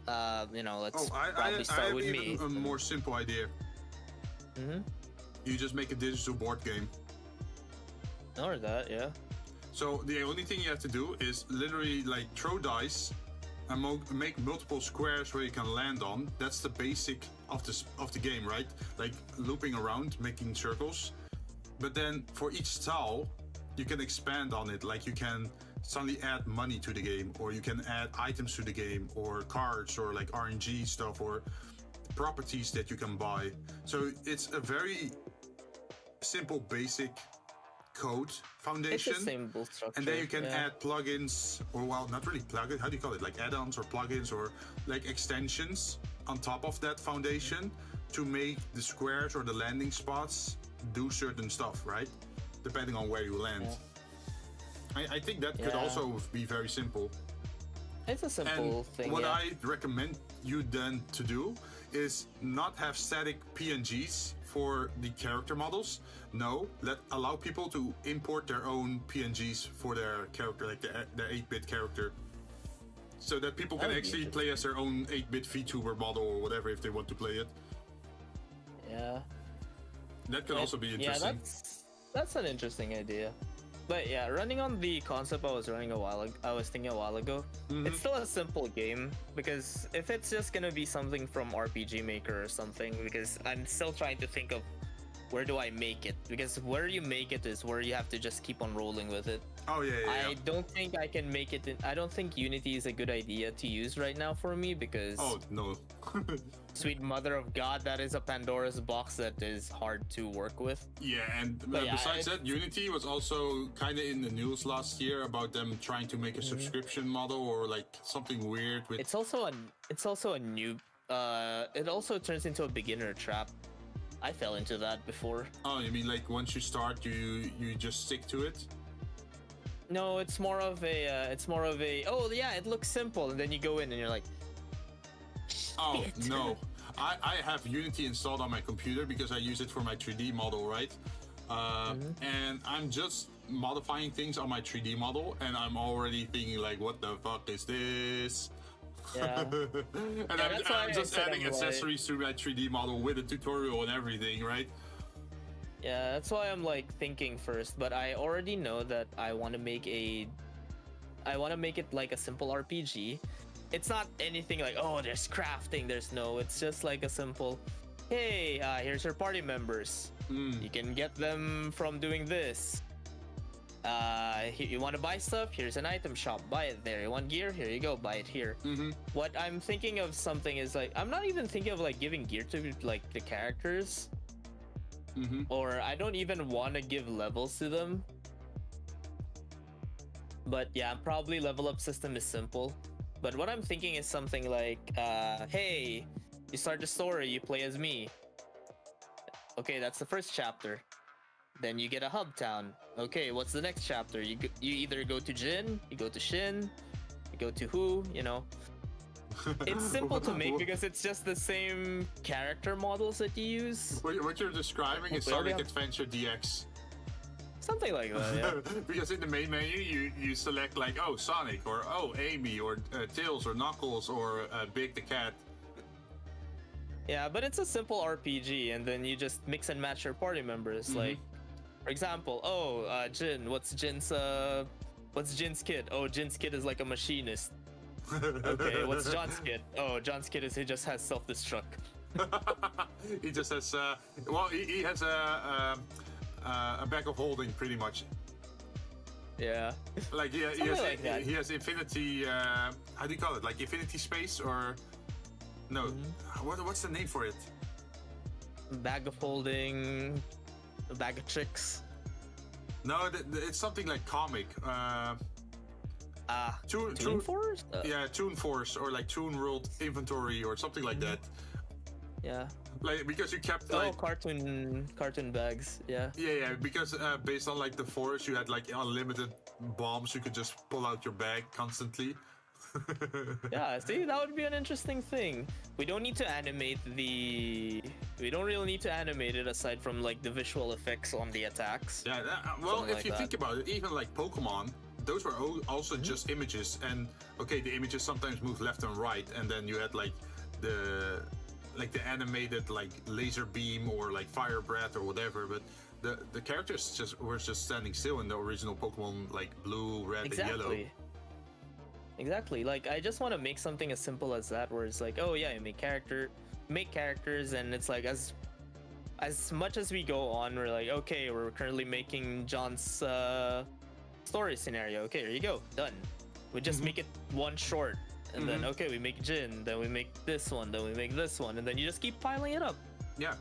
Let's probably start with me. I have a more simple idea. You just make a digital board game. Or that, yeah. So the only thing you have to do is literally like throw dice and make multiple squares where you can land on. That's the basic of the game, right? Like looping around, making circles. But then for each tile, you can expand on it. Like you can suddenly add money to the game, or you can add items to the game, or cards, or like RNG stuff, or properties that you can buy. So it's a very simple, basic code foundation. It's a simple structure. And then you can add plugins, or well, not really plugins. How do you call it? Like add-ons or plugins or like extensions on top of that foundation to make the squares or the landing spots do certain stuff, right? Depending on where you land. I think that could also be very simple. It's a simple thing. What I recommend you then to do is not have static PNGs for the character models. No, allow people to import their own PNGs for their character, like their 8-bit character, so that people can actually play as their own 8-bit VTuber model or whatever if they want to play it. Yeah. That could also be interesting. Yeah, that's an interesting idea. But yeah, running on the concept I was thinking a while ago, it's still a simple game, because if it's just gonna be something from RPG Maker or something, because I'm still trying to think of where do I make it, because where you make it is where you have to just keep on rolling with it. Oh yeah. I don't think I can make it I don't think Unity is a good idea to use right now for me, because no. Sweet mother of God, that is a Pandora's box that is hard to work with. Yeah, and besides that, Unity was also kind of in the news last year about them trying to make a subscription model or like something weird with. It's also a new. It also turns into a beginner trap. I fell into that before. Oh, you mean like once you start, you just stick to it? No, it's more of a. Oh yeah, it looks simple, and then you go in and you're like. Oh no, I have Unity installed on my computer because I use it for my 3D model, right? And I'm just modifying things on my 3D model, and I'm already thinking like, what the fuck is this? Yeah. And I'm just adding accessories to my 3D model with a tutorial and everything, right? Yeah, that's why I'm like thinking first, but I already know that I want to make it like a simple RPG. it's not anything like, oh, there's crafting. There's no. It's just like a simple, hey, here's your party members. You can get them from doing this. You want to buy stuff? Here's an item shop. Buy it there. You want gear? Here you go. Buy it here. What I'm thinking of something is like, I'm not even thinking of like giving gear to like the characters, or I don't even want to give levels to them. But yeah, probably level up system is simple. But what I'm thinking is something like, hey, you start the story, you play as me. Okay, that's the first chapter. Then you get a hub town. Okay, what's the next chapter? You either go to Jinn, you go to Shin, you go to Who, you know. It's simple to make because it's just the same character models that you use. What you're describing is Sonic Adventure DX. Something like that, yeah. Because in the main menu, you select like, oh, Sonic, or oh, Amy, or Tails, or Knuckles, or Big the Cat. Yeah, but it's a simple RPG, and then you just mix and match your party members. Like, for example, Jinn, what's Jinn's kit? Oh, Jinn's kit is like a machinist. Okay, what's John's kit? Oh, John's kit is he just has self-destruct. He just has, he has a bag of holding, pretty much. Yeah. Like, he has infinity, how do you call it? Like infinity space, or... No, what's the name for it? Bag of holding, a bag of tricks. No, it's something like comic. Toon Force? Yeah, Toon Force, or like Toon World Inventory, or something like that. Yeah. Like, because you kept like... cartoon bags, yeah. Yeah, because based on like the forest, you had like unlimited bombs. You could just pull out your bag constantly. Yeah, see, that would be an interesting thing. We don't need to animate we don't really need to animate it aside from like the visual effects on the attacks. Yeah, well, if you think about it, even like Pokemon, those were also just images, and okay, the images sometimes move left and right, and then you had like the animated like laser beam or like fire breath or whatever, but the characters were just standing still in the original Pokemon, like blue, red, and yellow. Exactly. Like, I just want to make something as simple as that, where it's like, oh yeah, you make characters, and it's like as much as we go on, we're like, okay, we're currently making John's story scenario. Okay, here you go, done. We just make it one short, and then okay, we make Jinn, then we make this one, then we make this one, and then you just keep piling it up. Yeah.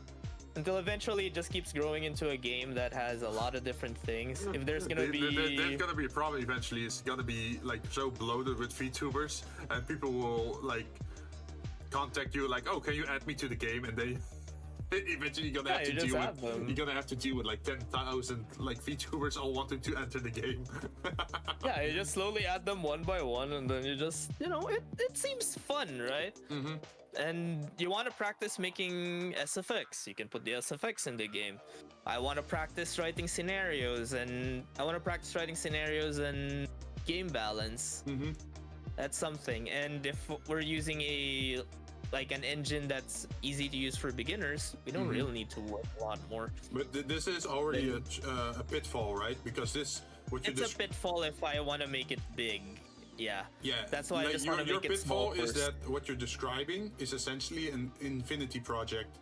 Until eventually it just keeps growing into a game that has a lot of different things. If there's gonna be... There's gonna be a problem eventually. It's gonna be like so bloated with Vtubers, and people will like contact you like, oh, can you add me to the game? And they eventually you're gonna have to deal with like 10,000 like Vtubers all wanting to enter the game. Yeah, you just slowly add them one by one, and then you just, it seems fun, right? And you want to practice making SFX, you can put the SFX in the game. I want to practice writing scenarios, and game balance. That's something. And if we're using an engine that's easy to use for beginners, we don't really need to work a lot more. But this is already a pitfall, right? Because it's a pitfall if I want to make it big. Yeah. That's why I just want to make it small. Your pitfall is that what you're describing is essentially an infinity project.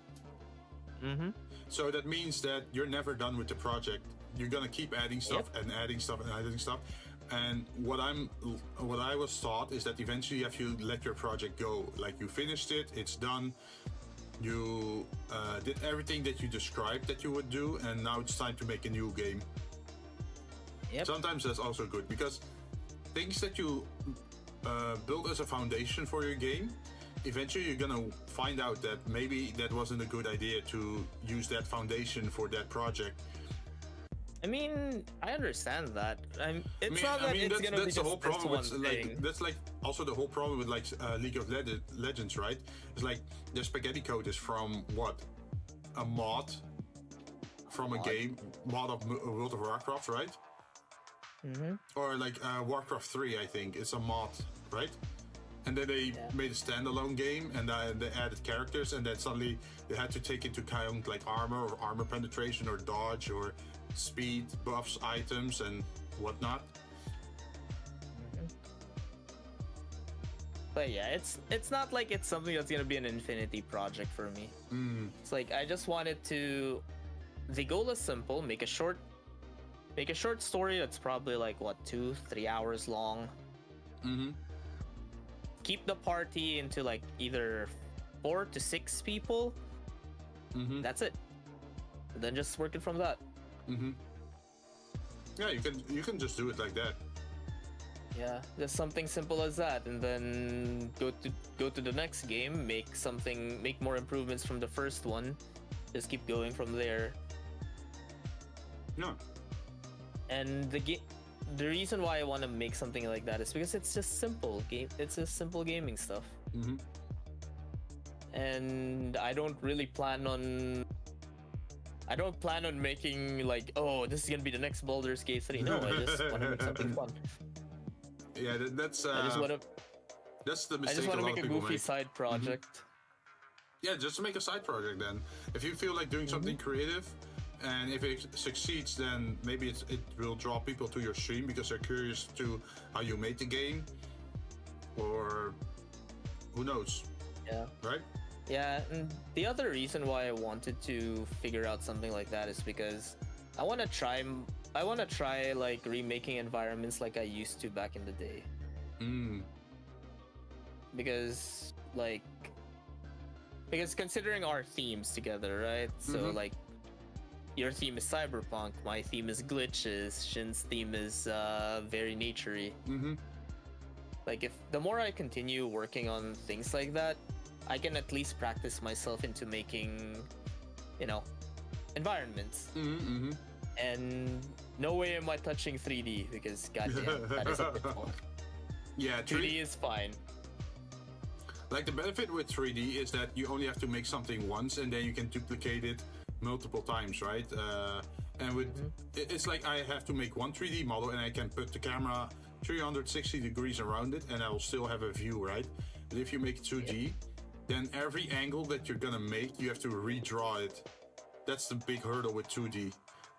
So that means that you're never done with the project. You're gonna keep adding stuff and adding stuff and adding stuff. And what I was taught is that eventually you have to let your project go. Like, you finished it, it's done. You did everything that you described that you would do, and now it's time to make a new game. Sometimes that's also good, because things that you build as a foundation for your game, eventually you're gonna find out that maybe that wasn't a good idea to use that foundation for that project. I mean, I understand that. It's not that it's gonna be that's the whole problem with thing. that's like also the whole problem with like League of Legends, right? It's like the spaghetti code is from what? A mod from a game, mod of World of Warcraft, right? Or like Warcraft 3, I think it's a mod, right? And then they made a standalone game, and they added characters, and then suddenly they had to take into account like armor or armor penetration or dodge or speed buffs, items, and whatnot. But yeah, it's not like it's something that's gonna be an infinity project for me. It's like I just wanted to. The goal is simple: make a short story that's probably like what 2-3 hours long. Keep the party into like either 4 to 6 people. That's it. And then just work it from that. Yeah, you can just do it like that. Yeah, just something simple as that, and then go to the next game, make more improvements from the first one, just keep going from there. Yeah. And the reason why I want to make something like that is because it's just simple game. It's just simple gaming stuff. And I don't plan on making like, oh, this is gonna be the next Baldur's Gate 3. No, I just want to make something fun. Yeah, that's. That's the mistake. I just want to make a goofy make. side project. Yeah, just make a side project then. If you feel like doing something creative, and if it succeeds, then maybe it will draw people to your stream because they're curious to how you made the game, or who knows? Yeah. Right. Yeah, and the other reason why I wanted to figure out something like that is because I want to try like remaking environments like I used to back in the day. Because considering our themes together, right? So like your theme is cyberpunk, my theme is glitches, Jinn's theme is very naturey. Like if the more I continue working on things like that, I can at least practice myself into making, environments. And no way am I touching 3D because goddamn, that is a bit fun. Yeah, 3D is fine. Like the benefit with 3D is that you only have to make something once and then you can duplicate it multiple times, right? And with it's like I have to make one 3D model and I can put the camera 360 degrees around it and I will still have a view, right? But if you make 2D, then every angle that you're gonna make, you have to redraw it. That's the big hurdle with 2D.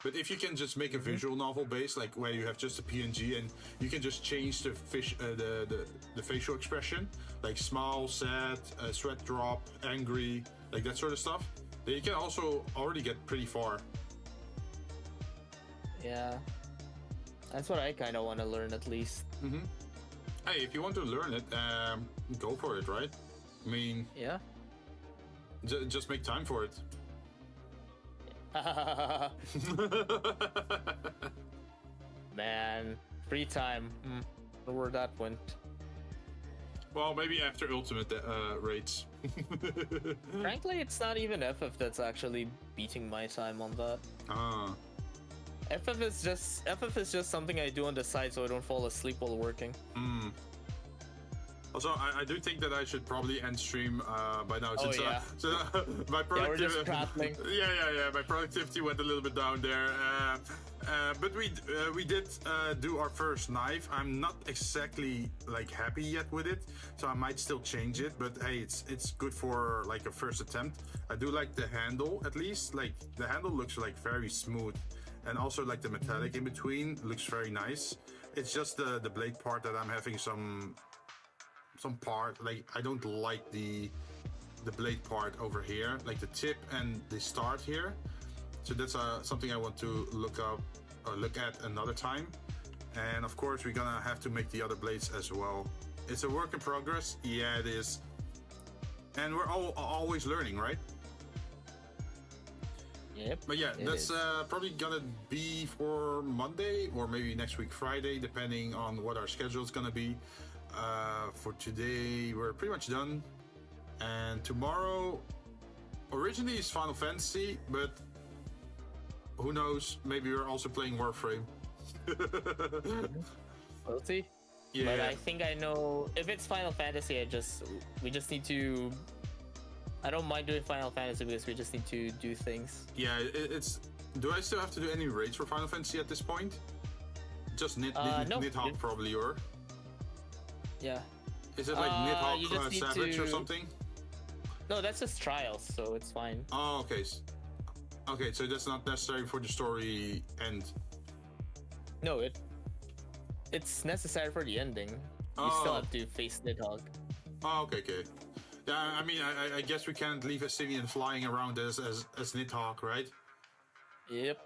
But if you can just make a visual novel base, like where you have just a PNG and you can just change the facial expression, like smile, sad, sweat drop, angry, like that sort of stuff, then you can also already get pretty far. Yeah, that's what I kind of want to learn at least. Hey, if you want to learn it, go for it, right? I mean, yeah. Just make time for it. Man, free time. Wonder where that went. Well, maybe after Ultimate rates. Frankly, it's not even FF that's actually beating my time on that. FF is just something I do on the side so I don't fall asleep while working. Also, I do think that I should probably end stream by now. Since, my productivity. Yeah, we're just prattling. Yeah. My productivity went a little bit down there. But we did do our first knife. I'm not exactly like happy yet with it, so I might still change it. But hey, it's good for like a first attempt. I do like the handle at least. Like the handle looks like very smooth, and also like the metallic in between looks very nice. It's just the blade part that I'm having some part, like I don't like the blade part over here, like the tip and the start here. So that's something I want to look at another time. And of course we're gonna have to make the other blades as well. It's a work in progress. Yeah, it is. And we're always learning, right? Yep. But yeah, that's probably gonna be for Monday or maybe next week Friday, depending on what our schedule is gonna be. For today, we're pretty much done. And tomorrow, originally is Final Fantasy, but who knows? Maybe we're also playing Warframe. We'll see. Yeah. But I think I know if it's Final Fantasy. We just need to. I don't mind doing Final Fantasy because we just need to do things. Yeah, it's. Do I still have to do any raids for Final Fantasy at this point? Just Nidhogg probably, or. Yeah. Is it like Nidhogg Savage or something? No, that's just trials, so it's fine. Oh, okay. Okay, so that's not necessary for the story end. No, it's necessary for the ending. You still have to face Nidhogg. Oh, okay. Yeah, I mean, I guess we can't leave a civilian flying around as Nidhogg, right? Yep.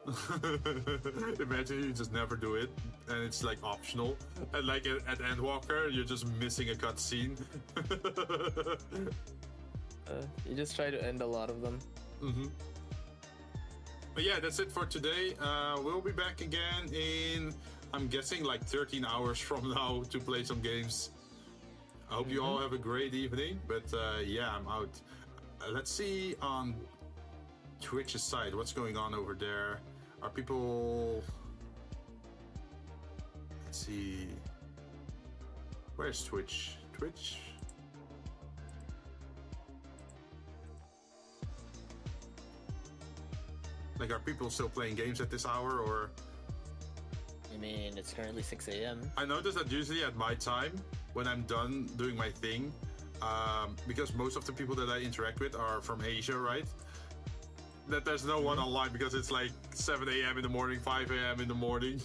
Imagine you just never do it, and it's like optional. And like at Endwalker, you're just missing a cutscene. You just try to end a lot of them. But yeah, that's it for today. We'll be back again in, I'm guessing, like 13 hours from now to play some games. I hope you all have a great evening. But yeah, I'm out. Let's see on Twitch's side what's going on over there. Are people... Let's see. Where's Twitch? Like, are people still playing games at this hour, or? I mean, it's currently 6 a.m. I notice that usually at my time, when I'm done doing my thing, because most of the people that I interact with are from Asia, right? That there's no one online because it's like 7 a.m. in the morning, 5 a.m. in the morning.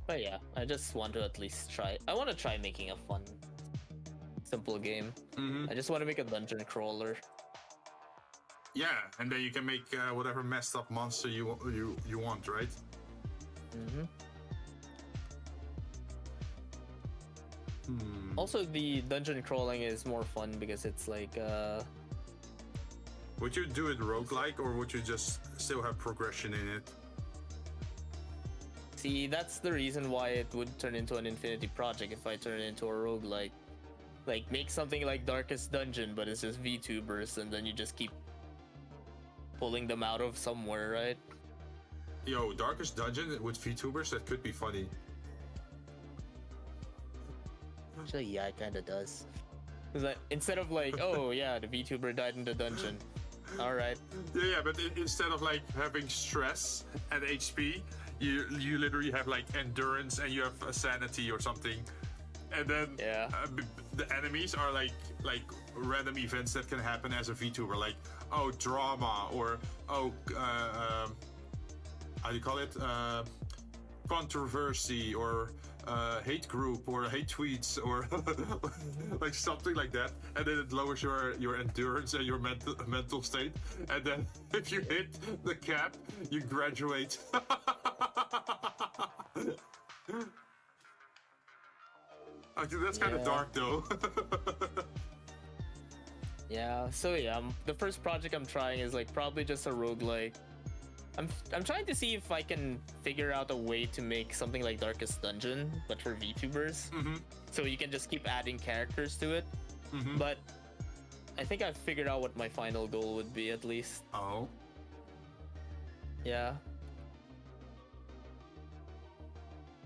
But yeah, I just want to at least try. I want to try making a fun, simple game. I just want to make a dungeon crawler. Yeah, and then you can make whatever messed up monster you want, right? Also, the dungeon crawling is more fun because it's like Would you do it roguelike, or would you just still have progression in it? See, that's the reason why it would turn into an infinity project if I turn it into a roguelike. Like, make something like Darkest Dungeon, but it's just VTubers, and then you just keep pulling them out of somewhere, right? Yo, Darkest Dungeon with VTubers, that could be funny. Actually, yeah, it kind of does. Cause like, instead of like, oh yeah, the VTuber died in the dungeon. All right. Yeah, but instead of like having stress and HP, you literally have like endurance and you have a sanity or something, and then the enemies are like random events that can happen as a VTuber, like drama, or how do you call it, controversy, or hate group, or hate tweets, or like something like that, and then it lowers your endurance and your mental state, and then if you hit the cap, you graduate. Okay, that's kind of dark though. Yeah, so yeah, the first project I'm trying is like probably just a roguelike. I'm trying to see if I can figure out a way to make something like Darkest Dungeon, but for VTubers. So you can just keep adding characters to it. But I think I've figured out what my final goal would be, at least. Oh. Yeah.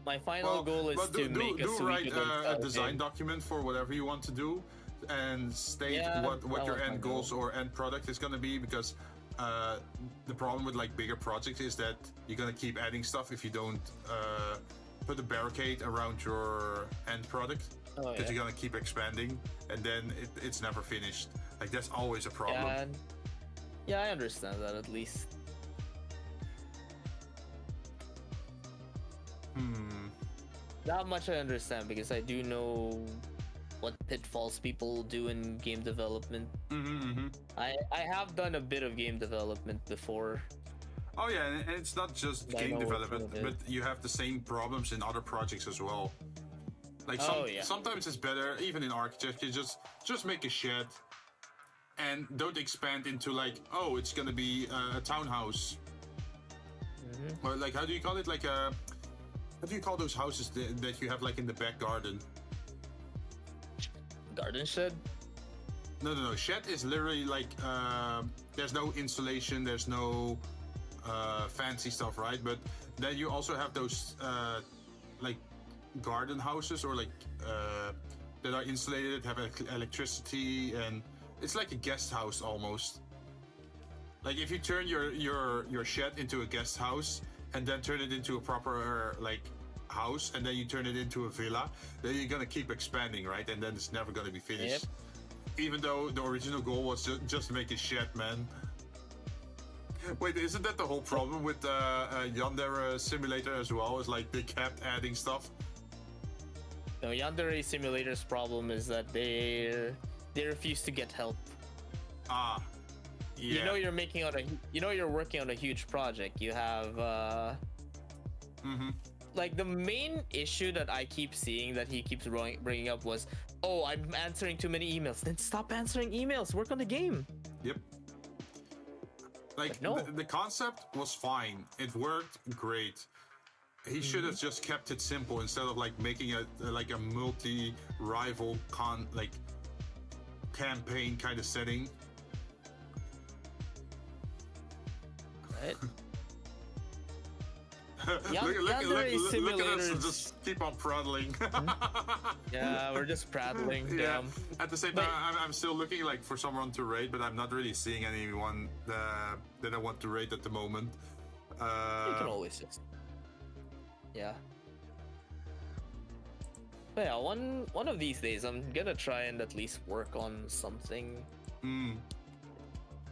My final goal is to make a write a design document for whatever you want to do, and state what your end goals or end product is going to be, because the problem with like bigger projects is that you're gonna keep adding stuff if you don't put a barricade around your end product, because you're gonna keep expanding, and then it's never finished. Like, that's always a problem. Yeah, I understand that, at least. Not much I understand, because I do know what pitfalls people do in game development. I have done a bit of game development before. Oh yeah, and it's not just game development, but you have the same problems in other projects as well. Like sometimes it's better, even in architecture, just make a shed and don't expand into like, oh, it's gonna be a townhouse. Or like, how do you call it? Like how do you call those houses that you have like in the back garden? Garden shed? No. Shed is literally like there's no insulation, there's no fancy stuff, right? But then you also have those like garden houses, or like that are insulated, have electricity, and it's like a guest house almost. Like, if you turn your shed into a guest house and then turn it into a proper like house, and then you turn it into a villa, then you're gonna keep expanding, right? And then it's never gonna be finished. Even though the original goal was just to make a shed, man. Wait, isn't that the whole problem with Yandere Simulator as well? Is like they kept adding stuff. No, Yandere Simulator's problem is that they refuse to get help. Ah, yeah. You know you're working on a huge project. You have like the main issue that I keep seeing that he keeps bringing up was, oh, I'm answering too many emails. Then stop answering emails. Work on the game. Yep. Like no. the concept was fine. It worked great. He should have just kept it simple instead of like making a multi-rival campaign kind of setting. Right. Look at us just keep on prattling. Yeah, we're just prattling. Yeah. At the same time, I'm still looking like for someone to raid, but I'm not really seeing anyone that I want to raid at the moment. You can always just. Yeah. But yeah, one of these days, I'm gonna try and at least work on something.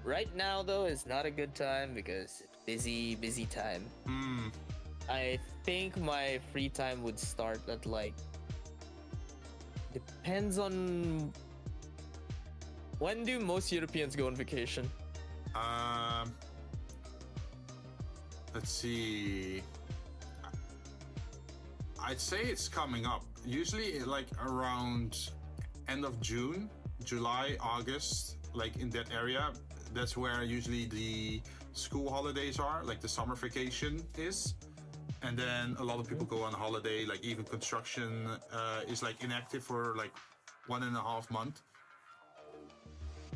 Right now, though, is not a good time because it's busy time. I think my free time would start at like... Depends on... When do most Europeans go on vacation? Let's see. I'd say it's coming up. Usually like around end of June, July, August, like in that area. That's where usually the school holidays are, like the summer vacation is. And then a lot of people go on holiday, like even construction is like inactive for like 1.5 months.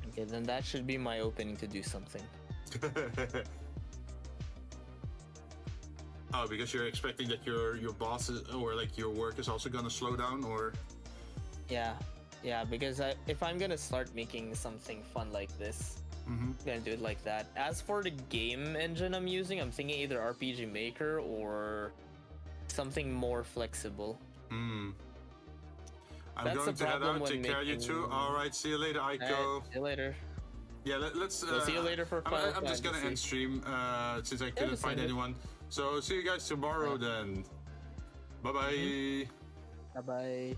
Okay, then that should be my opening to do something. Oh, because you're expecting that your boss is, or like your work is also gonna slow down, or? Yeah, because if I'm gonna start making something fun like this, I'm gonna do it like that. As for the game engine I'm using, I'm thinking either RPG Maker or something more flexible. I'm going to head out. Take care of you too. All right, see you later, Aiko. Right, see you later. Yeah, let's. We'll see you later for Final I'm just gonna end stream since I couldn't find anyone. So see you guys tomorrow then. Bye bye. Bye bye.